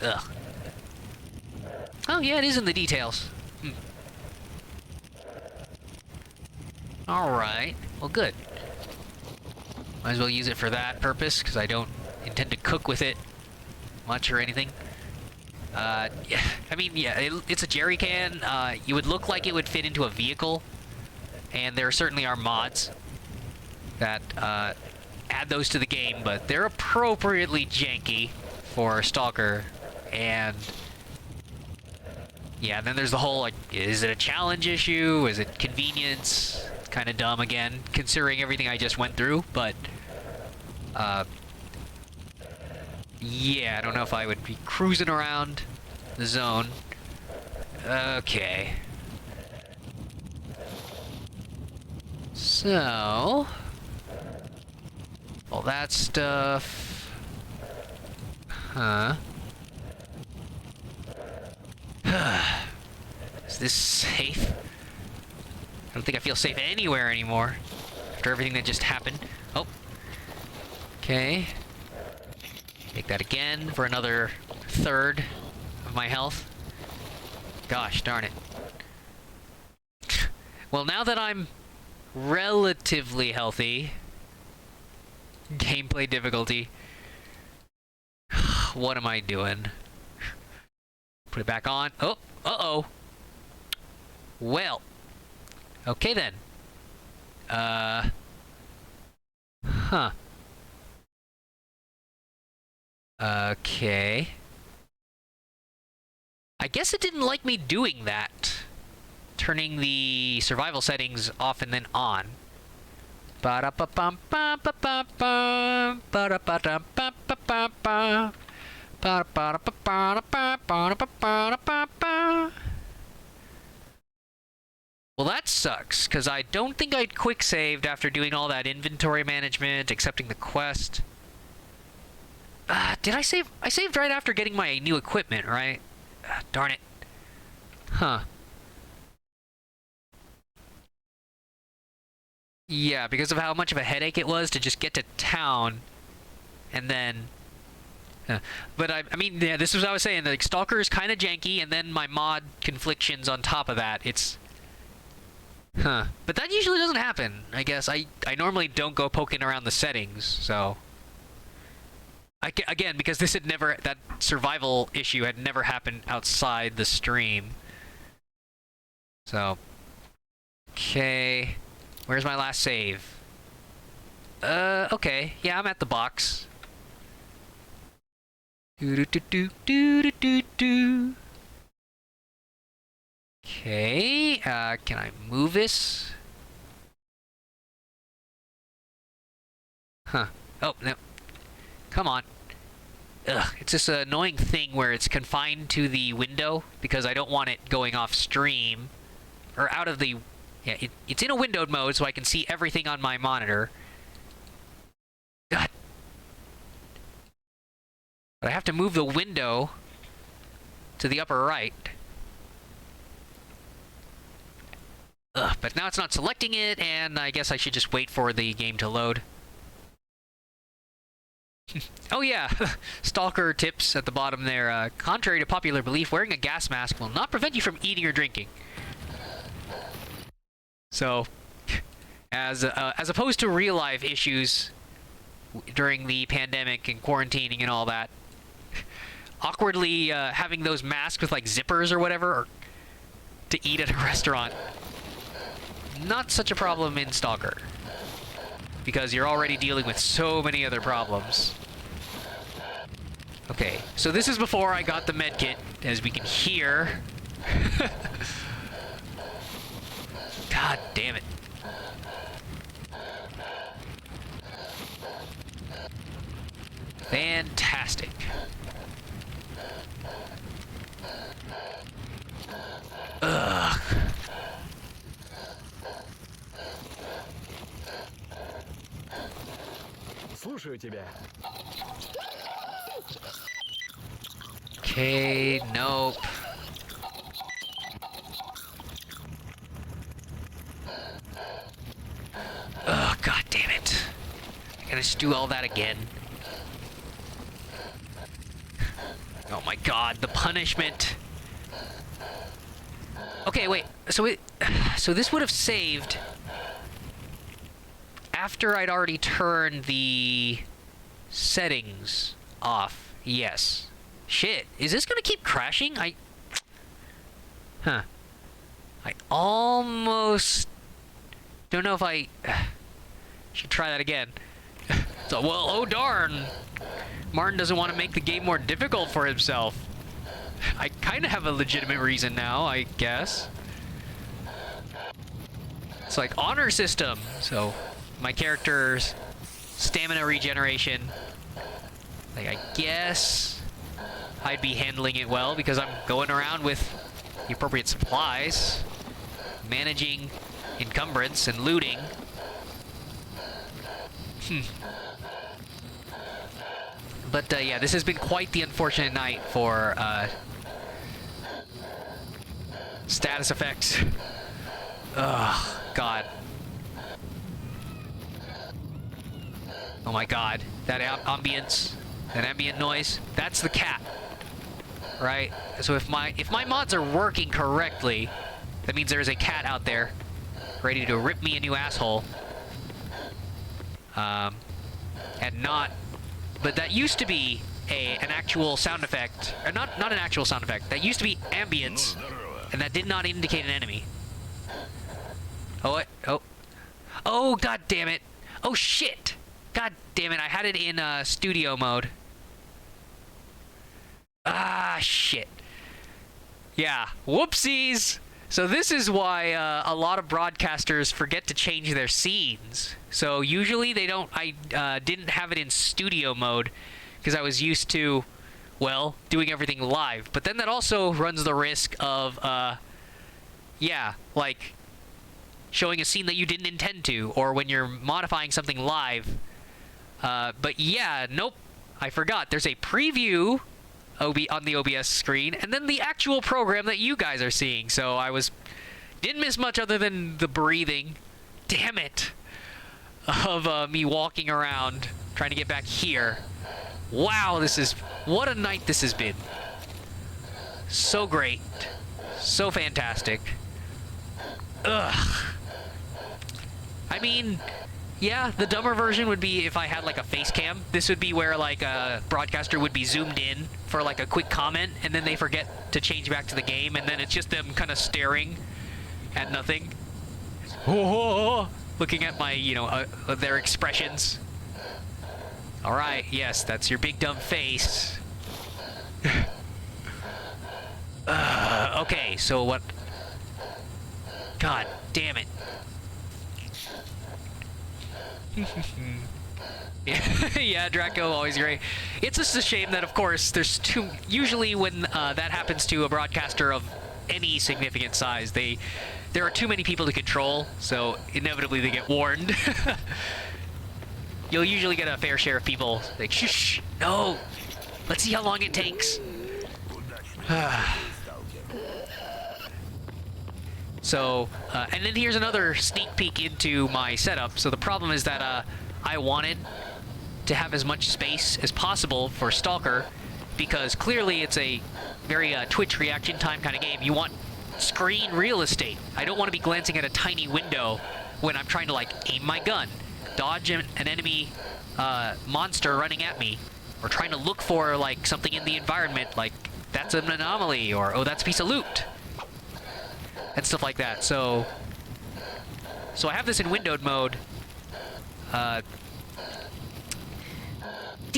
Ugh. Oh, yeah, it is in the details. Alright. Well, good. Might as well use it for that purpose, because I don't intend to cook with it much or anything. Yeah, I mean, yeah, it's a jerry can. You would look like it would fit into a vehicle, and there certainly are mods that add those to the game, but they're appropriately janky for Stalker, and yeah, then there's the whole, like, is it a challenge issue? Is it convenience? It's kind of dumb, again, considering everything I just went through, but yeah, I don't know if I would be cruising around the zone. Okay. So... all that stuff... Huh? Is this safe? I don't think I feel safe anywhere anymore after everything that just happened. Oh. Okay. Take that again for another third of my health. Gosh darn it. Well, now that I'm relatively healthy, gameplay difficulty, what am I doing? Put it back on. Oh, uh-oh. Well. Okay then. Huh. Okay. I guess it didn't like me doing that. Turning the survival settings off and then on. Ba-da-ba-bum-bum-ba-bum-bum. Ba-da-ba-dum-bum-ba-bum-bum. Ba-da-ba-da-ba-ba-da-ba-ba-da-ba-ba. Well, that sucks, because I don't think I'd quick saved after doing all that inventory management, accepting the quest. Did I save? I saved right after getting my new equipment, right? Darn it. Huh. Yeah, because of how much of a headache it was to just get to town, and then... but I mean, yeah, this was what I was saying. Like, Stalker is kind of janky, and then my mod conflictions on top of that. It's... Huh. But that usually doesn't happen, I guess. I normally don't go poking around the settings, so... Again, because this had never... that survival issue had never happened outside the stream. So... Okay... Where's my last save? Okay. Yeah, I'm at the box. Do-do-do-do-do-do-do-do. Okay, can I move this? Huh. Oh, no. Come on. Ugh, it's this annoying thing where it's confined to the window because I don't want it going off stream. Or out of the... Yeah, it's in a windowed mode, so I can see everything on my monitor. God. But I have to move the window to the upper right. Ugh, but now it's not selecting it, and I guess I should just wait for the game to load. Oh yeah, stalker tips at the bottom there. Contrary to popular belief, wearing a gas mask will not prevent you from eating or drinking. So, as opposed to real life issues during the pandemic and quarantining and all that, awkwardly having those masks with like zippers or whatever or to eat at a restaurant, not such a problem in Stalker. Because you're already dealing with so many other problems. Okay, so this is before I got the medkit, as we can hear. God damn it. Fantastic. Ugh. Слушаю тебя. Okay, nope. Ugh, god damn it. I gotta just do all that again. Oh my god, the punishment. Okay, wait. So this would have saved after I'd already turned the settings off. Yes. Shit. Is this gonna keep crashing? I almost don't know if I should try that again. So, well, oh darn. Martin doesn't want to make the game more difficult for himself. I kind of have a legitimate reason now, I guess. It's like honor system. So my character's stamina regeneration. Like, I guess I'd be handling it well because I'm going around with the appropriate supplies, managing encumbrance and looting. But yeah, this has been quite the unfortunate night for status effects. Ugh, God. Oh my God, that ambience, that ambient noise, that's the cat, right? So if my mods are working correctly, that means there's a cat out there ready to rip me a new asshole. And not, but that used to be an actual sound effect, or not an actual sound effect. That used to be ambience, and that did not indicate an enemy. Oh, what? Oh, god damn it. Oh, shit. God damn it, I had it in studio mode. Ah, shit. Yeah, whoopsies. So this is why a lot of broadcasters forget to change their scenes. So usually they don't, I didn't have it in studio mode because I was used to, well, doing everything live. But then that also runs the risk of, yeah, like showing a scene that you didn't intend to, or when you're modifying something live. But yeah, nope, I forgot. There's a preview on the OBS screen, and then the actual program that you guys are seeing. So I didn't miss much other than the breathing, damn it, of me walking around trying to get back here. Wow, what a night this has been. So great, so fantastic. Ugh. I mean, yeah, the dumber version would be if I had like a face cam. This would be where like a broadcaster would be zoomed in for like a quick comment, and then they forget to change back to the game, and then it's just them kind of staring at nothing. Oh, looking at my, their expressions. All right, yes, that's your big dumb face. Okay, so what? God damn it. Yeah, Draco, always great. It's just a shame that, of course, usually when that happens to a broadcaster of any significant size, there are too many people to control, so inevitably they get warned. You'll usually get a fair share of people like, shh, no, let's see how long it takes. So, and then here's another sneak peek into my setup. So the problem is that I wanted to have as much space as possible for Stalker, because clearly it's a very Twitch reaction time kind of game. You want screen real estate. I don't want to be glancing at a tiny window when I'm trying to like aim my gun, dodge an enemy monster running at me, or trying to look for like something in the environment, like that's an anomaly, or oh, that's a piece of loot, and stuff like that. So I have this in windowed mode.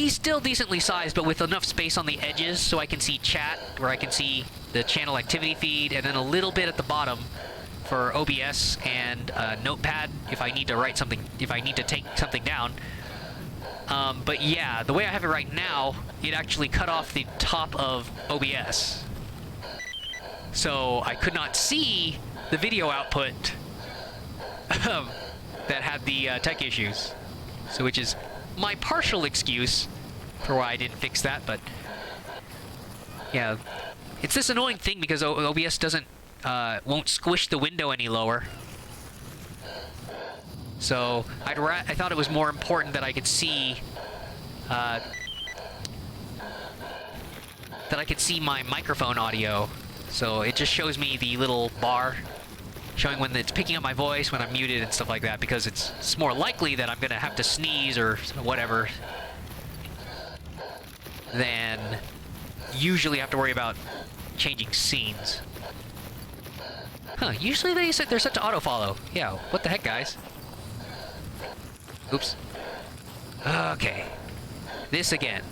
Still decently sized, but with enough space on the edges so I can see chat, where I can see the channel activity feed, and then a little bit at the bottom for OBS and Notepad if I need to write something, if I need to take something down. But yeah, the way I have it right now, it actually cut off the top of OBS. So I could not see the video output that had the tech issues. So which is my partial excuse for why I didn't fix that, but yeah, it's this annoying thing because OBS doesn't won't squish the window any lower. So I thought it was more important that I could see my microphone audio. So it just shows me the little bar showing when it's picking up my voice, when I'm muted and stuff like that, because it's more likely that I'm gonna have to sneeze or whatever than usually have to worry about changing scenes. Huh, usually they're set to auto-follow. Yeah, what the heck, guys? Oops. Okay. This again.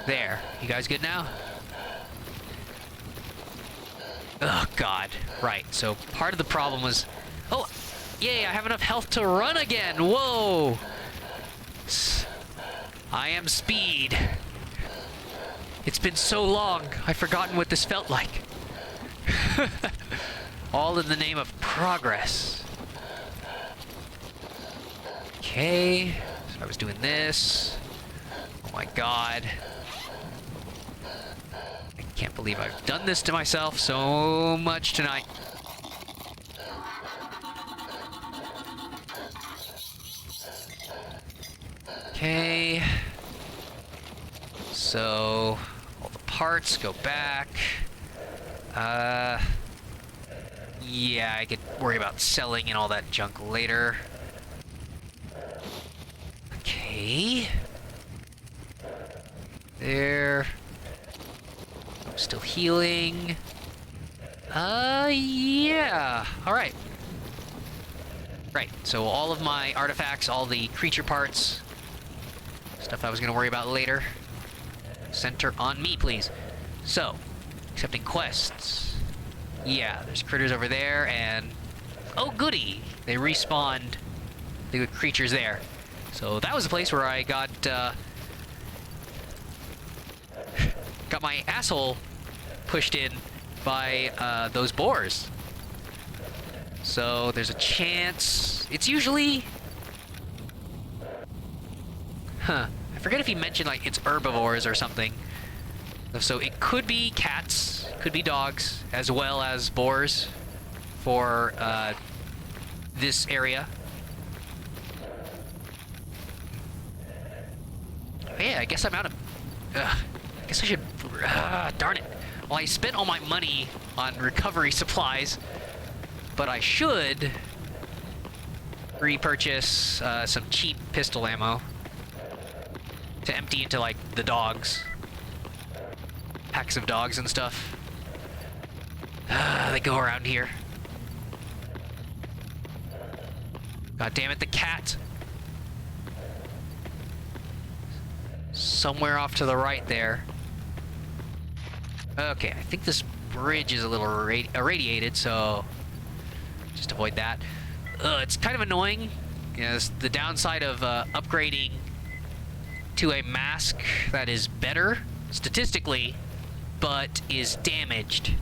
There. You guys good now? Oh, God. Right, so part of the problem was... Oh! Yay, I have enough health to run again! Whoa! I am speed. It's been so long, I've forgotten what this felt like. All in the name of progress. Okay, so I was doing this. Oh my God. I can't believe I've done this to myself so much tonight. Okay. So, all the parts go back. Yeah, I could worry about selling and all that junk later. Okay. There. I'm still healing. Yeah. Alright. Right, so all of my artifacts, all the creature parts, stuff I was gonna worry about later. Center on me, please. So, accepting quests. Yeah, there's critters over there, and... Oh, goody! They respawned the creatures there. So that was the place where I got my asshole pushed in by those boars. So there's a chance... It's usually... Huh. I forget if he mentioned, like, it's herbivores or something. So it could be cats, could be dogs, as well as boars for this area. Yeah, I guess I'm out of... I guess I should... darn it. Well, I spent all my money on recovery supplies, but I should repurchase some cheap pistol ammo to empty into, like, the dogs. Packs of dogs and stuff. They go around here. God damn it, the cat! Somewhere off to the right there. Okay, I think this bridge is a little irradiated, so just avoid that. It's kind of annoying. You know, it's the downside of upgrading to a mask that is better statistically, but is damaged.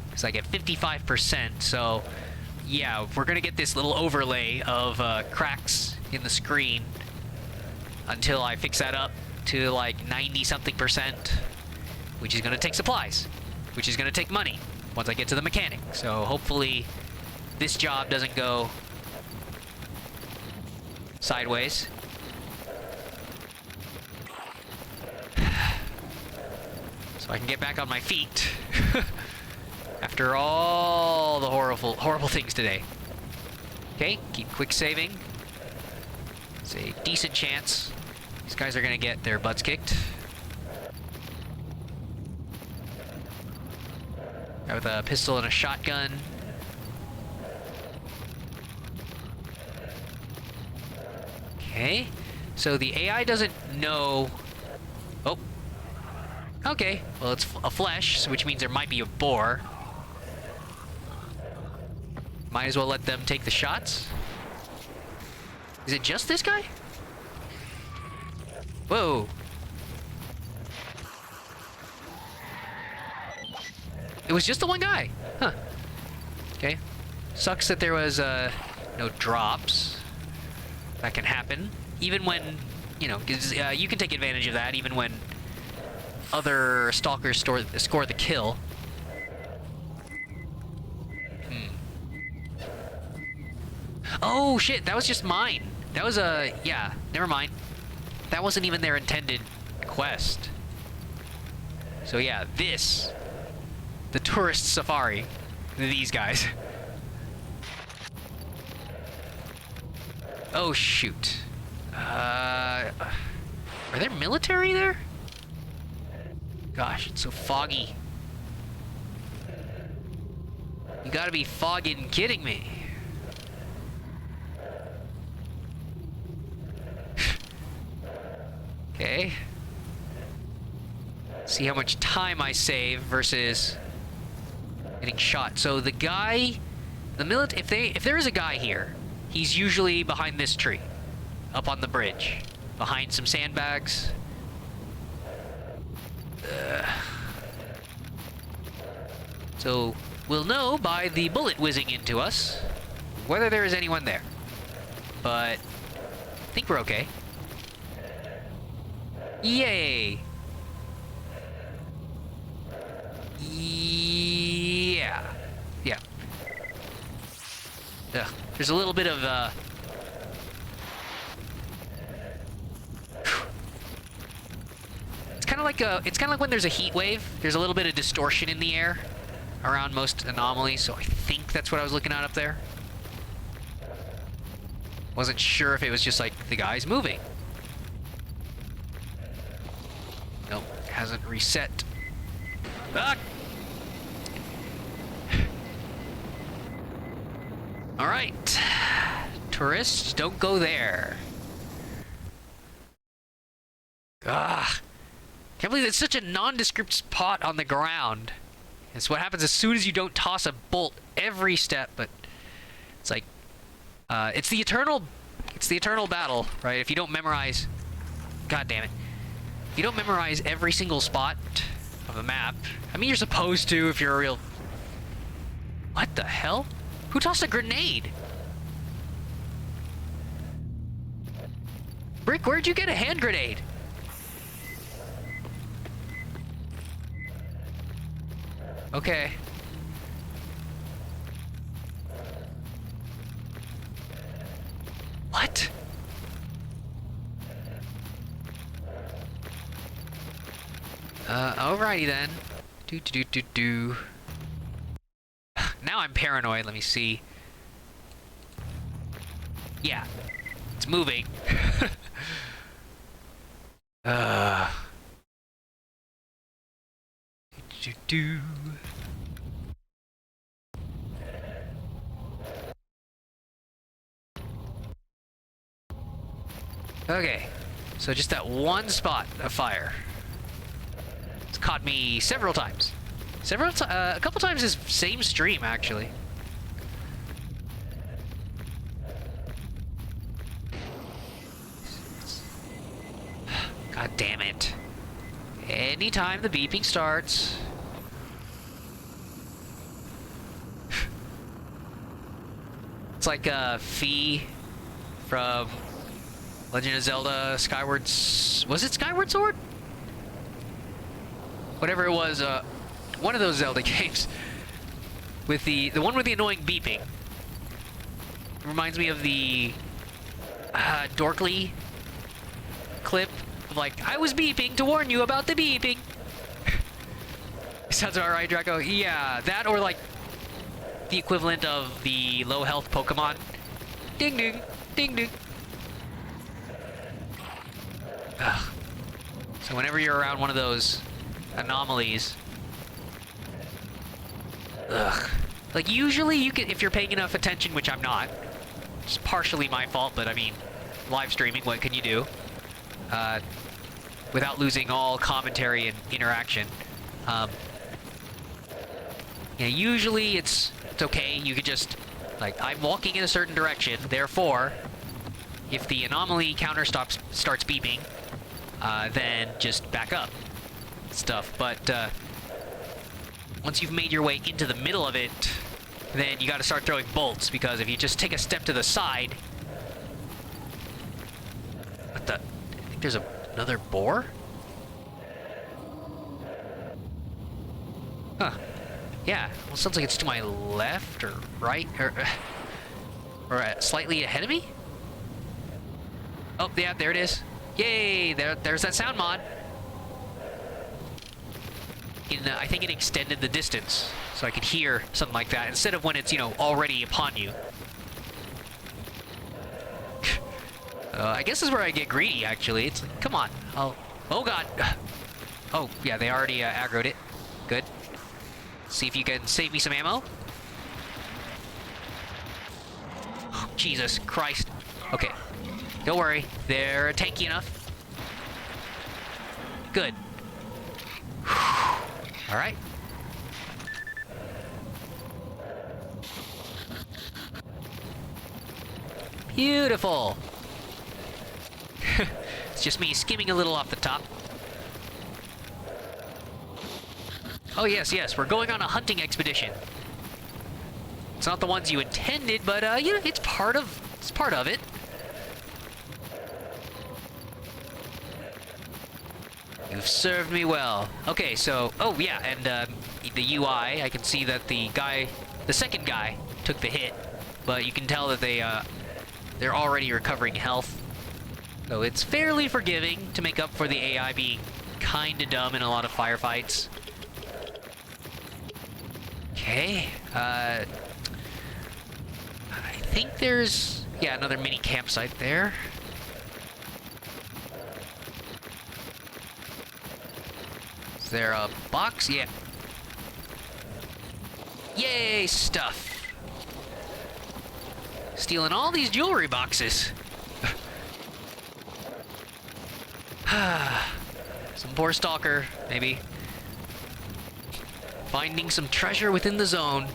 Because I get 55%, so yeah, we're gonna get this little overlay of cracks in the screen until I fix that up to like 90-something%, which is gonna take supplies, which is gonna take money once I get to the mechanic. So hopefully this job doesn't go sideways. So I can get back on my feet. After all the horrible things today. Okay, keep quick saving. It's a decent chance these guys are gonna get their butts kicked. Guy with a pistol and a shotgun. Okay, so the AI doesn't know... Oh. Okay, well it's a flesh, which means there might be a boar. Might as well let them take the shots. Is it just this guy? Whoa. It was just the one guy. Huh. Okay. Sucks that there was no drops. That can happen. Even when, you know, 'cause, you can take advantage of that even when other stalkers score the kill. Oh shit, that was just mine. That was yeah, never mind. That wasn't even their intended quest. So yeah, the tourist safari, these guys. Oh shoot. Are there military there? Gosh, it's so foggy. You gotta be fogging kidding me. Okay. See how much time I save versus getting shot. So the guy, if there is a guy here, he's usually behind this tree, up on the bridge, behind some sandbags. So we'll know by the bullet whizzing into us whether there is anyone there. But I think we're okay. Yay! Yeah. Yeah. Ugh. There's a little bit of, It's kind of like when there's a heat wave. There's a little bit of distortion in the air around most anomalies, so I think that's what I was looking at up there. Wasn't sure if it was just like the guys moving. Nope, hasn't reset. Ah! Alright. Tourists, don't go there. Ah! Can't believe it's such a nondescript spot on the ground. It's what happens as soon as you don't toss a bolt every step, but it's like it's the eternal battle, right? If you don't memorize, god damn it. If you don't memorize every single spot of the map, I mean you're supposed to if you're a real... What the hell? Who tossed a grenade? Brick, where'd you get a hand grenade? Okay. What? Alrighty then. Do. Now I'm paranoid, let me see. Yeah. It's moving. Do. Okay, so just that one spot of fire. It's caught me several times. A couple times this same stream, actually. God damn it. Anytime the beeping starts. It's like Fee from Legend of Zelda Skyward... Was it Skyward Sword? Whatever it was, one of those Zelda games. With the one with the annoying beeping. It reminds me of the dorkly clip of like, I was beeping to warn you about the beeping. Sounds about right, Draco. Yeah, that or like the equivalent of the low health Pokemon. Ding ding, ding ding. Ugh. So whenever you're around one of those anomalies, ugh. Like usually you can, if you're paying enough attention, which I'm not. It's partially my fault, but I mean, live streaming, what can you do? Without losing all commentary and interaction. Yeah, usually it's okay. You could just, like, I'm walking in a certain direction, therefore, if the anomaly counter starts beeping, then just back up. Stuff. But, once you've made your way into the middle of it, then you gotta start throwing bolts, because if you just take a step to the side... What the... I think there's another boar? Huh. Yeah, well, sounds like it's to my left, or right, or slightly ahead of me? Oh, yeah, there it is. Yay, there's that sound mod. I think it extended the distance, so I could hear something like that, instead of when it's, you know, already upon you. I guess this is where I get greedy, actually. It's like, come on. Oh god. Oh, yeah, they already aggroed it. Good. See if you can save me some ammo. Oh, Jesus Christ. Okay. Don't worry. They're tanky enough. Good. Alright. Beautiful. It's just me skimming a little off the top. Oh yes, yes, we're going on a hunting expedition. It's not the ones you intended, but you know, it's part of it. You've served me well. Okay, so oh yeah, and the UI, I can see that the second guy took the hit, but you can tell that they're already recovering health. So it's fairly forgiving to make up for the AI being kinda dumb in a lot of firefights. Okay, I think there's, yeah, another mini campsite there. Is there a box? Yeah. Yay, stuff. Stealing all these jewelry boxes. Some poor stalker, maybe. Finding some treasure within the zone.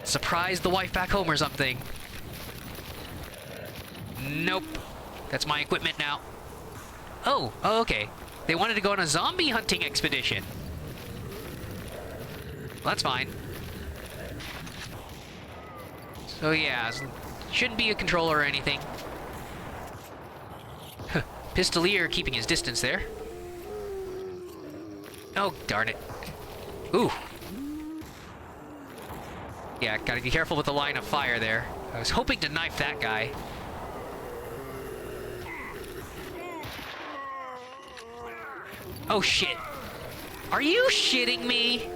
Surprise the wife back home or something. Nope. That's my equipment now. Oh, okay. They wanted to go on a zombie hunting expedition. Well, that's fine. So yeah, shouldn't be a controller or anything. Pistolier keeping his distance there. Oh, darn it. Ooh. Yeah, gotta be careful with the line of fire there. I was hoping to knife that guy. Oh shit. Are you shitting me?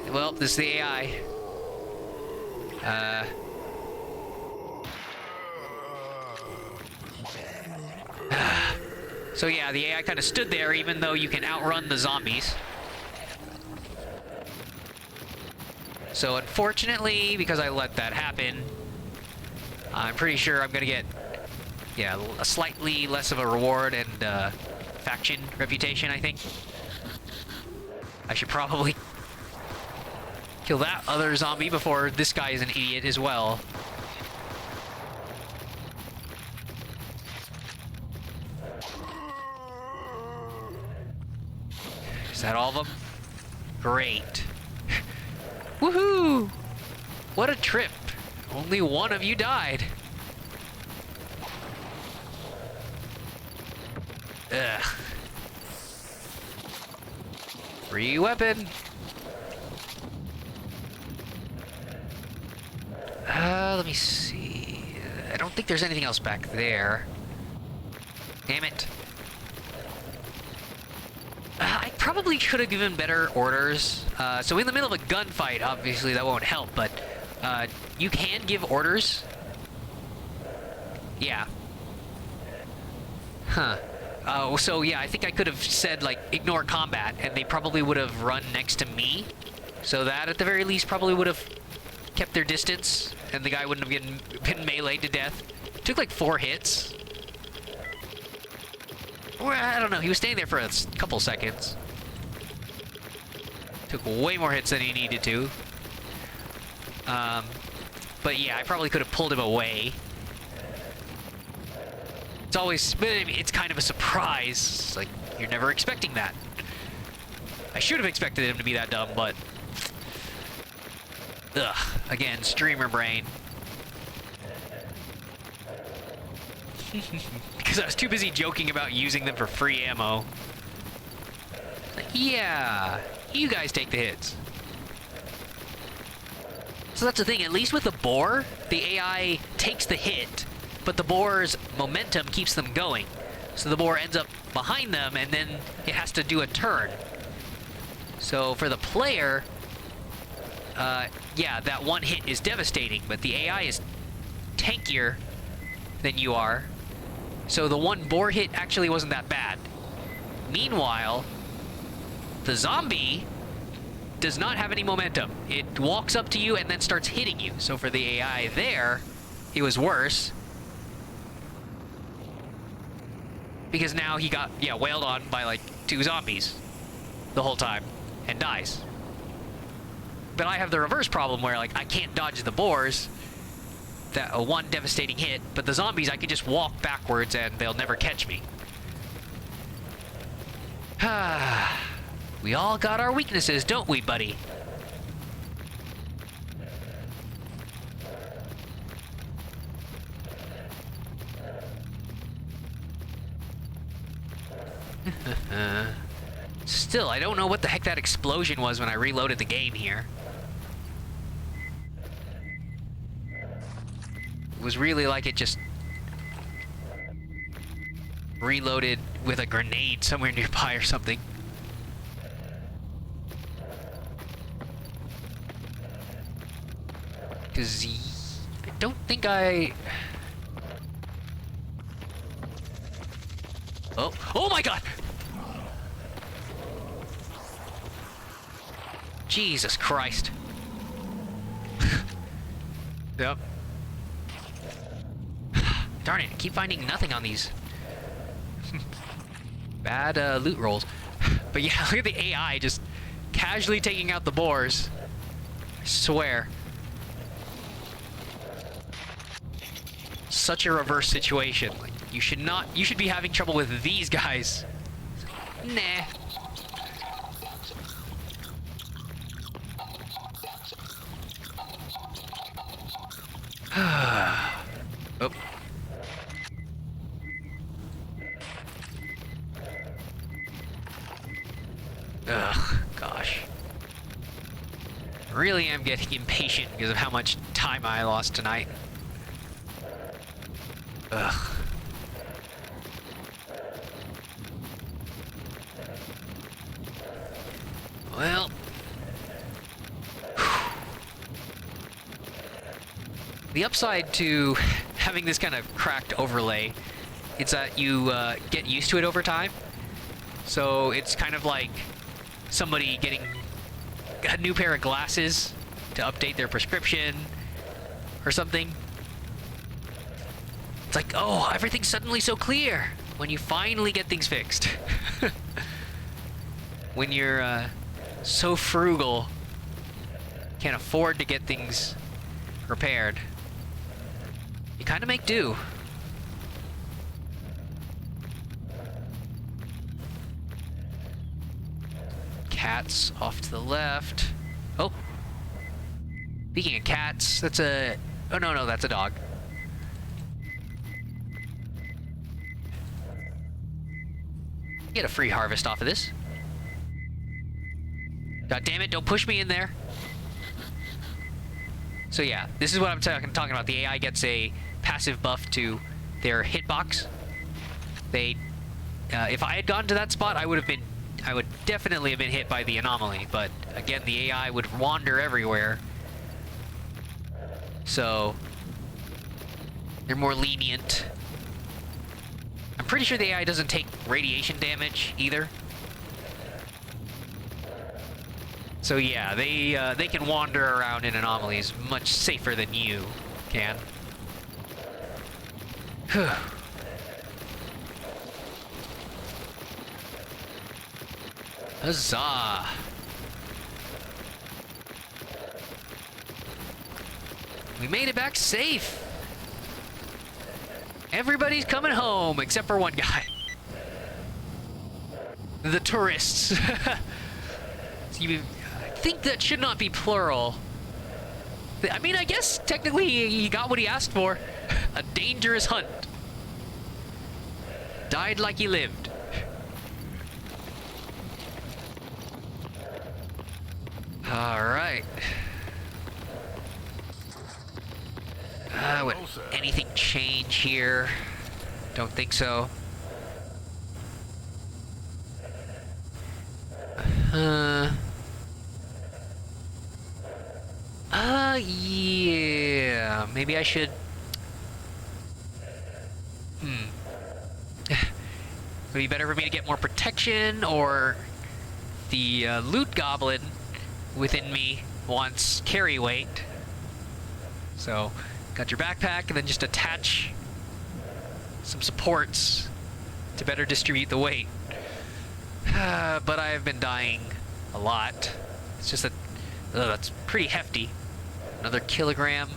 Well, this is the AI. So yeah, the AI kind of stood there even though you can outrun the zombies. So unfortunately, because I let that happen, I'm pretty sure I'm gonna get, yeah, a slightly less of a reward and faction reputation, I think. I should probably kill that other zombie before this guy is an idiot as well. Is that all of them? Great. Woohoo! What a trip. Only one of you died. Ugh. Free weapon. Let me see. I don't think there's anything else back there. Damn it. I probably should have given better orders. So in the middle of a gunfight, obviously that won't help, but you can give orders. Yeah. Huh. So yeah, I think I could have said, like, ignore combat, and they probably would have run next to me. So that, at the very least, probably would have kept their distance, and the guy wouldn't have been meleeed to death. Took like 4 hits. Or, I don't know, he was staying there for a couple seconds. Took way more hits than he needed to. But yeah, I probably could have pulled him away. It's always, it's kind of a surprise. It's like, you're never expecting that. I should have expected him to be that dumb, but... Ugh, again, streamer brain. Because I was too busy joking about using them for free ammo. Like, yeah, you guys take the hits. So that's the thing, at least with the boar, the AI takes the hit, but the boar's momentum keeps them going. So the boar ends up behind them, and then it has to do a turn. So for the player, yeah, that one hit is devastating, but the AI is tankier than you are. So the one boar hit actually wasn't that bad. Meanwhile, the zombie does not have any momentum. It walks up to you and then starts hitting you. So for the AI there, it was worse. Because now he got, yeah, wailed on by like 2 zombies the whole time and dies. But I have the reverse problem where, like, I can't dodge the boars. That one devastating hit, but the zombies, I can just walk backwards and they'll never catch me. We all got our weaknesses, don't we, buddy? Still, I don't know what the heck that explosion was when I reloaded the game here. It was really like it just reloaded with a grenade somewhere nearby or something. Because I don't think I... Oh, oh my god! Jesus Christ. Yep. Darn it, I keep finding nothing on these. Bad loot rolls. But yeah, look at the AI just casually taking out the boars. I swear. Such a reverse situation. Like, you should be having trouble with these guys. Nah. Oh. Ugh, gosh. I really am getting impatient because of how much time I lost tonight. Ugh. Well. The upside to having this kind of cracked overlay is that you get used to it over time. So it's kind of like somebody getting a new pair of glasses to update their prescription or something. It's like, oh, everything's suddenly so clear when you finally get things fixed. When you're so frugal, can't afford to get things repaired, you kind of make do. Cats off to the left. Oh. Speaking of cats, that's a... Oh, no, that's a dog. Get a free harvest off of this. God damn it, don't push me in there. So yeah, this is what I'm talking about. The AI gets a passive buff to their hitbox. They, if I had gone to that spot, I would definitely have been hit by the Anomaly, but again, the AI would wander everywhere. So, they're more lenient. I'm pretty sure the AI doesn't take radiation damage either. So yeah, they can wander around in anomalies much safer than you can. Huzzah! We made it back safe! Everybody's coming home, except for one guy. The tourists. I think that should not be plural. I mean, I guess technically he got what he asked for. A dangerous hunt. Died like he lived. Alright. Would anything change here? Don't think so. Yeah. Maybe I should... Would it be better for me to get more protection, or the loot goblin within me wants carry weight? So, got your backpack, and then just attach some supports to better distribute the weight. But I have been dying a lot. It's just that that's pretty hefty. Another kilogram.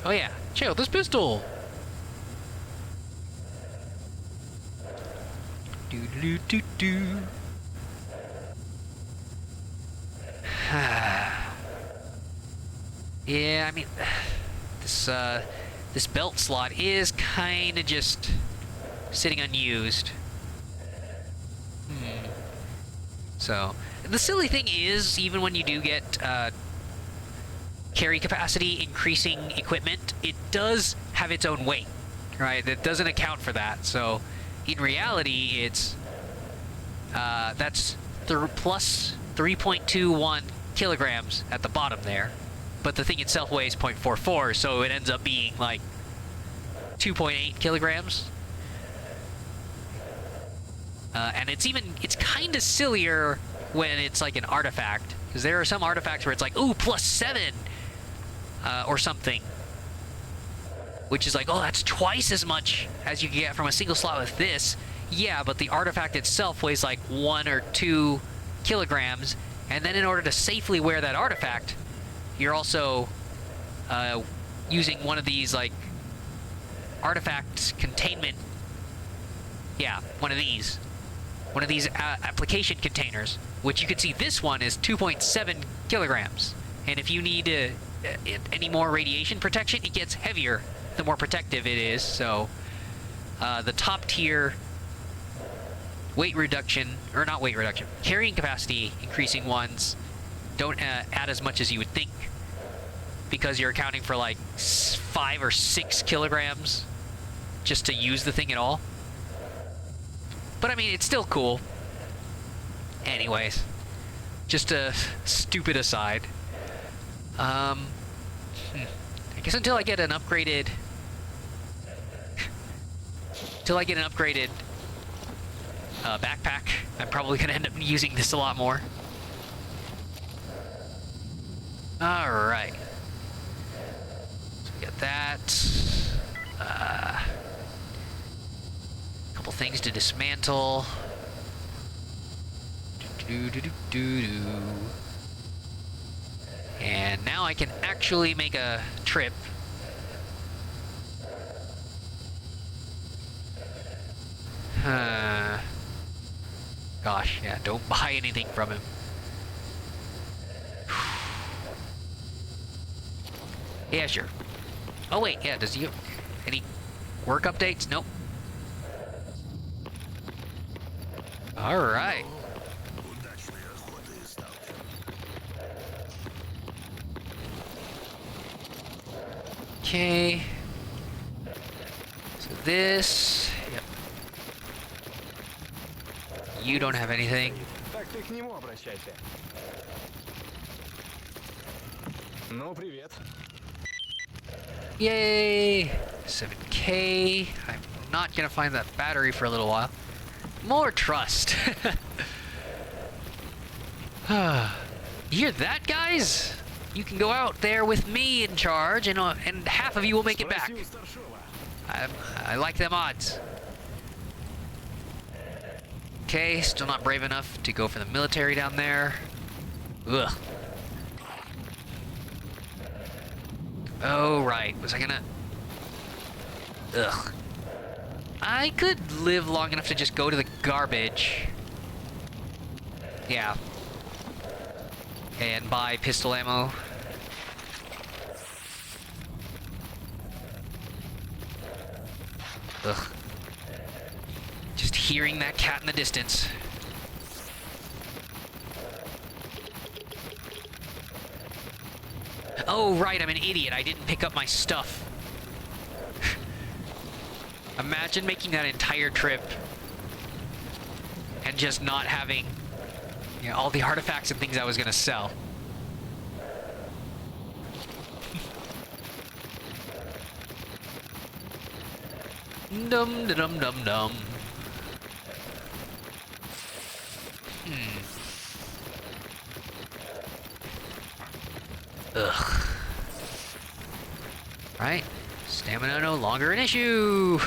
Oh yeah, check out this pistol. Do do do do. Yeah, I mean, this belt slot is kind of just sitting unused. So, the silly thing is, even when you do get carry capacity increasing equipment, it does have its own weight, right? That doesn't account for that. So, in reality, it's that's plus 3.21 kilograms at the bottom there, but the thing itself weighs 0.44, so it ends up being like 2.8 kilograms. And it's kind of sillier when it's like an artifact, because there are some artifacts where it's like, ooh, +7 or something, which is like, oh, that's twice as much as you can get from a single slot with this. Yeah, but the artifact itself weighs like 1 or 2 kilograms, and then in order to safely wear that artifact, you're also using one of these like artifact containment. Yeah, one of these application containers, which you can see this one is 2.7 kilograms. And if you need any more radiation protection, it gets heavier the more protective it is. So the top tier weight reduction, or not weight reduction, carrying capacity increasing ones don't add as much as you would think, because you're accounting for like 5 or 6 kilograms just to use the thing at all. But I mean, it's still cool. Anyways, just a stupid aside. I guess until I get an upgraded... backpack, I'm probably going to end up using this a lot more. Alright. So we got that. Couple things to dismantle. And now I can actually make a trip. Gosh, yeah, don't buy anything from him. Yeah, sure. Oh wait, yeah, does he have any work updates? Nope. Alright. Okay. So this... Yep. You don't have anything. Так ты к нему обращайся. Ну, привет. Yay! 7K. I'm not gonna find that battery for a little while. More trust. You hear that, guys? You can go out there with me in charge, and half of you will make it back. Спроси у старшова. I like them odds. Okay, still not brave enough to go for the military down there. Ugh. Oh, right. Was I gonna... Ugh. I could live long enough to just go to the garbage. Yeah. And buy pistol ammo. Ugh. Just hearing that cat in the distance. Oh, right, I'm an idiot. I didn't pick up my stuff. Imagine making that entire trip and just not having, you know, all the artifacts and things I was going to sell. Dum dum dum dum. Ugh. Right. Stamina no longer an issue.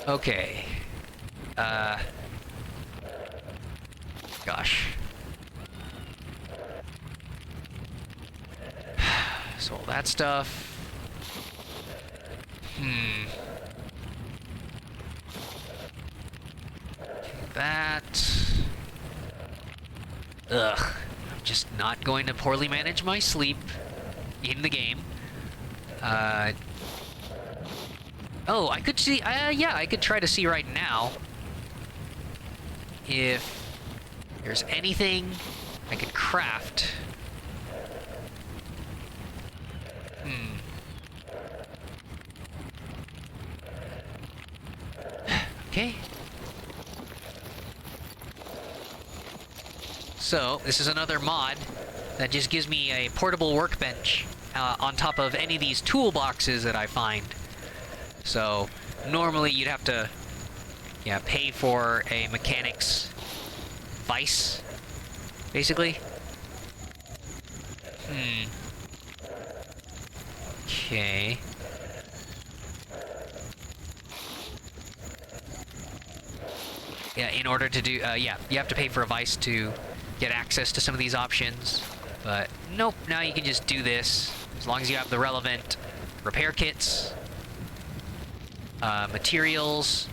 Okay. Gosh. So all that stuff. That. Ugh. I'm just not going to poorly manage my sleep in the game. Oh, I could see, yeah, I could try to see right now if there's anything I could craft. Okay. So, this is another mod that just gives me a portable workbench on top of any of these toolboxes that I find. So, normally you'd have to, yeah, pay for a mechanic's vice, basically. Okay. Yeah, in order to do, yeah, you have to pay for a vice to get access to some of these options. But nope, now you can just do this as long as you have the relevant repair kits, materials,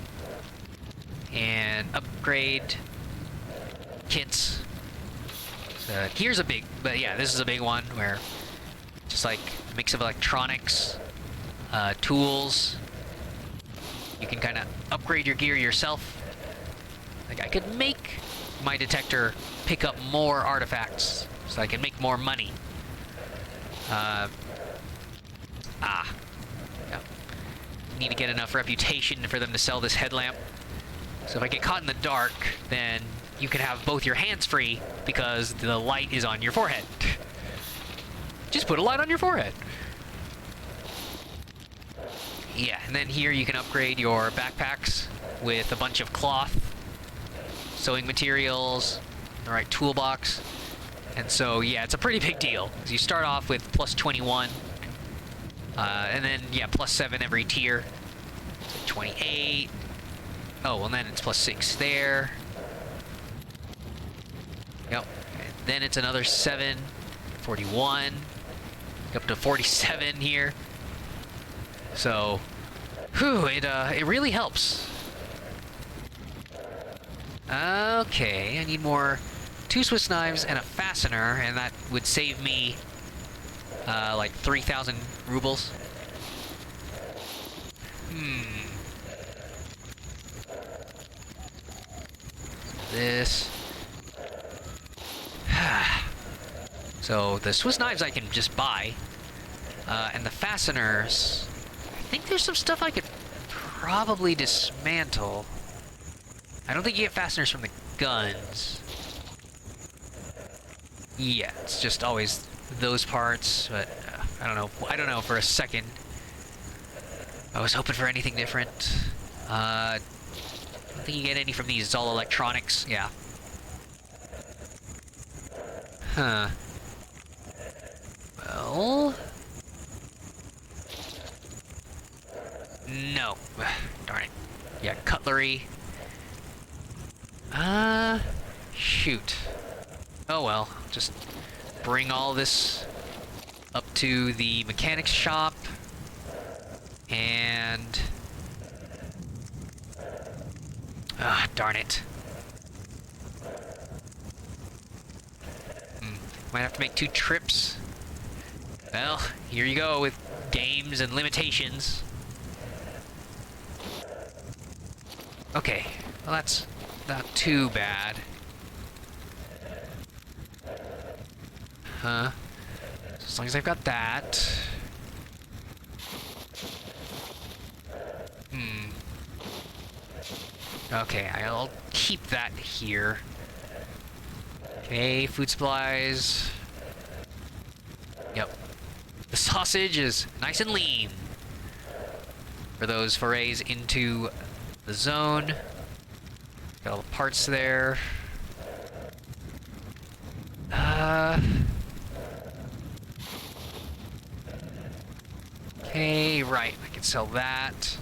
and upgrade kits. So here's a big, but yeah, this is a big one where just like a mix of electronics, tools. You can kind of upgrade your gear yourself. Like I could make my detector pick up more artifacts so I can make more money. Yeah. Need to get enough reputation for them to sell this headlamp. So if I get caught in the dark, then you can have both your hands free because the light is on your forehead. Just put a light on your forehead. Yeah, and then here you can upgrade your backpacks with a bunch of cloth, sewing materials, the right toolbox. And so, yeah, it's a pretty big deal. You start off with plus 21, and then, yeah, plus 7 every tier. So 28. Oh, well, then it's plus 6 there. Yep. And then it's another 7, 41, up to 47 here. So, whew, it really helps. Okay, I need more 2 Swiss knives and a fastener, and that would save me like 3,000 rubles. This. So the Swiss knives I can just buy. And the fasteners... I think there's some stuff I could probably dismantle. I don't think you get fasteners from the guns. Yeah, it's just always those parts, but I don't know. I don't know for a second. I was hoping for anything different. I don't think you get any from these. It's all electronics. Yeah. Huh. Well... No. Darn it. Yeah, cutlery. Shoot. Oh well. Just bring all this up to the mechanics shop. And... Ah, darn it. Might have to make 2 trips. Well, here you go with games and limitations. Okay, well that's not too bad. Huh? As long as I've got that. Okay, I'll keep that here. Okay, food supplies. Yep. The sausage is nice and lean for those forays into the zone. Got all the parts there. Okay, right. I can sell that.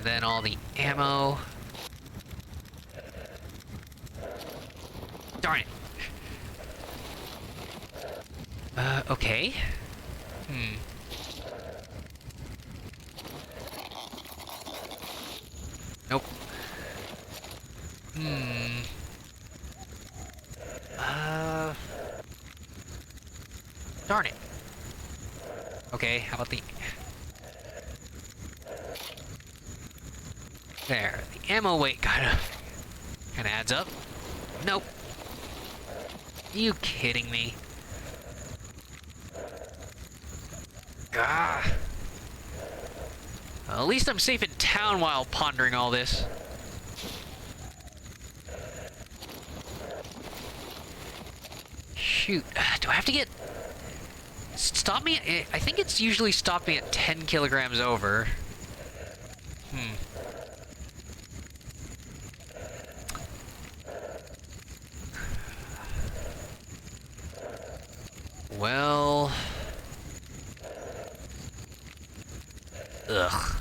Then all the ammo. Darn it. Okay. Nope. Darn it. Okay, how about the... There, the ammo weight kinda adds up. Nope. You kidding me? Ah. Well, at least I'm safe in town while pondering all this. Shoot, do I have to get... Stop me... I think it's usually stopped me at 10 kilograms over. Well... Ugh.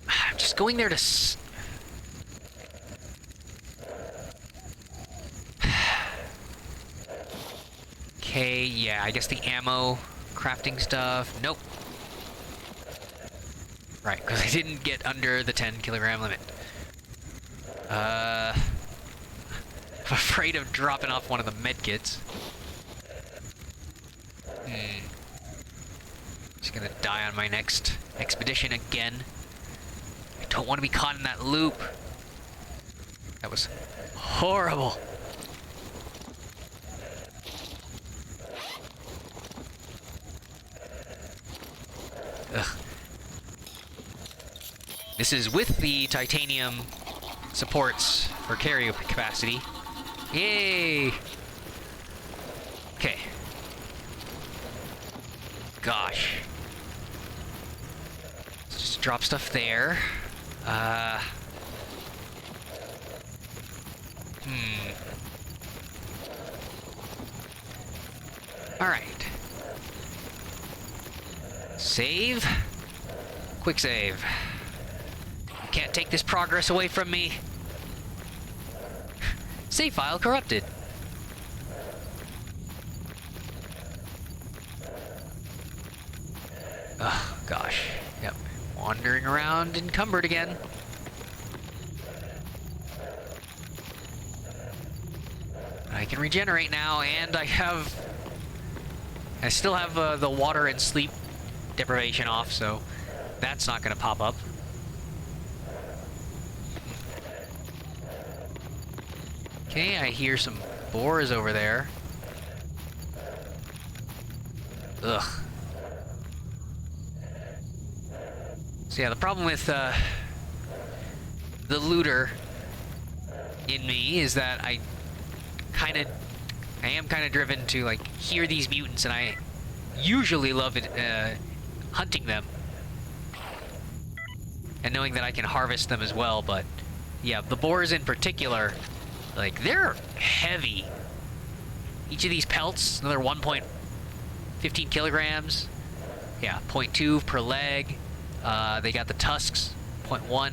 I'm just going there to... Okay, yeah, I guess the ammo crafting stuff. Nope. Right, because I didn't get under the 10 kilogram limit. I'm afraid of dropping off one of the medkits. Just gonna die on my next expedition again. I don't want to be caught in that loop. That was horrible. Ugh. This is with the titanium supports for carry capacity. Yay! Okay. Gosh. Let's just drop stuff there. Alright. Save. Quick save. You can't take this progress away from me. Save file corrupted. Oh, gosh. Yep. Wandering around encumbered again. I can regenerate now, and I still have the water and sleep deprivation off, so that's not going to pop up. Okay, I hear some boars over there. Ugh. So yeah, the problem with the looter in me is that I am kind of driven to like hear these mutants, and I usually love it hunting them and knowing that I can harvest them as well. But yeah, the boars in particular, like, they're heavy. Each of these pelts, another 1.15 kilograms. Yeah, 0.2 per leg. They got the tusks, 0.1.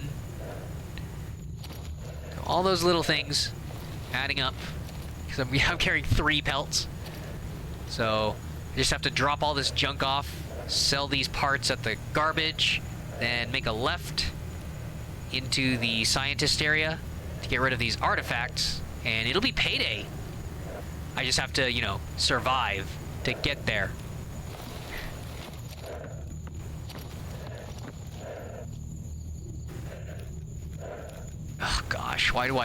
So all those little things adding up. Because I'm carrying 3 pelts. So I just have to drop all this junk off, sell these parts at the garbage, then make a left into the scientist area to get rid of these artifacts, and it'll be payday. I just have to, you know, survive to get there. Oh gosh, why do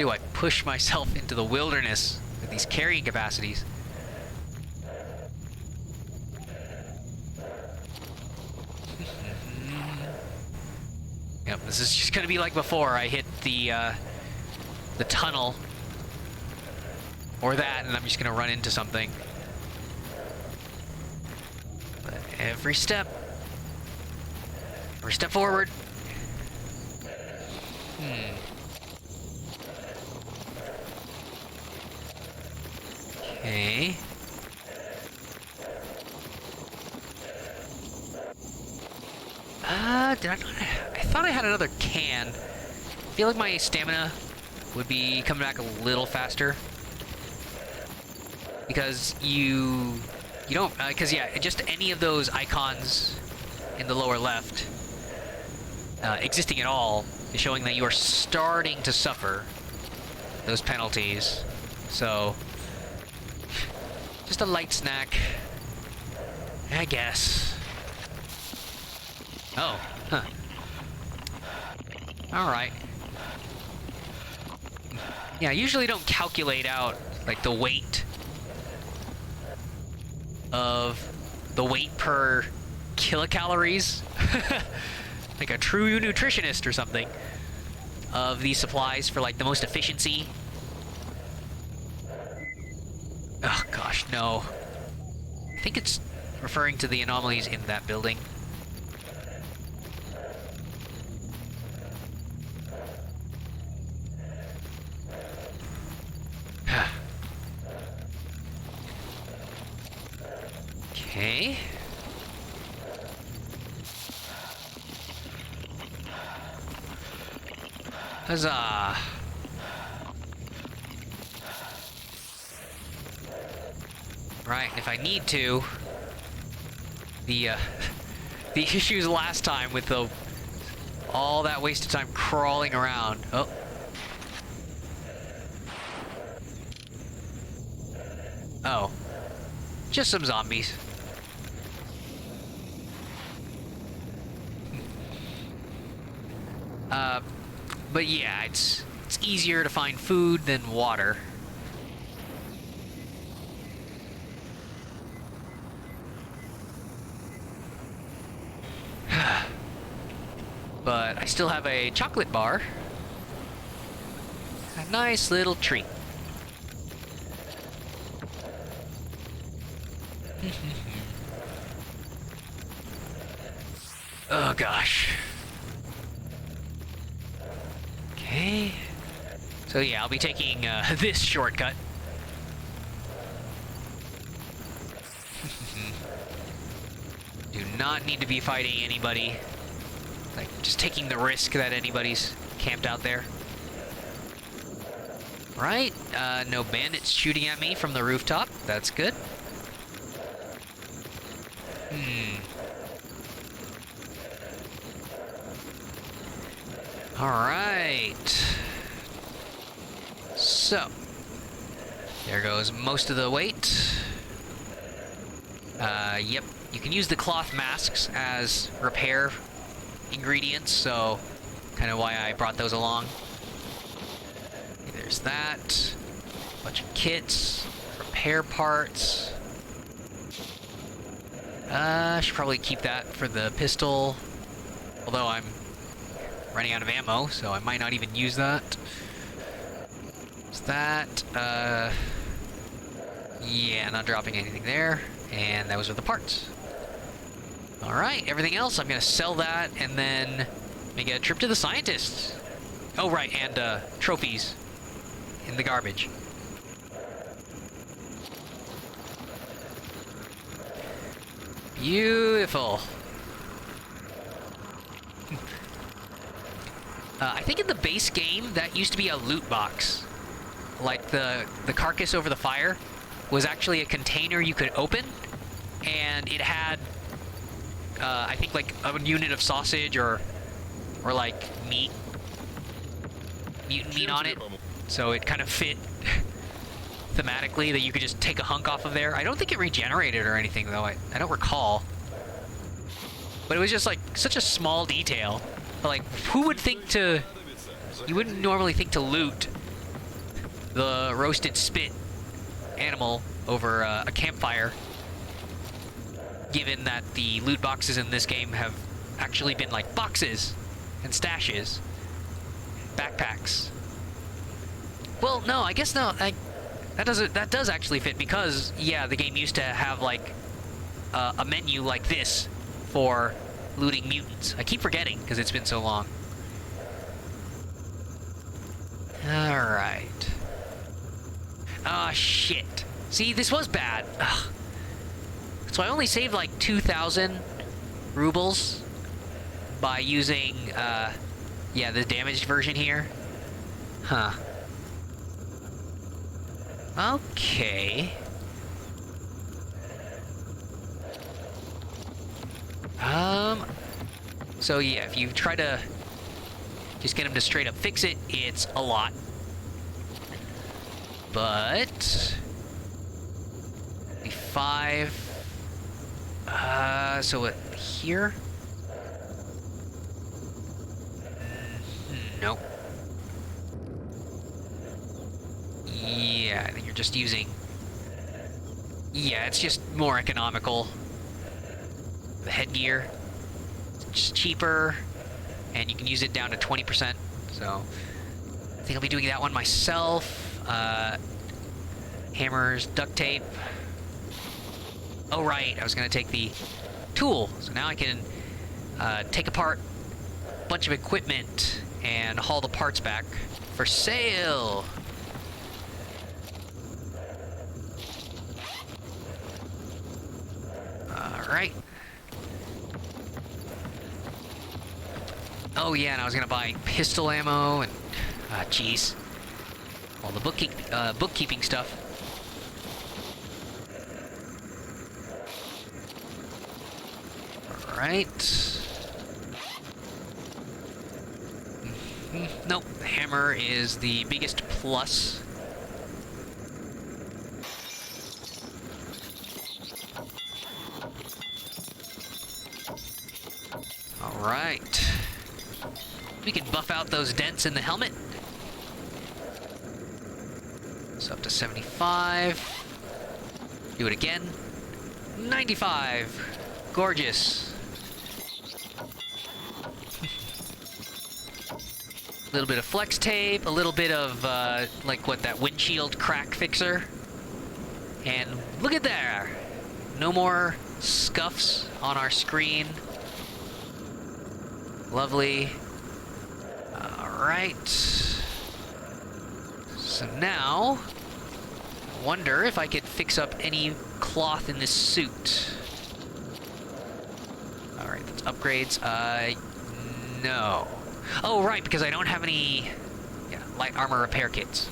I push myself into the wilderness with these carrying capacities? Yep, this is just gonna be like before. I hit the tunnel or that, and I'm just gonna run into something. But every step forward. Okay. Did I not? I thought I had another can. I feel like my stamina would be coming back a little faster. Because you don't, because yeah, just any of those icons in the lower left existing at all is showing that you are starting to suffer those penalties. So, just a light snack, I guess. Oh, huh. Alright. Yeah, I usually don't calculate out, like, the weight per kilocalories. Like a true nutritionist or something. Of these supplies for, like, the most efficiency. Oh, gosh, no. I think it's referring to the anomalies in that building. Okay. Huzzah. Right, and if I need to, the issues last time with all that wasted time crawling around. Oh. Oh. Just some zombies. But yeah, it's easier to find food than water. But I still have a chocolate bar. A nice little treat. Oh gosh. Okay. So yeah, I'll be taking this shortcut. Do not need to be fighting anybody. Like, just taking the risk that anybody's camped out there. Right, no bandits shooting at me from the rooftop. That's good. Alright. So, there goes most of the weight. Yep, you can use the cloth masks as repair ingredients, so kind of why I brought those along. Either there's that. Bunch of kits, repair parts. Should probably keep that for the pistol. Although I'm running out of ammo, so I might not even use that. There's that. Yeah, not dropping anything there. And those are the parts. Alright, everything else, I'm gonna sell that and then make a trip to the scientists. Oh, right, and trophies in the garbage. Beautiful. I think in the base game, that used to be a loot box. Like the carcass over the fire was actually a container you could open, and it had, I think, like a unit of sausage or like meat, mutant meat on it. So it kind of fit thematically that you could just take a hunk off of there. I don't think it regenerated or anything, though. I don't recall. But it was just like such a small detail. But, like, who would think to... You wouldn't normally think to loot the roasted spit animal over a campfire, given that the loot boxes in this game have actually been like boxes and stashes, backpacks. Well, no, I guess no. That does actually fit because, yeah, the game used to have like a menu like this for looting mutants. I keep forgetting because it's been so long. Alright. Ah, shit. See, this was bad. Ugh. So I only saved like 2,000 rubles by using, yeah, the damaged version here. Huh. Okay. So yeah, if you try to just get him to straight up fix it, it's a lot. But... 5... so what, here? Nope. Yeah, I think you're just using... Yeah, it's just more economical. The headgear, it's just cheaper, and you can use it down to 20%, so... I think I'll be doing that one myself. Hammers, duct tape. Oh, right, I was gonna take the tool, so now I can take apart a bunch of equipment and haul the parts back for sale. Alright. Oh yeah, and I was gonna buy pistol ammo and... jeez. All the bookkeeping stuff. Alright. Nope, the hammer is the biggest plus. Alright. We can buff out those dents in the helmet. So up to 75. Do it again. 95. Gorgeous. A little bit of flex tape, a little bit of, like, what, that windshield crack fixer. And look at there! No more scuffs on our screen. Lovely. Alright. So now, I wonder if I could fix up any cloth in this suit. Alright, that's upgrades. No. Oh, right, because I don't have any light armor repair kits.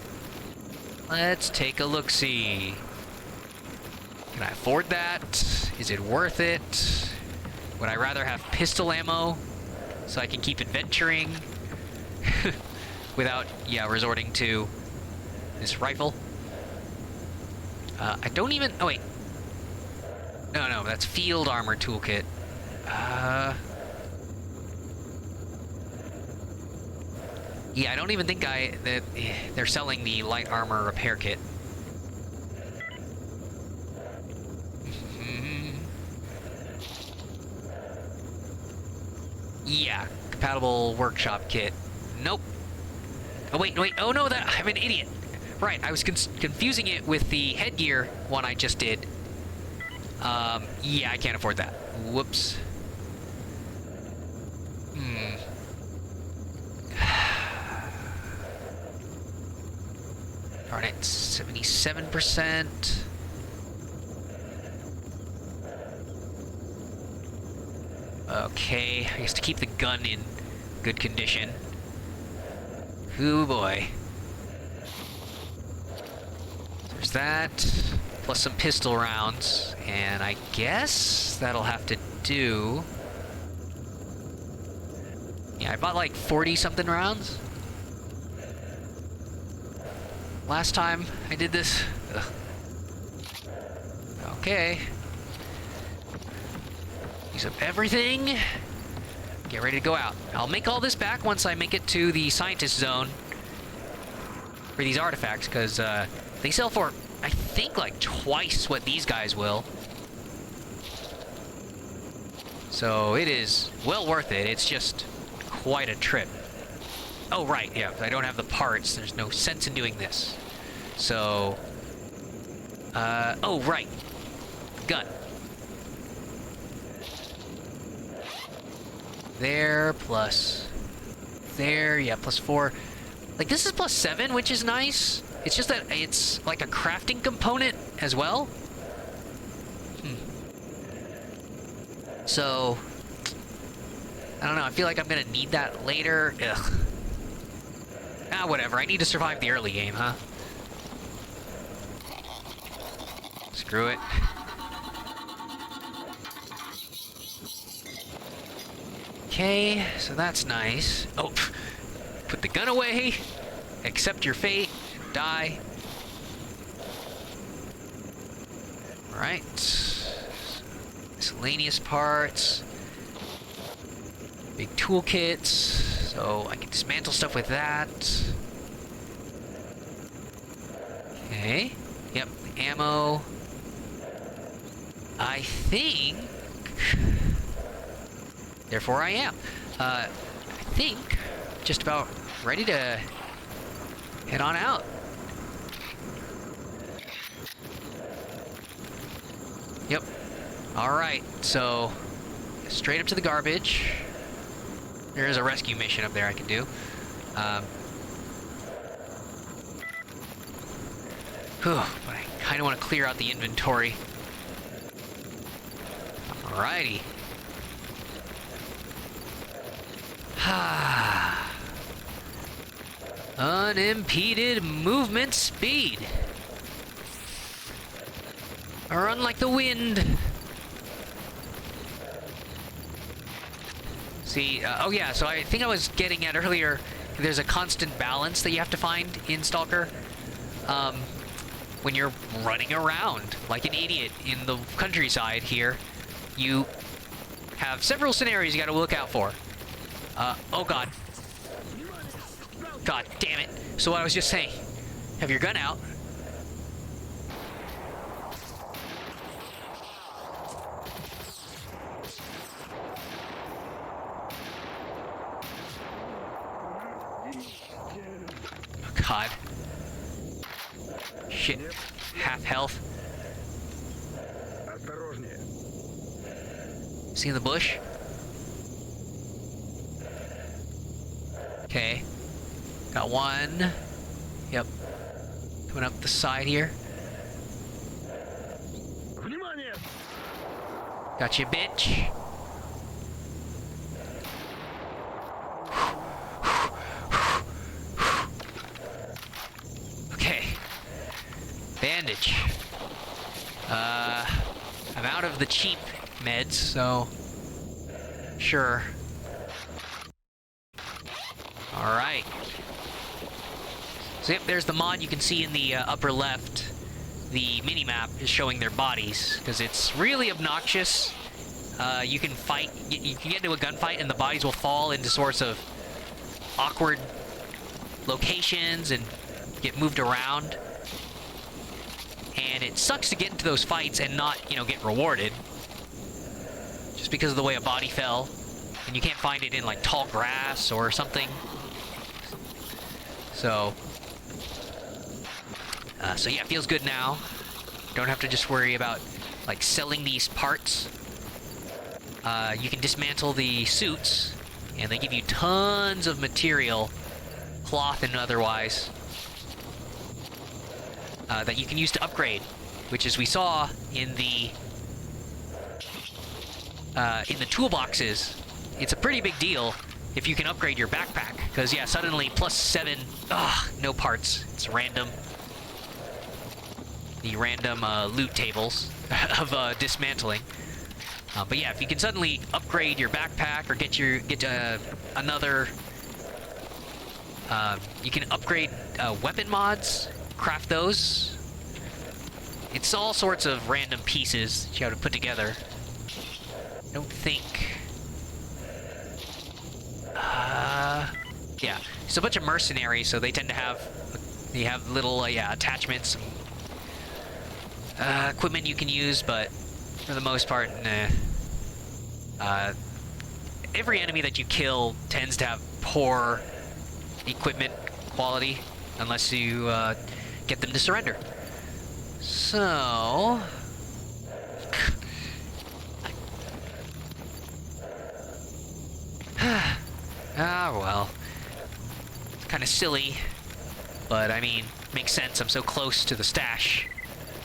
Let's take a look-see. Can I afford that? Is it worth it? Would I rather have pistol ammo so I can keep adventuring without, resorting to this rifle? I don't even... Oh, wait. No, that's field armor toolkit. Yeah, I don't even think that they're selling the light armor repair kit. Yeah, compatible workshop kit. Nope. Oh, wait. Oh, no, I'm an idiot. Right, I was confusing it with the headgear one I just did. Yeah, I can't afford that. Whoops. Darn it, 77%. Okay, I guess to keep the gun in good condition. Ooh boy. There's that, plus some pistol rounds, and I guess that'll have to do. Yeah, I bought like 40-something rounds last time I did this. Ugh. Okay. Use up everything. Get ready to go out. I'll make all this back once I make it to the scientist zone for these artifacts, because they sell for, I think, like twice what these guys will. So it is well worth it. It's just quite a trip. Oh, right, yeah, I don't have the parts. There's no sense in doing this. So, oh, right. Gun. There, plus there, yeah, plus 4. Like, this is plus 7, which is nice. It's just that it's like a crafting component as well. So, I don't know, I feel like I'm gonna need that later. Ugh. Ah, whatever, I need to survive the early game, huh? Screw it. Okay, so that's nice. Oh, put the gun away. Accept your fate. Die. Alright. Miscellaneous parts. Big toolkits. So I can dismantle stuff with that. Okay. Yep, ammo. I think... Therefore I am. I think just about ready to head on out. Yep. Alright, so straight up to the garbage. There is a rescue mission up there I can do. But I kind of want to clear out the inventory. Alrighty. Unimpeded movement speed. Run like the wind. See, oh yeah, so I think I was getting at earlier, there's a constant balance that you have to find in Stalker. When you're running around like an idiot in the countryside here, you have several scenarios you gotta look out for. Oh god. God damn it. So what I was just saying, have your gun out. Oh god. Shit. Half health. See in the bush? Okay. Got one. Yep. Coming up the side here. Got you, bitch. Okay. Bandage. I'm out of the cheap meds, so... Sure. Alright. So yep, there's the mod you can see in the upper left. The mini-map is showing their bodies, because it's really obnoxious. You can fight, you can get into a gunfight and the bodies will fall into sorts of awkward locations and get moved around. And it sucks to get into those fights and not, you know, get rewarded. Just because of the way a body fell. And you can't find it in, like, tall grass or something. So yeah, it feels good now. Don't have to just worry about, like, selling these parts. You can dismantle the suits, and they give you tons of material, cloth and otherwise, that you can use to upgrade, which, as we saw in the toolboxes, it's a pretty big deal if you can upgrade your backpack, because yeah, suddenly +7, no parts. It's random. The random loot tables of dismantling. But yeah, if you can suddenly upgrade your backpack or get another, you can upgrade weapon mods, craft those. It's all sorts of random pieces that you have to put together. I don't think. Yeah, it's a bunch of mercenaries, so they tend to have little attachments, equipment you can use, but for the most part, nah. Every enemy that you kill tends to have poor equipment quality, unless you get them to surrender. So... well. It's kind of silly, but I mean, makes sense. I'm so close to the stash.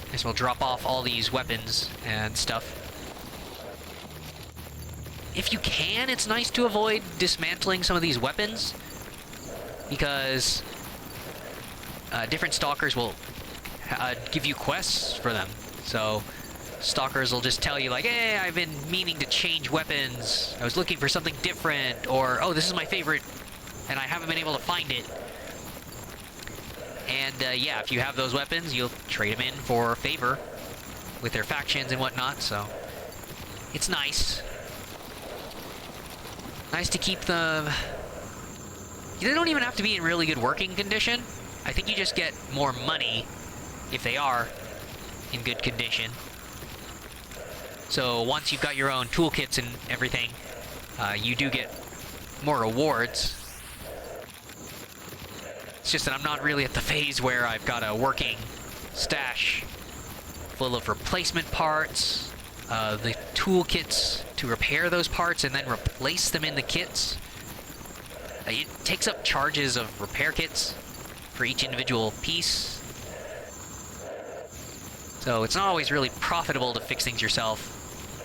I guess we'll drop off all these weapons and stuff. If you can, it's nice to avoid dismantling some of these weapons, because different stalkers will give you quests for them. So stalkers will just tell you, like, hey, I've been meaning to change weapons. I was looking for something different, or, oh, this is my favorite, and I haven't been able to find it. And, yeah, if you have those weapons, you'll trade them in for favor with their factions and whatnot, so it's nice. Nice to keep them... They don't even have to be in really good working condition. I think you just get more money if they are in good condition. So once you've got your own toolkits and everything, you do get more rewards. It's just that I'm not really at the phase where I've got a working stash full of replacement parts, the toolkits to repair those parts and then replace them in the kits. It takes up charges of repair kits for each individual piece. So it's not always really profitable to fix things yourself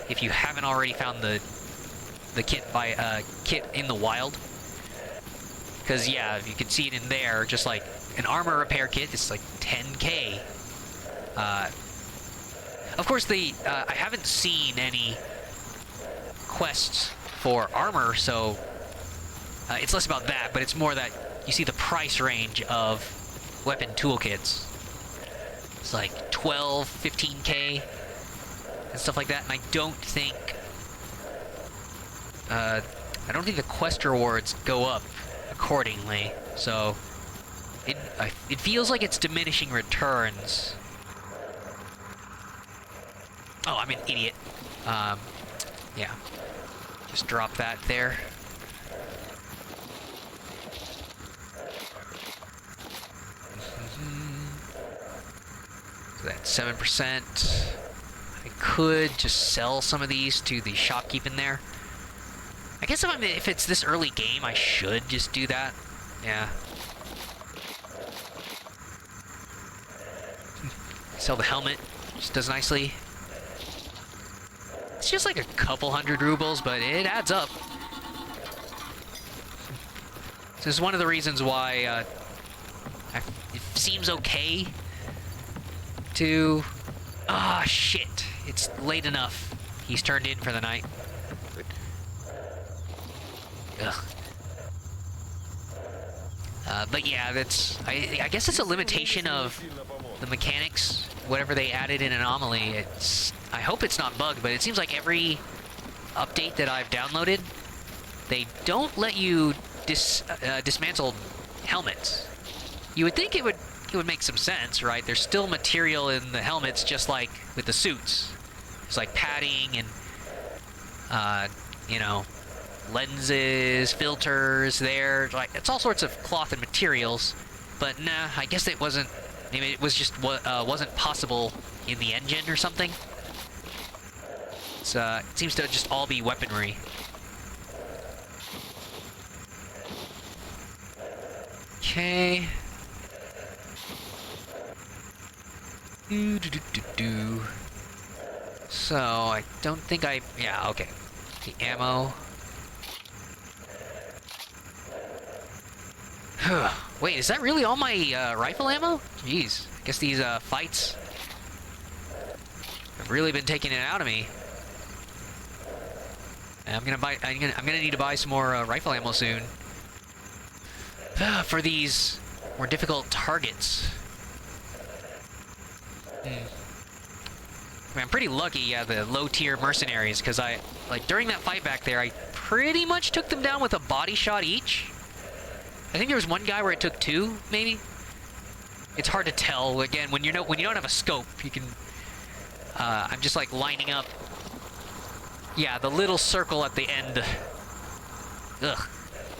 if you haven't already found the kit in the wild. Because yeah, you can see it in there, just like an armor repair kit, it's like 10k. Of course, I haven't seen any quests for armor, so it's less about that, but it's more that you see the price range of weapon toolkits. It's like 12, 15k and stuff like that, and I don't think the quest rewards go up accordingly, so it feels like it's diminishing returns. Oh, I'm an idiot. Yeah. Just drop that there. So that's 7%. I could just sell some of these to the shopkeep in there. I guess if it's this early game, I should just do that. Yeah. Sell the helmet. Just does nicely. It's just like a couple hundred rubles, but it adds up. This is one of the reasons why it seems okay to... Ah, shit. It's late enough. He's turned in for the night. Ugh. But yeah, that's... I guess it's a limitation of the mechanics, whatever they added in Anomaly. I hope it's not bugged, but it seems like every update that I've downloaded, they don't let you dismantle helmets. You would think it would make some sense, right? There's still material in the helmets, just like with the suits. There's like padding and, you know, lenses, filters there. Like, it's all sorts of cloth and materials. But nah, I guess it wasn't. Maybe it was just wasn't possible in the engine or something. It's, it seems to just all be weaponry. Okay. So, I don't think I... Yeah, okay. The ammo. Wait, is that really all my rifle ammo? Jeez. I guess these fights have really been taking it out of me. And I'm gonna need to buy some more rifle ammo soon. For these more difficult targets. I mean, I'm pretty lucky, yeah, the low-tier mercenaries, because during that fight back there, I pretty much took them down with a body shot each. I think there was one guy where it took 2, maybe? It's hard to tell. Again, when you don't have a scope, you can... I'm just, like, lining up... Yeah, the little circle at the end. Ugh.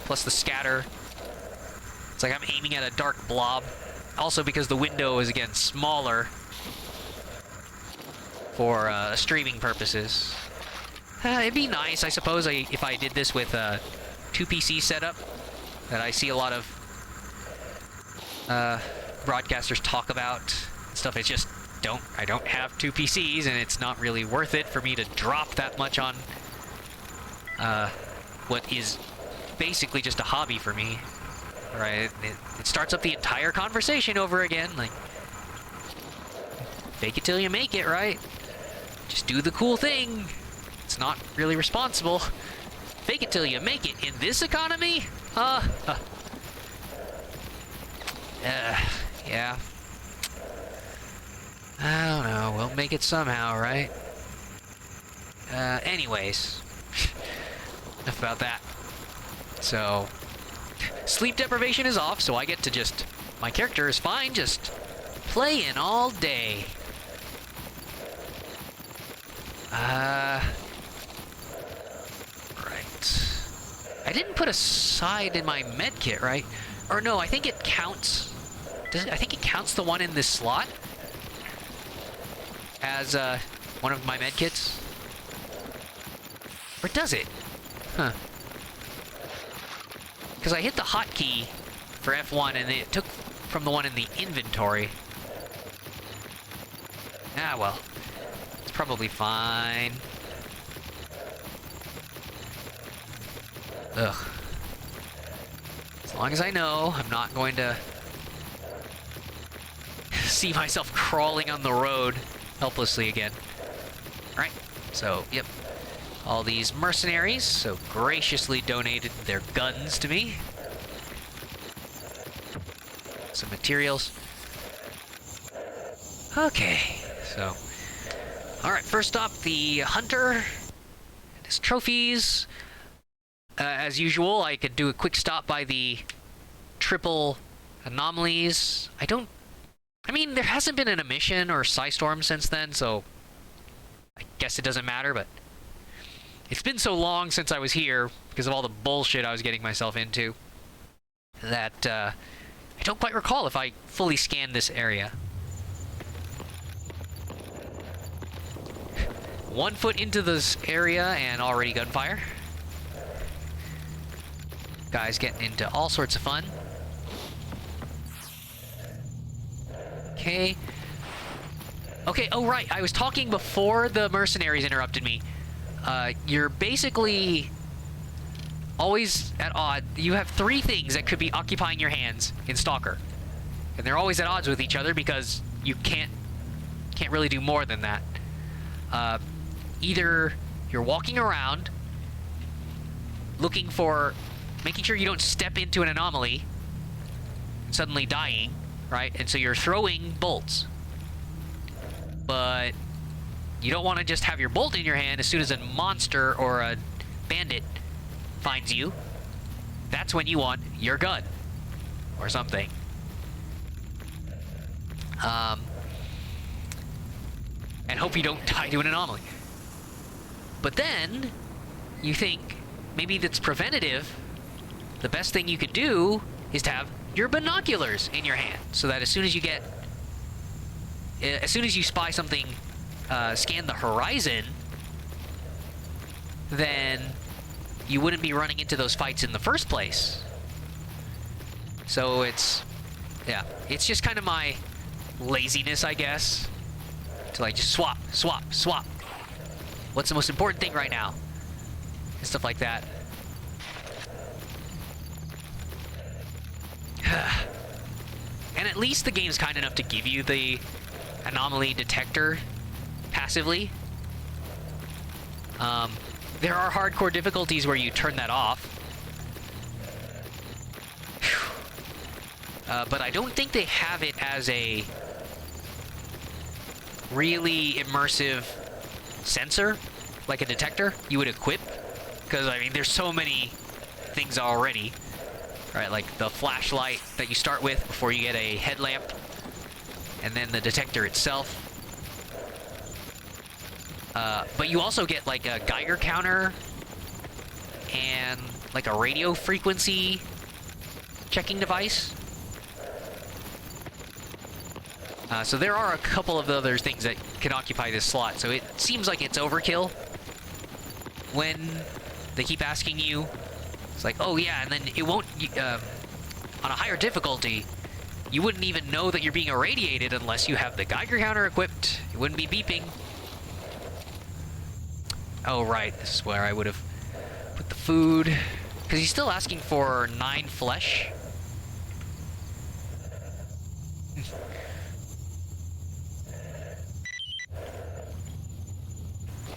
Plus the scatter. It's like I'm aiming at a dark blob. Also because the window is, again, smaller for streaming purposes. It'd be nice, I suppose, if I did this with a 2 PC setup that I see a lot of broadcasters talk about stuff. It's just I don't have 2 PCs, and it's not really worth it for me to drop that much on what is basically just a hobby for me. Right? It starts up the entire conversation over again. Like, fake it till you make it, right? Just do the cool thing. It's not really responsible. Fake it till you make it in this economy? Yeah. I don't know. We'll make it somehow, right? Anyways. Enough about that. So, sleep deprivation is off, so I get to just... My character is fine, just playing all day. Right. I didn't put a side in my med kit, right? Or no, I think it counts... I think it counts the one in this slot as one of my med kits. Or does it? Huh. Because I hit the hotkey for F1 and it took from the one in the inventory. Ah, well. It's probably fine. Ugh. As long as I know, I'm not going to see myself crawling on the road helplessly again. Alright, so, yep. All these mercenaries so graciously donated their guns to me. Some materials. Okay, so... Alright, first up, the hunter and his trophies. As usual, I could do a quick stop by the triple anomalies. I mean, there hasn't been an emission or Psystorm since then, so I guess it doesn't matter, but it's been so long since I was here, because of all the bullshit I was getting myself into, that I don't quite recall if I fully scanned this area. 1 foot into this area and already gunfire. Guys getting into all sorts of fun. Okay. Okay, oh right, I was talking before the mercenaries interrupted me. You're basically always at odds. You have 3 things that could be occupying your hands in Stalker. And they're always at odds with each other because you can't really do more than that. Either you're walking around looking for... making sure you don't step into an anomaly and suddenly dying, right? And so you're throwing bolts. But you don't want to just have your bolt in your hand as soon as a monster or a bandit finds you. That's when you want your gun. or something. And hope you don't die to an anomaly. But then, you think, maybe that's preventative. The best thing you could do is to have your binoculars in your hand, so that as soon as you spy something, scan the horizon, then you wouldn't be running into those fights in the first place. So it's just kind of my laziness, I guess, to like just swap. What's the most important thing right now? And stuff like that. And at least the game's kind enough to give you the anomaly detector passively. There are hardcore difficulties where you turn that off. But I don't think they have it as a really immersive sensor, like a detector you would equip. Because, I mean, there's so many things already. Right, like the flashlight that you start with before you get a headlamp, and then the detector itself. But you also get like a Geiger counter and like a radio frequency checking device. So there are a couple of other things that can occupy this slot, so it seems like it's overkill when they keep asking you. It's like, oh yeah, and then it won't, on a higher difficulty, you wouldn't even know that you're being irradiated unless you have the Geiger counter equipped. It wouldn't be beeping. Oh right, this is where I would have put the food. Because he's still asking for 9 flesh.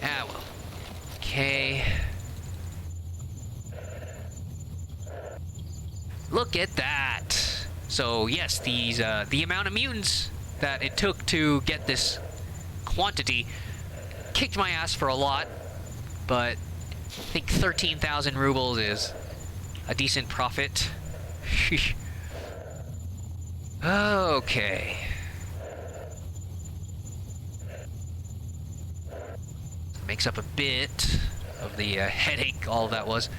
Ah, well. Okay. Look at that! So, yes, these, the amount of mutants that it took to get this quantity kicked my ass for a lot, but I think 13,000 rubles is a decent profit. Okay. Makes up a bit of the headache all that was.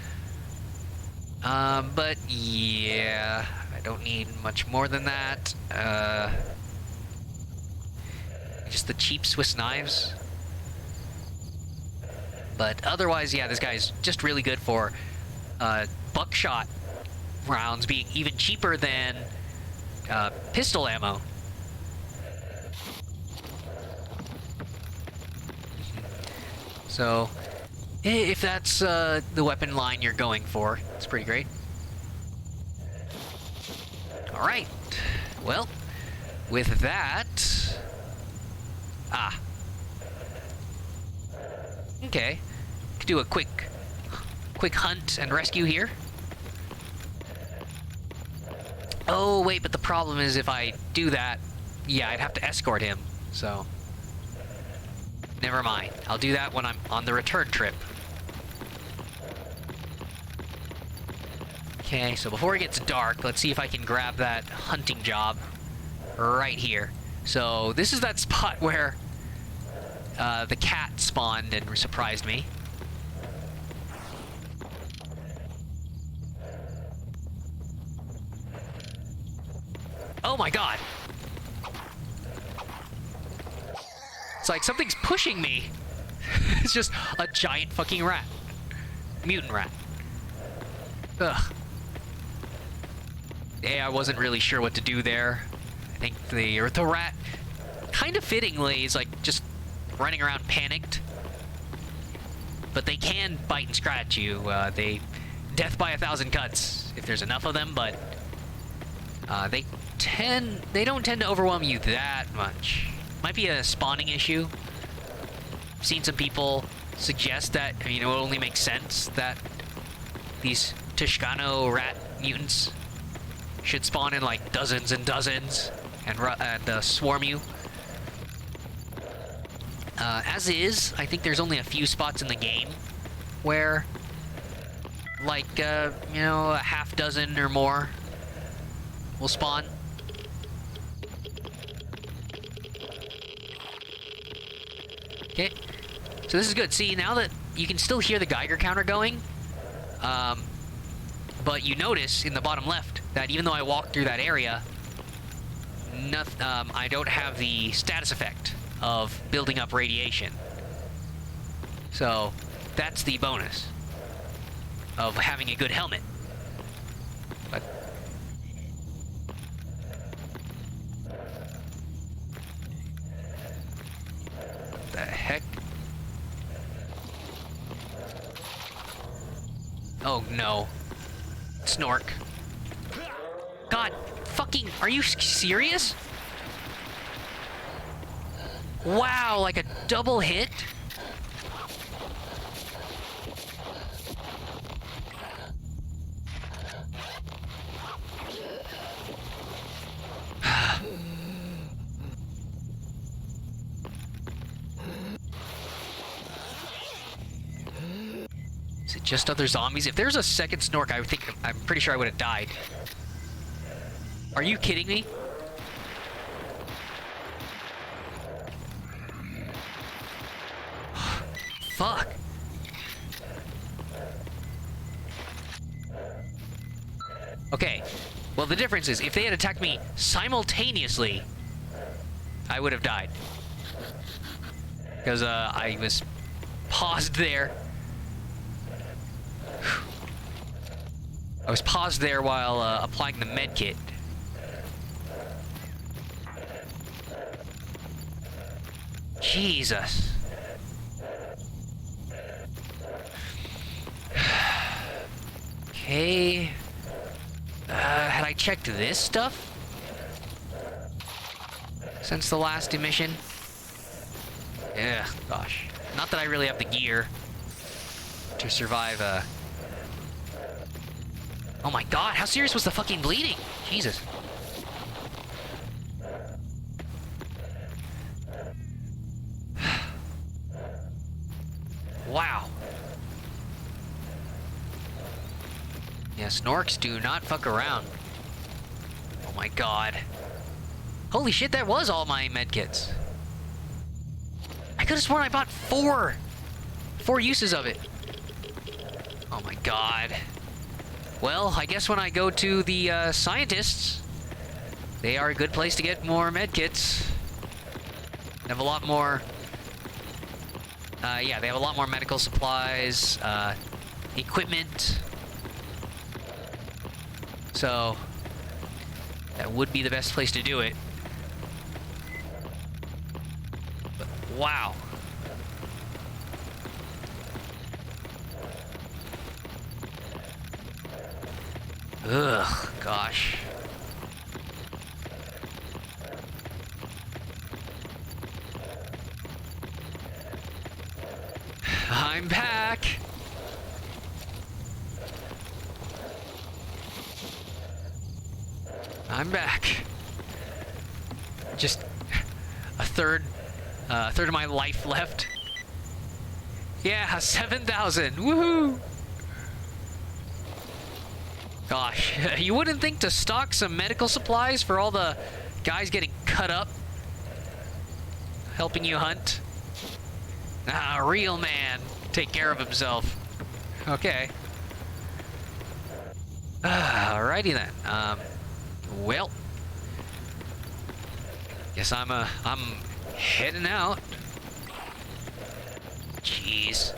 But yeah, I don't need much more than that. Just the cheap Swiss knives. But otherwise, yeah, this guy's just really good for buckshot rounds being even cheaper than pistol ammo. So, if that's the weapon line you're going for, it's pretty great. Alright, well, with that... Ah. Okay, could do a quick hunt and rescue here. Oh, wait, but the problem is if I do that, yeah, I'd have to escort him, so... Never mind. I'll do that when I'm on the return trip. Okay, so before it gets dark, let's see if I can grab that hunting job right here. So this is that spot where the cat spawned and surprised me. Oh my god! It's like something's pushing me. It's just a giant fucking rat. Mutant rat. Ugh. Yeah, I wasn't really sure what to do there. I think the rat, kind of fittingly, is like just running around panicked. But they can bite and scratch you. They death by 1,000 cuts if there's enough of them, but they don't tend to overwhelm you that much. Might be a spawning issue. I've seen some people suggest that, I mean, it would only make sense that these Tushkano rat mutants should spawn in like dozens and dozens and swarm you. As is, I think there's only a few spots in the game where, like, you know, a half dozen or more will spawn. Okay. So this is good. See, now that you can still hear the Geiger counter going, but you notice in the bottom left that even though I walked through that area, I don't have the status effect of building up radiation. So that's the bonus of having a good helmet. But what the heck? Oh no. Snork. God fucking, are you serious? Wow, like a double hit? Is it just other zombies? If there's a second Snork, I'm pretty sure I would have died. Are you kidding me? Fuck. Okay. Well, the difference is, if they had attacked me simultaneously, I would have died. Because, I was paused there. I was paused there while, applying the med kit. Jesus. Okay. Had I checked this stuff since the last emission? Yeah, gosh. Not that I really have the gear to survive, Oh my god, how serious was the fucking bleeding? Jesus. Wow. Yeah, Snorks do not fuck around. Oh my god. Holy shit, that was all my medkits. I could have sworn I bought four uses of it. Oh my god. Well, I guess when I go to the scientists, they are a good place to get more medkits. They have a lot more... yeah, they have a lot more medical supplies, equipment. So, that would be the best place to do it. But, wow. Ugh, gosh. I'm back. I'm back. Just a third of my life left. Yeah, 7,000. Woohoo! Gosh, you wouldn't think to stock some medical supplies for all the guys getting cut up, helping you hunt? Ah, a real man. Take care of himself. Okay. Alrighty then. Well, guess I'm heading out. Jeez.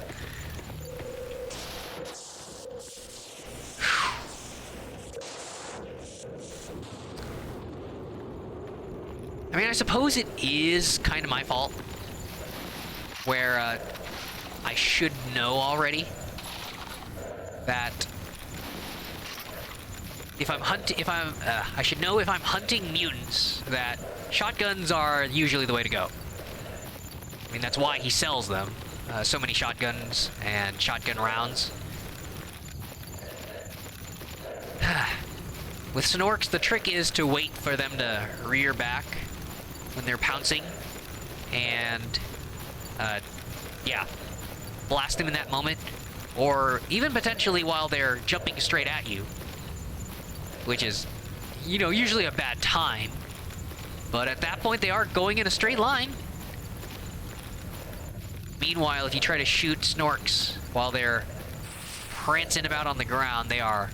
I mean, I suppose it is kind of my fault, where I should know already that I should know if I'm hunting mutants that shotguns are usually the way to go. I mean, that's why he sells them. So many shotguns and shotgun rounds. With Snorks, the trick is to wait for them to rear back when they're pouncing, and yeah, blast them in that moment, or even potentially while they're jumping straight at you, which is you know, usually a bad time. But at that point, they are going in a straight line. Meanwhile, if you try to shoot snorks while they're prancing about on the ground, they're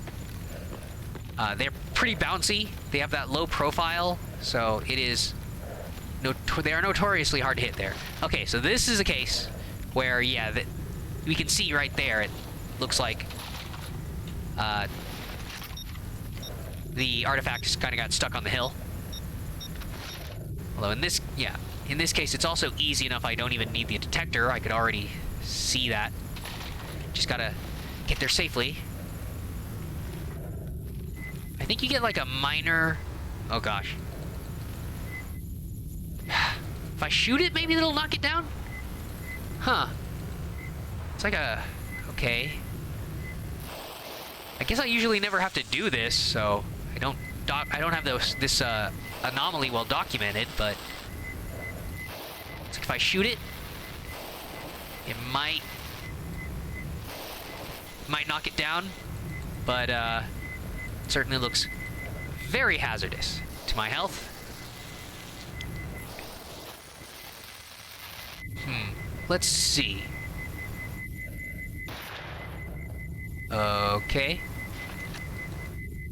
pretty bouncy. They have that low profile, so it is... they are notoriously hard to hit there. Okay, so this is a case where, yeah, we can see right there, it looks like the artifact just kind of got stuck on the hill. Although in this case, it's also easy enough I don't even need the detector. I could already see that. Just gotta get there safely. I think you get like a minor... Oh gosh. If I shoot it, maybe it'll knock it down? Huh. It's like a... Okay. I guess I usually never have to do this, so I don't have this anomaly well documented, but it's like if I shoot it, it might knock it down, but it certainly looks very hazardous to my health. Let's see. Okay.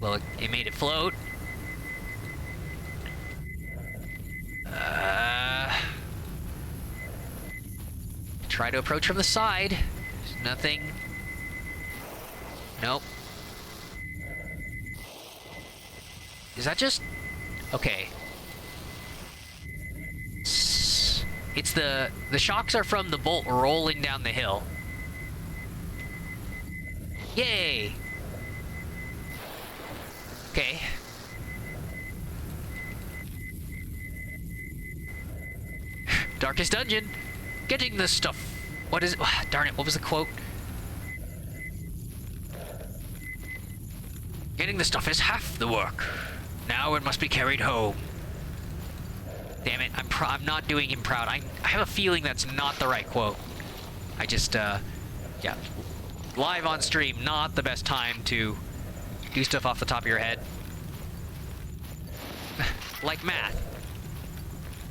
Well, it made it float. Try to approach from the side. There's nothing. Nope. Is that just... Okay. It's the shocks are from the bolt rolling down the hill. Yay! Okay. Darkest dungeon. Getting the stuff. What is it? Darn it, what was the quote? Getting the stuff is half the work. Now it must be carried home. Damn it, I'm not doing him proud. I have a feeling that's not the right quote. I just, yeah. Live on stream, not the best time to do stuff off the top of your head. Like math.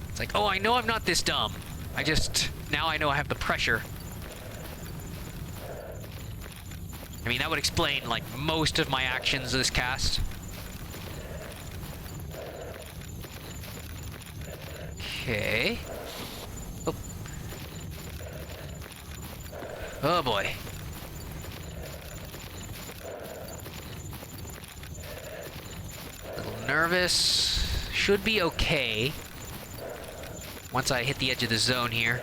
It's like, oh, I know I'm not this dumb. Now I know I have the pressure. I mean, that would explain, like, most of my actions this cast. Okay. Oh. Oh boy. A little nervous. Should be okay. Once I hit the edge of the zone here.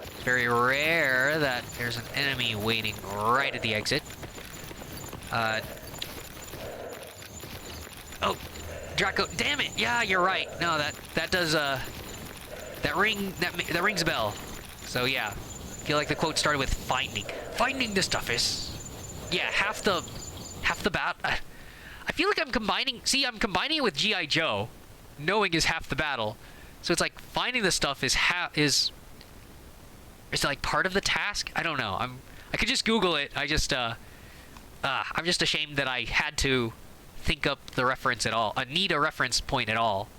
It's very rare that there's an enemy waiting right at the exit. Oh, Draco, damn it! Yeah, you're right. No, that does that rings a bell. So yeah, I feel like the quote started with finding the stuff is, yeah, half the battle. I feel like I'm combining it with G.I. Joe. Knowing is half the battle. So it's like finding the stuff is like part of the task. I don't know. I could just Google it. I'm just ashamed that I had to think up the reference at all. I need a reference point at all.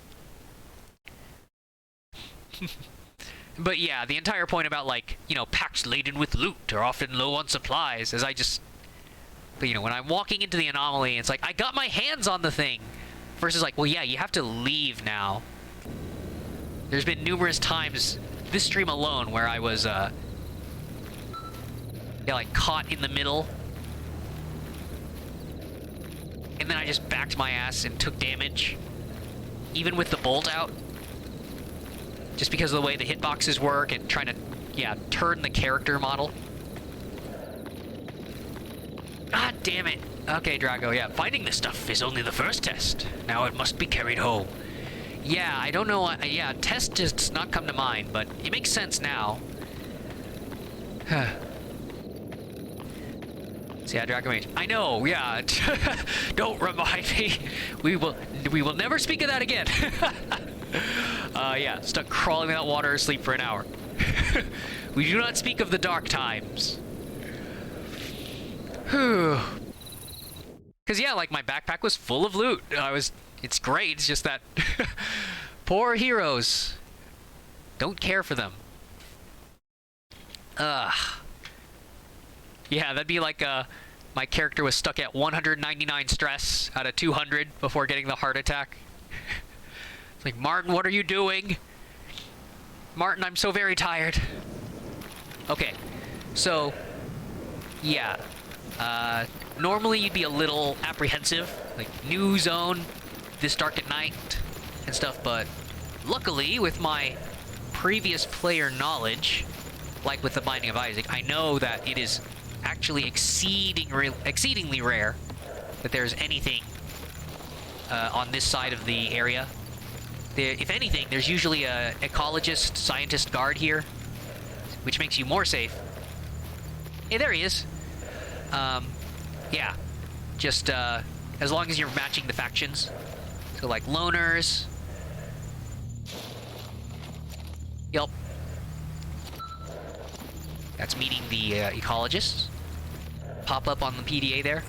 But yeah, the entire point about, like, you know, packs laden with loot are often low on supplies, as but, you know, when I'm walking into the anomaly, it's like, I got my hands on the thing, versus like, well, yeah, you have to leave now. There's been numerous times this stream alone where I was, yeah, like, caught in the middle. And then I just backed my ass and took damage. Even with the bolt out. Just because of the way the hitboxes work and trying to, yeah, turn the character model. God damn it. Okay, Drago, yeah. Finding this stuff is only the first test. Now it must be carried home. Yeah, I don't know. Yeah, test just does not come to mind, but it makes sense now. So yeah, Dragon Mage. I know, yeah. Don't remind me. We will never speak of that again. Yeah, stuck crawling without water or sleep for an hour. We do not speak of the dark times. Because Because, yeah, like, my backpack was full of loot. It's great. It's just that poor heroes. Don't care for them. Ugh. Yeah, that'd be like, my character was stuck at 199 stress out of 200 before getting the heart attack. It's like, Martin, what are you doing? Martin, I'm so very tired. Okay, so, yeah. Normally you'd be a little apprehensive, like, new zone, this dark at night, and stuff, but luckily, with my previous player knowledge, like with the Binding of Isaac, I know that it is actually exceedingly rare that there's anything on this side of the area. If anything, there's usually a ecologist, scientist guard here, which makes you more safe. Hey, there he is. Yeah, just as long as you're matching the factions. So like loners. Yup. That's meeting the ecologists. Pop up on the PDA there.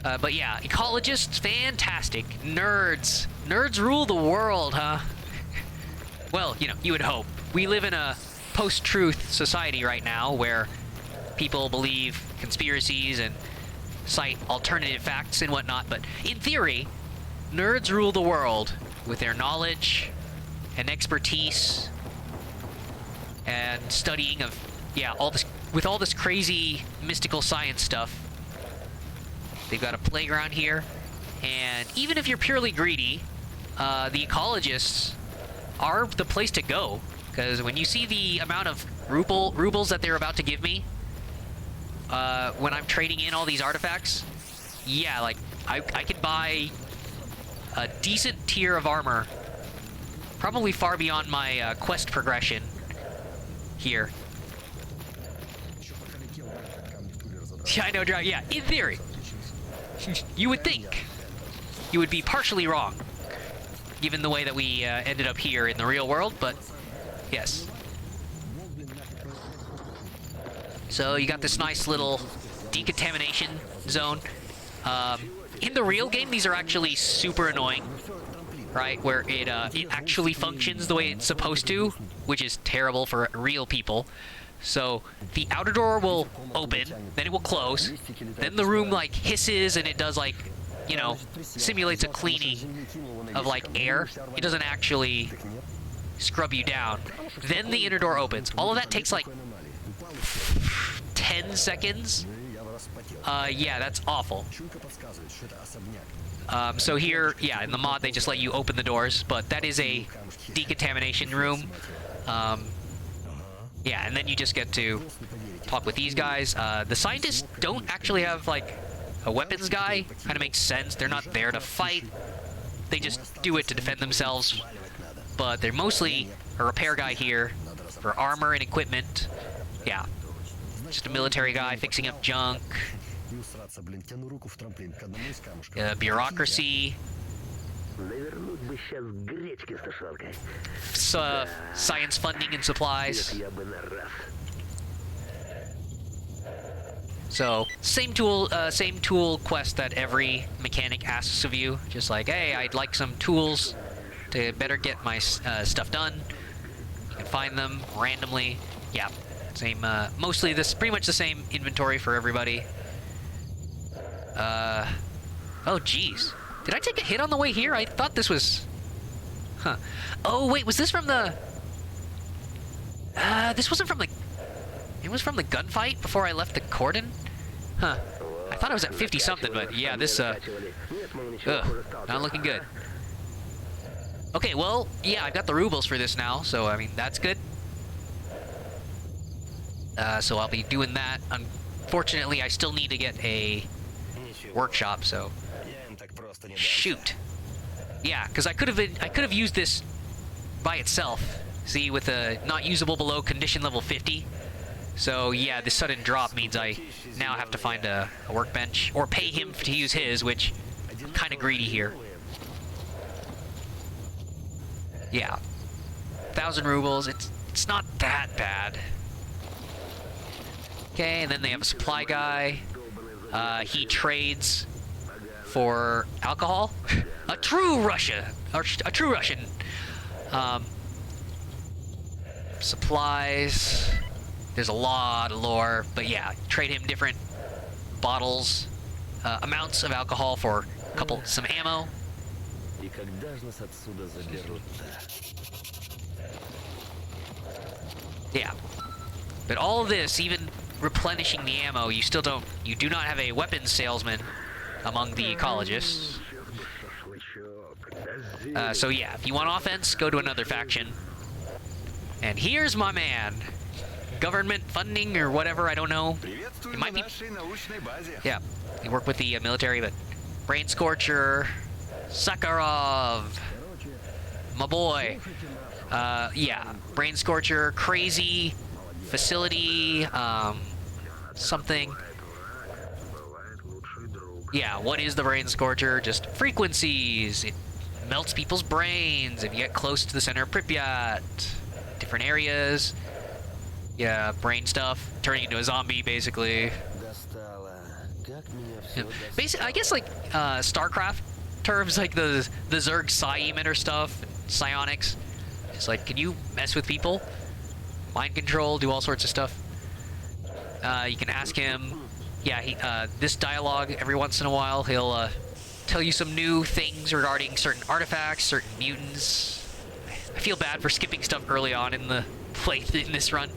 But yeah, ecologists, fantastic. Nerds. Nerds rule the world, huh? Well, you know, you would hope. We live in a post-truth society right now where people believe conspiracies and cite alternative facts and whatnot, but in theory, nerds rule the world with their knowledge and expertise and studying of, yeah, all this crazy mystical science stuff. They've got a playground here, and even if you're purely greedy, the ecologists are the place to go, because when you see the amount of rubles that they're about to give me, when I'm trading in all these artifacts, yeah, like, I could buy a decent tier of armor, probably far beyond my quest progression here. Yeah, I know, yeah, in theory. You would think. You would be partially wrong, given the way that we ended up here in the real world, but yes. So you got this nice little decontamination zone. In the real game, these are actually super annoying, right? Where it actually functions the way it's supposed to, which is terrible for real people. So the outer door will open, then it will close, then the room like hisses and it does like, you know, simulates a cleaning of like air. It doesn't actually scrub you down. Then the inner door opens. All of that takes like 10 seconds. Yeah, that's awful. So here, yeah, in the mod they just let you open the doors, but that is a decontamination room. Yeah, and then you just get to talk with these guys. The scientists don't actually have, like, a weapons guy. Kind of makes sense. They're not there to fight. They just do it to defend themselves. But they're mostly a repair guy here for armor and equipment. Yeah. Just a military guy fixing up junk. Bureaucracy. Science funding and supplies. So, same tool quest that every mechanic asks of you. Just like, hey, I'd like some tools to better get my stuff done. You can find them randomly. Yeah, same, mostly pretty much the same inventory for everybody. Oh, geez. Did I take a hit on the way here? I thought this was... Huh. Oh, wait, was this from the... this wasn't from the... It was from the gunfight before I left the cordon? Huh. I thought I was at 50-something, but yeah, this, ugh, not looking good. Okay, well, yeah, I've got the rubles for this now, so, I mean, that's good. So I'll be doing that. Unfortunately, I still need to get a workshop, so... Shoot. Yeah, because I could have used this by itself. See, with a not usable below condition level 50. So yeah, this sudden drop means I now have to find a workbench or pay him to use his, which I'm kind of greedy here. Yeah, 1,000 rubles. It's not that bad. Okay, and then they have a supply guy. He trades for alcohol. A true Russian. Supplies. There's a lot of lore, but yeah, trade him different bottles, amounts of alcohol for some ammo. Yeah, but all of this, even replenishing the ammo, you do not have a weapons salesman among the ecologists. So yeah, if you want offense, go to another faction. And here's my man. Government funding or whatever, I don't know. It might be... Yeah, you work with the military, but... Brain Scorcher, Sakharov, my boy. Yeah, Brain Scorcher, crazy, facility, something. Yeah, what is the Brain Scorcher? Just frequencies. It melts people's brains if you get close to the center of Pripyat. Different areas. Yeah, brain stuff. Turning into a zombie, basically. Yeah. Basically, I guess, like, StarCraft terms, like the Zerg psi emitter stuff, psionics. It's like, can you mess with people? Mind control, do all sorts of stuff. You can ask him. Yeah, this dialogue, every once in a while, he'll tell you some new things regarding certain artifacts, certain mutants. I feel bad for skipping stuff early on in the play in this run.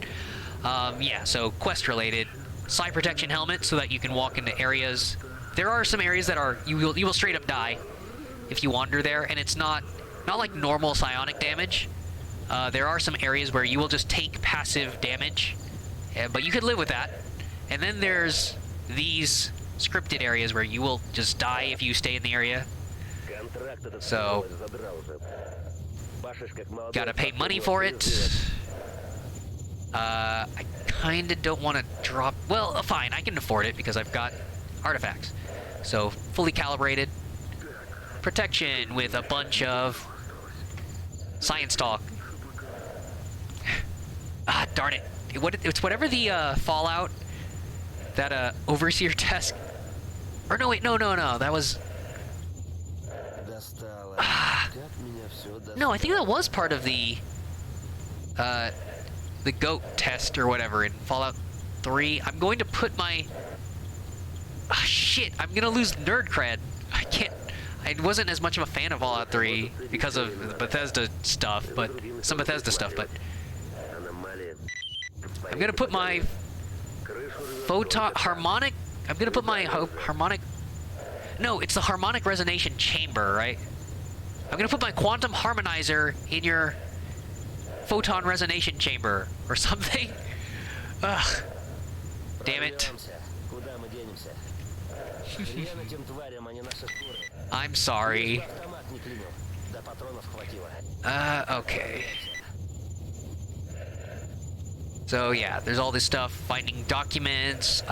Yeah, so quest related. Psi protection helmet so that you can walk into areas. There are some areas that are you will straight up die if you wander there, and it's not like normal psionic damage. There are some areas where you will just take passive damage, but you could live with that. And then there's these scripted areas where you will just die if you stay in the area. So gotta pay money for it. I kinda don't want to drop... Well, fine, I can afford it because I've got artifacts. So, fully calibrated. Protection with a bunch of science talk. Ah, darn it. It's whatever the Fallout, that Overseer test... Or no, wait, no. That was... No, I think that was part of the goat test or whatever in Fallout 3. I'm going to put my... Ah, shit, I'm gonna lose nerd cred. I wasn't as much of a fan of Fallout 3 because of the Bethesda stuff, but... Some Bethesda stuff, but... I'm gonna put my... Harmonic... I'm gonna put my harmonic... No, it's the harmonic resonation chamber, right? I'm gonna put my quantum harmonizer in your... photon resonation chamber or something. Ugh. Damn it. I'm sorry. Okay. So yeah, there's all this stuff, finding documents,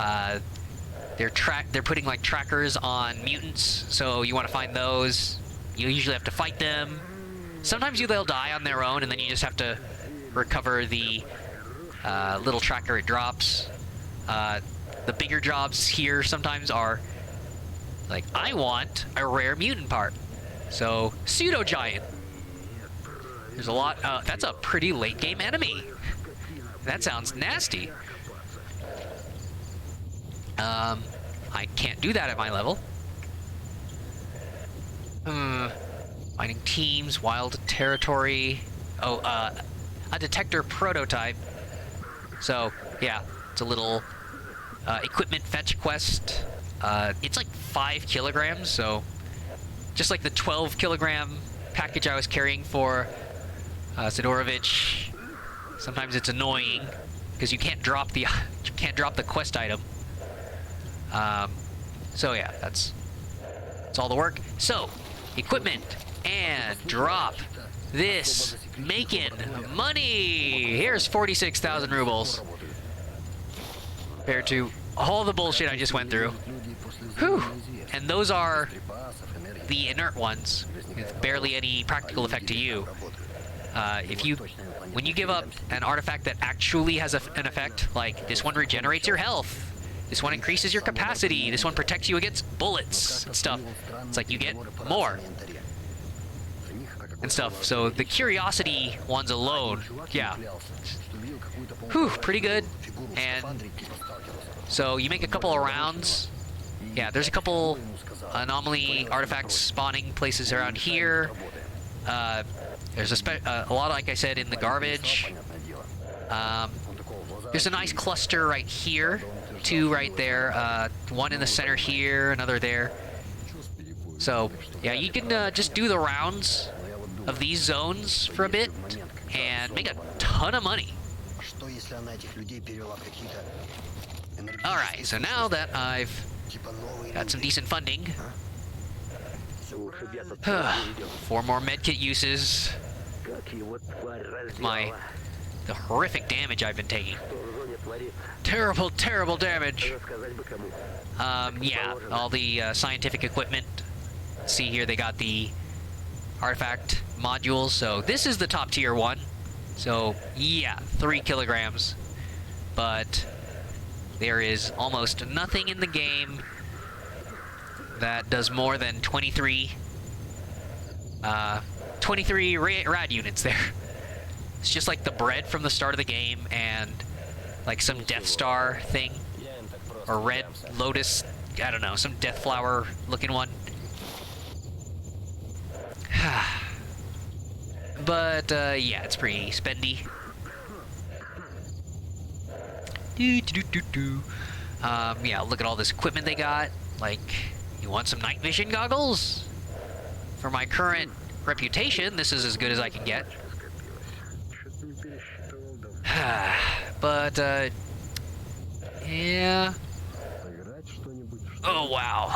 they're putting like trackers on mutants, so you want to find those. You usually have to fight them. Sometimes they'll die on their own, and then you just have to recover the little tracker it drops. The bigger jobs here sometimes are like, I want a rare mutant part. So, Pseudo Giant. There's a lot. That's a pretty late game enemy. That sounds nasty. I can't do that at my level. Finding teams, wild territory. Oh, a detector prototype. So, yeah, it's a little equipment fetch quest. It's like 5 kilograms, so just like the 12 kilogram package I was carrying for Sidorovich. Sometimes it's annoying because you can't drop the quest item. So yeah, that's all the work. So, equipment and drop this, making money. Here's 46,000 rubles compared to all the bullshit I just went through. Whew. And those are the inert ones with barely any practical effect to you. When you give up an artifact that actually has an effect, like this one regenerates your health, This one increases your capacity. This one protects you against bullets and stuff. It's like you get more and stuff. So the curiosity ones alone, yeah. Whew, pretty good. And so you make a couple of rounds. Yeah, there's a couple anomaly artifacts spawning places around here. There's a lot, like I said, in the garbage. There's a nice cluster right here. 2 right there. 1 in the center here, another there. So, yeah, you can just do the rounds of these zones for a bit and make a ton of money. Alright, so now that I've got some decent funding, 4 more medkit uses. The horrific damage I've been taking. Terrible, terrible damage. Yeah, all the scientific equipment. See here, they got the artifact modules. So this is the top tier one. So yeah, 3 kilograms. But there is almost nothing in the game that does more than 23 rad units there. It's just like the bread from the start of the game and like some Death Star thing. Or Red Lotus, I don't know, some Death Flower looking one. But yeah, it's pretty spendy. Yeah, look at all this equipment they got. Like, you want some night vision goggles? For my current reputation, this is as good as I can get. But, yeah. Oh, wow.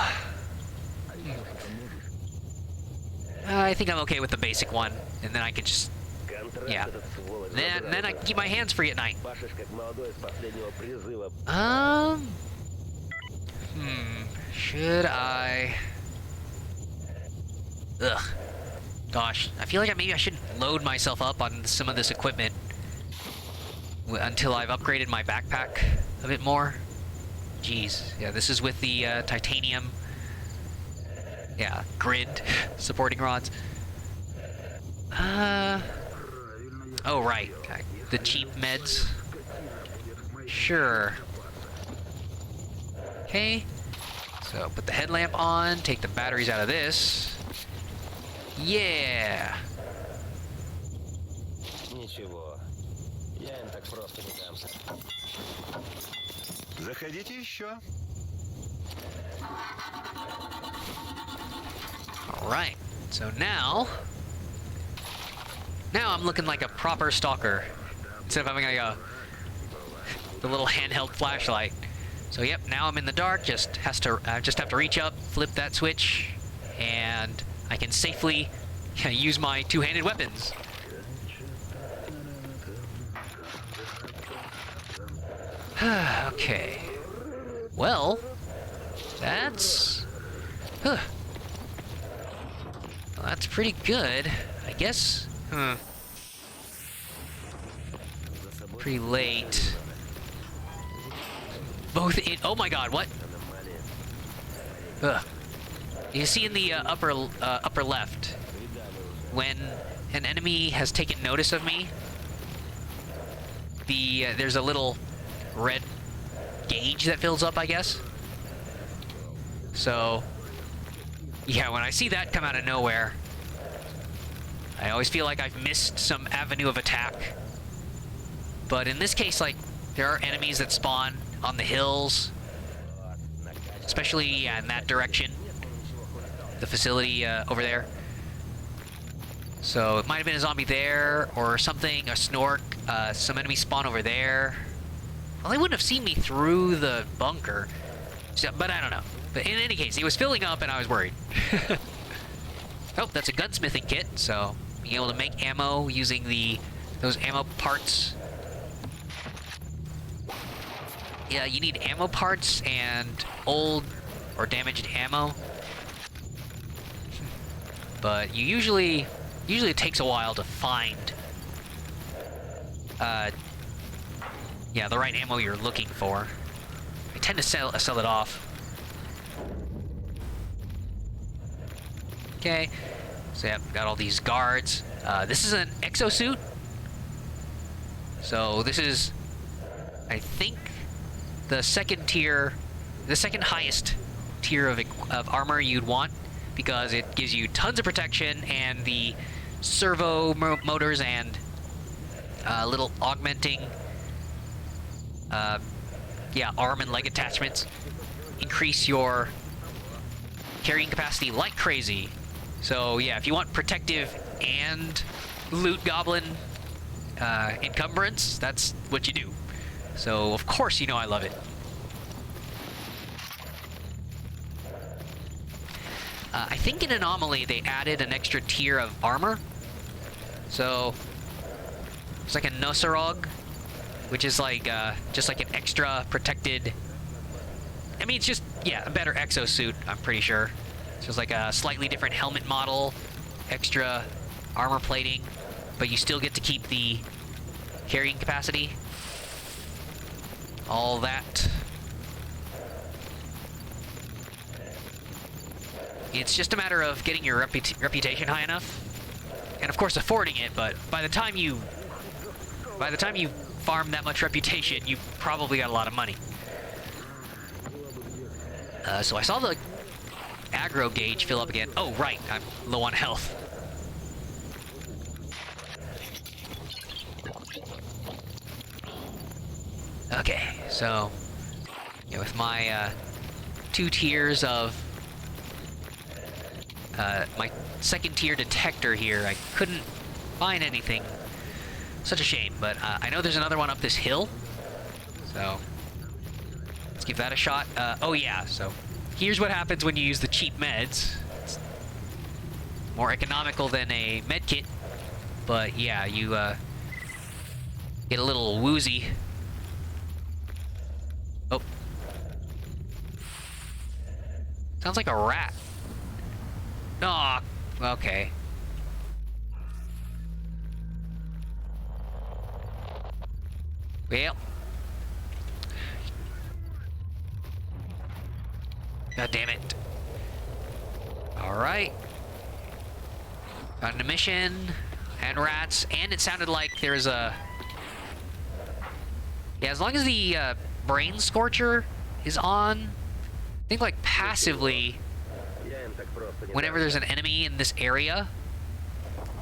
I think I'm okay with the basic one, and then I can just, yeah. Then I can keep my hands free at night. Should I? Ugh. Gosh, I feel like maybe I should load myself up on some of this equipment until I've upgraded my backpack a bit more. Jeez, yeah, this is with the titanium, yeah, grid supporting rods. Oh right, the cheap meds. Sure. Okay, so put the headlamp on, take the batteries out of this. Yeah. Ничего, я им так просто не дамся. Заходите еще. Alright, so now I'm looking like a proper stalker. Instead of having the little handheld flashlight. So yep, now I'm in the dark, just have to reach up, flip that switch, and I can safely use my two-handed weapons. Okay. Well, that's pretty good, I guess. Pretty late. Both in. Oh my God! What? You see in the upper left, when an enemy has taken notice of me, there's a little red gauge that fills up, I guess. So, yeah, when I see that come out of nowhere, I always feel like I've missed some avenue of attack. But in this case, like, there are enemies that spawn on the hills, especially in that direction, the facility over there. So it might have been a zombie there or something, a snork, some enemies spawn over there. Well, they wouldn't have seen me through the bunker, so, but I don't know. But in any case, it was filling up and I was worried. Oh, that's a gunsmithing kit, so being able to make ammo using those ammo parts. Yeah, you need ammo parts and old or damaged ammo. But you usually it takes a while to find yeah, the right ammo you're looking for. tend to sell it off. Okay, so yeah, got all these guards. This is an exosuit. So this is, I think, the second highest tier of armor you'd want, because it gives you tons of protection and the servo motors and little augmenting arm and leg attachments increase your carrying capacity like crazy. So yeah, if you want protective and loot goblin encumbrance, that's what you do. So of course you know I love it. I think in Anomaly they added an extra tier of armor. So it's like a Nosarog, which is like just like an extra protected. I mean, it's just, yeah, a better exosuit, I'm pretty sure. So it's like a slightly different helmet model, extra armor plating, but you still get to keep the carrying capacity. All that. It's just a matter of getting your reputation high enough, and of course affording it. But by the time you farm that much reputation, you probably got a lot of money. So I saw the aggro gauge fill up again. Oh right, I'm low on health. Okay, so yeah, with my 2 tiers of my second tier detector here, I couldn't find anything. Such a shame, but I know there's another one up this hill, so let's give that a shot. Oh yeah, so here's what happens when you use the cheap meds. It's more economical than a med kit, but yeah, you get a little woozy. Oh. Sounds like a rat. Oh, okay. Well. God damn it. Alright. Got an mission, and rats, and it sounded like there's a... Yeah, as long as the brain scorcher is on, I think like passively, whenever there's an enemy in this area,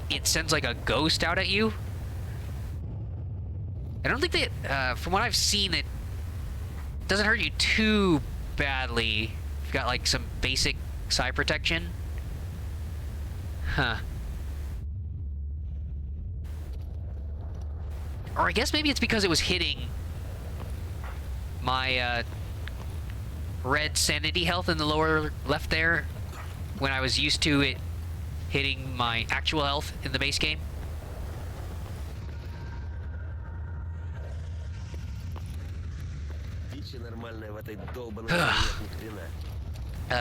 it sends like a ghost out at you. I don't think that, from what I've seen, it doesn't hurt you too badly. You've got like some basic side protection. Huh. Or I guess maybe it's because it was hitting my red sanity health in the lower left there, when I was used to it hitting my actual health in the base game.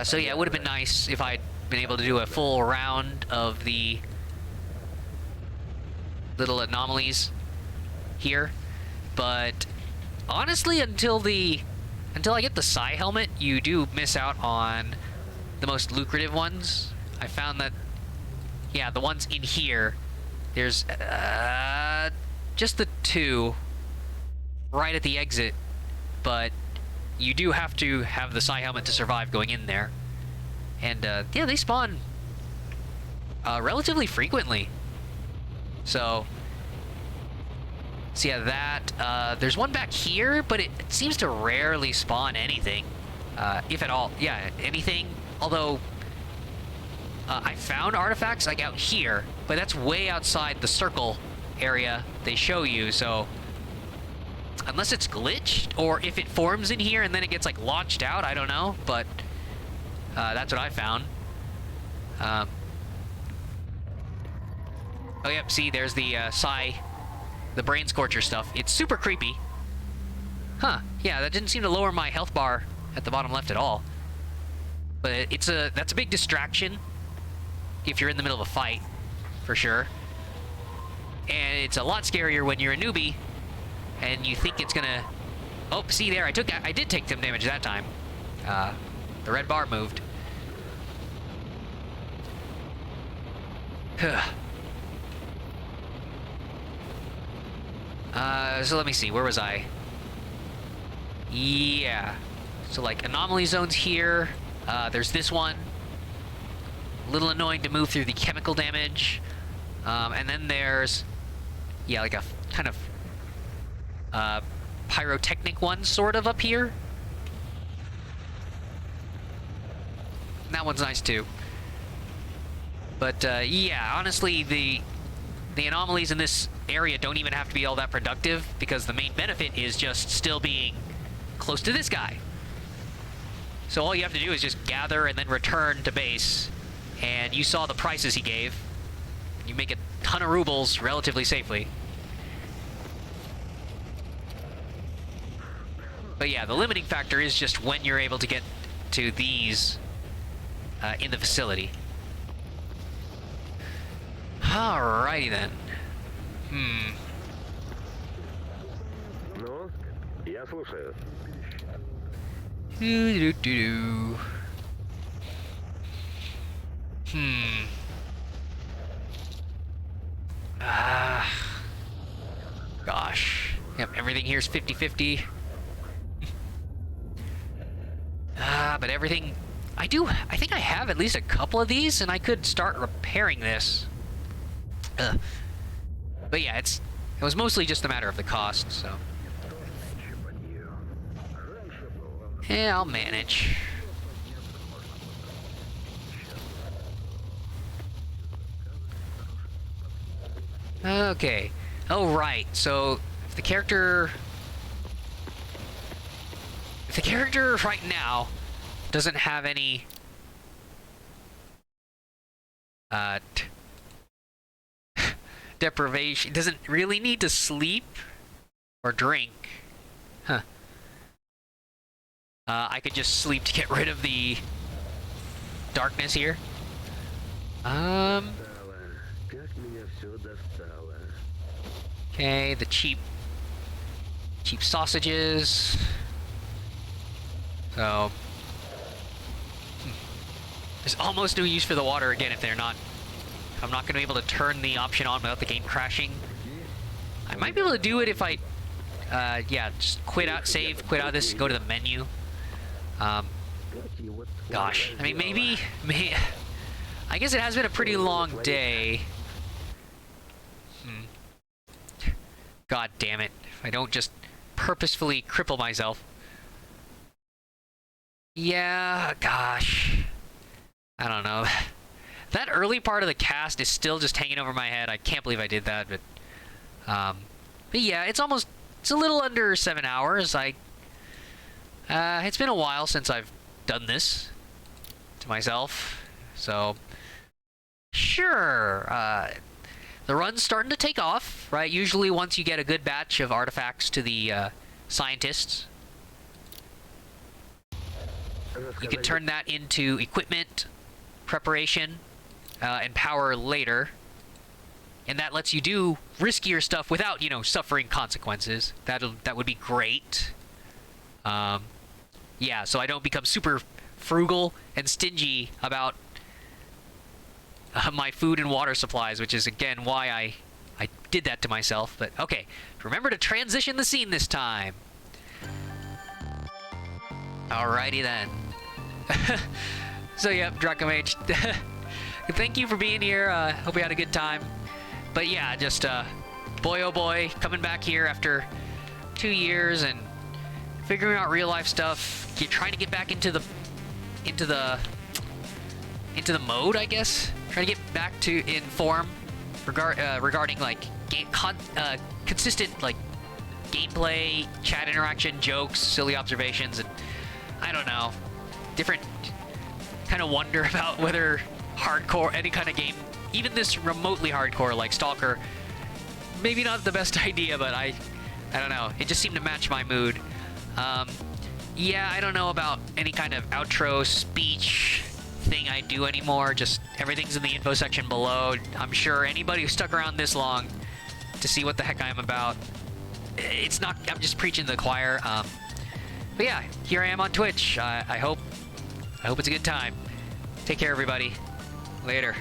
So yeah, it would have been nice if I'd been able to do a full round of the little anomalies here, but honestly, until I get the psi helmet, you do miss out on the most lucrative ones. I found that, yeah, the ones in here, there's just the 2 right at the exit, but you do have to have the psi helmet to survive going in there. And yeah, they spawn relatively frequently. So yeah, that, there's one back here, but it seems to rarely spawn anything, if at all. Yeah, anything, although I found artifacts like out here, but that's way outside the circle area they show you, so unless it's glitched, or if it forms in here and then it gets like launched out, I don't know, but that's what I found. Oh yep, see, there's the the brain scorcher stuff. It's super creepy. Huh, yeah, that didn't seem to lower my health bar at the bottom left at all. But that's a big distraction if you're in the middle of a fight, for sure. And it's a lot scarier when you're a newbie and you think it's gonna Oh, see there, I did take some damage that time. The red bar moved. So let me see, where was I? Yeah. So like anomaly zones here. There's this one. A little annoying to move through the chemical damage. And then there's, yeah, like a kind of pyrotechnic one sort of up here. And that one's nice too. But yeah, honestly, the anomalies in this area don't even have to be all that productive because the main benefit is just still being close to this guy. So all you have to do is just gather and then return to base. And you saw the prices he gave. You make a ton of rubles relatively safely. But yeah, the limiting factor is just when you're able to get to these in the facility. Alrighty then. Ну, я слушаю. Do-do-do-do. Gosh. Yep, everything here's 50-50. But everything... I think I have at least a couple of these, and I could start repairing this. But yeah, it was mostly just a matter of the cost, so... Yeah, I'll manage. Okay. Oh, right. So, if the character right now doesn't have any deprivation, doesn't really need to sleep or drink. Huh. I could just sleep to get rid of the darkness here. Okay, the cheap sausages. So there's almost no use for the water again if I'm not going to be able to turn the option on without the game crashing. I might be able to do it if I yeah, just quit out of this, go to the menu. Gosh, I mean, maybe I guess it has been a pretty long day. God damn it, if I don't just purposefully cripple myself. Yeah, gosh. I don't know. That early part of the cast is still just hanging over my head. I can't believe I did that, but yeah, it's a little under 7 hours. It's been a while since I've done this to myself, so sure. The run's starting to take off, right? Usually once you get a good batch of artifacts to the scientists, you can turn that into equipment preparation and power later. And that lets you do riskier stuff without, you know, suffering consequences. That would be great. Yeah, so I don't become super frugal and stingy about my food and water supplies, which is, again, why I did that to myself. But, okay, remember to transition the scene this time. Alrighty then. So, yep, Dracomage. Thank you for being here. Hope you had a good time. But yeah, just, boy oh boy, coming back here after 2 years and figuring out real life stuff. Trying to get back into the mode, I guess. Trying to get back to in form regarding like consistent like gameplay, chat interaction, jokes, silly observations, and I don't know, different kind of wonder about whether hardcore, any kind of game, even this remotely hardcore like Stalker, maybe not the best idea, but I don't know, it just seemed to match my mood. Yeah, I don't know about any kind of outro speech thing I do anymore. Just everything's in the info section below. I'm sure anybody who stuck around this long to see what the heck I'm about it's not. I'm just preaching to the choir. But yeah, here I am on Twitch. I hope it's a good time. Take care, everybody. Later.